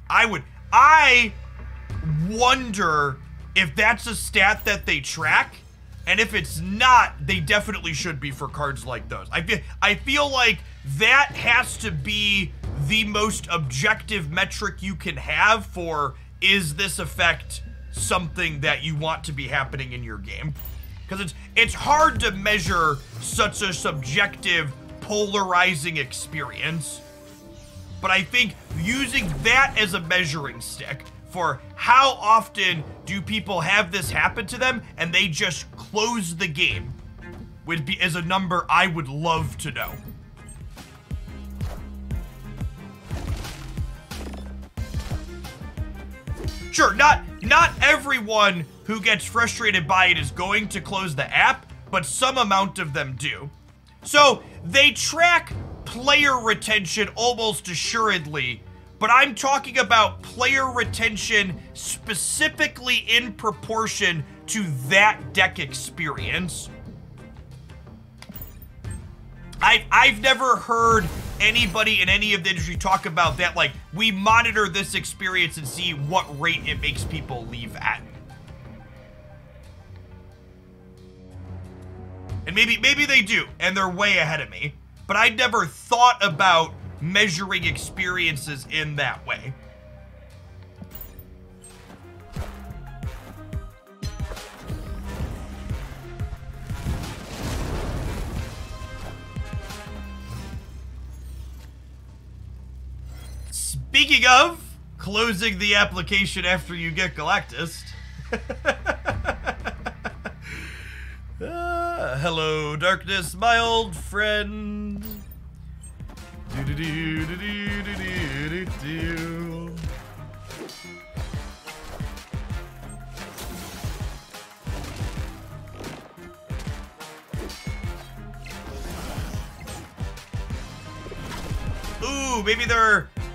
I wonder if that's a stat that they track, and if it's not, they definitely should be for cards like those. I feel like that has to be the most objective metric you can have for, is this effect something that you want to be happening in your game? Because it's hard to measure such a subjective, polarizing experience. But I think using that as a measuring stick for how often do people have this happen to them and they just close the game is a number I would love to know. Sure, not everyone who gets frustrated by it is going to close the app, but some amount of them do. So they track player retention almost assuredly, but I'm talking about player retention specifically in proportion to that deck experience. I've never heard anybody in any of the industry talk about that, like, we monitor this experience and see what rate it makes people leave at. And maybe they do, and they're way ahead of me. But I never thought about measuring experiences in that way. Speaking of closing the application after you get Galactus. Hello, darkness, my old friend. Ooh, maybe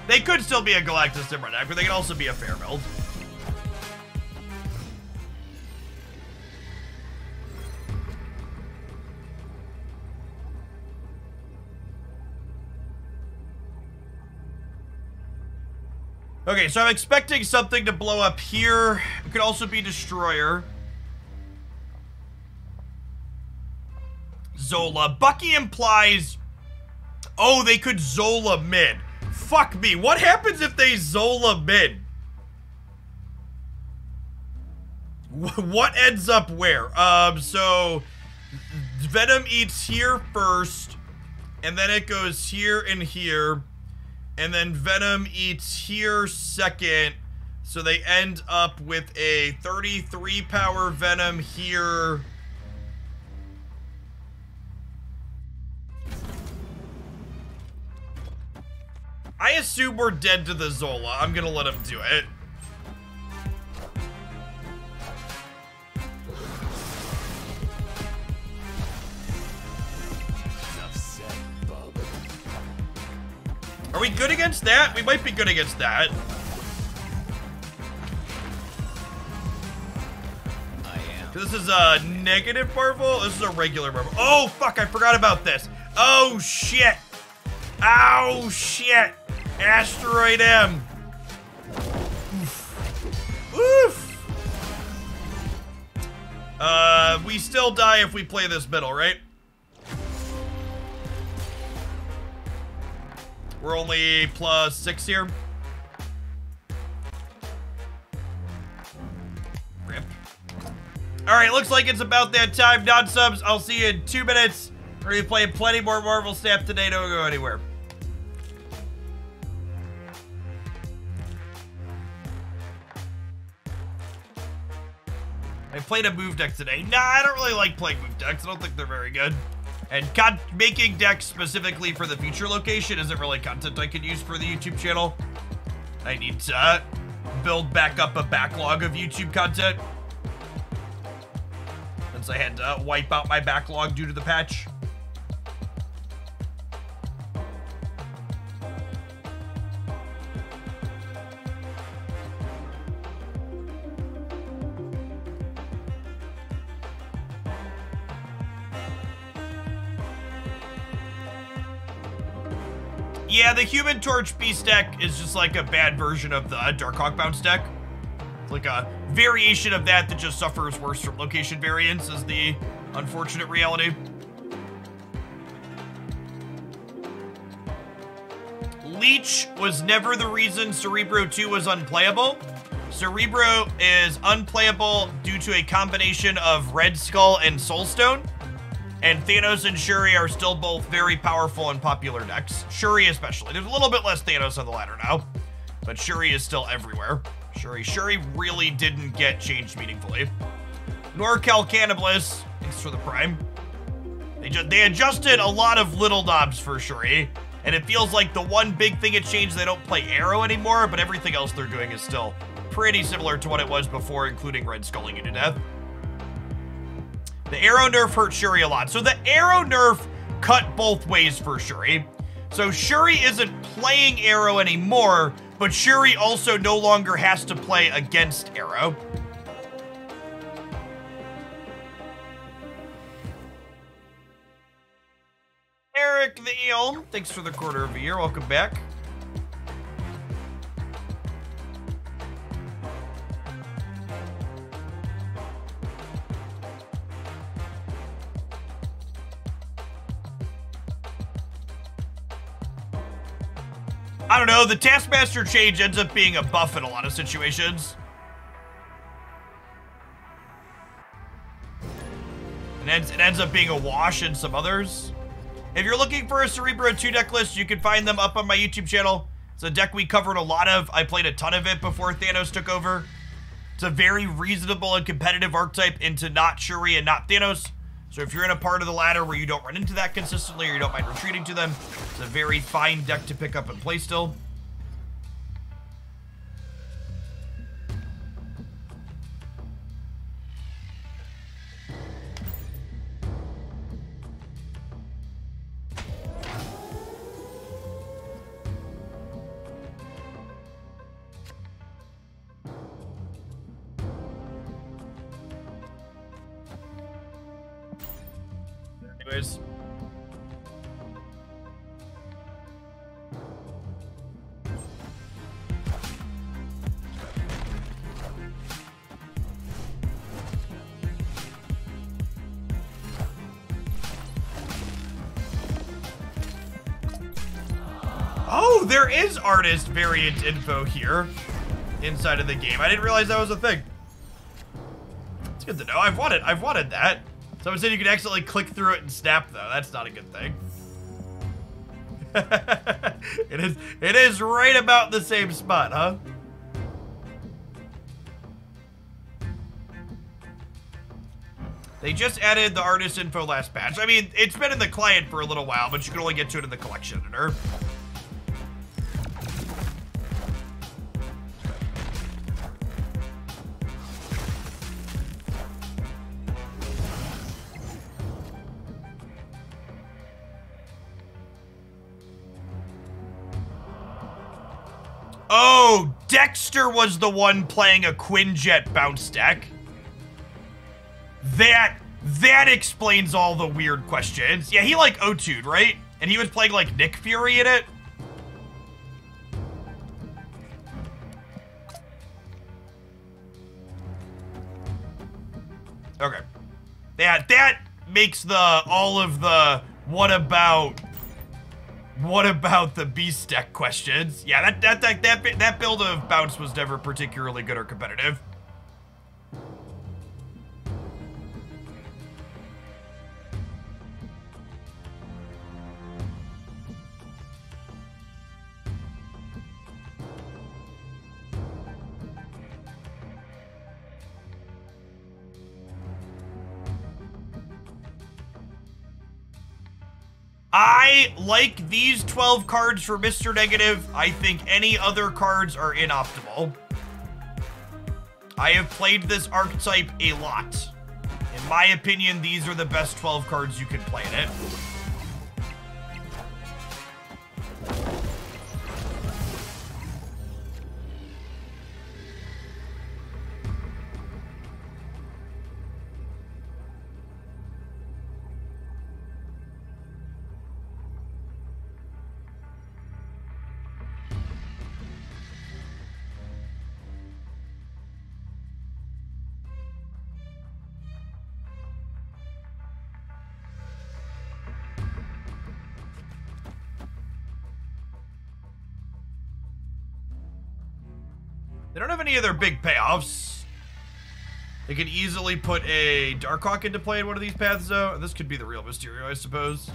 they could still be a Galactus Timber deck, but they can also be a fair build. Okay, so I'm expecting something to blow up here. It could also be Destroyer. Zola. Bucky implies... Oh, they could Zola mid. Fuck me. What happens if they Zola mid? What ends up where? So... Venom eats here first. And then it goes here and here. And then Venom eats here second. So they end up with a 33 power Venom here. I assume we're dead to the Zola. I'm gonna let him do it. Are we good against that? We might be good against that. This is a negative Marvel? This is a regular Marvel. Oh, fuck, I forgot about this. Oh, shit. Oh, shit. Asteroid M. Oof. Oof. We still die if we play this middle, right? We're only +6 here. Rip. Alright, looks like it's about that time. Non-subs, I'll see you in 2 minutes. We're gonna be playing plenty more Marvel Snap today. Don't go anywhere. I played a move deck today. Nah, I don't really like playing move decks. I don't think they're very good. And making decks specifically for the future location isn't really content I could use for the YouTube channel. I need to build back up a backlog of YouTube content, since I had to wipe out my backlog due to the patch. Yeah, the Human Torch beast deck is just like a bad version of the Darkhawk bounce deck. It's like a variation of that that just suffers worse from location variance is the unfortunate reality. Leech was never the reason Cerebro 2 was unplayable. Cerebro is unplayable due to a combination of Red Skull and Soulstone. And Thanos and Shuri are still both very powerful and popular decks. Shuri especially. There's a little bit less Thanos on the ladder now, but Shuri is still everywhere. Shuri really didn't get changed meaningfully. NorCal Cannibalist, thanks for the prime. They adjusted a lot of little knobs for Shuri, and it feels like the one big thing it changed, they don't play Arrow anymore, but everything else they're doing is still pretty similar to what it was before, including Red Skulling you to death. The Arrow nerf hurt Shuri a lot. So the Arrow nerf cut both ways for Shuri. So Shuri isn't playing Arrow anymore, but Shuri also no longer has to play against Arrow. Eric the Eel, thanks for the quarter of a year. Welcome back. I don't know, the Taskmaster change ends up being a buff in a lot of situations. And it ends up being a wash in some others. If you're looking for a Cerebro 2 deck list, you can find them up on my YouTube channel. It's a deck we covered a lot of. I played a ton of it before Thanos took over. It's a very reasonable and competitive archetype into not Shuri and not Thanos. So if you're in a part of the ladder where you don't run into that consistently or you don't mind retreating to them, it's a very fine deck to pick up and play still. Anyways. Oh, there is artist variant info here inside of the game. I didn't realize that was a thing. It's good to know. I've wanted that. Someone said you could accidentally click through it and snap, though. That's not a good thing. It is right about the same spot, huh? They just added the artist info last patch. I mean, it's been in the client for a little while, but you can only get to it in the collection editor. Oh, Dexter was the one playing a Quinjet bounce deck. That explains all the weird questions. Yeah, he like O2'd, right? And he was playing like Nick Fury in it. Okay. That makes all of the what about the beast deck questions? Yeah, that build of bounce was never particularly good or competitive. I like these 12 cards for Mr. Negative. I think any other cards are inoptimal. I have played this archetype a lot. In my opinion, these are the best 12 cards you can play in it. They don't have any other big payoffs. They could easily put a Darkhawk into play in one of these paths, though. This could be the real Mysterio, I suppose.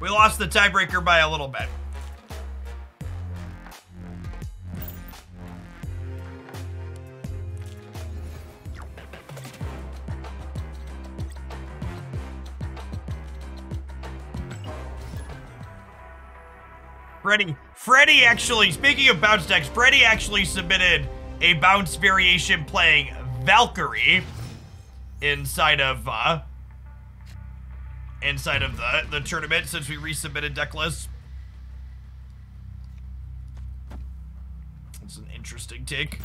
We lost the tiebreaker by a little bit. Freddy actually, speaking of bounce decks, Freddy actually submitted a bounce variation playing Valkyrie inside of the tournament since we resubmitted deck lists. It's an interesting take.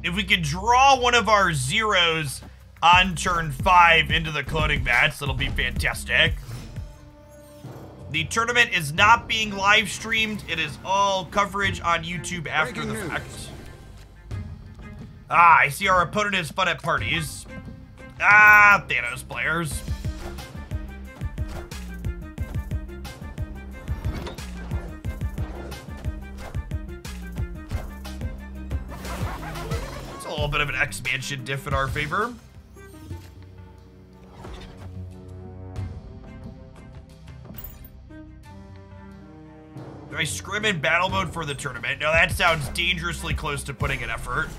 If we could draw one of our zeros on turn 5 into the cloning mats, that'll be fantastic. The tournament is not being live streamed. It is all coverage on YouTube after the fact. Ah, I see our opponent is fun at parties. Ah, Thanos players. A little bit of an expansion diff in our favor. Do I scrim in battle mode for the tournament? No, that sounds dangerously close to putting an effort.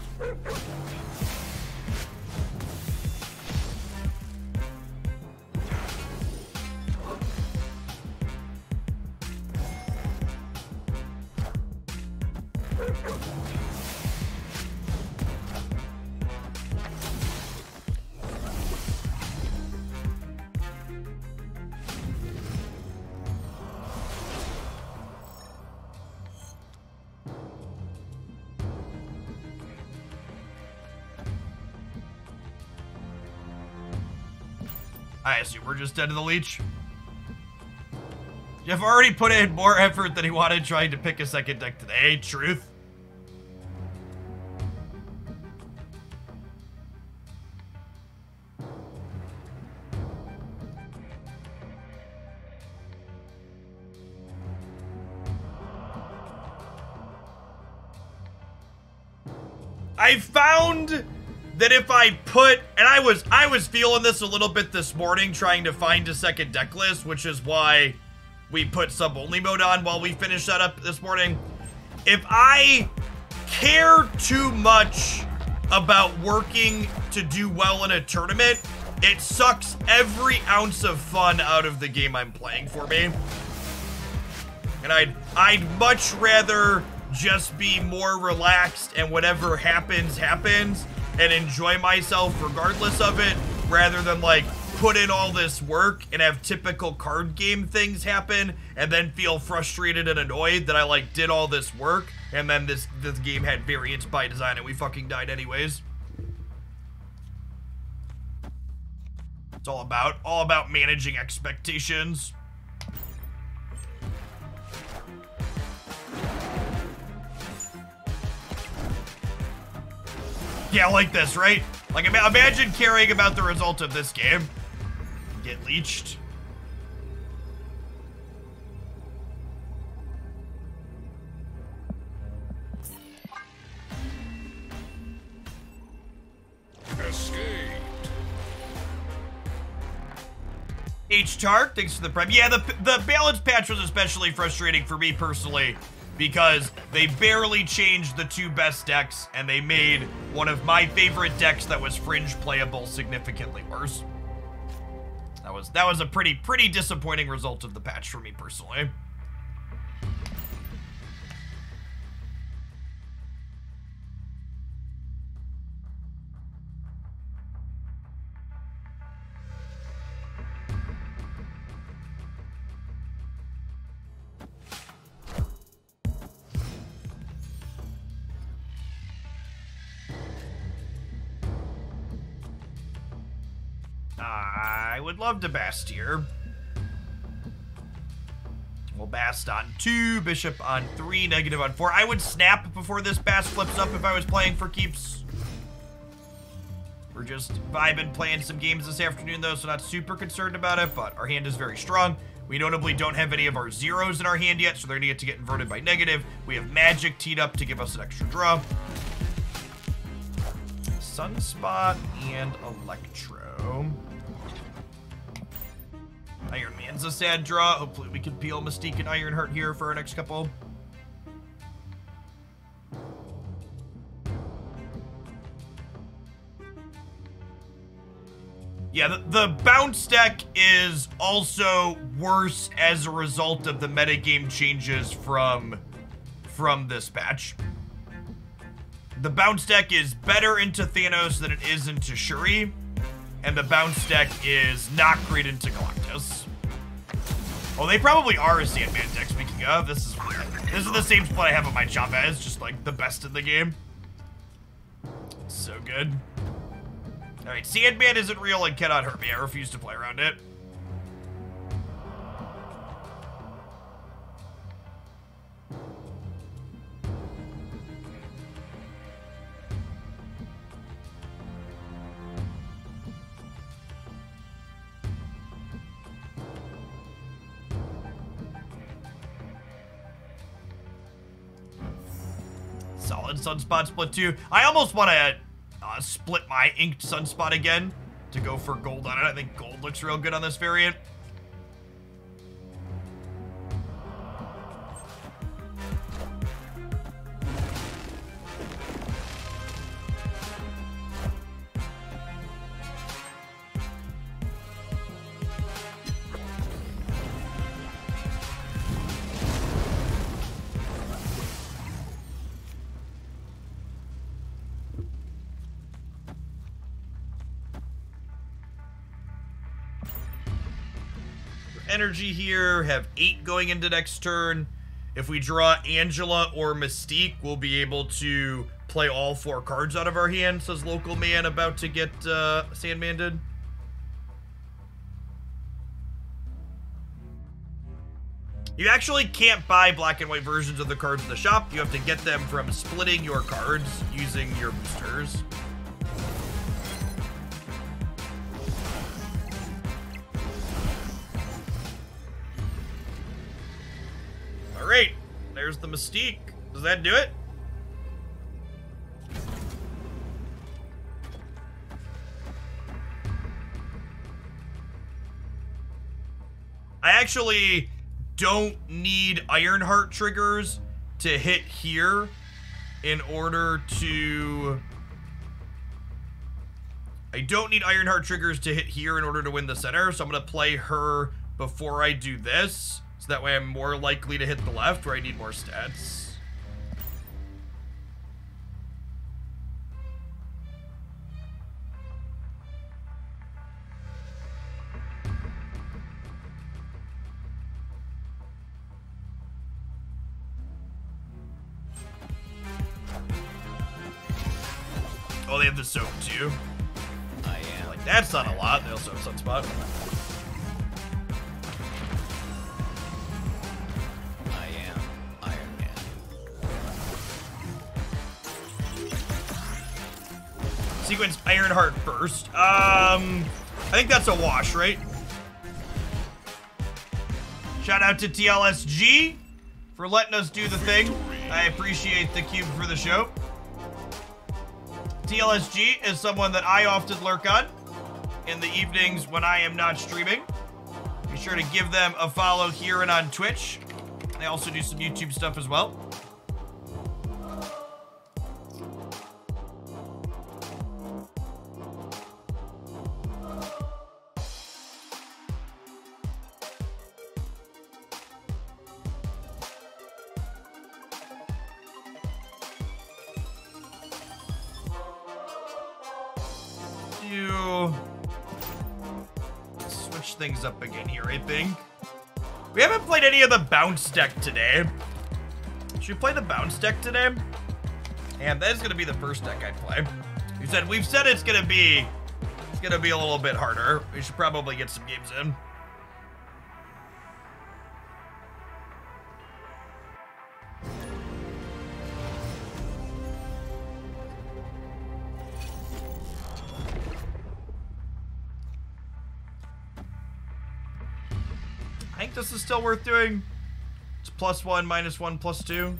I assume we're just dead to the leech. Jeff already put in more effort than he wanted trying to pick a second deck today. Truth. I found that if I put, and I was feeling this a little bit this morning, trying to find a second deck list, which is why we put sub-only mode on while we finished that up this morning. If I care too much about working to do well in a tournament, it sucks every ounce of fun out of the game I'm playing for me. And I'd much rather just be more relaxed and whatever happens, happens, and enjoy myself regardless of it, rather than like put in all this work and have typical card game things happen and then feel frustrated and annoyed that I like did all this work and then this game had variance by design and we fucking died anyways. It's all about managing expectations. Yeah, like this, right? Like, imagine caring about the result of this game. Get leeched. Escaped. H-Tark, thanks for the prime. Yeah, the balance patch was especially frustrating for me personally because they barely changed the two best decks and they made one of my favorite decks that was fringe playable significantly worse. that was a pretty disappointing result of the patch for me personally. I would love to Bast here. We'll Bast on 2, Bishop on 3, Negative on 4. I would snap before this Bast flips up if I was playing for keeps. We're just vibing, playing some games this afternoon though, so not super concerned about it, but our hand is very strong. We notably don't have any of our zeros in our hand yet, so they're gonna get to get inverted by negative. We have Magic teed up to give us an extra draw. Sunspot and Electro. Iron Man's a sad draw. Hopefully we can peel Mystique and Ironheart here for our next couple. Yeah, the bounce deck is also worse as a result of the metagame changes from this patch. The bounce deck is better into Thanos than it is into Shuri, and the bounce deck is not great into Galactus. Oh, they probably are a Sandman deck, speaking of. This is the same split I have on my Chavez, just like the best in the game. So good. Alright, Sandman isn't real and cannot hurt me. I refuse to play around it. Solid Sunspot split too. I almost want to split my inked Sunspot again to go for gold on it. I think gold looks real good on this variant. Energy here, have 8 going into next turn. If we draw Angela or Mystique, we'll be able to play all 4 cards out of our hand, says Local Man about to get Sandman did. You actually can't buy black and white versions of the cards in the shop. You have to get them from splitting your cards using your boosters. Alright, there's the Mystique. Does that do it? I actually don't need Ironheart triggers to hit here in order to... I don't need Ironheart triggers to hit here in order to win the center, so I'm going to play her before I do this. So that way I'm more likely to hit the left where I need more stats. Oh, they have the soap too. I am. Like, that's not a lot. They also have Sunspot. I am Iron Man. Sequence Ironheart first. I think that's a wash, right? Shout out to TLSG for letting us do the thing. I appreciate the cube for the show. TLSG is someone that I often lurk on in the evenings when I am not streaming. Be sure to give them a follow here and on Twitch. They also do some YouTube stuff as well. to switch things up again here, I think. We haven't played any of the bounce deck today. Should we play the bounce deck today? And that is gonna be the first deck I play. We've said it's gonna be a little bit harder. We should probably get some games in. I think this is still worth doing. It's +1, -1, +2.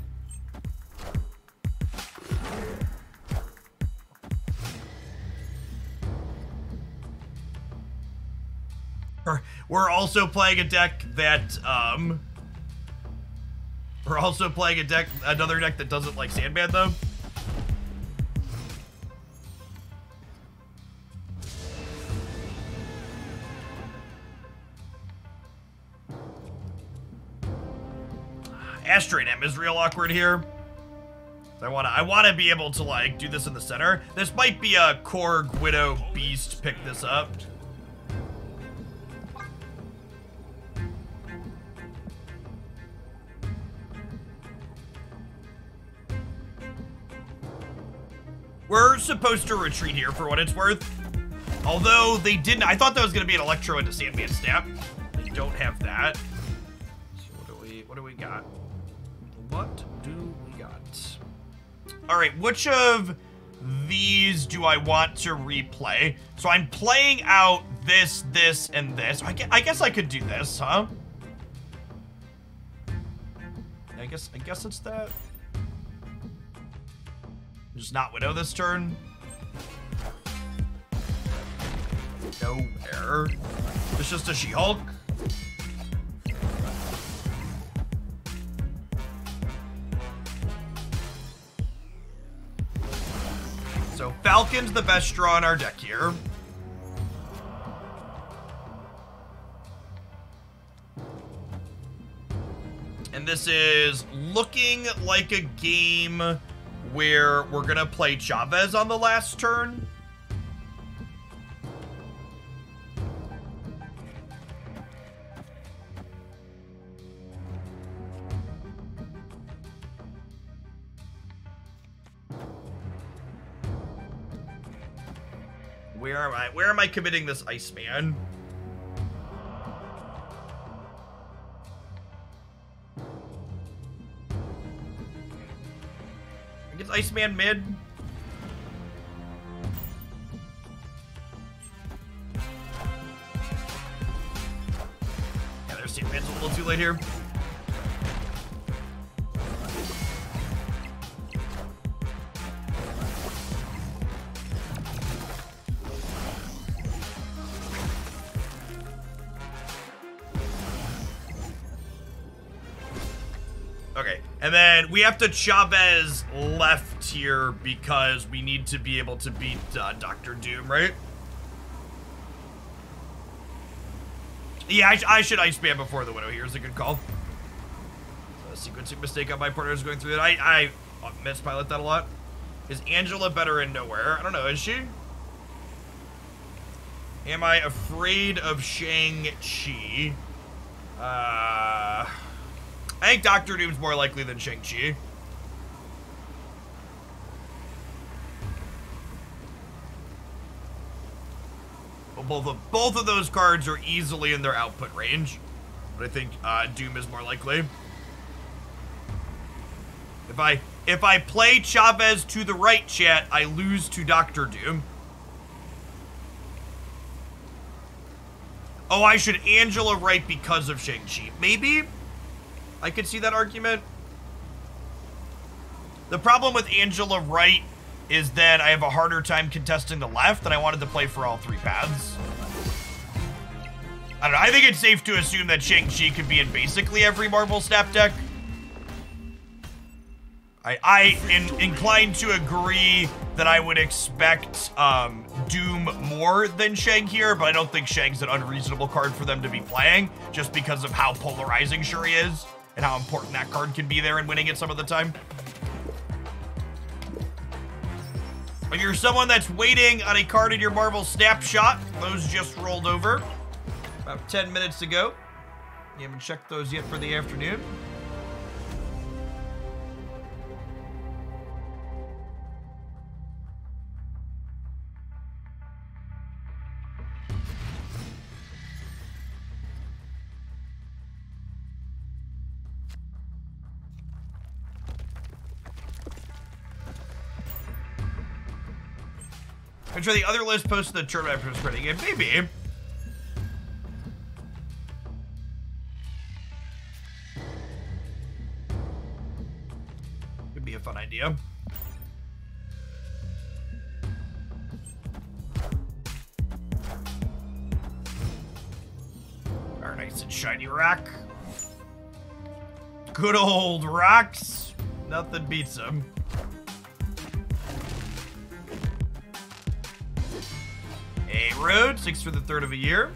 We're also playing a deck that, we're also playing another deck that doesn't like Sandman, though. Asteroid M is real awkward here. I wanna be able to, like, do this in the center. This might be a Korg Widow Beast pick this up. We're supposed to retreat here for what it's worth. Although they didn't, I thought that was gonna be an Electro into Sandman Snap. They don't have that. So what do we got? What do we got? All right, which of these do I want to replay? So I'm playing out this, and this. I guess I could do this, huh? I guess it's that. Just not Widow this turn. No error. It's just a She-Hulk. So Falcon's the best draw in our deck here. And this is looking like a game where we're gonna play Chavez on the last turn. Where am I? Where am I committing this Iceman? I guess Iceman mid. Yeah, there's Sandman's a little too late here. Okay, and then we have to Chavez left here because we need to be able to beat Dr. Doom, right? Yeah, I should Iceman before the Widow here is a good call. Sequencing mistake on my partner is going through it. I mispilot that a lot. Is Angela better in Nowhere? I don't know, is she? Am I afraid of Shang-Chi? I think Dr. Doom's more likely than Shang-Chi. Well, both of those cards are easily in their output range, but I think Doom is more likely. If I play Chavez to the right, chat, I lose to Dr. Doom. Oh, I should Angela right because of Shang-Chi. Maybe? I could see that argument. The problem with Angela right is that I have a harder time contesting the left, and I wanted to play for all three paths. I don't know. I think it's safe to assume that Shang-Chi could be in basically every Marvel Snap deck. I'm inclined to agree that I would expect Doom more than Shang here, but I don't think Shang's an unreasonable card for them to be playing, just because of how polarizing Shuri is, and how important that card can be there in winning it some of the time. If you're someone that's waiting on a card in your Marvel Snapshot, those just rolled over about 10 minutes ago. You haven't checked those yet for the afternoon. I'm sure the other list posted the tournament after spreading it. Maybe. Could be a fun idea. Our nice and shiny rock. Good old rocks. Nothing beats them. A road, 6 for the third of a year.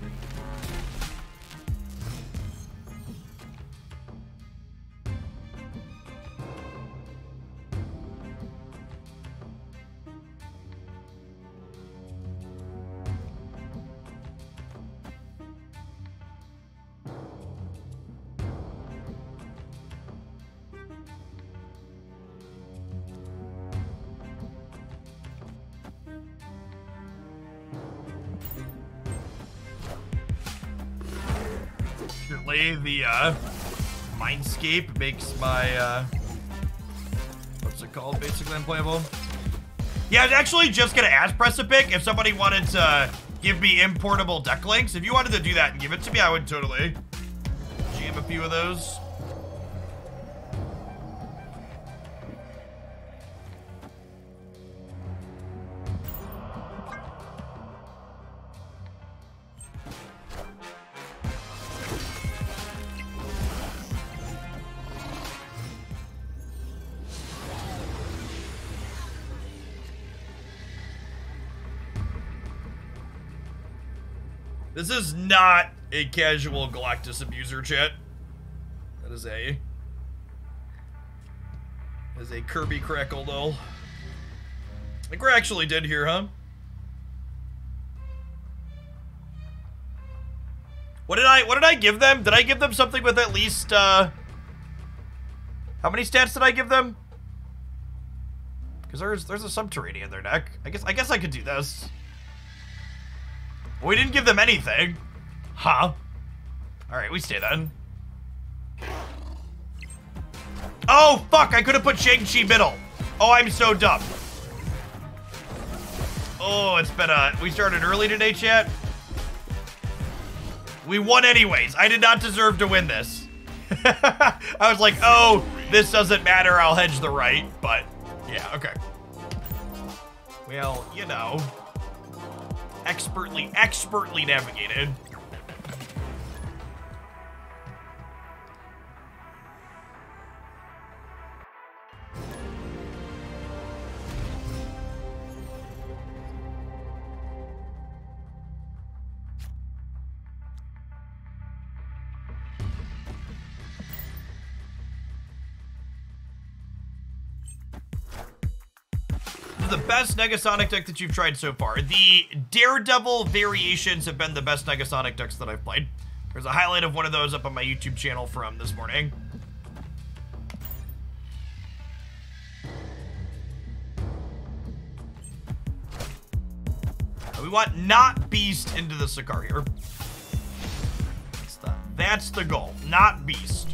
The Mindscape makes my what's it called, basically unplayable. Yeah, I was actually just gonna ask Precipic if somebody wanted to give me importable deck links. If you wanted to do that and give it to me, I would totally jam a few of those. This is not a casual Galactus abuser, chat. That is a Kirby crackle doll. I think we're actually dead here, huh? What did I give them? Did I give them something with at least how many stats did I give them? Because there's a Subterranean in their deck. I guess I could do this. We didn't give them anything. Huh? Alright, we stay then. Oh, fuck! I could have put Shang-Chi middle. Oh, I'm so dumb. Oh, it's been we started early today, chat. We won anyways. I did not deserve to win this. I was like, oh, this doesn't matter. I'll hedge the right. But, yeah, okay. Well, you know. Expertly navigated. The best Negasonic deck that you've tried so far. The Daredevil variations have been the best Negasonic decks that I've played. There's a highlight of one of those up on my YouTube channel from this morning. We want not Beast into the Sakaar here. That's the goal, not Beast.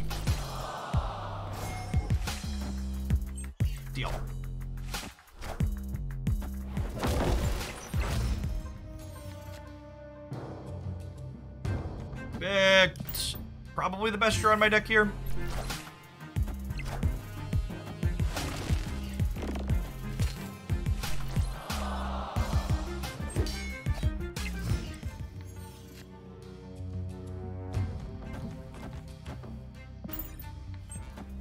Deal. Picked probably the best draw on my deck here.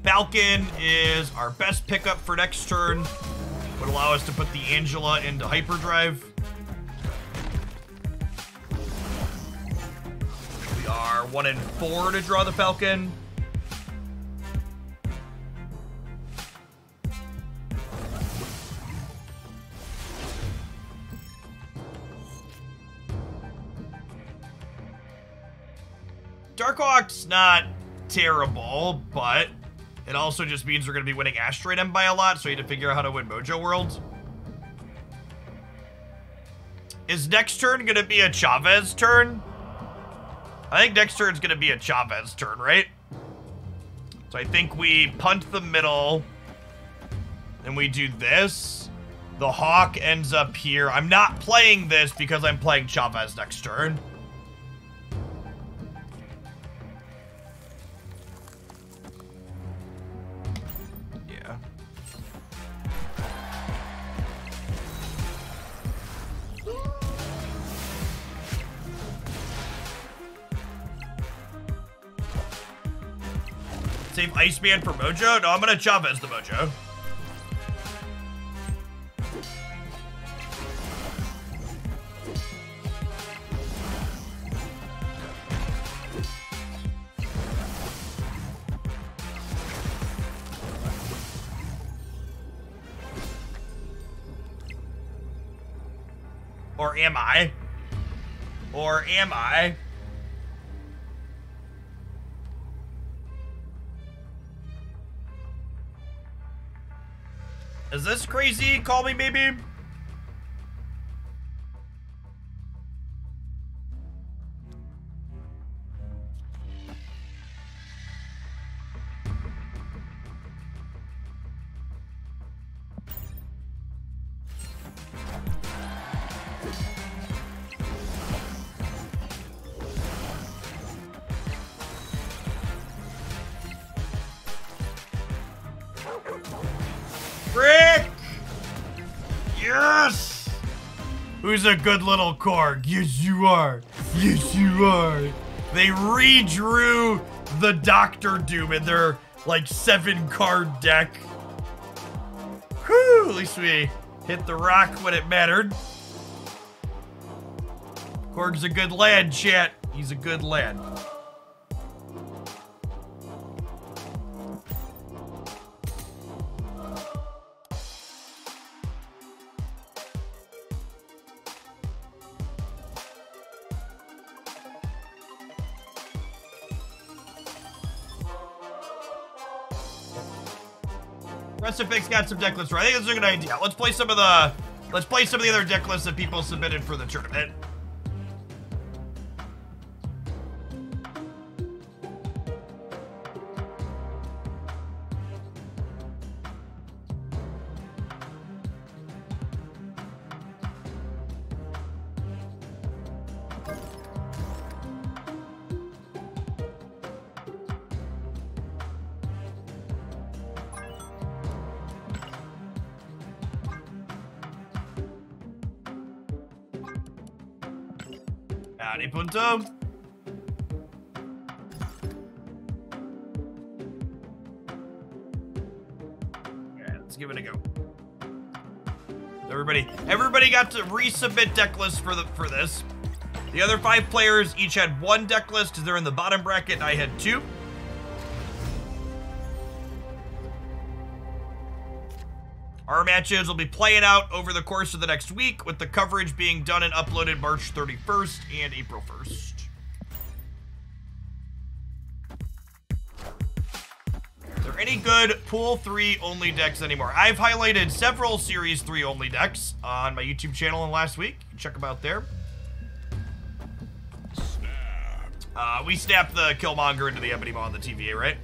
Falcon is our best pickup for next turn. Would allow us to put the Angela into hyperdrive. We are 1 and 4 to draw the Falcon. Darkhawk's not terrible, but it also just means we're going to be winning Asteroid M by a lot, so we need to figure out how to win Mojo World. Is next turn going to be a Chavez turn? I think next turn's going to be a Chavez turn, right? So I think we punt the middle, and we do this. The Hawk ends up here. I'm not playing this because I'm playing Chavez next turn. Yeah. Save Iceman for Mojo? No, I'm gonna Chavez the Mojo. Or am I? Or am I? Is this crazy? Call me maybe? Frick! Yes! Who's a good little Korg? Yes, you are. Yes, you are. They redrew the Doctor Doom in their, like, 7-card deck. Whew, at least we hit the rock when it mattered. Korg's a good lad, chat. He's a good lad. Crucifix got some deck lists. I think that's a good idea. Let's play some of the other deck lists that people submitted for the tournament. Howdy, Punto. Alright, let's give it a go. Everybody got to resubmit deck lists for this. The other 5 players each had 1 deck list because they're in the bottom bracket, and I had 2. Our matches will be playing out over the course of the next week, with the coverage being done and uploaded March 31st and April 1st. Is there any good Pool 3 only decks anymore? I've highlighted several Series 3 only decks on my YouTube channel in last week. You can check them out there. We snapped the Killmonger into the Ebony Maw on the TVA, right?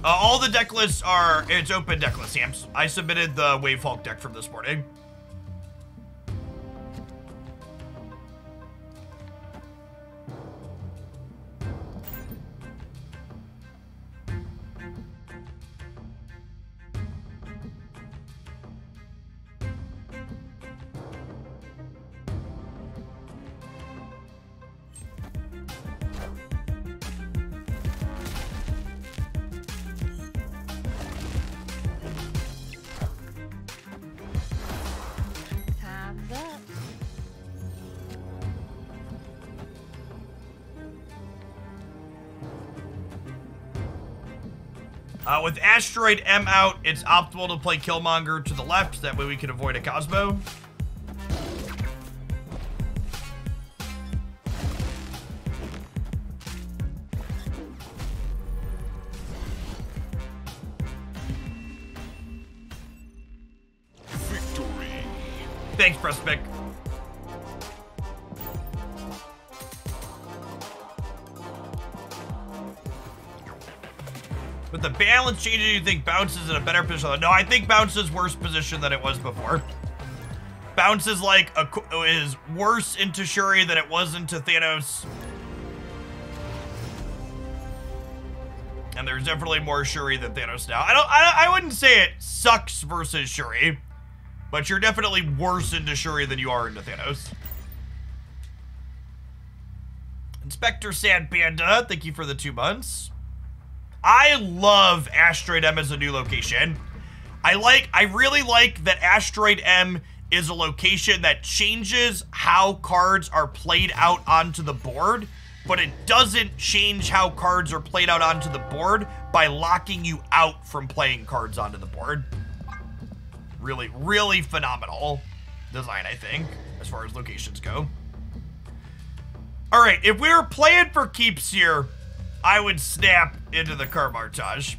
All the deck lists are, it's open deck list, Samps. I submitted the Wave Hulk deck from this morning. With Asteroid M out, it's optimal to play Killmonger to the left. That way we can avoid a Cosmo. Victory. Thanks, Prospect. With the balance changing, you think Bounce is in a better position? No, I think Bounce is worse position than it was before. Bounce is like is worse into Shuri than it was into Thanos. And there's definitely more Shuri than Thanos now. I wouldn't say it sucks versus Shuri, but you're definitely worse into Shuri than you are into Thanos. Inspector Sand Panda, thank you for the 2 months. I love Asteroid M as a new location. I really like that Asteroid M is a location that changes how cards are played out onto the board, but it doesn't change how cards are played out onto the board by locking you out from playing cards onto the board. Really, really phenomenal design, I think, as far as locations go. All right, if we were playing for keeps here, I would snap into the Carmartage.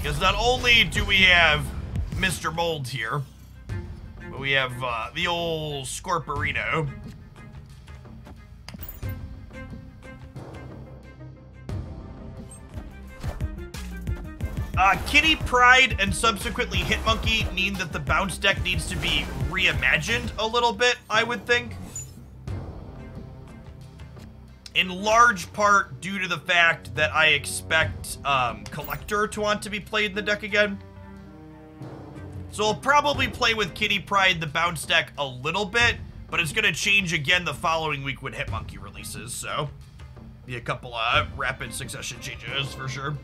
Because not only do we have Mr. Mold here, but we have the old Scorporino. Kitty Pride and subsequently Hitmonkey mean that the bounce deck needs to be reimagined a little bit, I would think. In large part due to the fact that I expect Collector to want to be played in the deck again. So I'll probably play with Kitty Pride, the bounce deck, a little bit, but it's going to change again the following week when Hitmonkey releases, so be a couple of rapid succession changes for sure.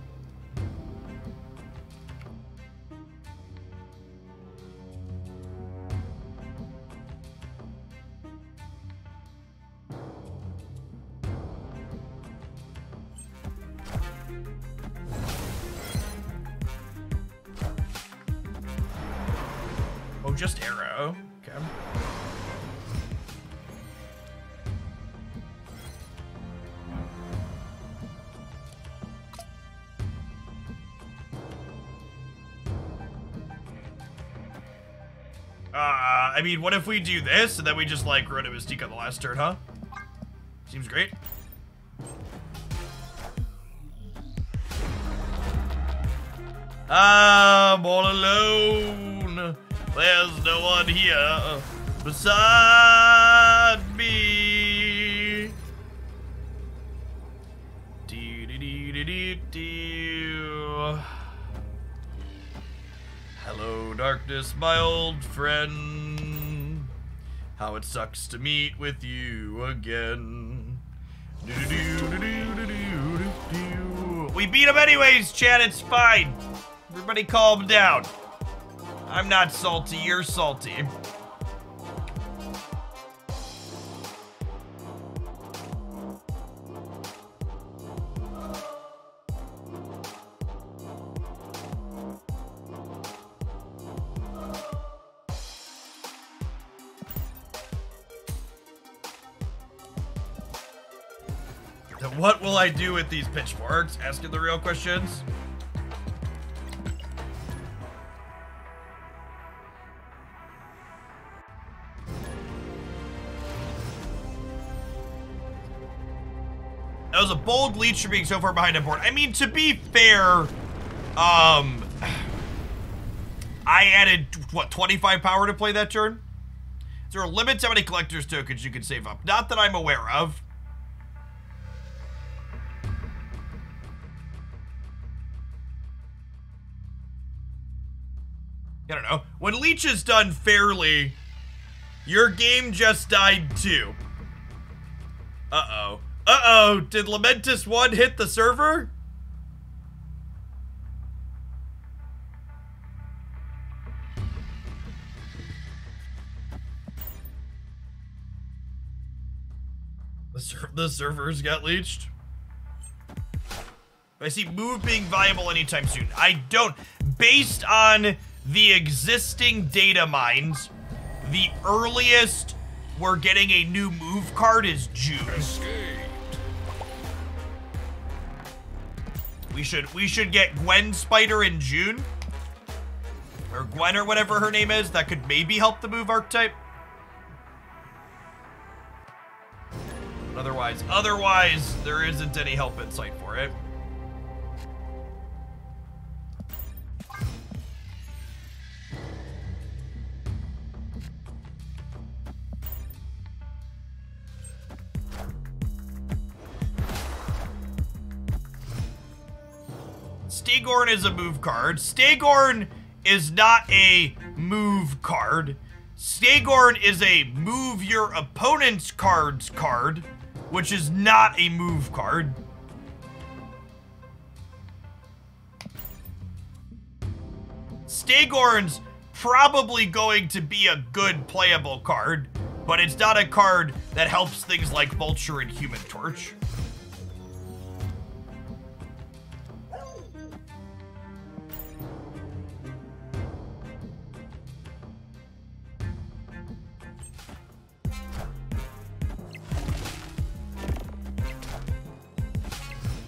Oh, just arrow. Okay. I mean, what if we do this and then we just like run a Mystique on the last turn, huh? Seems great. I'm all alone. There's no one here beside me. Hello, darkness, my old friend. How it sucks to meet with you again. We beat him anyways, Chad. It's fine. Everybody calm down. I'm not salty, you're salty. Then what will I do with these pitchforks? Asking the real questions. That was a bold leech for being so far behind on board. I mean, to be fair, I added, what, 25 power to play that turn? Is there a limit to how many collector's tokens you can save up? Not that I'm aware of. I don't know. When Leech is done fairly, your game just died too. Uh-oh. Uh-oh, did Lamentus 1 hit the server? The servers got leeched. Do I see move being viable anytime soon? I don't. Based on the existing data mines, the earliest we're getting a new move card is June. We should get Gwen Spider in June. Or Gwen or whatever her name is. That could maybe help the move archetype. But otherwise, there isn't any help in sight for it. Stagorn is a move card. Stagorn is not a move card. Stagorn is a move your opponent's cards card, which is not a move card. Stagorn's probably going to be a good playable card, but it's not a card that helps things like Vulture and Human Torch.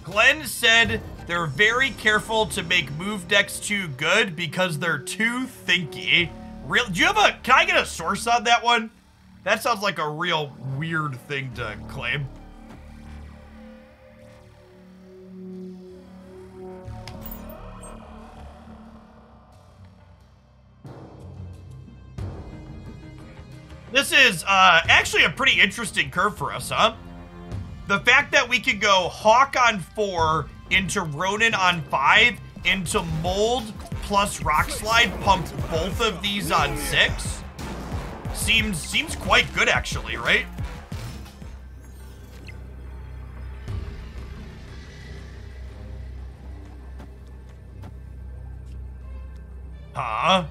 Glenn said they're very careful to make move decks too good because they're too thinky. Real? Do you have a? Can I get a source on that one? That sounds like a real weird thing to claim. This is actually a pretty interesting curve for us, huh? The fact that we could go Hawk on 4 into Ronin on 5 into Mold plus Rock Slide, pump both of these on 6 seems quite good actually, right? Huh?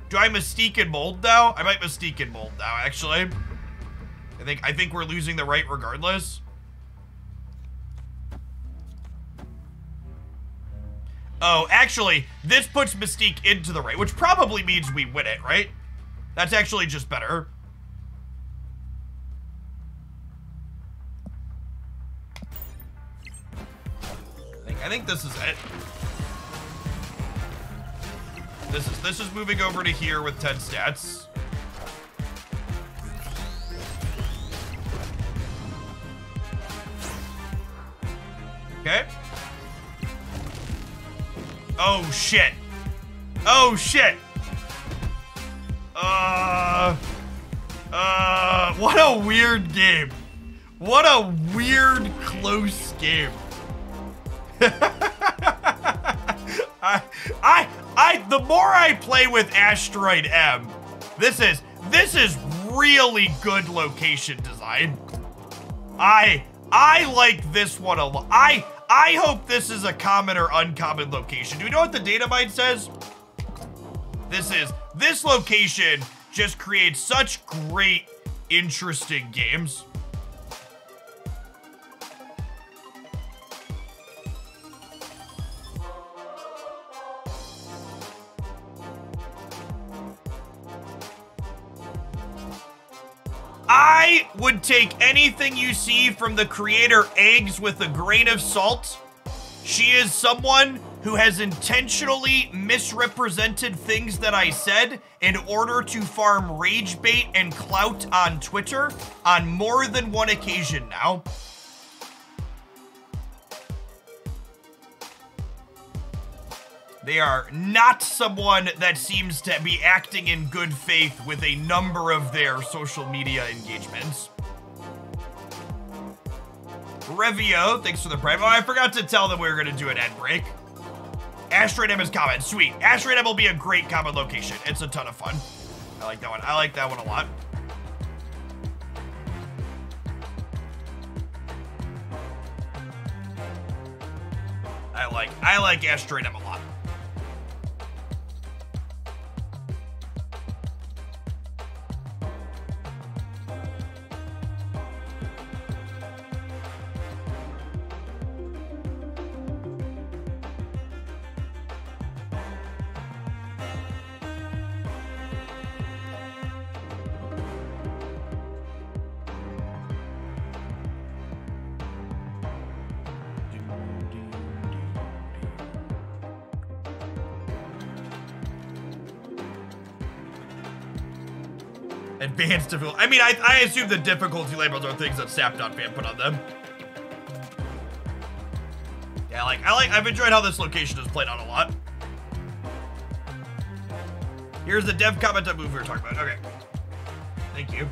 Do I Mystique and Mold now? I might Mystique and Mold now, actually. I think we're losing the right regardless. Oh, actually, this puts Mystique into the right, which probably means we win it, right? That's actually just better. I think this is it. This is moving over to here with 10 stats. Okay. Oh shit. Oh shit. What a weird game. What a weird close game. The more I play with Asteroid M, this is really good location design. I like this one a lot. I hope this is a common or uncommon location. Do we know what the data mine says? This location just creates such great, interesting games. I would take anything you see from the creator Eggs with a grain of salt. She is someone who has intentionally misrepresented things that I said in order to farm rage bait and clout on Twitter on more than one occasion now. They are not someone that seems to be acting in good faith with a number of their social media engagements. Revio, thanks for the prime. Oh, I forgot to tell them we were going to do an end break. Asteroid M is common. Sweet. Asteroid M will be a great common location. It's a ton of fun. I like that one. I like that one a lot. I like Asteroid M a lot. Advanced difficulty. I mean, I assume the difficulty labels are things that Sap.fan put on them. Yeah, I've enjoyed how this location is played out a lot. Here's the dev comment on move we were talking about. Okay. Thank you.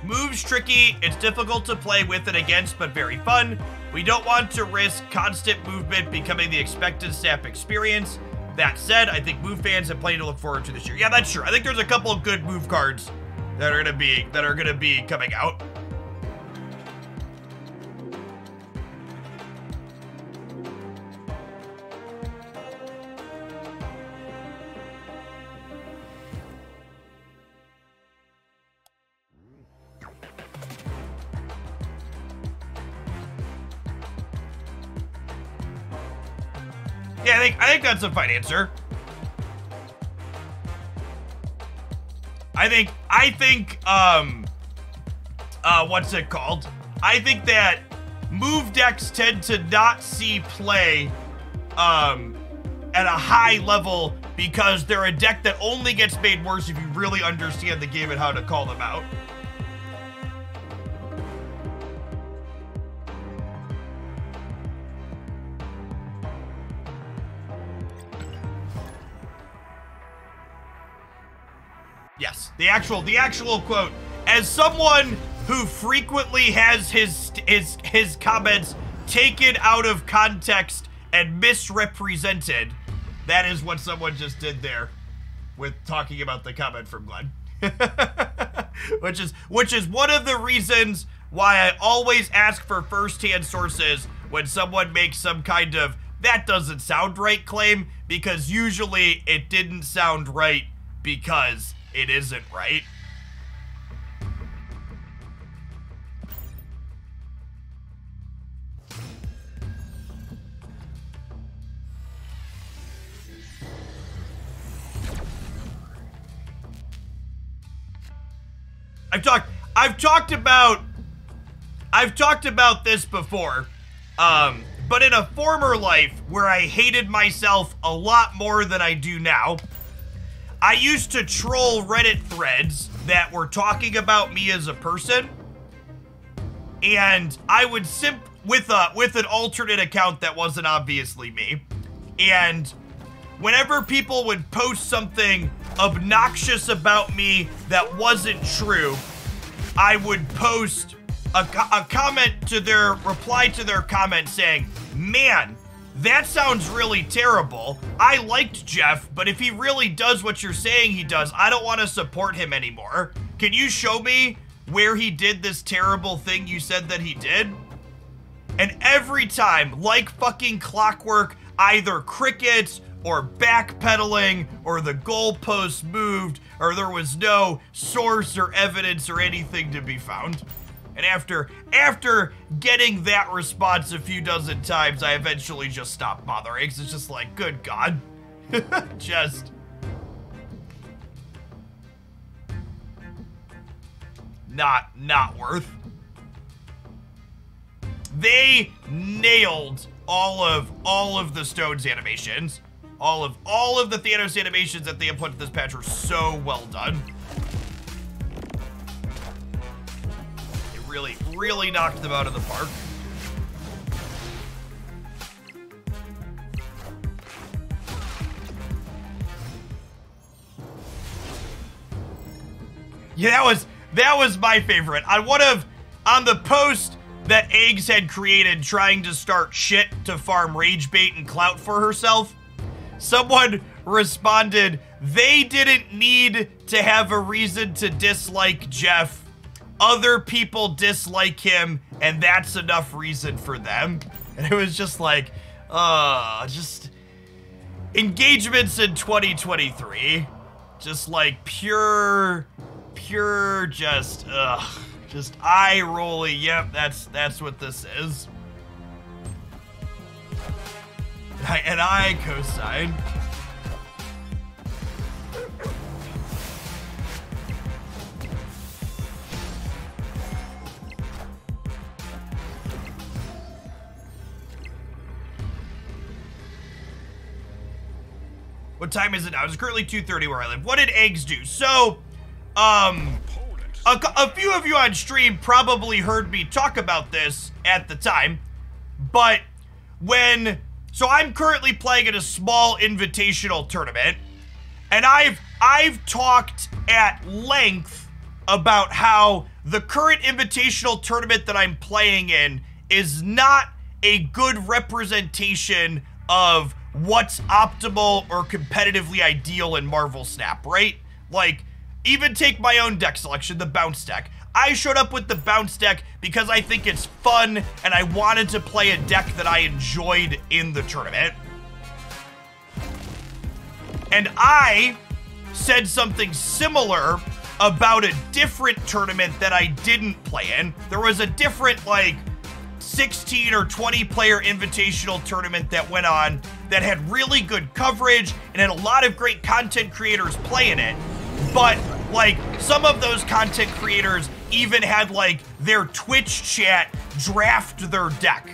Move's tricky, it's difficult to play with and against, but very fun. We don't want to risk constant movement becoming the expected Sap experience. That said, I think move fans have plenty to look forward to this year. Yeah, that's true. I think there's a couple of good move cards that are gonna be coming out. Yeah, I think that's a fine answer. I think, what's it called? I think that move decks tend to not see play, at a high level because they're a deck that only gets made worse if you really understand the game and how to call them out. Yes, the actual quote. As someone who frequently has his comments taken out of context and misrepresented, that is what someone just did there with talking about the comment from Glenn. which is one of the reasons why I always ask for first-hand sources when someone makes some kind of "that doesn't sound right" claim, because usually it didn't sound right because it isn't right. I've talked about this before, but in a former life where I hated myself a lot more than I do now, I used to troll Reddit threads that were talking about me as a person, and I would with an alternate account that wasn't obviously me, and whenever people would post something obnoxious about me that wasn't true, I would post a comment to their reply to their comment saying, "Man, that sounds really terrible. I liked Jeff, but if he really does what you're saying he does, I don't want to support him anymore. Can you show me where he did this terrible thing you said that he did?" And every time, like fucking clockwork, either crickets or backpedaling or the goalposts moved or there was no source or evidence or anything to be found. And after getting that response a few dozen times, I eventually just stopped bothering, because it's just like, good God. Just not worth. They nailed all of the Stones animations. All of the Thanos animations that they implemented this patch were so well done. Really knocked them out of the park. Yeah, that was my favorite. On the post that Eggs had created trying to start shit to farm rage bait and clout for herself, someone responded, "They didn't need to have a reason to dislike Jeff. Other people dislike him, and that's enough reason for them." And it was just like, just engagements in 2023. Just like pure, just eye-rolly. Yep, that's what this is. And I co-sign. What time is it now? It's currently 2:30 where I live. What did eggs do? So, a few of you on stream probably heard me talk about this at the time, but so I'm currently playing in a small invitational tournament, and I've talked at length about how the current invitational tournament that I'm playing in is not a good representation of what's optimal or competitively ideal in Marvel Snap, right? Like, even take my own deck selection, the bounce deck. I showed up with the bounce deck because I think it's fun and I wanted to play a deck that I enjoyed in the tournament. And I said something similar about a different tournament that I didn't play in. There was a different, like, 16 or 20 player invitational tournament that went on that had really good coverage and had a lot of great content creators playing it. But, like, some of those content creators even had, like, their Twitch chat draft their deck.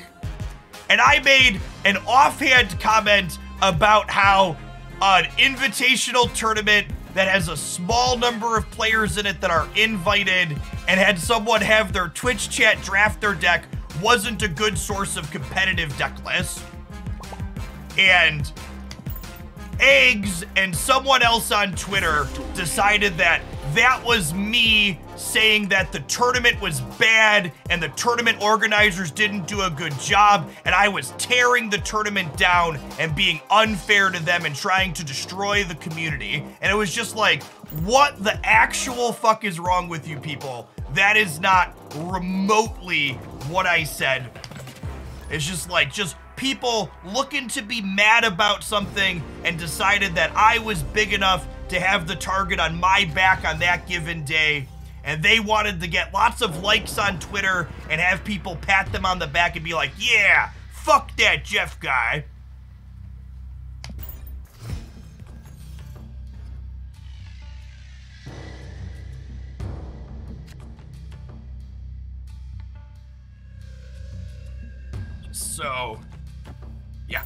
And I made an offhand comment about how an invitational tournament that has a small number of players in it that are invited and had someone have their Twitch chat draft their deck wasn't a good source of competitive deck lists. And Eggs and someone else on Twitter decided that that was me saying that the tournament was bad and the tournament organizers didn't do a good job, and I was tearing the tournament down and being unfair to them and trying to destroy the community. And it was just like, what the actual fuck is wrong with you people? That is not remotely what I said. It's just like, people looking to be mad about something and decided that I was big enough to have the target on my back on that given day, and they wanted to get lots of likes on Twitter and have people pat them on the back and be like, yeah, fuck that Jeff guy. So, yeah.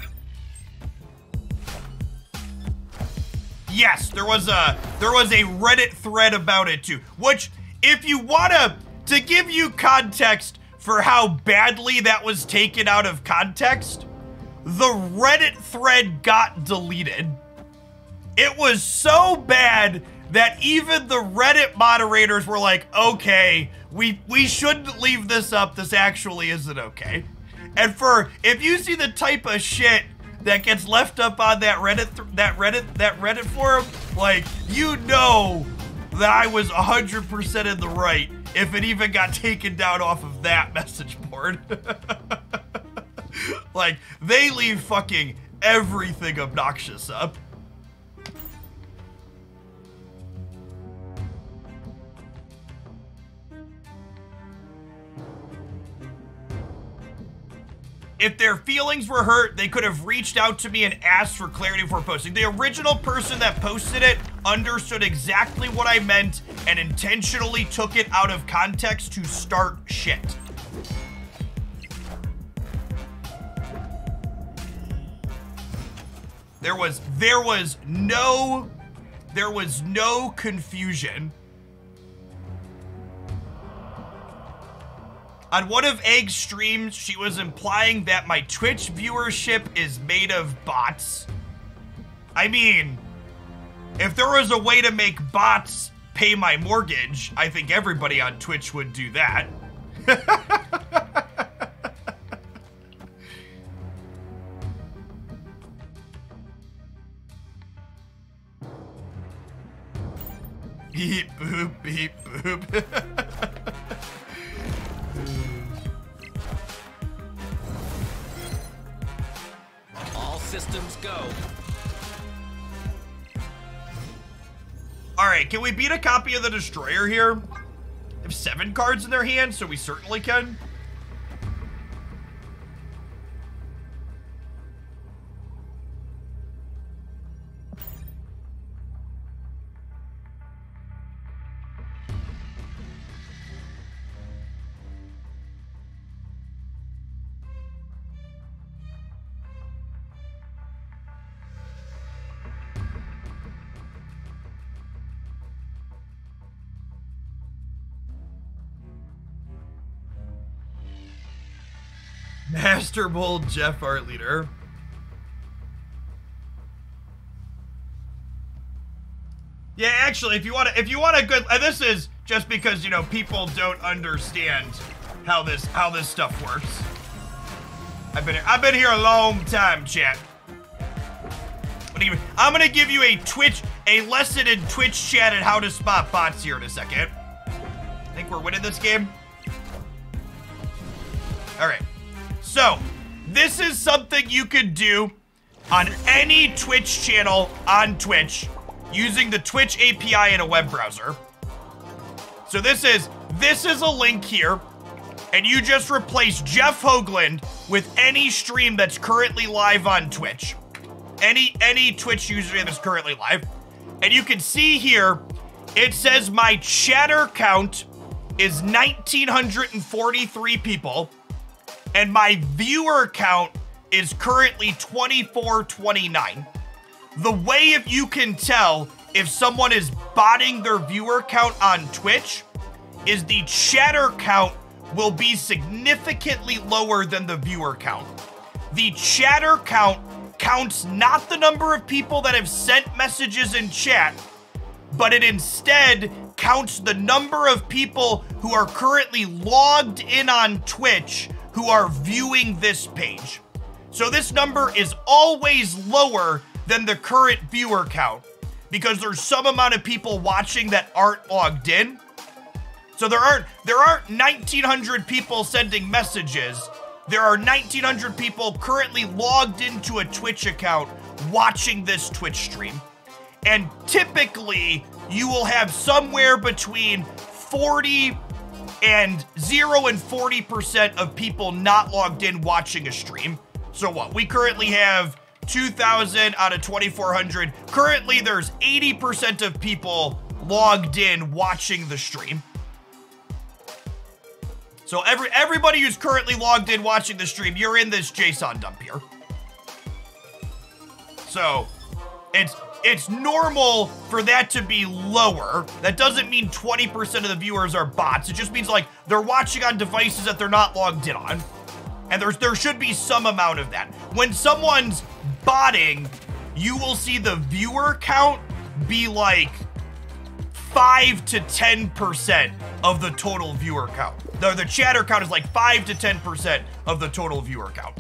Yes, there was a Reddit thread about it too, which, if you wanna, to give you context for how badly that was taken out of context, the Reddit thread got deleted. It was so bad that even the Reddit moderators were like, okay, we shouldn't leave this up, this actually isn't okay. And if you see the type of shit that gets left up on that Reddit forum, like, you know that I was 100% in the right if it even got taken down off of that message board. Like, they leave fucking everything obnoxious up. If their feelings were hurt, they could have reached out to me and asked for clarity before posting. The original person that posted it understood exactly what I meant and intentionally took it out of context to start shit. There was no confusion. On one of Egg's streams, she was implying that my Twitch viewership is made of bots. I mean, if there was a way to make bots pay my mortgage, I think everybody on Twitch would do that. Beep, boop, beep, boop. All systems go. Alright, can we beat a copy of the Destroyer here? They have 7 cards in their hand, so we certainly can. Master Mold Jeff Art Leader. Yeah, actually, if you want a good, this is just because, you know, people don't understand how this stuff works. I've been here a long time, chat. I'm gonna give you a lesson in Twitch chat and how to spot bots here in a second. I think we're winning this game. All right. So, this is something you could do on any Twitch channel on Twitch using the Twitch API in a web browser. So this is a link here, and you just replace Jeff Hoagland with any stream that's currently live on Twitch. Any Twitch username that's currently live. And you can see here, it says my chatter count is 1,943 people, and my viewer count is currently 2429. The way if you can tell if someone is botting their viewer count on Twitch is the chatter count will be significantly lower than the viewer count. The chatter count counts not the number of people that have sent messages in chat, but it instead counts the number of people who are currently logged in on Twitch who are viewing this page. So this number is always lower than the current viewer count because there's some amount of people watching that aren't logged in. So there aren't 1,900 people sending messages. There are 1,900 people currently logged into a Twitch account watching this Twitch stream. And typically, you will have somewhere between 0 and 40% of people not logged in watching a stream. So what? We currently have 2,000 out of 2,400. Currently, there's 80% of people logged in watching the stream. So everybody who's currently logged in watching the stream, you're in this JSON dump here. So it's normal for that to be lower. That doesn't mean 20% of the viewers are bots. It just means like they're watching on devices that they're not logged in on. And there should be some amount of that. When someone's botting, you will see the viewer count be like 5 to 10% of the total viewer count. The chatter count is like 5 to 10% of the total viewer count.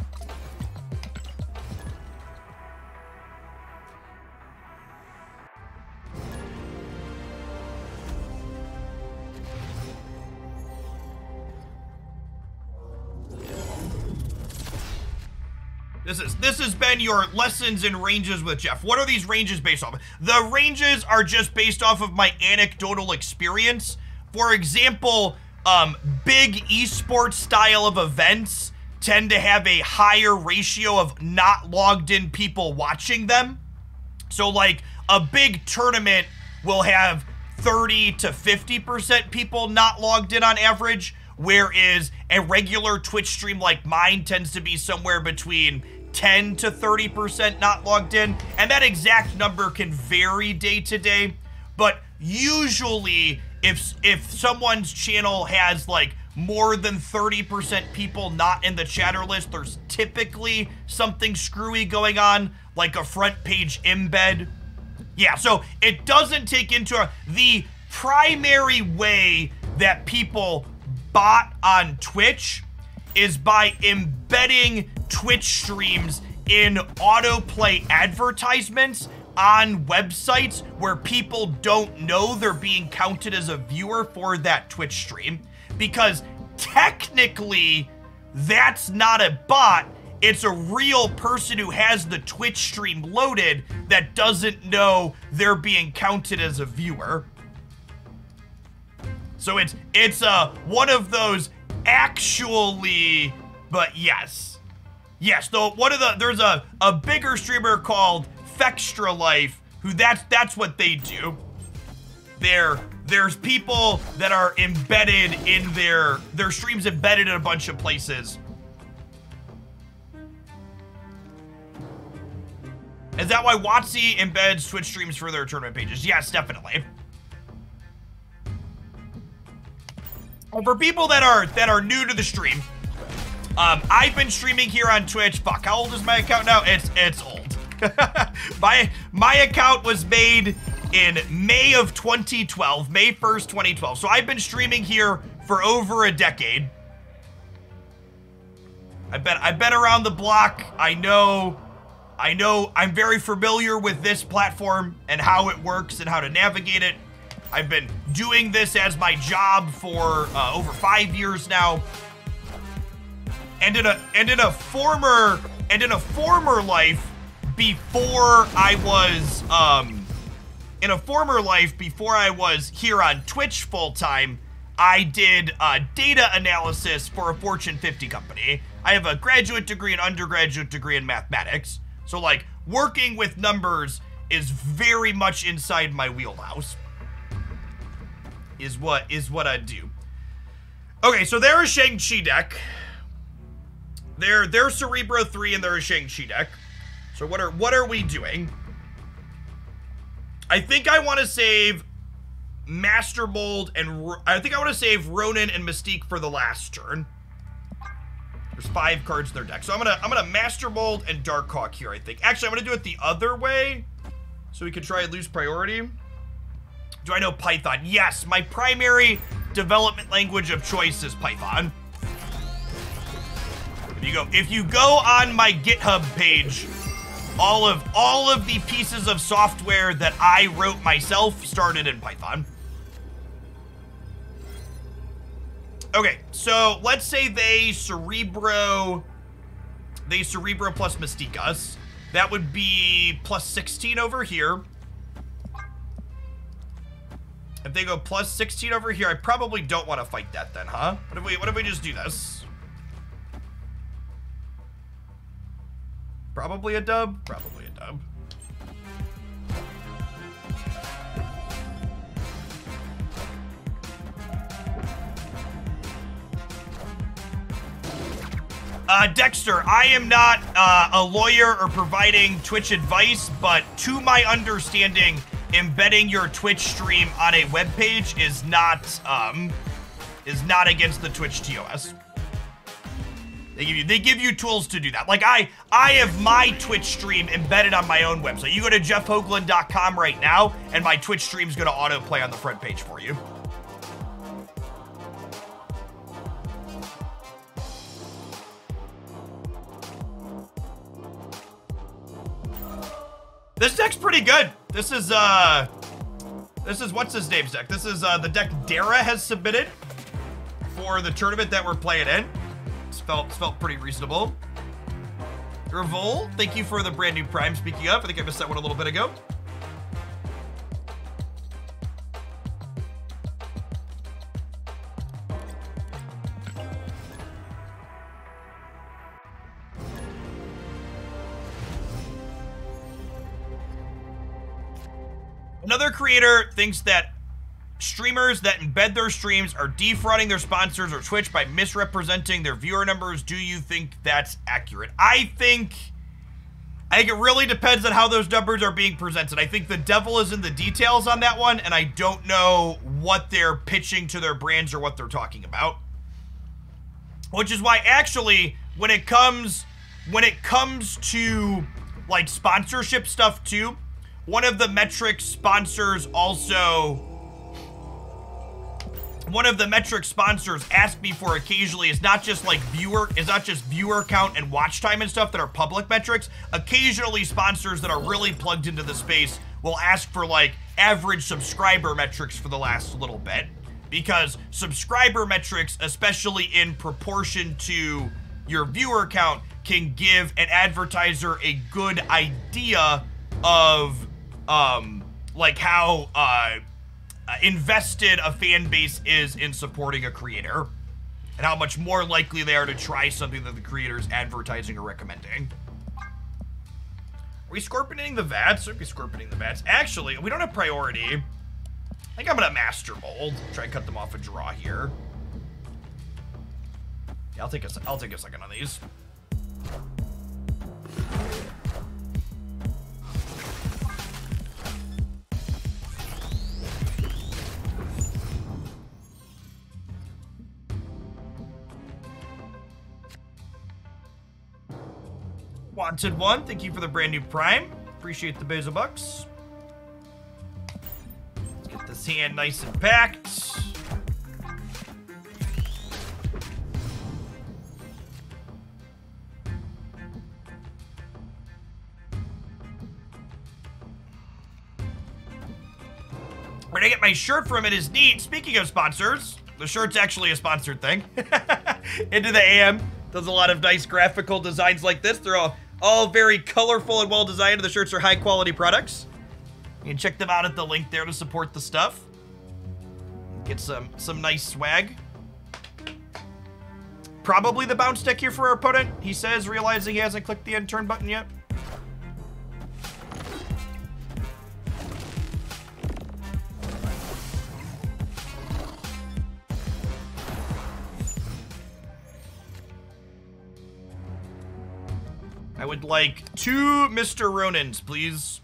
This has been your lessons in ranges with Jeff. What are these ranges based off of? The ranges are just based off of my anecdotal experience. For example, big esports style of events tend to have a higher ratio of not logged in people watching them. So like a big tournament will have 30 to 50% people not logged in on average, whereas a regular Twitch stream like mine tends to be somewhere between 10 to 30% not logged in. And that exact number can vary day to day, but usually if someone's channel has like more than 30% people not in the chatter list, there's typically something screwy going on, like a front page embed. Yeah, so it doesn't take into the primary way that people bot on Twitch is by embedding Twitch streams in autoplay advertisements on websites where people don't know they're being counted as a viewer for that Twitch stream. Because technically, that's not a bot. It's a real person who has the Twitch stream loaded that doesn't know they're being counted as a viewer. So it's one of those actually, but yes. Yes, though there's a bigger streamer called Fextra Life who that's what they do. There's people that are embedded in their streams embedded in a bunch of places. Is that why WotC embeds Twitch streams for their tournament pages? Yes, definitely. And for people that are new to the stream, I've been streaming here on Twitch. Fuck, how old is my account now? It's old. my account was made in May of 2012, May 1st, 2012. So I've been streaming here for over a decade. I've been around the block. I know, I'm very familiar with this platform and how it works and how to navigate it. I've been doing this as my job for over 5 years now. And in a former life before I was here on Twitch full time, I did data analysis for a Fortune 50 company. I have a graduate degree and undergraduate degree in mathematics. So like working with numbers is very much inside my wheelhouse. Is what I do. Okay, so they're a Shang-Chi deck. They're Cerebro 3 and they're a Shang-Chi deck. So what are we doing? I think I want to save Master Mold and I think I want to save Ronin and Mystique for the last turn. There's 5 cards in their deck. So I'm gonna Master Mold and Darkhawk here, I think. Actually, I'm gonna do it the other way. So we can try and lose priority. Do I know Python? Yes, my primary development language of choice is Python. If you go on my GitHub page, all of the pieces of software that I wrote myself started in Python. Okay, so let's say they Cerebro plus Mystique us. That would be plus 16 over here. If they go plus 16 over here, I probably don't want to fight that then, huh? What if we just do this? Probably a dub? Probably a dub. Dexter, I am not a lawyer or providing Twitch advice, but to my understanding, embedding your Twitch stream on a web page is not against the Twitch TOS. They give you tools to do that. Like I have my Twitch stream embedded on my own website. You go to jeffhoagland.com right now, and my Twitch stream's gonna autoplay on the front page for you. This deck's pretty good. This is what's his name's deck. This is the deck Dara has submitted for the tournament that we're playing in. It's felt pretty reasonable. Revol, thank you for the brand new Prime. Speaking of, I think I missed that one a little bit ago. Another creator thinks that streamers that embed their streams are defrauding their sponsors or Twitch by misrepresenting their viewer numbers. Do you think that's accurate? I think it really depends on how those numbers are being presented. I think the devil is in the details on that one, and I don't know what they're pitching to their brands or what they're talking about. Which is why, actually, when it comes to like sponsorship stuff too, one of the metrics sponsors ask me for occasionally is not just viewer count and watch time and stuff that are public metrics. Occasionally sponsors that are really plugged into the space will ask for like average subscriber metrics for the last little bit, because subscriber metrics, especially in proportion to your viewer count, can give an advertiser a good idea of like how invested a fan base is in supporting a creator, and how much more likely they are to try something that the creator is advertising or recommending. Are we scorpioning the VATs? Should be scorpioning the VATs. Actually, we don't have priority. I think I'm gonna Master Mold. Try and cut them off a draw here. Yeah, I'll take a second on these. Wanted One, thank you for the brand new Prime. Appreciate the Basil Bucks. Let's get this hand nice and packed. Where did I get my shirt from? It is neat. Speaking of sponsors, the shirt's actually a sponsored thing. Into the AM does a lot of nice graphical designs like this. They're all very colorful and well designed. The shirts are high quality products. You can check them out at the link there to support the stuff. Get some nice swag. Probably the bounce deck here for our opponent, he says, realizing he hasn't clicked the end turn button yet. I would like 2 Mr. Ronins, please.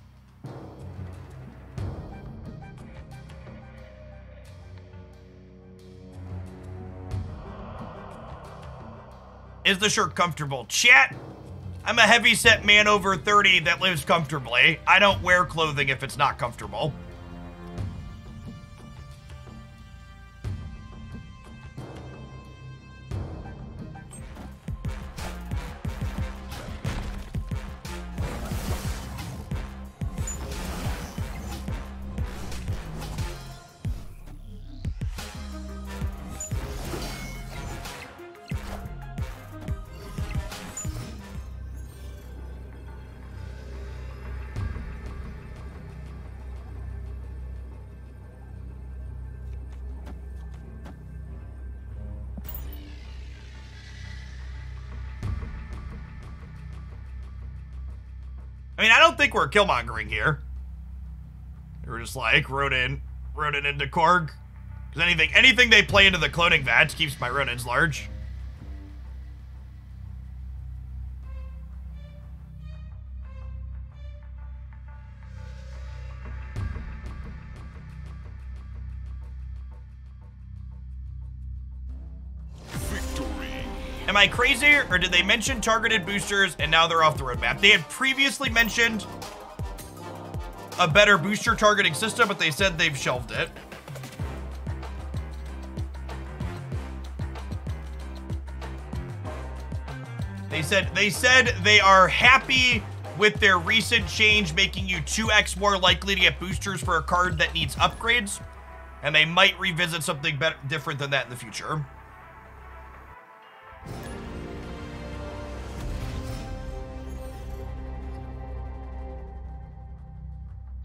Is the shirt comfortable? Chat, I'm a heavy-set man over 30 that lives comfortably. I don't wear clothing if it's not comfortable. I mean, I don't think we're killmongering here. We're just like Ronin into Korg. Because anything they play into the cloning vats keeps my Ronins large. Am I crazy, or did they mention targeted boosters and now they're off the roadmap? They had previously mentioned a better booster targeting system, but they said they've shelved it. They said they are happy with their recent change, making you 2x more likely to get boosters for a card that needs upgrades, and they might revisit something better, different than that in the future.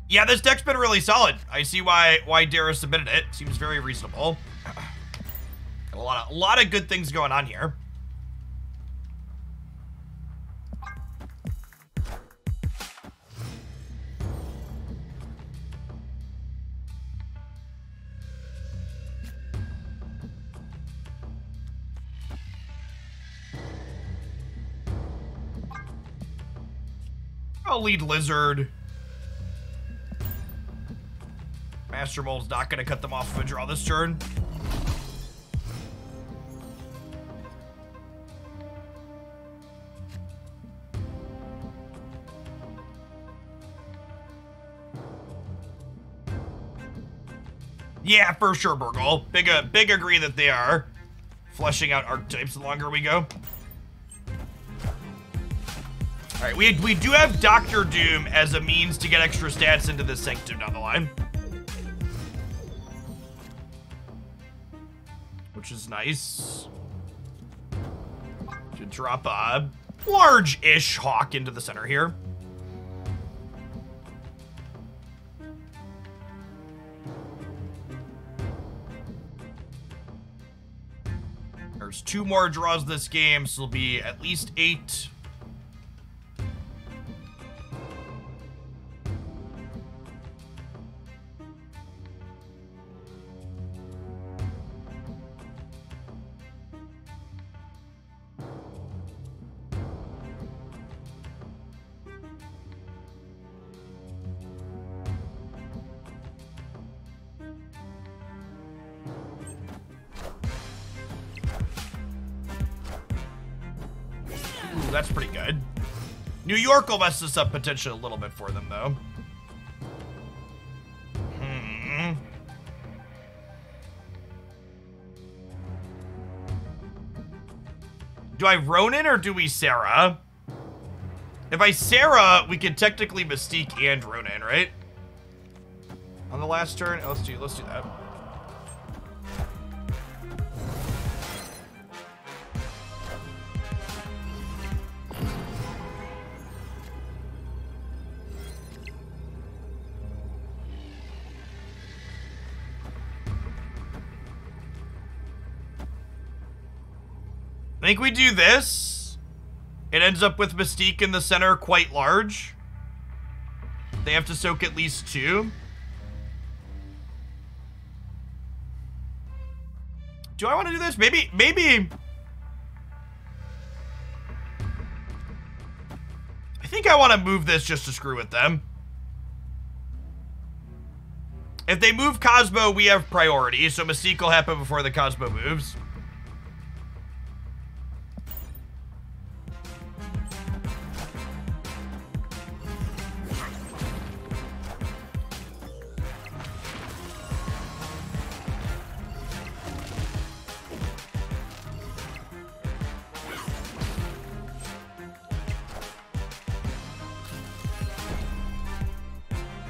Yeah, this deck's been really solid. I see why Dara submitted it. Seems very reasonable. A lot of good things going on here. I'll lead Lizard. Master Mold's not going to cut them off of a draw this turn. Yeah, for sure, Burgle. Big agree that they are fleshing out archetypes the longer we go. All right, we do have Dr. Doom as a means to get extra stats into this Sanctum down the line, which is nice. To drop a large-ish Hawk into the center here. There's 2 more draws this game, so it'll be at least 8. That's pretty good. New York will mess this up potentially a little bit for them, though. Do I Ronin or do we Sarah? If I Sarah, we can technically Mystique and Ronin, right? On the last turn, let's do that. I think we do this. It ends up with Mystique in the center quite large. They have to soak at least 2. Do I want to do this? Maybe. I think I want to move this just to screw with them. If they move Cosmo, we have priority, so Mystique will happen before the Cosmo moves.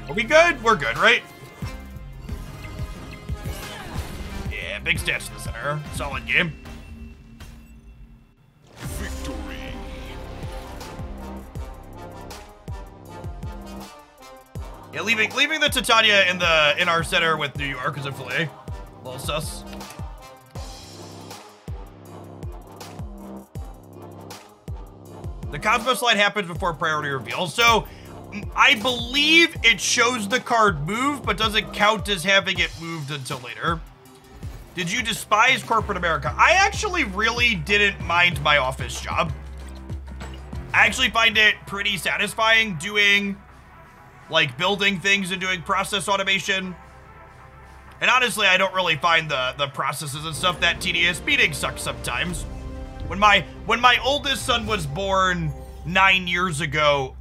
Are we good? We're good, right? Yeah, big stats in the center. Solid game. Victory. Yeah, leaving the Titania in our center with New York is a fillet. A little sus. The Cosmo slide happens before priority reveal, so I believe it shows the card move, but doesn't count as having it moved until later. Did you despise corporate America? I actually really didn't mind my office job. I actually find it pretty satisfying doing, like, building things and doing process automation. And honestly, I don't really find the processes and stuff that tedious. Meetings suck sometimes. When my oldest son was born 9 years ago,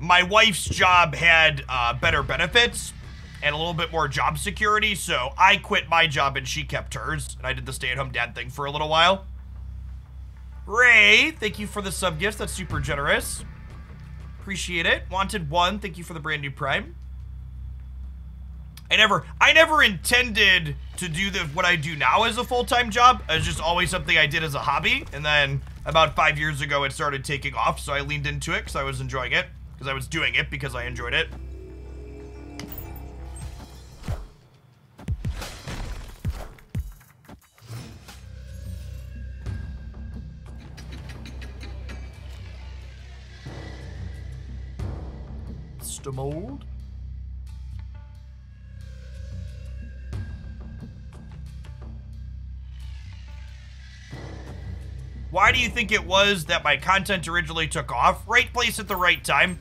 my wife's job had better benefits and a little bit more job security, so I quit my job and she kept hers, and I did the stay-at-home dad thing for a little while. Ray, thank you for the sub gifts. That's super generous. Appreciate it. Wanted One, thank you for the brand new Prime. I never intended to do what I do now as a full-time job. It's just always something I did as a hobby, and then about 5 years ago it started taking off, so I leaned into it because I was enjoying it. Because I was doing it because I enjoyed it. Stamold. Why do you think it was that my content originally took off? Right place at the right time.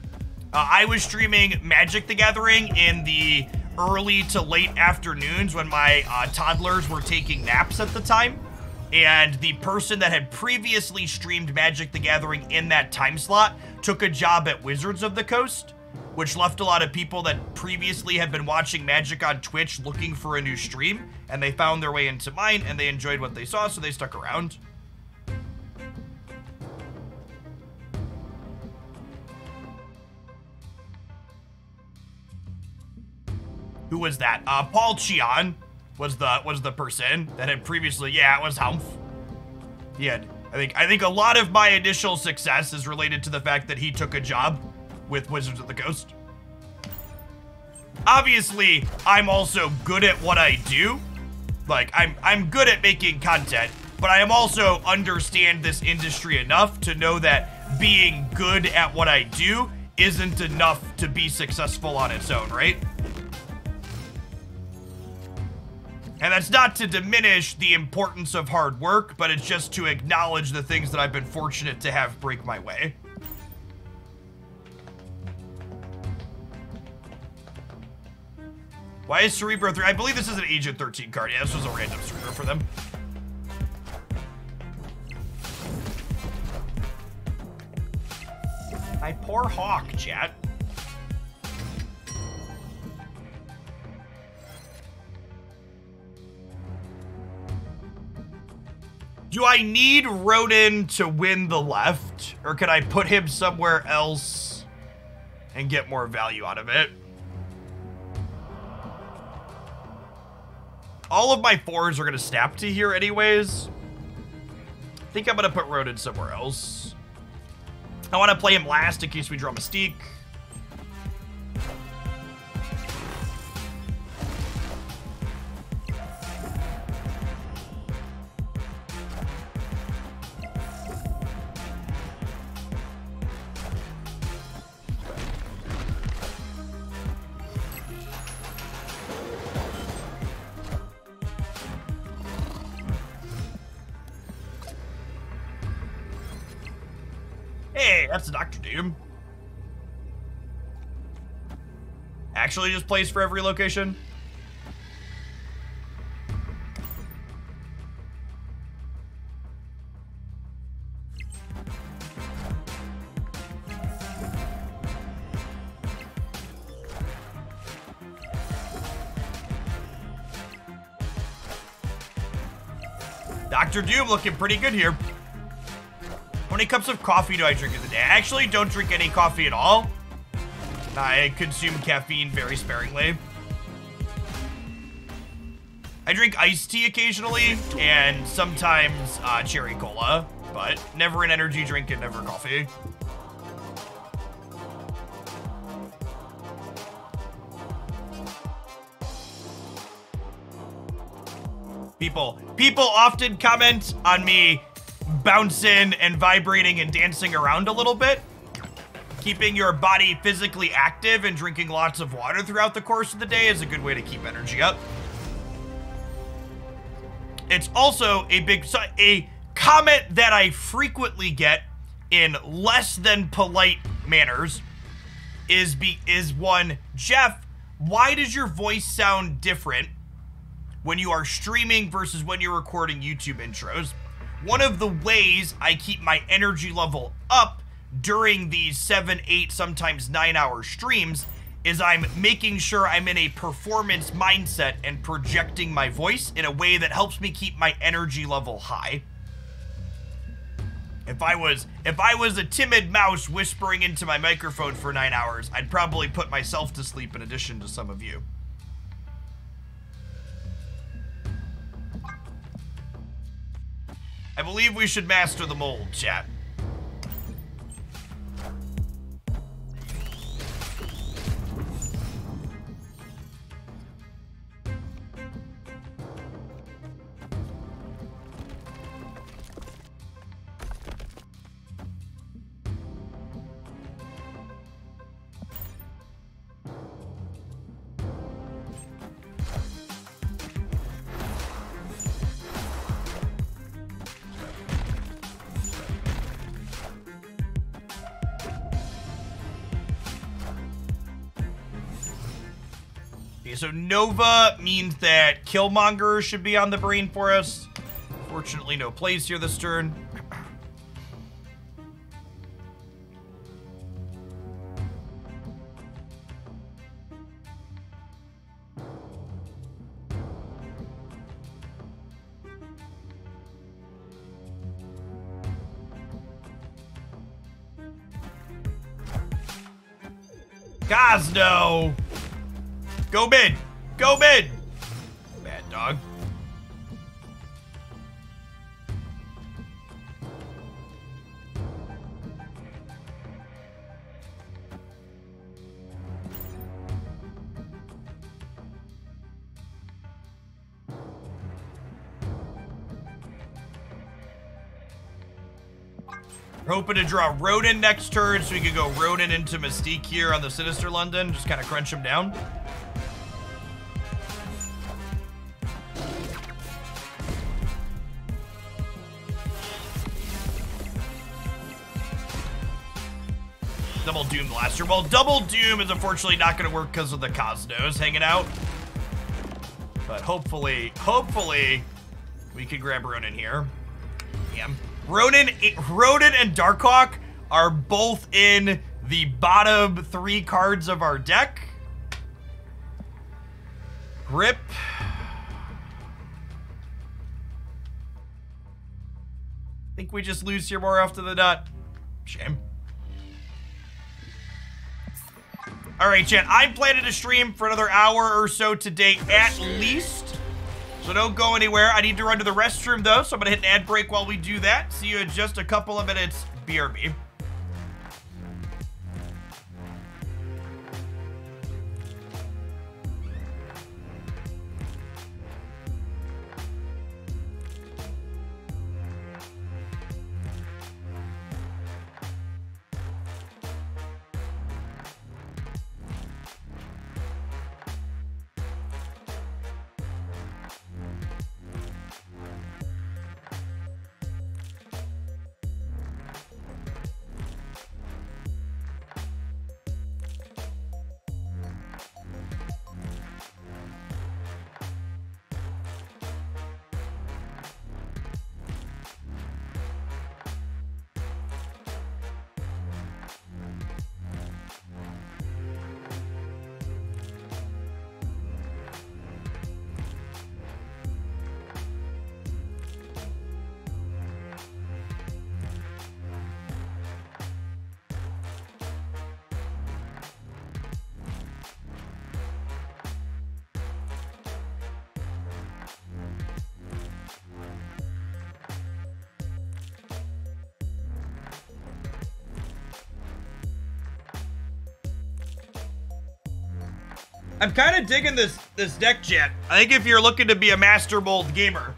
I was streaming Magic the Gathering in the early to late afternoons when my toddlers were taking naps at the time. And the person that had previously streamed Magic the Gathering in that time slot took a job at Wizards of the Coast, which left a lot of people that previously had been watching Magic on Twitch looking for a new stream, and they found their way into mine and they enjoyed what they saw, so they stuck around. Who was that? Paul Chion was the person that had previously, yeah, it was Humph. He had, I think a lot of my initial success is related to the fact that he took a job with Wizards of the Coast. Obviously, I'm also good at what I do. Like, I'm good at making content, but I am also understand this industry enough to know that being good at what I do isn't enough to be successful on its own, right? And that's not to diminish the importance of hard work, but it's just to acknowledge the things that I've been fortunate to have break my way. Why is Cerebro 3? I believe this is an Agent 13 card. Yeah, this was a random Cerebro for them. My poor hawk, chat. Do I need Ronan to win the left? Or can I put him somewhere else and get more value out of it? All of my 4s are going to snap to here anyways. I think I'm going to put Ronan somewhere else. I want to play him last in case we draw Mystique. Hey, that's Dr. Doom. Actually just plays for every location. Dr. Doom looking pretty good here. How many cups of coffee do I drink in the day? I actually don't drink any coffee at all. I consume caffeine very sparingly. I drink iced tea occasionally, and sometimes cherry cola, but never an energy drink and never coffee. People often comment on me bouncing and vibrating and dancing around a little bit. Keeping your body physically active and drinking lots of water throughout the course of the day is a good way to keep energy up. It's also a comment that I frequently get in less than polite manners is one, Jeff, why does your voice sound different when you are streaming versus when you're recording YouTube intros? One of the ways I keep my energy level up during these 7, 8, sometimes 9-hour streams is I'm making sure I'm in a performance mindset and projecting my voice in a way that helps me keep my energy level high. If I was a timid mouse whispering into my microphone for 9 hours, I'd probably put myself to sleep in addition to some of you. I believe we should master the mold, chat. So Nova means that Killmonger should be on the brain for us. Fortunately, no plays here this turn. Cosno! Go mid! Go mid! Bad dog. We're hoping to draw Ronan next turn so we can go Ronan into Mystique here on the Sinister London. Just kind of crunch him down. Double Doom Blaster. Well, Double Doom is unfortunately not going to work because of the Cosnos hanging out. But hopefully, we can grab Ronan here. Yeah. Ronan and Darkhawk are both in the bottom 3 cards of our deck. Rip. I think we just lose here more often than not. Shame. Alright, chat. I'm planning to stream for another hour or so today at least. So don't go anywhere. I need to run to the restroom though, so I'm gonna hit an ad break while we do that. See you in just a couple of minutes. BRB. I'm kind of digging this deck, chat. I think if you're looking to be a Master Mold gamer,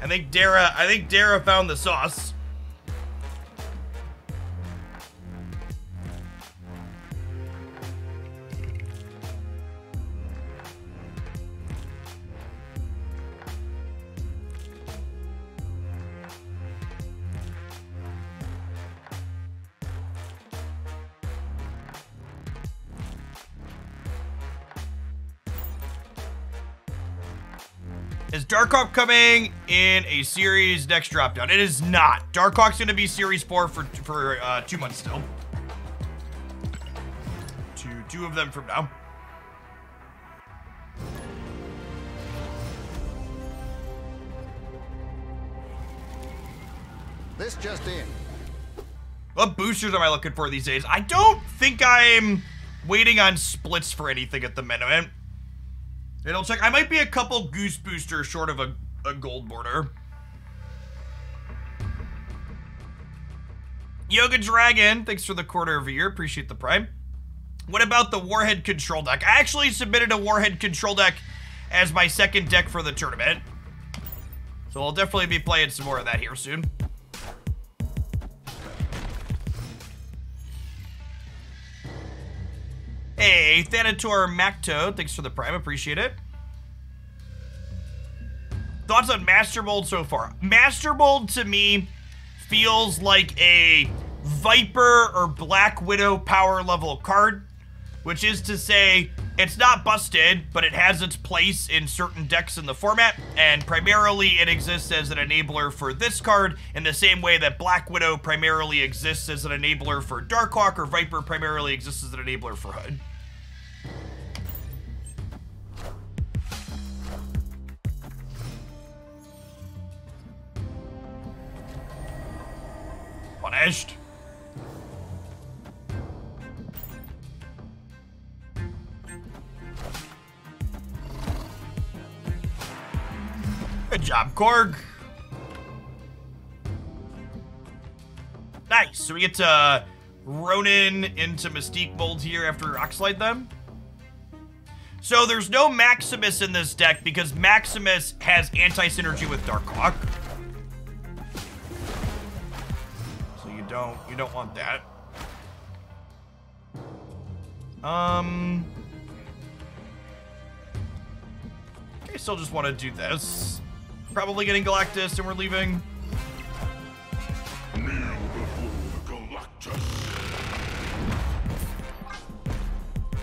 I think Dara found the sauce. Is Darkhawk coming in a series next drop down? It is not. Darkhawk's going to be series 4 for 2 months still. Two of them from now. This just in. What boosters am I looking for these days? I don't think I'm waiting on splits for anything at the minute. It'll check. I might be a couple goose boosters short of a gold border. Yoga Dragon, thanks for the quarter of a year. Appreciate the prime. What about the Warhead Control deck? I actually submitted a Warhead Control deck as my second deck for the tournament. So I'll definitely be playing some more of that here soon. Hey, Thanator Macto, thanks for the prime, appreciate it. Thoughts on Master Mold so far? Master Mold to me feels like a Viper or Black Widow power level card, which is to say it's not busted, but it has its place in certain decks in the format, and primarily it exists as an enabler for this card in the same way that Black Widow primarily exists as an enabler for Darkhawk, or Viper primarily exists as an enabler for HUD. Punished. Good job, Korg. Nice. So we get to Ronin into Mystique Mold here after Rockslide them. So there's no Maximus in this deck because Maximus has anti-synergy with Darkhawk. So you don't want that. I still just want to do this. Probably getting Galactus and we're leaving. Kneel before Galactus.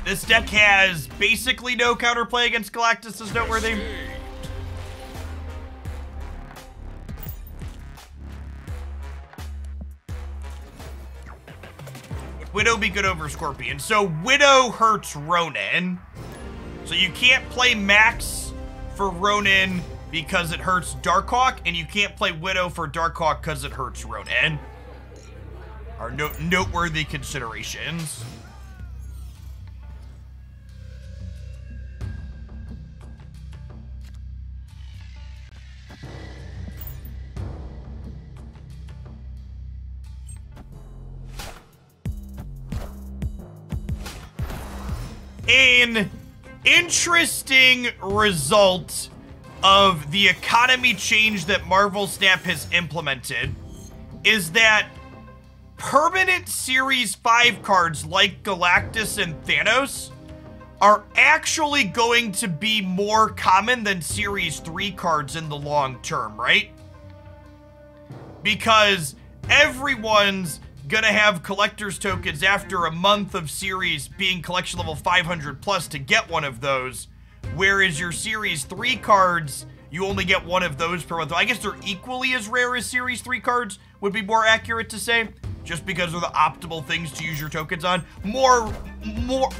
This deck has basically no counterplay against Galactus, is noteworthy. Widow be good over Scorpion. So Widow hurts Ronin. So you can't play Max for Ronin because it hurts Darkhawk, and you can't play Widow for Darkhawk because it hurts Ronin. Are noteworthy considerations. An interesting result of the economy change that Marvel Snap has implemented is that permanent Series 5 cards like Galactus and Thanos are actually going to be more common than Series 3 cards in the long term, right? Because everyone's gonna have collector's tokens after a month of series being collection level 500 plus to get one of those, whereas your Series 3 cards, you only get one of those per month. I guess they're equally as rare as Series 3 cards, would be more accurate to say, just because they're the optimal things to use your tokens on.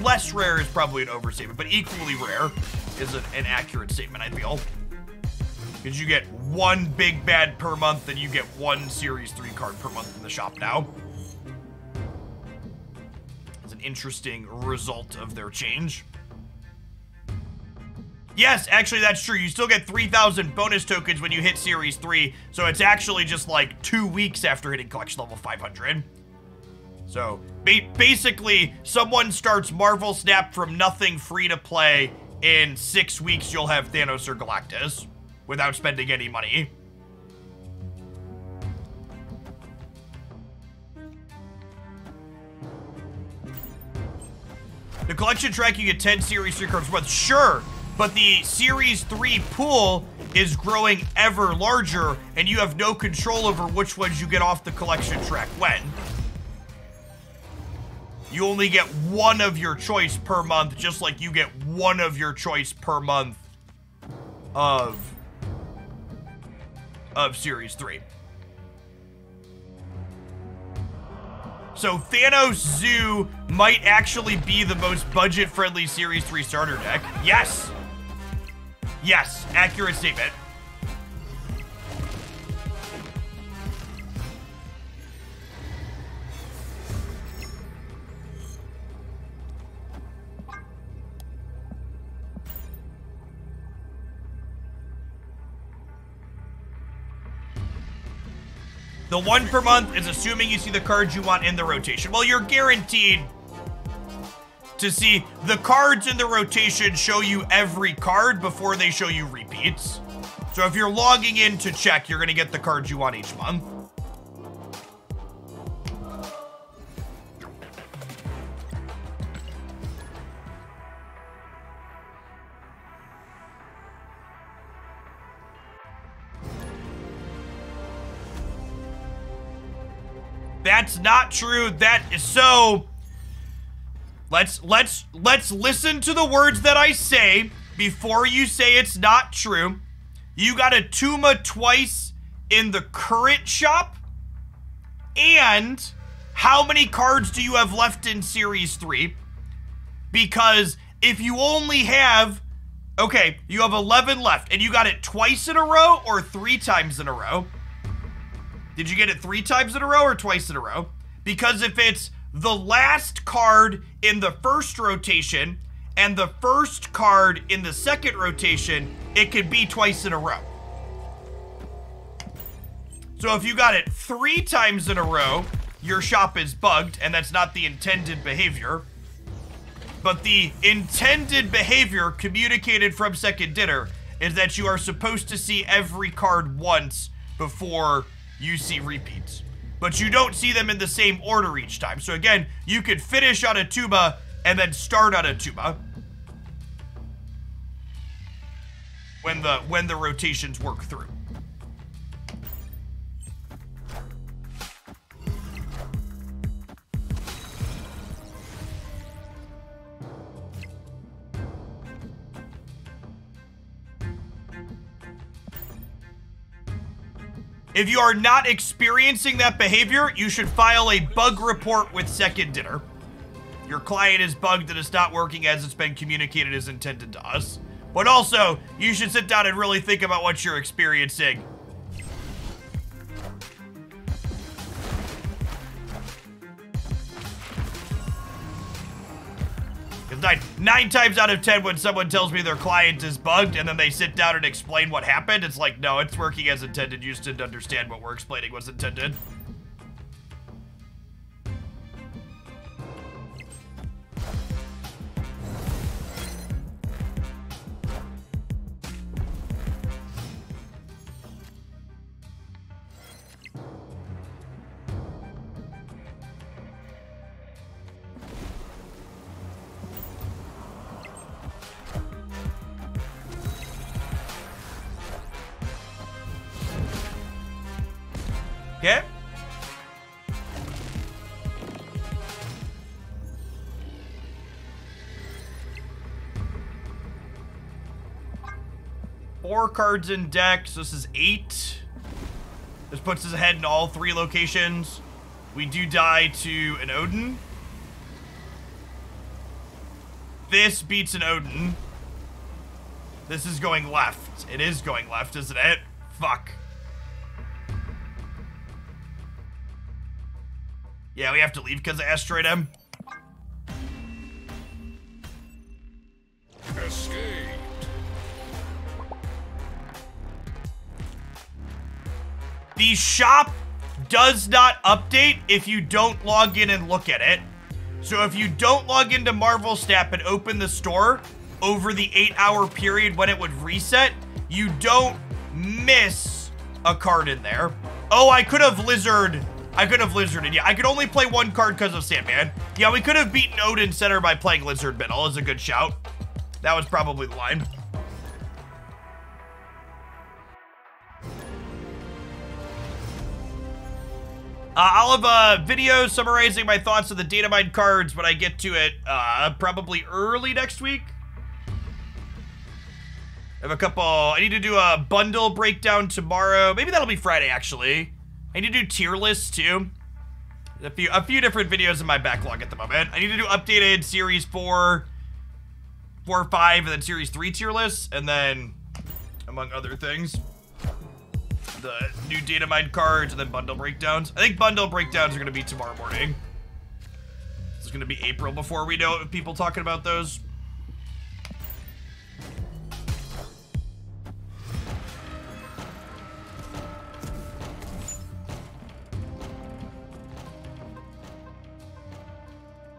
Less rare is probably an overstatement, but equally rare is an accurate statement, I feel. Because you get one big bad per month, and you get one Series 3 card per month in the shop now. It's an interesting result of their change. Yes, actually that's true. You still get 3,000 bonus tokens when you hit Series 3, so it's actually just like 2 weeks after hitting collection level 500. So, basically, someone starts Marvel Snap from nothing free to play, in 6 weeks you'll have Thanos or Galactus without spending any money. The collection track, you get 10 Series 3 cards per month. Sure, but the Series 3 pool is growing ever larger, and you have no control over which ones you get off the collection track when. You only get one of your choice per month, just like you get one of your choice per month of Series 3. So Thanos Zoo might actually be the most budget-friendly Series 3 starter deck. Yes! Yes, accurate statement. The one per month is assuming you see the cards you want in the rotation. Well, you're guaranteed to see the cards in the rotation show you every card before they show you repeats. So if you're logging in to check, you're gonna get the cards you want each month. That's not true. That is so. Let's listen to the words that I say before you say it's not true. You got a Tuma twice in the current shop, and how many cards do you have left in Series 3? Because if you only have, okay, you have 11 left, and you got it twice in a row or 3 times in a row. Did you get it 3 times in a row or twice in a row? Because if it's the last card in the first rotation and the first card in the second rotation, it could be twice in a row. So if you got it 3 times in a row, your shop is bugged, and that's not the intended behavior. But the intended behavior communicated from Second Dinner is that you are supposed to see every card once before you see repeats. But you don't see them in the same order each time. So again, you could finish on a Tuma and then start on a Tuma when the rotations work through. If you are not experiencing that behavior, you should file a bug report with Second Dinner. Your client is bugged and it's not working as it's been communicated as intended to us. But also, you should sit down and really think about what you're experiencing. Because 9 times out of 10 when someone tells me their client is bugged and then they sit down and explain what happened, it's like, no, it's working as intended. You just didn't understand what we're explaining was intended. Okay. Four cards in deck, so this is 8. This puts us ahead in all 3 locations. We do die to an Odin. This beats an Odin. This is going left. It is going left, isn't it? Fuck. Yeah, we have to leave because of Asteroid M. Escaped. The shop does not update if you don't log in and look at it. So if you don't log into Marvel Snap and open the store over the 8-hour period when it would reset, you don't miss a card in there. Oh, I could have lizarded. Yeah, I could only play 1 card because of Sandman. Yeah, we could have beaten Odin Center by playing Lizard Middle. Is a good shout. That was probably the line. I'll have a video summarizing my thoughts of the Datamine cards when I get to it, probably early next week. I have a couple, I need to do a bundle breakdown tomorrow. Maybe that'll be Friday, actually. I need to do tier lists, too. A few different videos in my backlog at the moment. I need to do updated Series 4, 4, 5, and then Series 3 tier lists, and then, among other things, the new Datamine cards, and then bundle breakdowns. I think bundle breakdowns are going to be tomorrow morning. It's going to be April before we know people talking about those.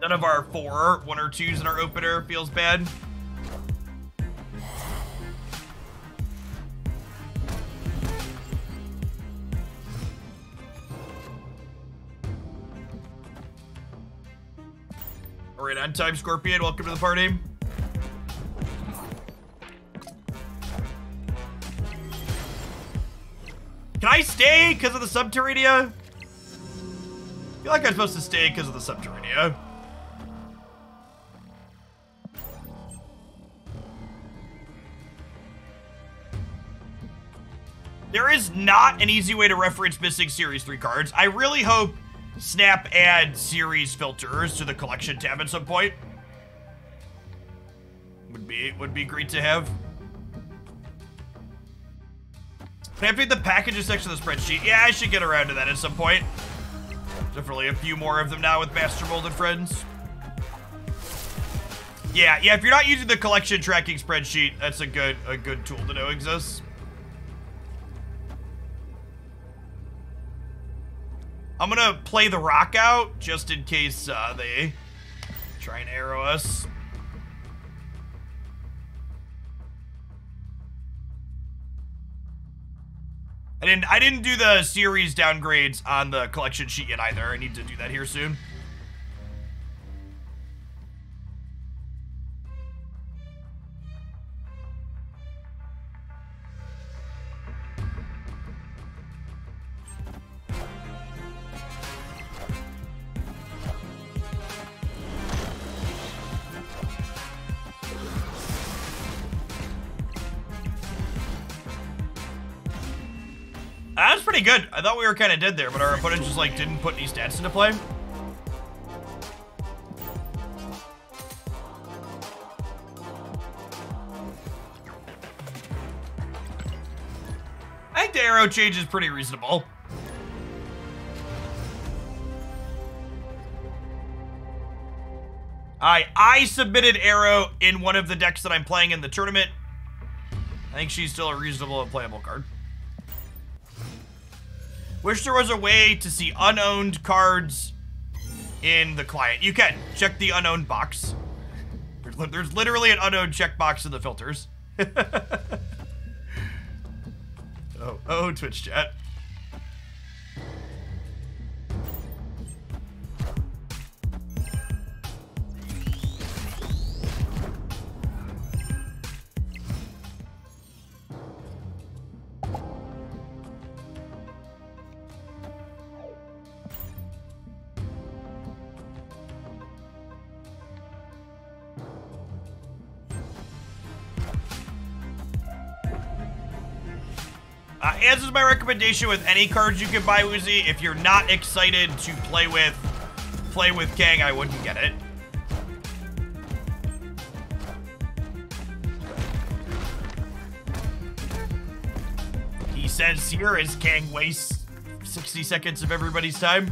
None of our 4 1 or 2s in our opener feels bad. All right, on time, Scorpion. Welcome to the party. Can I stay because of the Subterranea? I feel like I'm supposed to stay because of the Subterranea. There is not an easy way to reference missing Series 3 cards. I really hope Snap adds series filters to the collection tab at some point. Would be great to have. Can I update the packages section of the spreadsheet? Yeah, I should get around to that at some point. Definitely a few more of them now with Master Mold and friends. Yeah, if you're not using the collection tracking spreadsheet, that's a good tool to know exists. I'm gonna play the rock out just in case they try and arrow us. I didn't do the series downgrades on the collection sheet yet either. I need to do that here soon. That's pretty good. I thought we were kind of dead there, but our opponent just like didn't put any stats into play. I think the arrow change is pretty reasonable. I submitted Arrow in one of the decks that I'm playing in the tournament. I think she's still a reasonable and playable card. Wish there was a way to see unowned cards in the client. You can. Check the unowned box. There's literally an unowned checkbox in the filters. Oh, Twitch chat. As is my recommendation with any cards you can buy, Woozy, if you're not excited to play with Kang, I wouldn't get it. He says here as Kang wastes 60 seconds of everybody's time.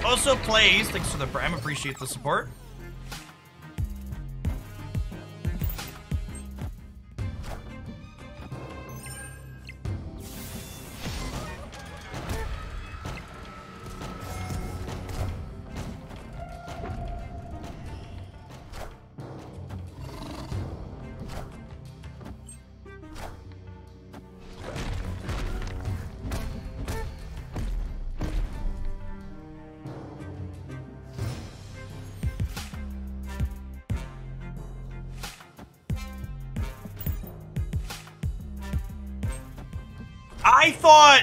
Also plays, thanks for the prime, appreciate the support. I thought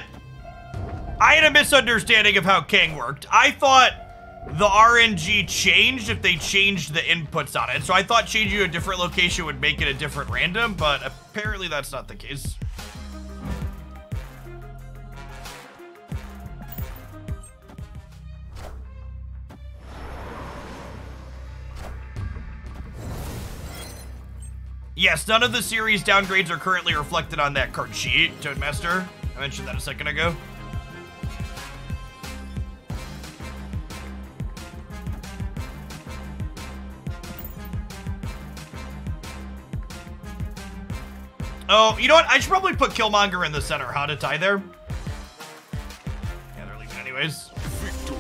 I had a misunderstanding of how Kang worked. I thought the RNG changed if they changed the inputs on it. So I thought changing to a different location would make it a different random, but apparently that's not the case. Yes, none of the series downgrades are currently reflected on that card sheet, Toadmaster. I mentioned that a second ago. Oh, you know what? I should probably put Killmonger in the center. How to tie there? Yeah, they're leaving anyways. Victory.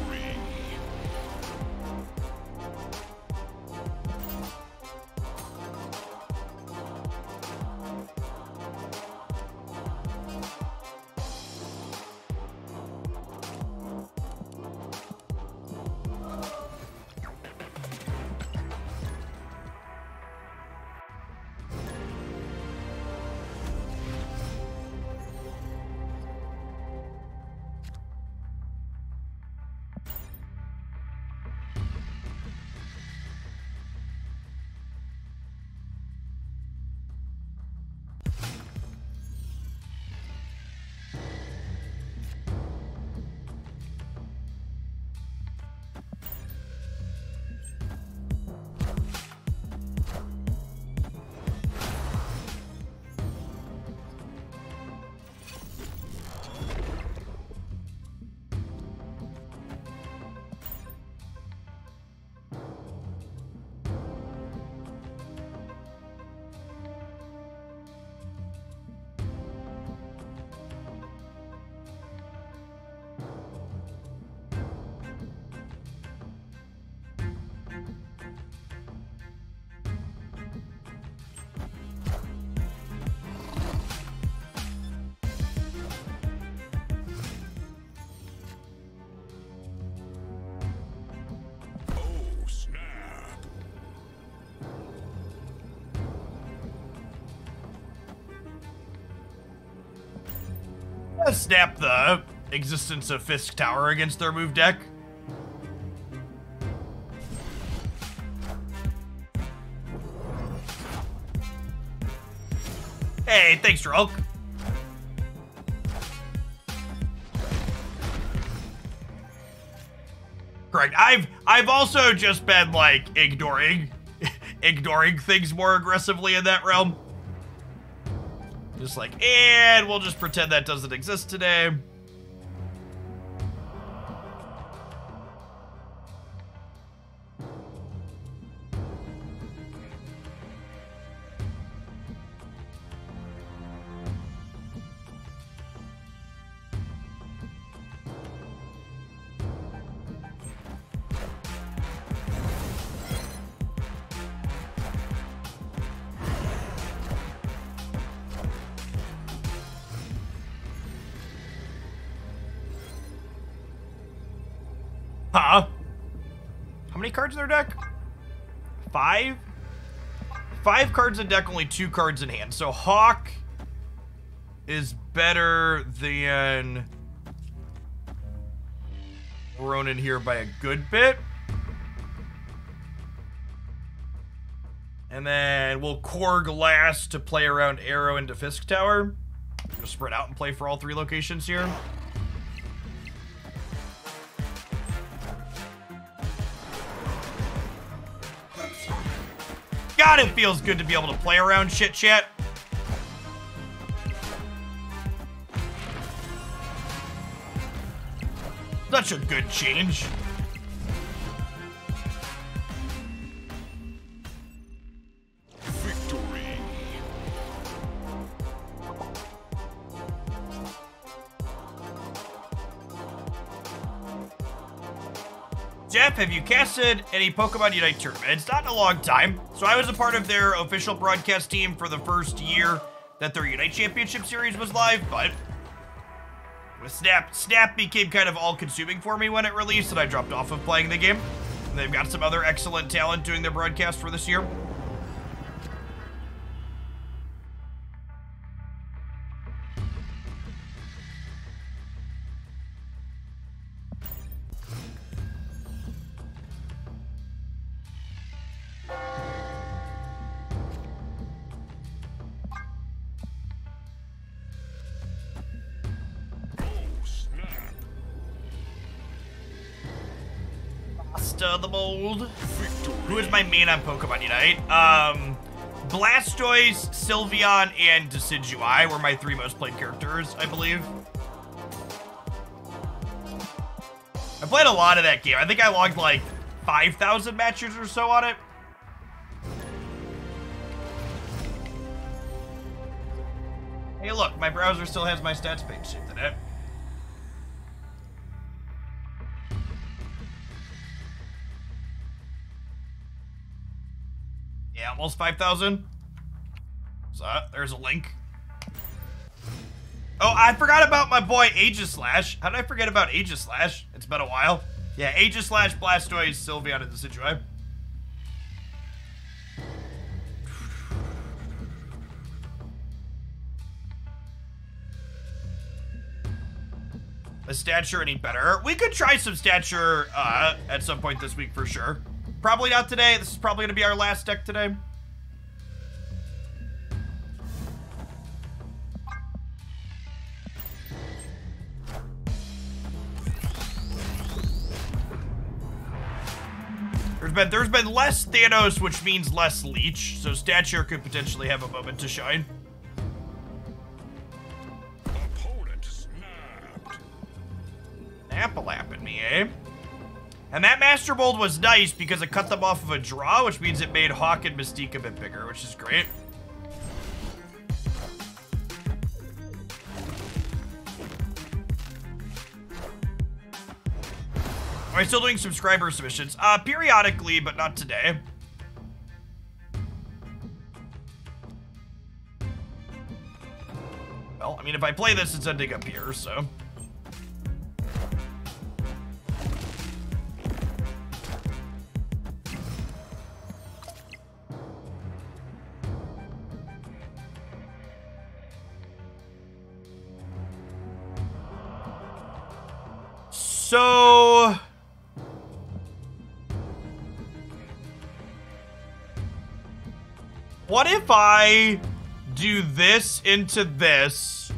Snap the existence of Fisk Tower against their move deck. Hey, thanks, Drunk. Correct. I've also just been like ignoring things more aggressively in that realm. Just like, and we'll just pretend that doesn't exist today. Huh? How many cards in their deck? 5? 5 cards in deck, only 2 cards in hand. So Hawk is better than Ronan here by a good bit. And then we'll Korg last to play around Arrow into Fisk Tower. Just spread out and play for all 3 locations here. God, it feels good to be able to play around shit, chat. Such a good change. Victory. Jeff, have you casted any Pokemon Unite tournament? It's not in a long time. So I was a part of their official broadcast team for the first year that their Unite Championship Series was live, but with Snap became kind of all-consuming for me when it released, and I dropped off of playing the game. And they've got some other excellent talent doing their broadcast for this year. The mold. Who is my main on Pokemon Unite? Blastoise, Sylveon, and Decidueye were my 3 most played characters, I believe. I played a lot of that game. I think I logged like 5,000 matches or so on it. Hey, look, my browser still has my stats page saved in it. Yeah, almost 5,000. So, there's a link. Oh, I forgot about my boy Aegislash. How did I forget about Aegislash? It's been a while. Yeah, Aegislash, Blastoise, Sylveon, and Decidueye. A stature any better? We could try some stature at some point this week for sure. Probably not today. This is probably going to be our last deck today. There's been less Thanos, which means less Leech, so stature could potentially have a moment to shine. Opponent snapped. Apple-apping me, eh? And that Master Mold was nice because it cut them off of a draw, which means it made Hawk and Mystique a bit bigger, which is great. Am I still doing subscriber submissions? Periodically, but not today. Well, I mean, if I play this, it's ending up here, so... So... what if I do this into this.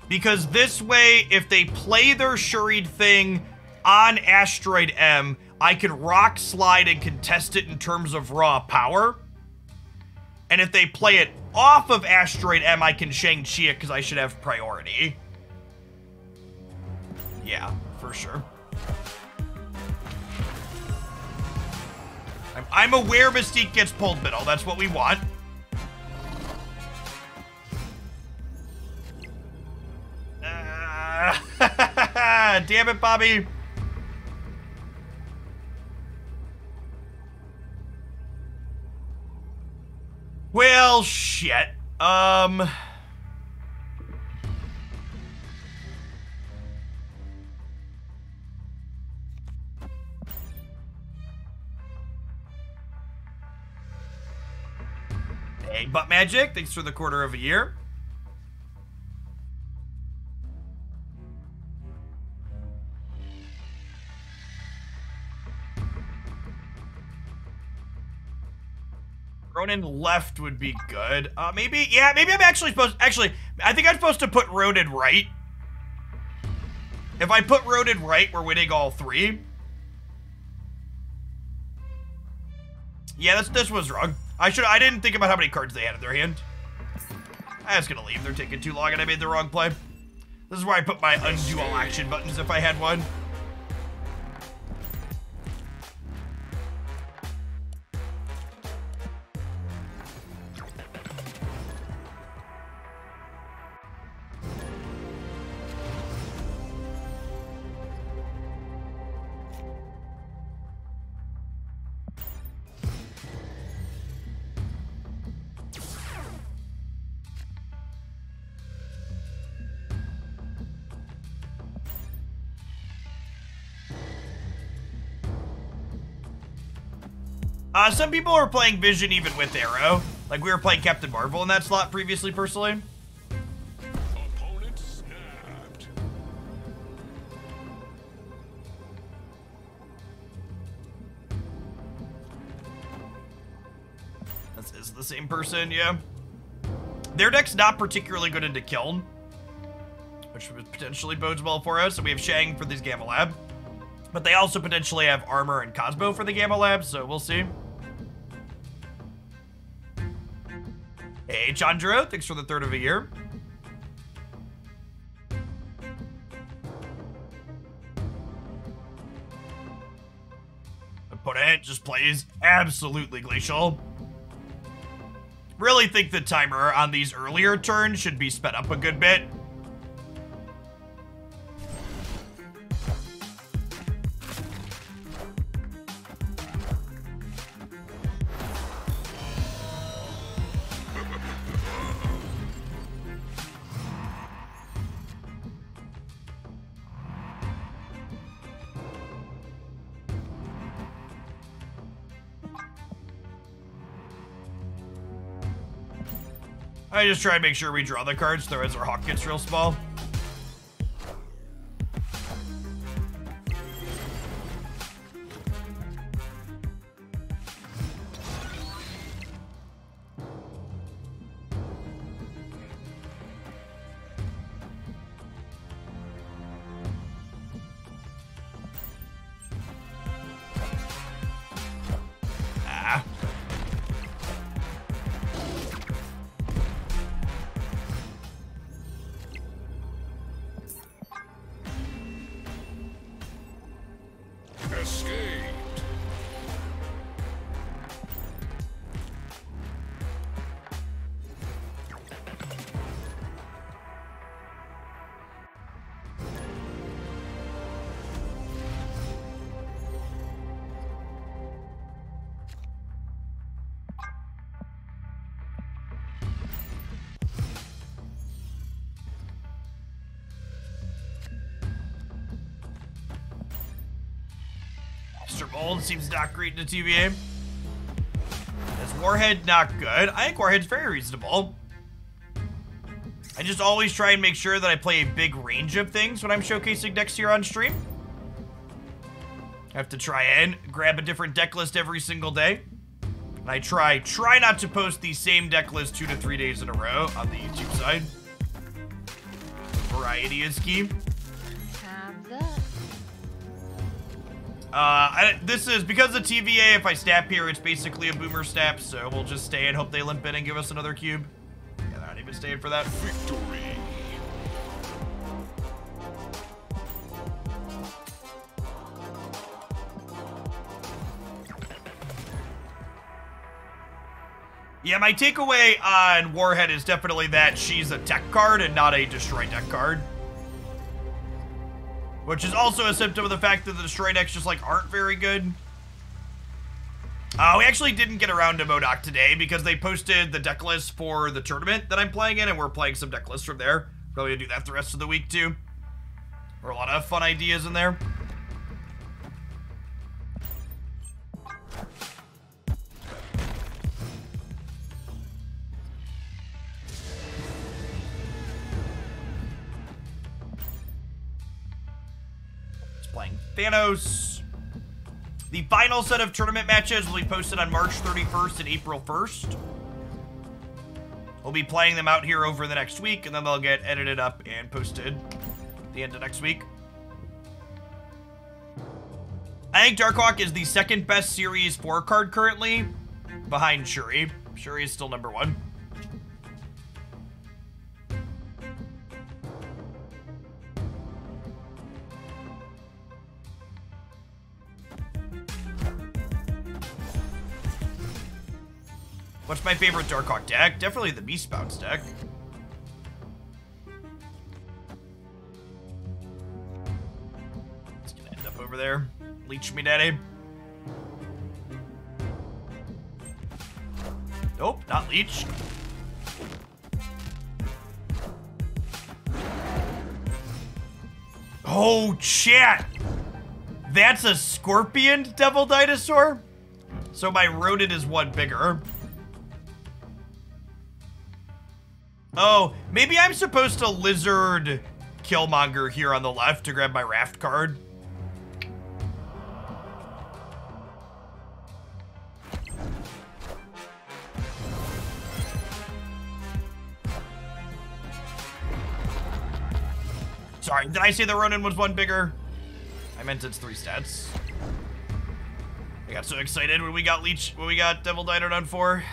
Because this way, if they play their Shuried thing on Asteroid M, I can rock slide and contest it in terms of raw power. And if they play it off of Asteroid M, I can Shang-Chi it because I should have priority. Yeah, for sure. I'm aware Mystique gets pulled middle. That's what we want. Damn it, Bobby. Well, shit. Hey, Butt Magic, thanks for the quarter of a year. Ronan left would be good. Maybe I'm actually supposed... Actually, I think I'm supposed to put Ronan right. If I put Ronan right, we're winning all three. Yeah, this was wrong. I didn't think about how many cards they had in their hand. I was gonna leave. They're taking too long and I made the wrong play. This is where I put my undo all action buttons if I had one. Some people are playing Vision even with Arrow. Like, we were playing Captain Marvel in that slot previously, personally. Opponent snapped. This is the same person, yeah. Their deck's not particularly good into Kiln, which potentially bodes well for us. So we have Shang for these Gamma Lab. But they also potentially have Armor and Cosmo for the Gamma Lab, so we'll see. Hey, Chandra, thanks for the third of a year. Opponent just plays absolutely Glacial. Really think the timer on these earlier turns should be sped up a good bit. I just try to make sure we draw the cards, otherwise our Hawk gets real small. Escaped. Mr. Mold seems not great in the TVA. Is Warhead not good? I think Warhead's very reasonable. I just always try and make sure that I play a big range of things when I'm showcasing decks here on stream. I have to try and grab a different deck list every single day. And I try not to post the same deck list 2 to 3 days in a row on the YouTube side. Variety is key. Have that. This is because of TVA. If I snap here, it's basically a boomer snap, so we'll just stay and hope they limp in and give us another cube. Yeah, they're not even staying for that. Victory. Yeah, my takeaway on Warhead is definitely that she's a tech card and not a destroy deck card. Which is also a symptom of the fact that the destroy decks just, like, aren't very good. We actually didn't get around to MODOK today because they posted the deck list for the tournament that I'm playing in, and we're playing some deck lists from there. Probably gonna do that the rest of the week, too. There are a lot of fun ideas in there. Playing Thanos. The final set of tournament matches will be posted on March 31st and April 1st. We'll be playing them out here over the next week, and then they'll get edited up and posted at the end of next week. I think Darkhawk is the second best Series 4 card currently, behind Shuri. Shuri is still number 1. What's my favorite Darkhawk deck? Definitely the Beast Bounce deck. It's gonna end up over there. Leech me, daddy. Nope, not Leech. Oh, chat! That's a Scorpion Devil Dinosaur? So my Rodent is one bigger. Oh, maybe I'm supposed to Lizard Killmonger here on the left to grab my Raft card. Sorry, did I say the Ronin was one bigger? I meant it's 3 stats. I got so excited when we got Devil Dino done for.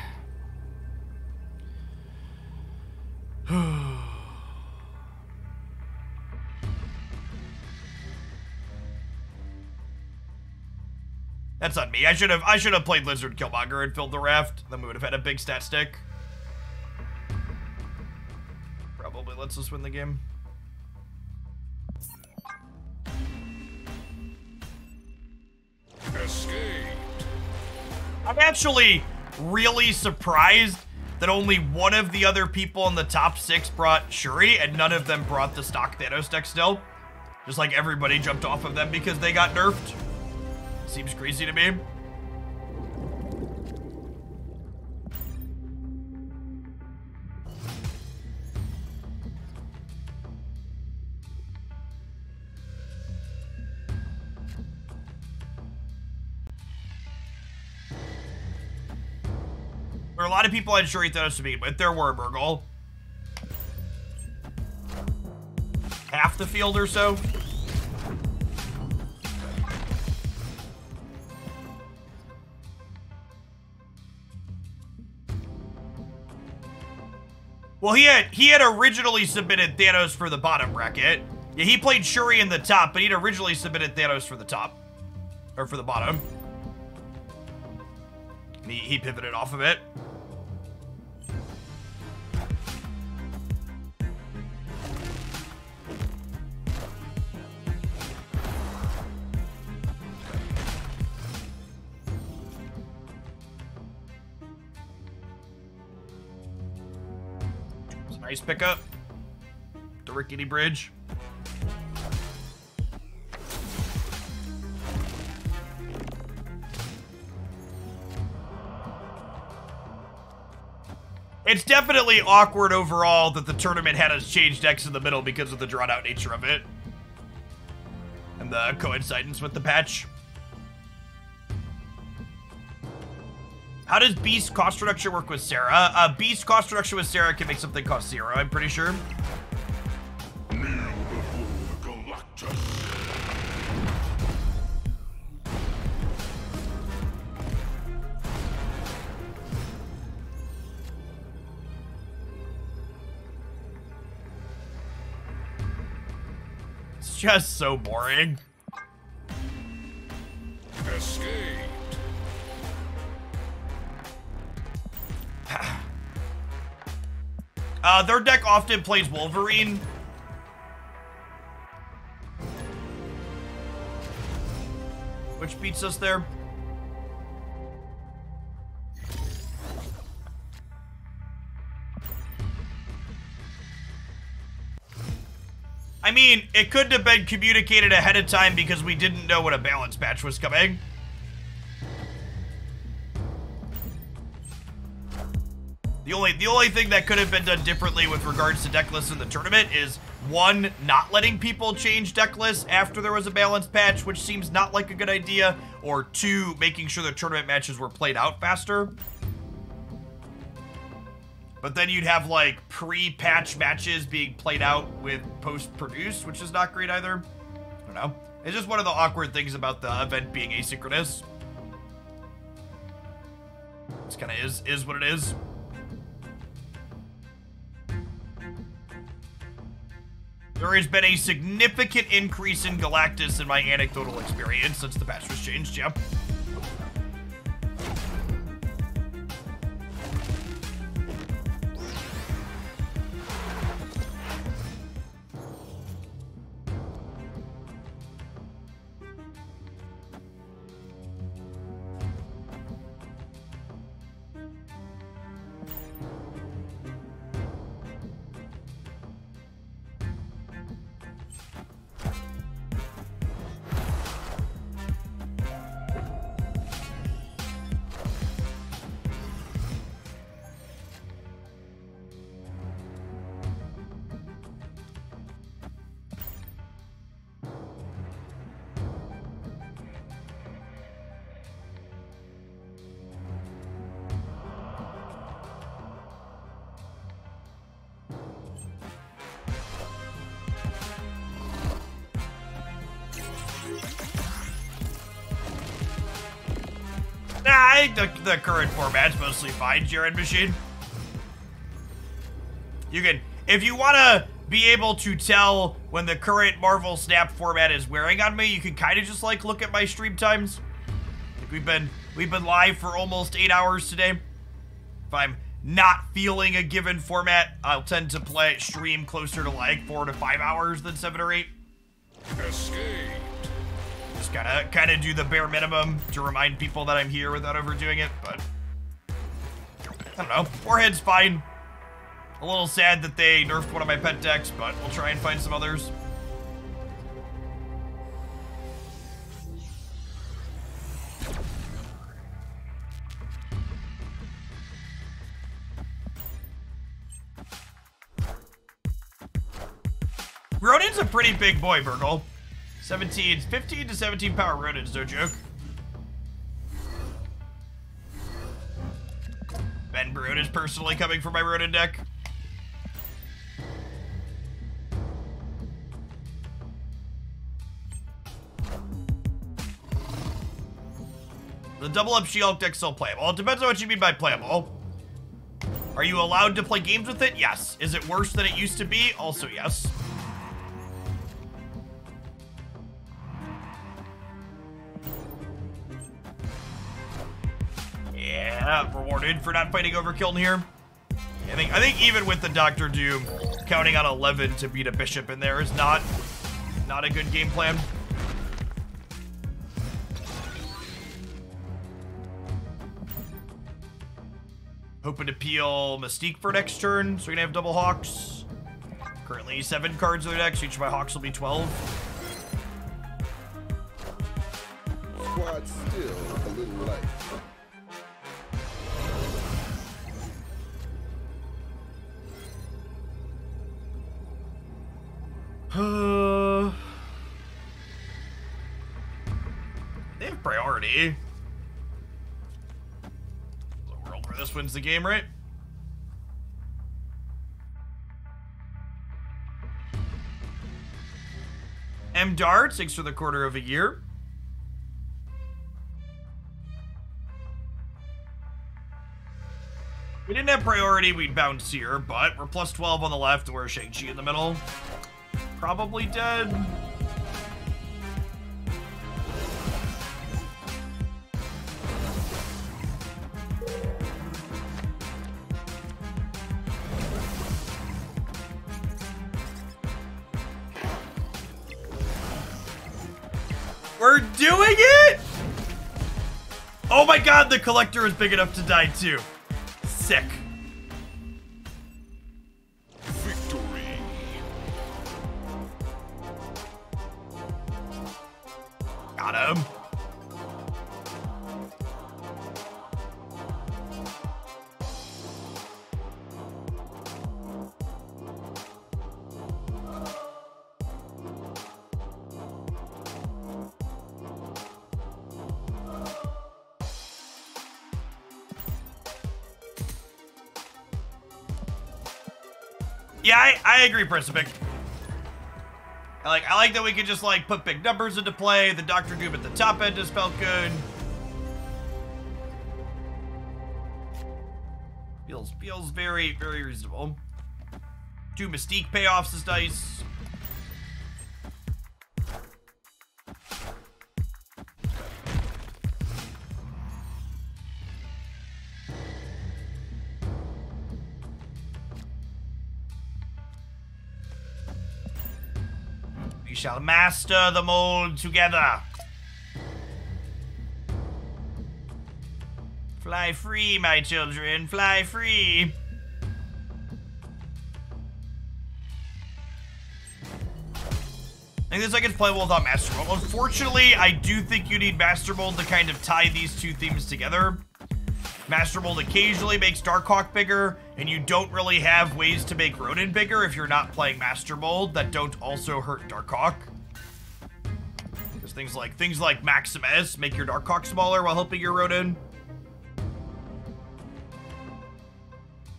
That's on me. I should have played Lizard Killmonger and filled the Raft. Then we would have had a big stat stick. Probably lets us win the game. Escaped. I'm actually really surprised that only one of the other people in the top 6 brought Shuri, and none of them brought the stock Thanos deck still. Just like everybody jumped off of them because they got nerfed. Seems crazy to me. There are a lot of people I'd Shuri Thanos to beat with. There were Burgle. Half the field or so. Well, he had originally submitted Thanos for the bottom bracket. Yeah, he played Shuri in the top, but he'd originally submitted Thanos for the top. Or for the bottom. He pivoted off of it. Nice pickup. The rickety bridge. It's definitely awkward overall that the tournament had us change decks in the middle because of the drawn out nature of it. And the coincidence with the patch. How does Beast cost reduction work with Sarah? Beast cost reduction with Sarah can make something cost 0, I'm pretty sure. Kneel before Galactus. It's just so boring. Escaped. Their deck often plays Wolverine. Which beats us there? I mean, it couldn't have been communicated ahead of time because we didn't know when a balance patch was coming. The only thing that could have been done differently with regards to deck lists in the tournament is, one, not letting people change deck lists after there was a balanced patch, which seems not like a good idea, or two, making sure the tournament matches were played out faster. But then you'd have, like, pre-patch matches being played out with post-produced, which is not great either. I don't know. It's just one of the awkward things about the event being asynchronous. This kind of is what it is. There has been a significant increase in Galactus in my anecdotal experience since the patch was changed, yep. I think the current format's mostly fine, Jared Machine. You can, if you want to be able to tell when the current Marvel Snap format is wearing on me, you can kind of just like look at my stream times. Like we've been live for almost 8 hours today. If I'm not feeling a given format, I'll tend to stream closer to like 4 to 5 hours than 7 or 8. Escape. Just kind of do the bare minimum to remind people that I'm here without overdoing it, but I don't know. Warhead's fine. A little sad that they nerfed one of my pet decks, but we'll try and find some others. Ronin's a pretty big boy, Burgle. 15 to 17 power Ronin's no joke. Ben Brune is personally coming for my Ronin deck. The double up She-Hulk deck's still playable. It depends on what you mean by playable. Are you allowed to play games with it? Yes. Is it worse than it used to be? Also yes. Yeah, rewarded for not fighting Overkill in here. I think even with the Dr. Doom, counting on 11 to beat a Bishop in there is not a good game plan. Hoping to peel Mystique for next turn, so we're gonna have double Hawks. Currently 7 cards in the deck, so each of my Hawks will be 12. Squad still a little light. They have priority. Plus wins the game, right? M. Dart, 6 for the quarter of a year. We didn't have priority, we'd bounce here, but we're plus 12 on the left, and we're Shang-Chi in the middle. Probably dead. We're doing it! Oh my god, the collector is big enough to die too. Sick. Victory. Got him. Yeah, I agree, Precipic. I like that we could just like put big numbers into play. The Doctor Doom at the top end just felt good. Feels very, very reasonable. 2 Mystique payoffs is nice. We shall master the mold together. Fly free, my children, fly free. I think this deck is playable without Master Mold. Unfortunately, I do think you need Master Mold to kind of tie these two themes together. Master Mold occasionally makes Darkhawk bigger, and you don't really have ways to make Ronin bigger if you're not playing Master Mold that don't also hurt Darkhawk. Because things like Maximus make your Darkhawk smaller while helping your Ronin.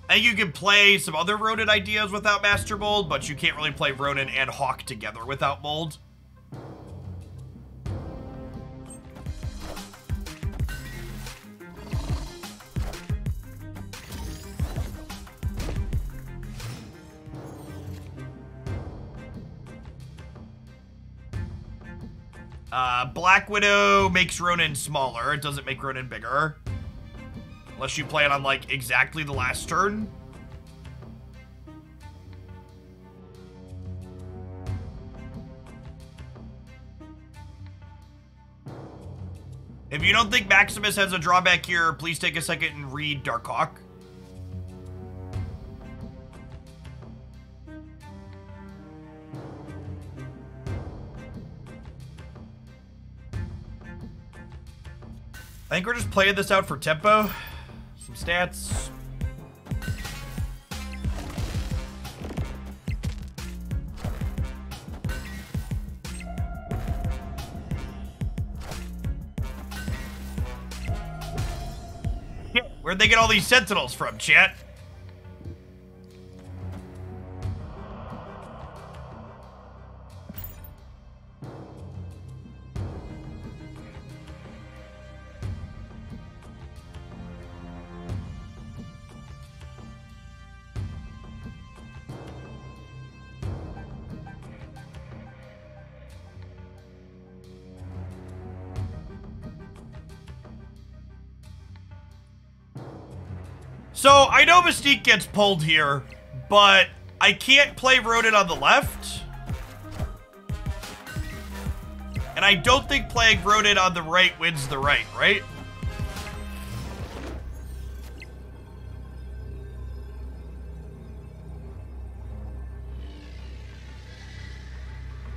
I think you can play some other Ronin ideas without Master Mold, but you can't really play Ronin and Hawk together without Mold. Black Widow makes Ronin smaller. It doesn't make Ronin bigger. Unless you play it on, like, exactly the last turn. If you don't think Maximus has a drawback here, please take a second and read Darkhawk. I think we're just playing this out for tempo. Some stats. Where'd they get all these sentinels from, chat? So, I know Mystique gets pulled here, but I can't play Ronin on the left. And I don't think playing Ronin on the right wins the right? I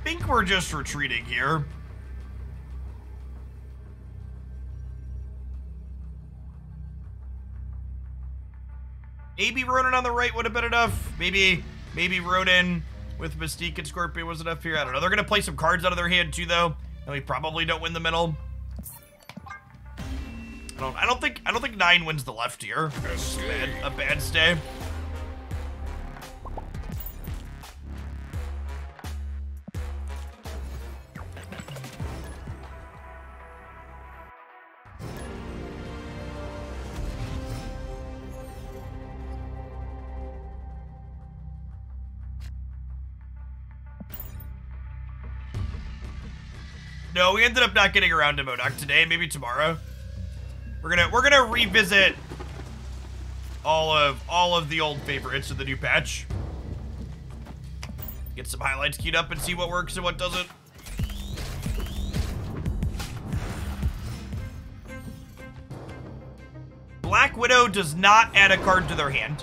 think we're just retreating here. Maybe Ronin on the right would have been enough. Maybe Ronin with Mystique and Scorpion was enough here. I don't know. They're going to play some cards out of their hand too, though. And we probably don't win the middle. I don't think 9 wins the left here. A bad stay. No, we ended up not getting around to MODOK today. Maybe tomorrow. We're gonna revisit all of the old favorites of the new patch. Get some highlights queued up and see what works and what doesn't. Black Widow does not add a card to their hand.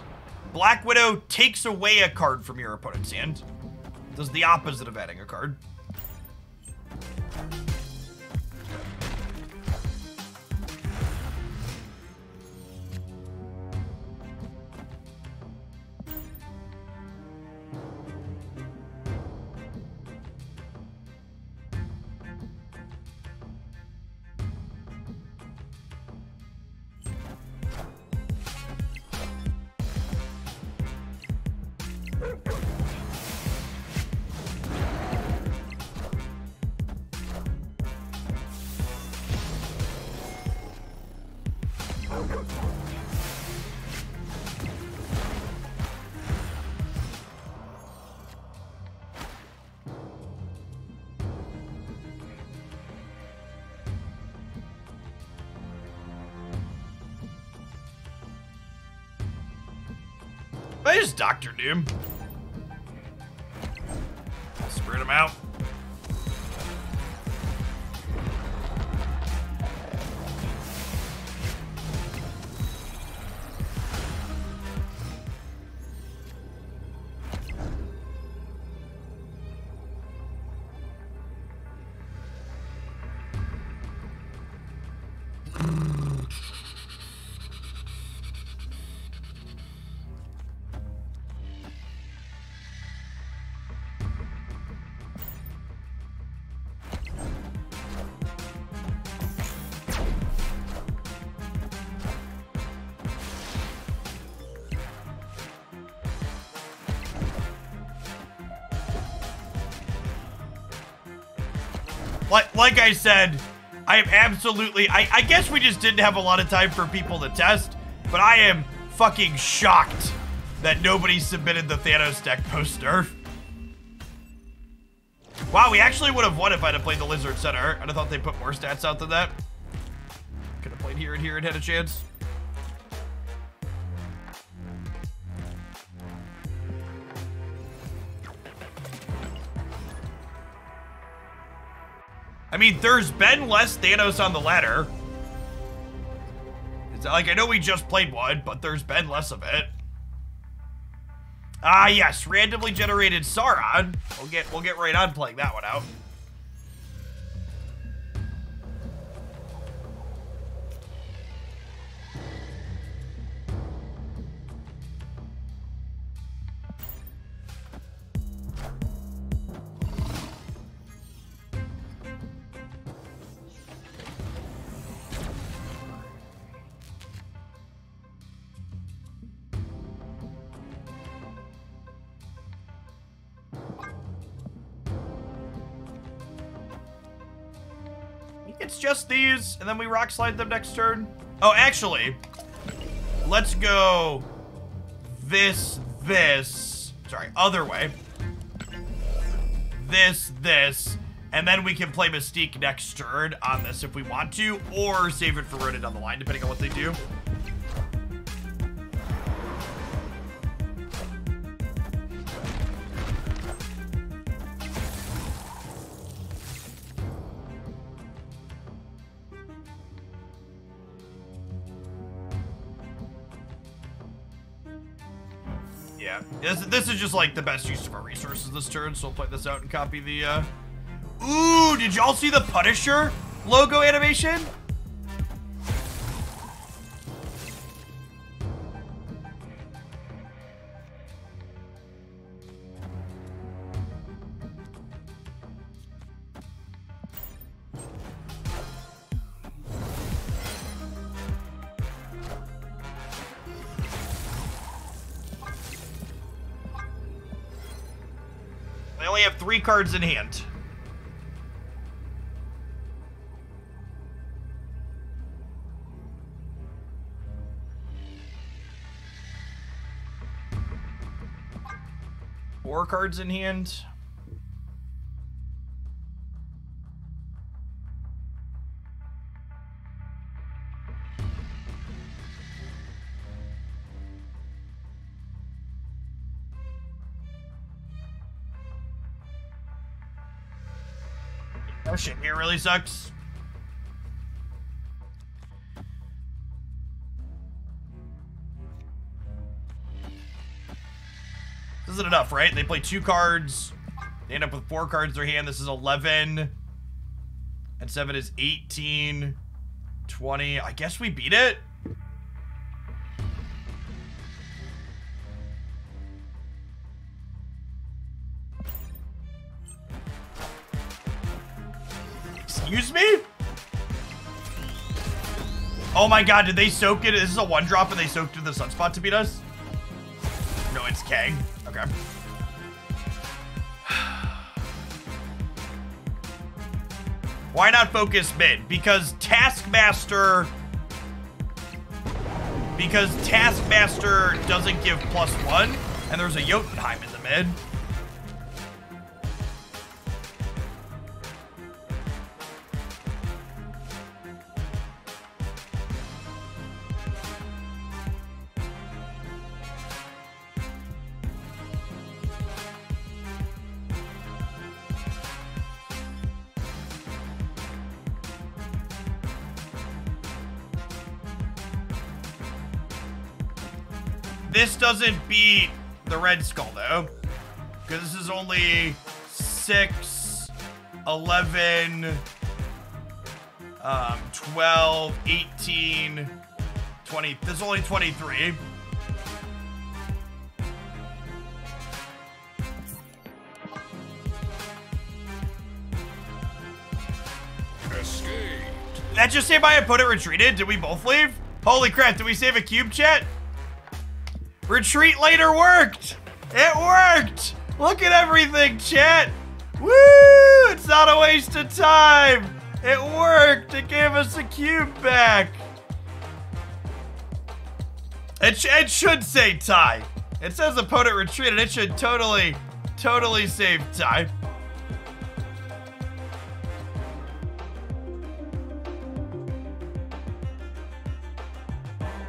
Black Widow takes away a card from your opponent's hand. Does the opposite of adding a card. I just Dr. Doom. Spread him out. Like I said, I am absolutely, I guess we just didn't have a lot of time for people to test, but I am fucking shocked that nobody submitted the Thanos deck post-nerf. Wow, we actually would have won if I'd have played the Lizard Center. I'd have thought they put more stats out than that. Could have played here and had a chance. I mean, there's been less Thanos on the ladder. It's like, I know we just played one, but there's been less of it. Ah, yes, randomly generated Sauron. We'll get right on playing that one out. It's just these, and then we rock slide them next turn. Oh, actually, let's go this, sorry, other way. This, and then we can play Mystique next turn on this if we want to, or save it for Ronin down the line, depending on what they do. Yeah, this is just like the best use of our resources this turn, so we'll play this out and copy the, Ooh, did y'all see the Punisher logo animation? They only have 3 cards in hand. Four cards in hand. Oh shit, here really sucks. This isn't enough, right? They play 2 cards. They end up with 4 cards in their hand. This is 11. And 7 is 18. 20. I guess we beat it. Excuse me? Oh my god, did they soak it? This is a 1-drop and they soaked through the Sunspot to beat us? No, it's Kang. Okay. Why not focus mid? Because Taskmaster doesn't give +1, and there's a Jotunheim in the mid. This doesn't beat the Red Skull, though. Because this is only 6, 11, 12, 18, 20. This is only 23. Escape. Did that just say my opponent retreated? Did we both leave? Holy crap, did we save a cube, chat? Retreat later worked! It worked! Look at everything, chat! Woo! It's not a waste of time! It worked! It gave us a cube back! It should say tie. It says opponent retreated. It should totally save tie.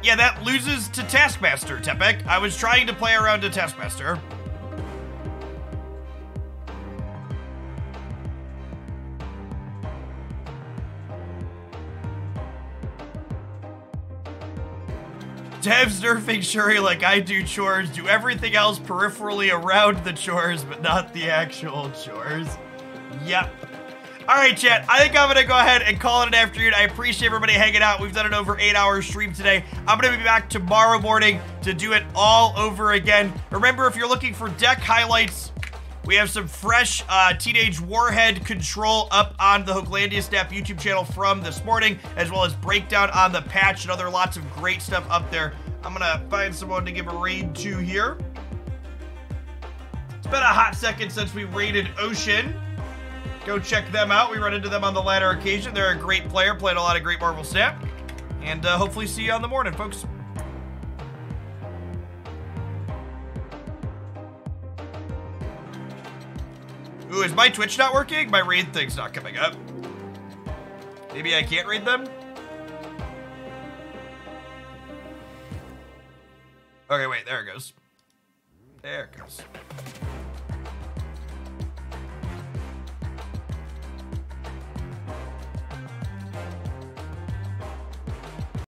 Yeah, that loses to Taskmaster, Tepek. I was trying to play around to Taskmaster. Dev's nerfing Shuri like I do chores, do everything else peripherally around the chores, but not the actual chores. Yep. Alright, chat, I think I'm gonna go ahead and call it an afternoon. I appreciate everybody hanging out. We've done an over 8-hour stream today. I'm gonna be back tomorrow morning to do it all over again. Remember, if you're looking for deck highlights, we have some fresh Teenage Warhead control up on the Hooglandia Snap YouTube channel from this morning, as well as breakdown on the patch and other lots of great stuff up there. I'm gonna find someone to give a raid to here. It's been a hot second since we raided Ocean. Go check them out. We run into them on the latter occasion. They're a great player, played a lot of great Marvel Snap. And hopefully see you on the morning, folks. Ooh, is my Twitch not working? My raid thing's not coming up. Maybe I can't raid them? Okay, wait, there it goes. There it goes.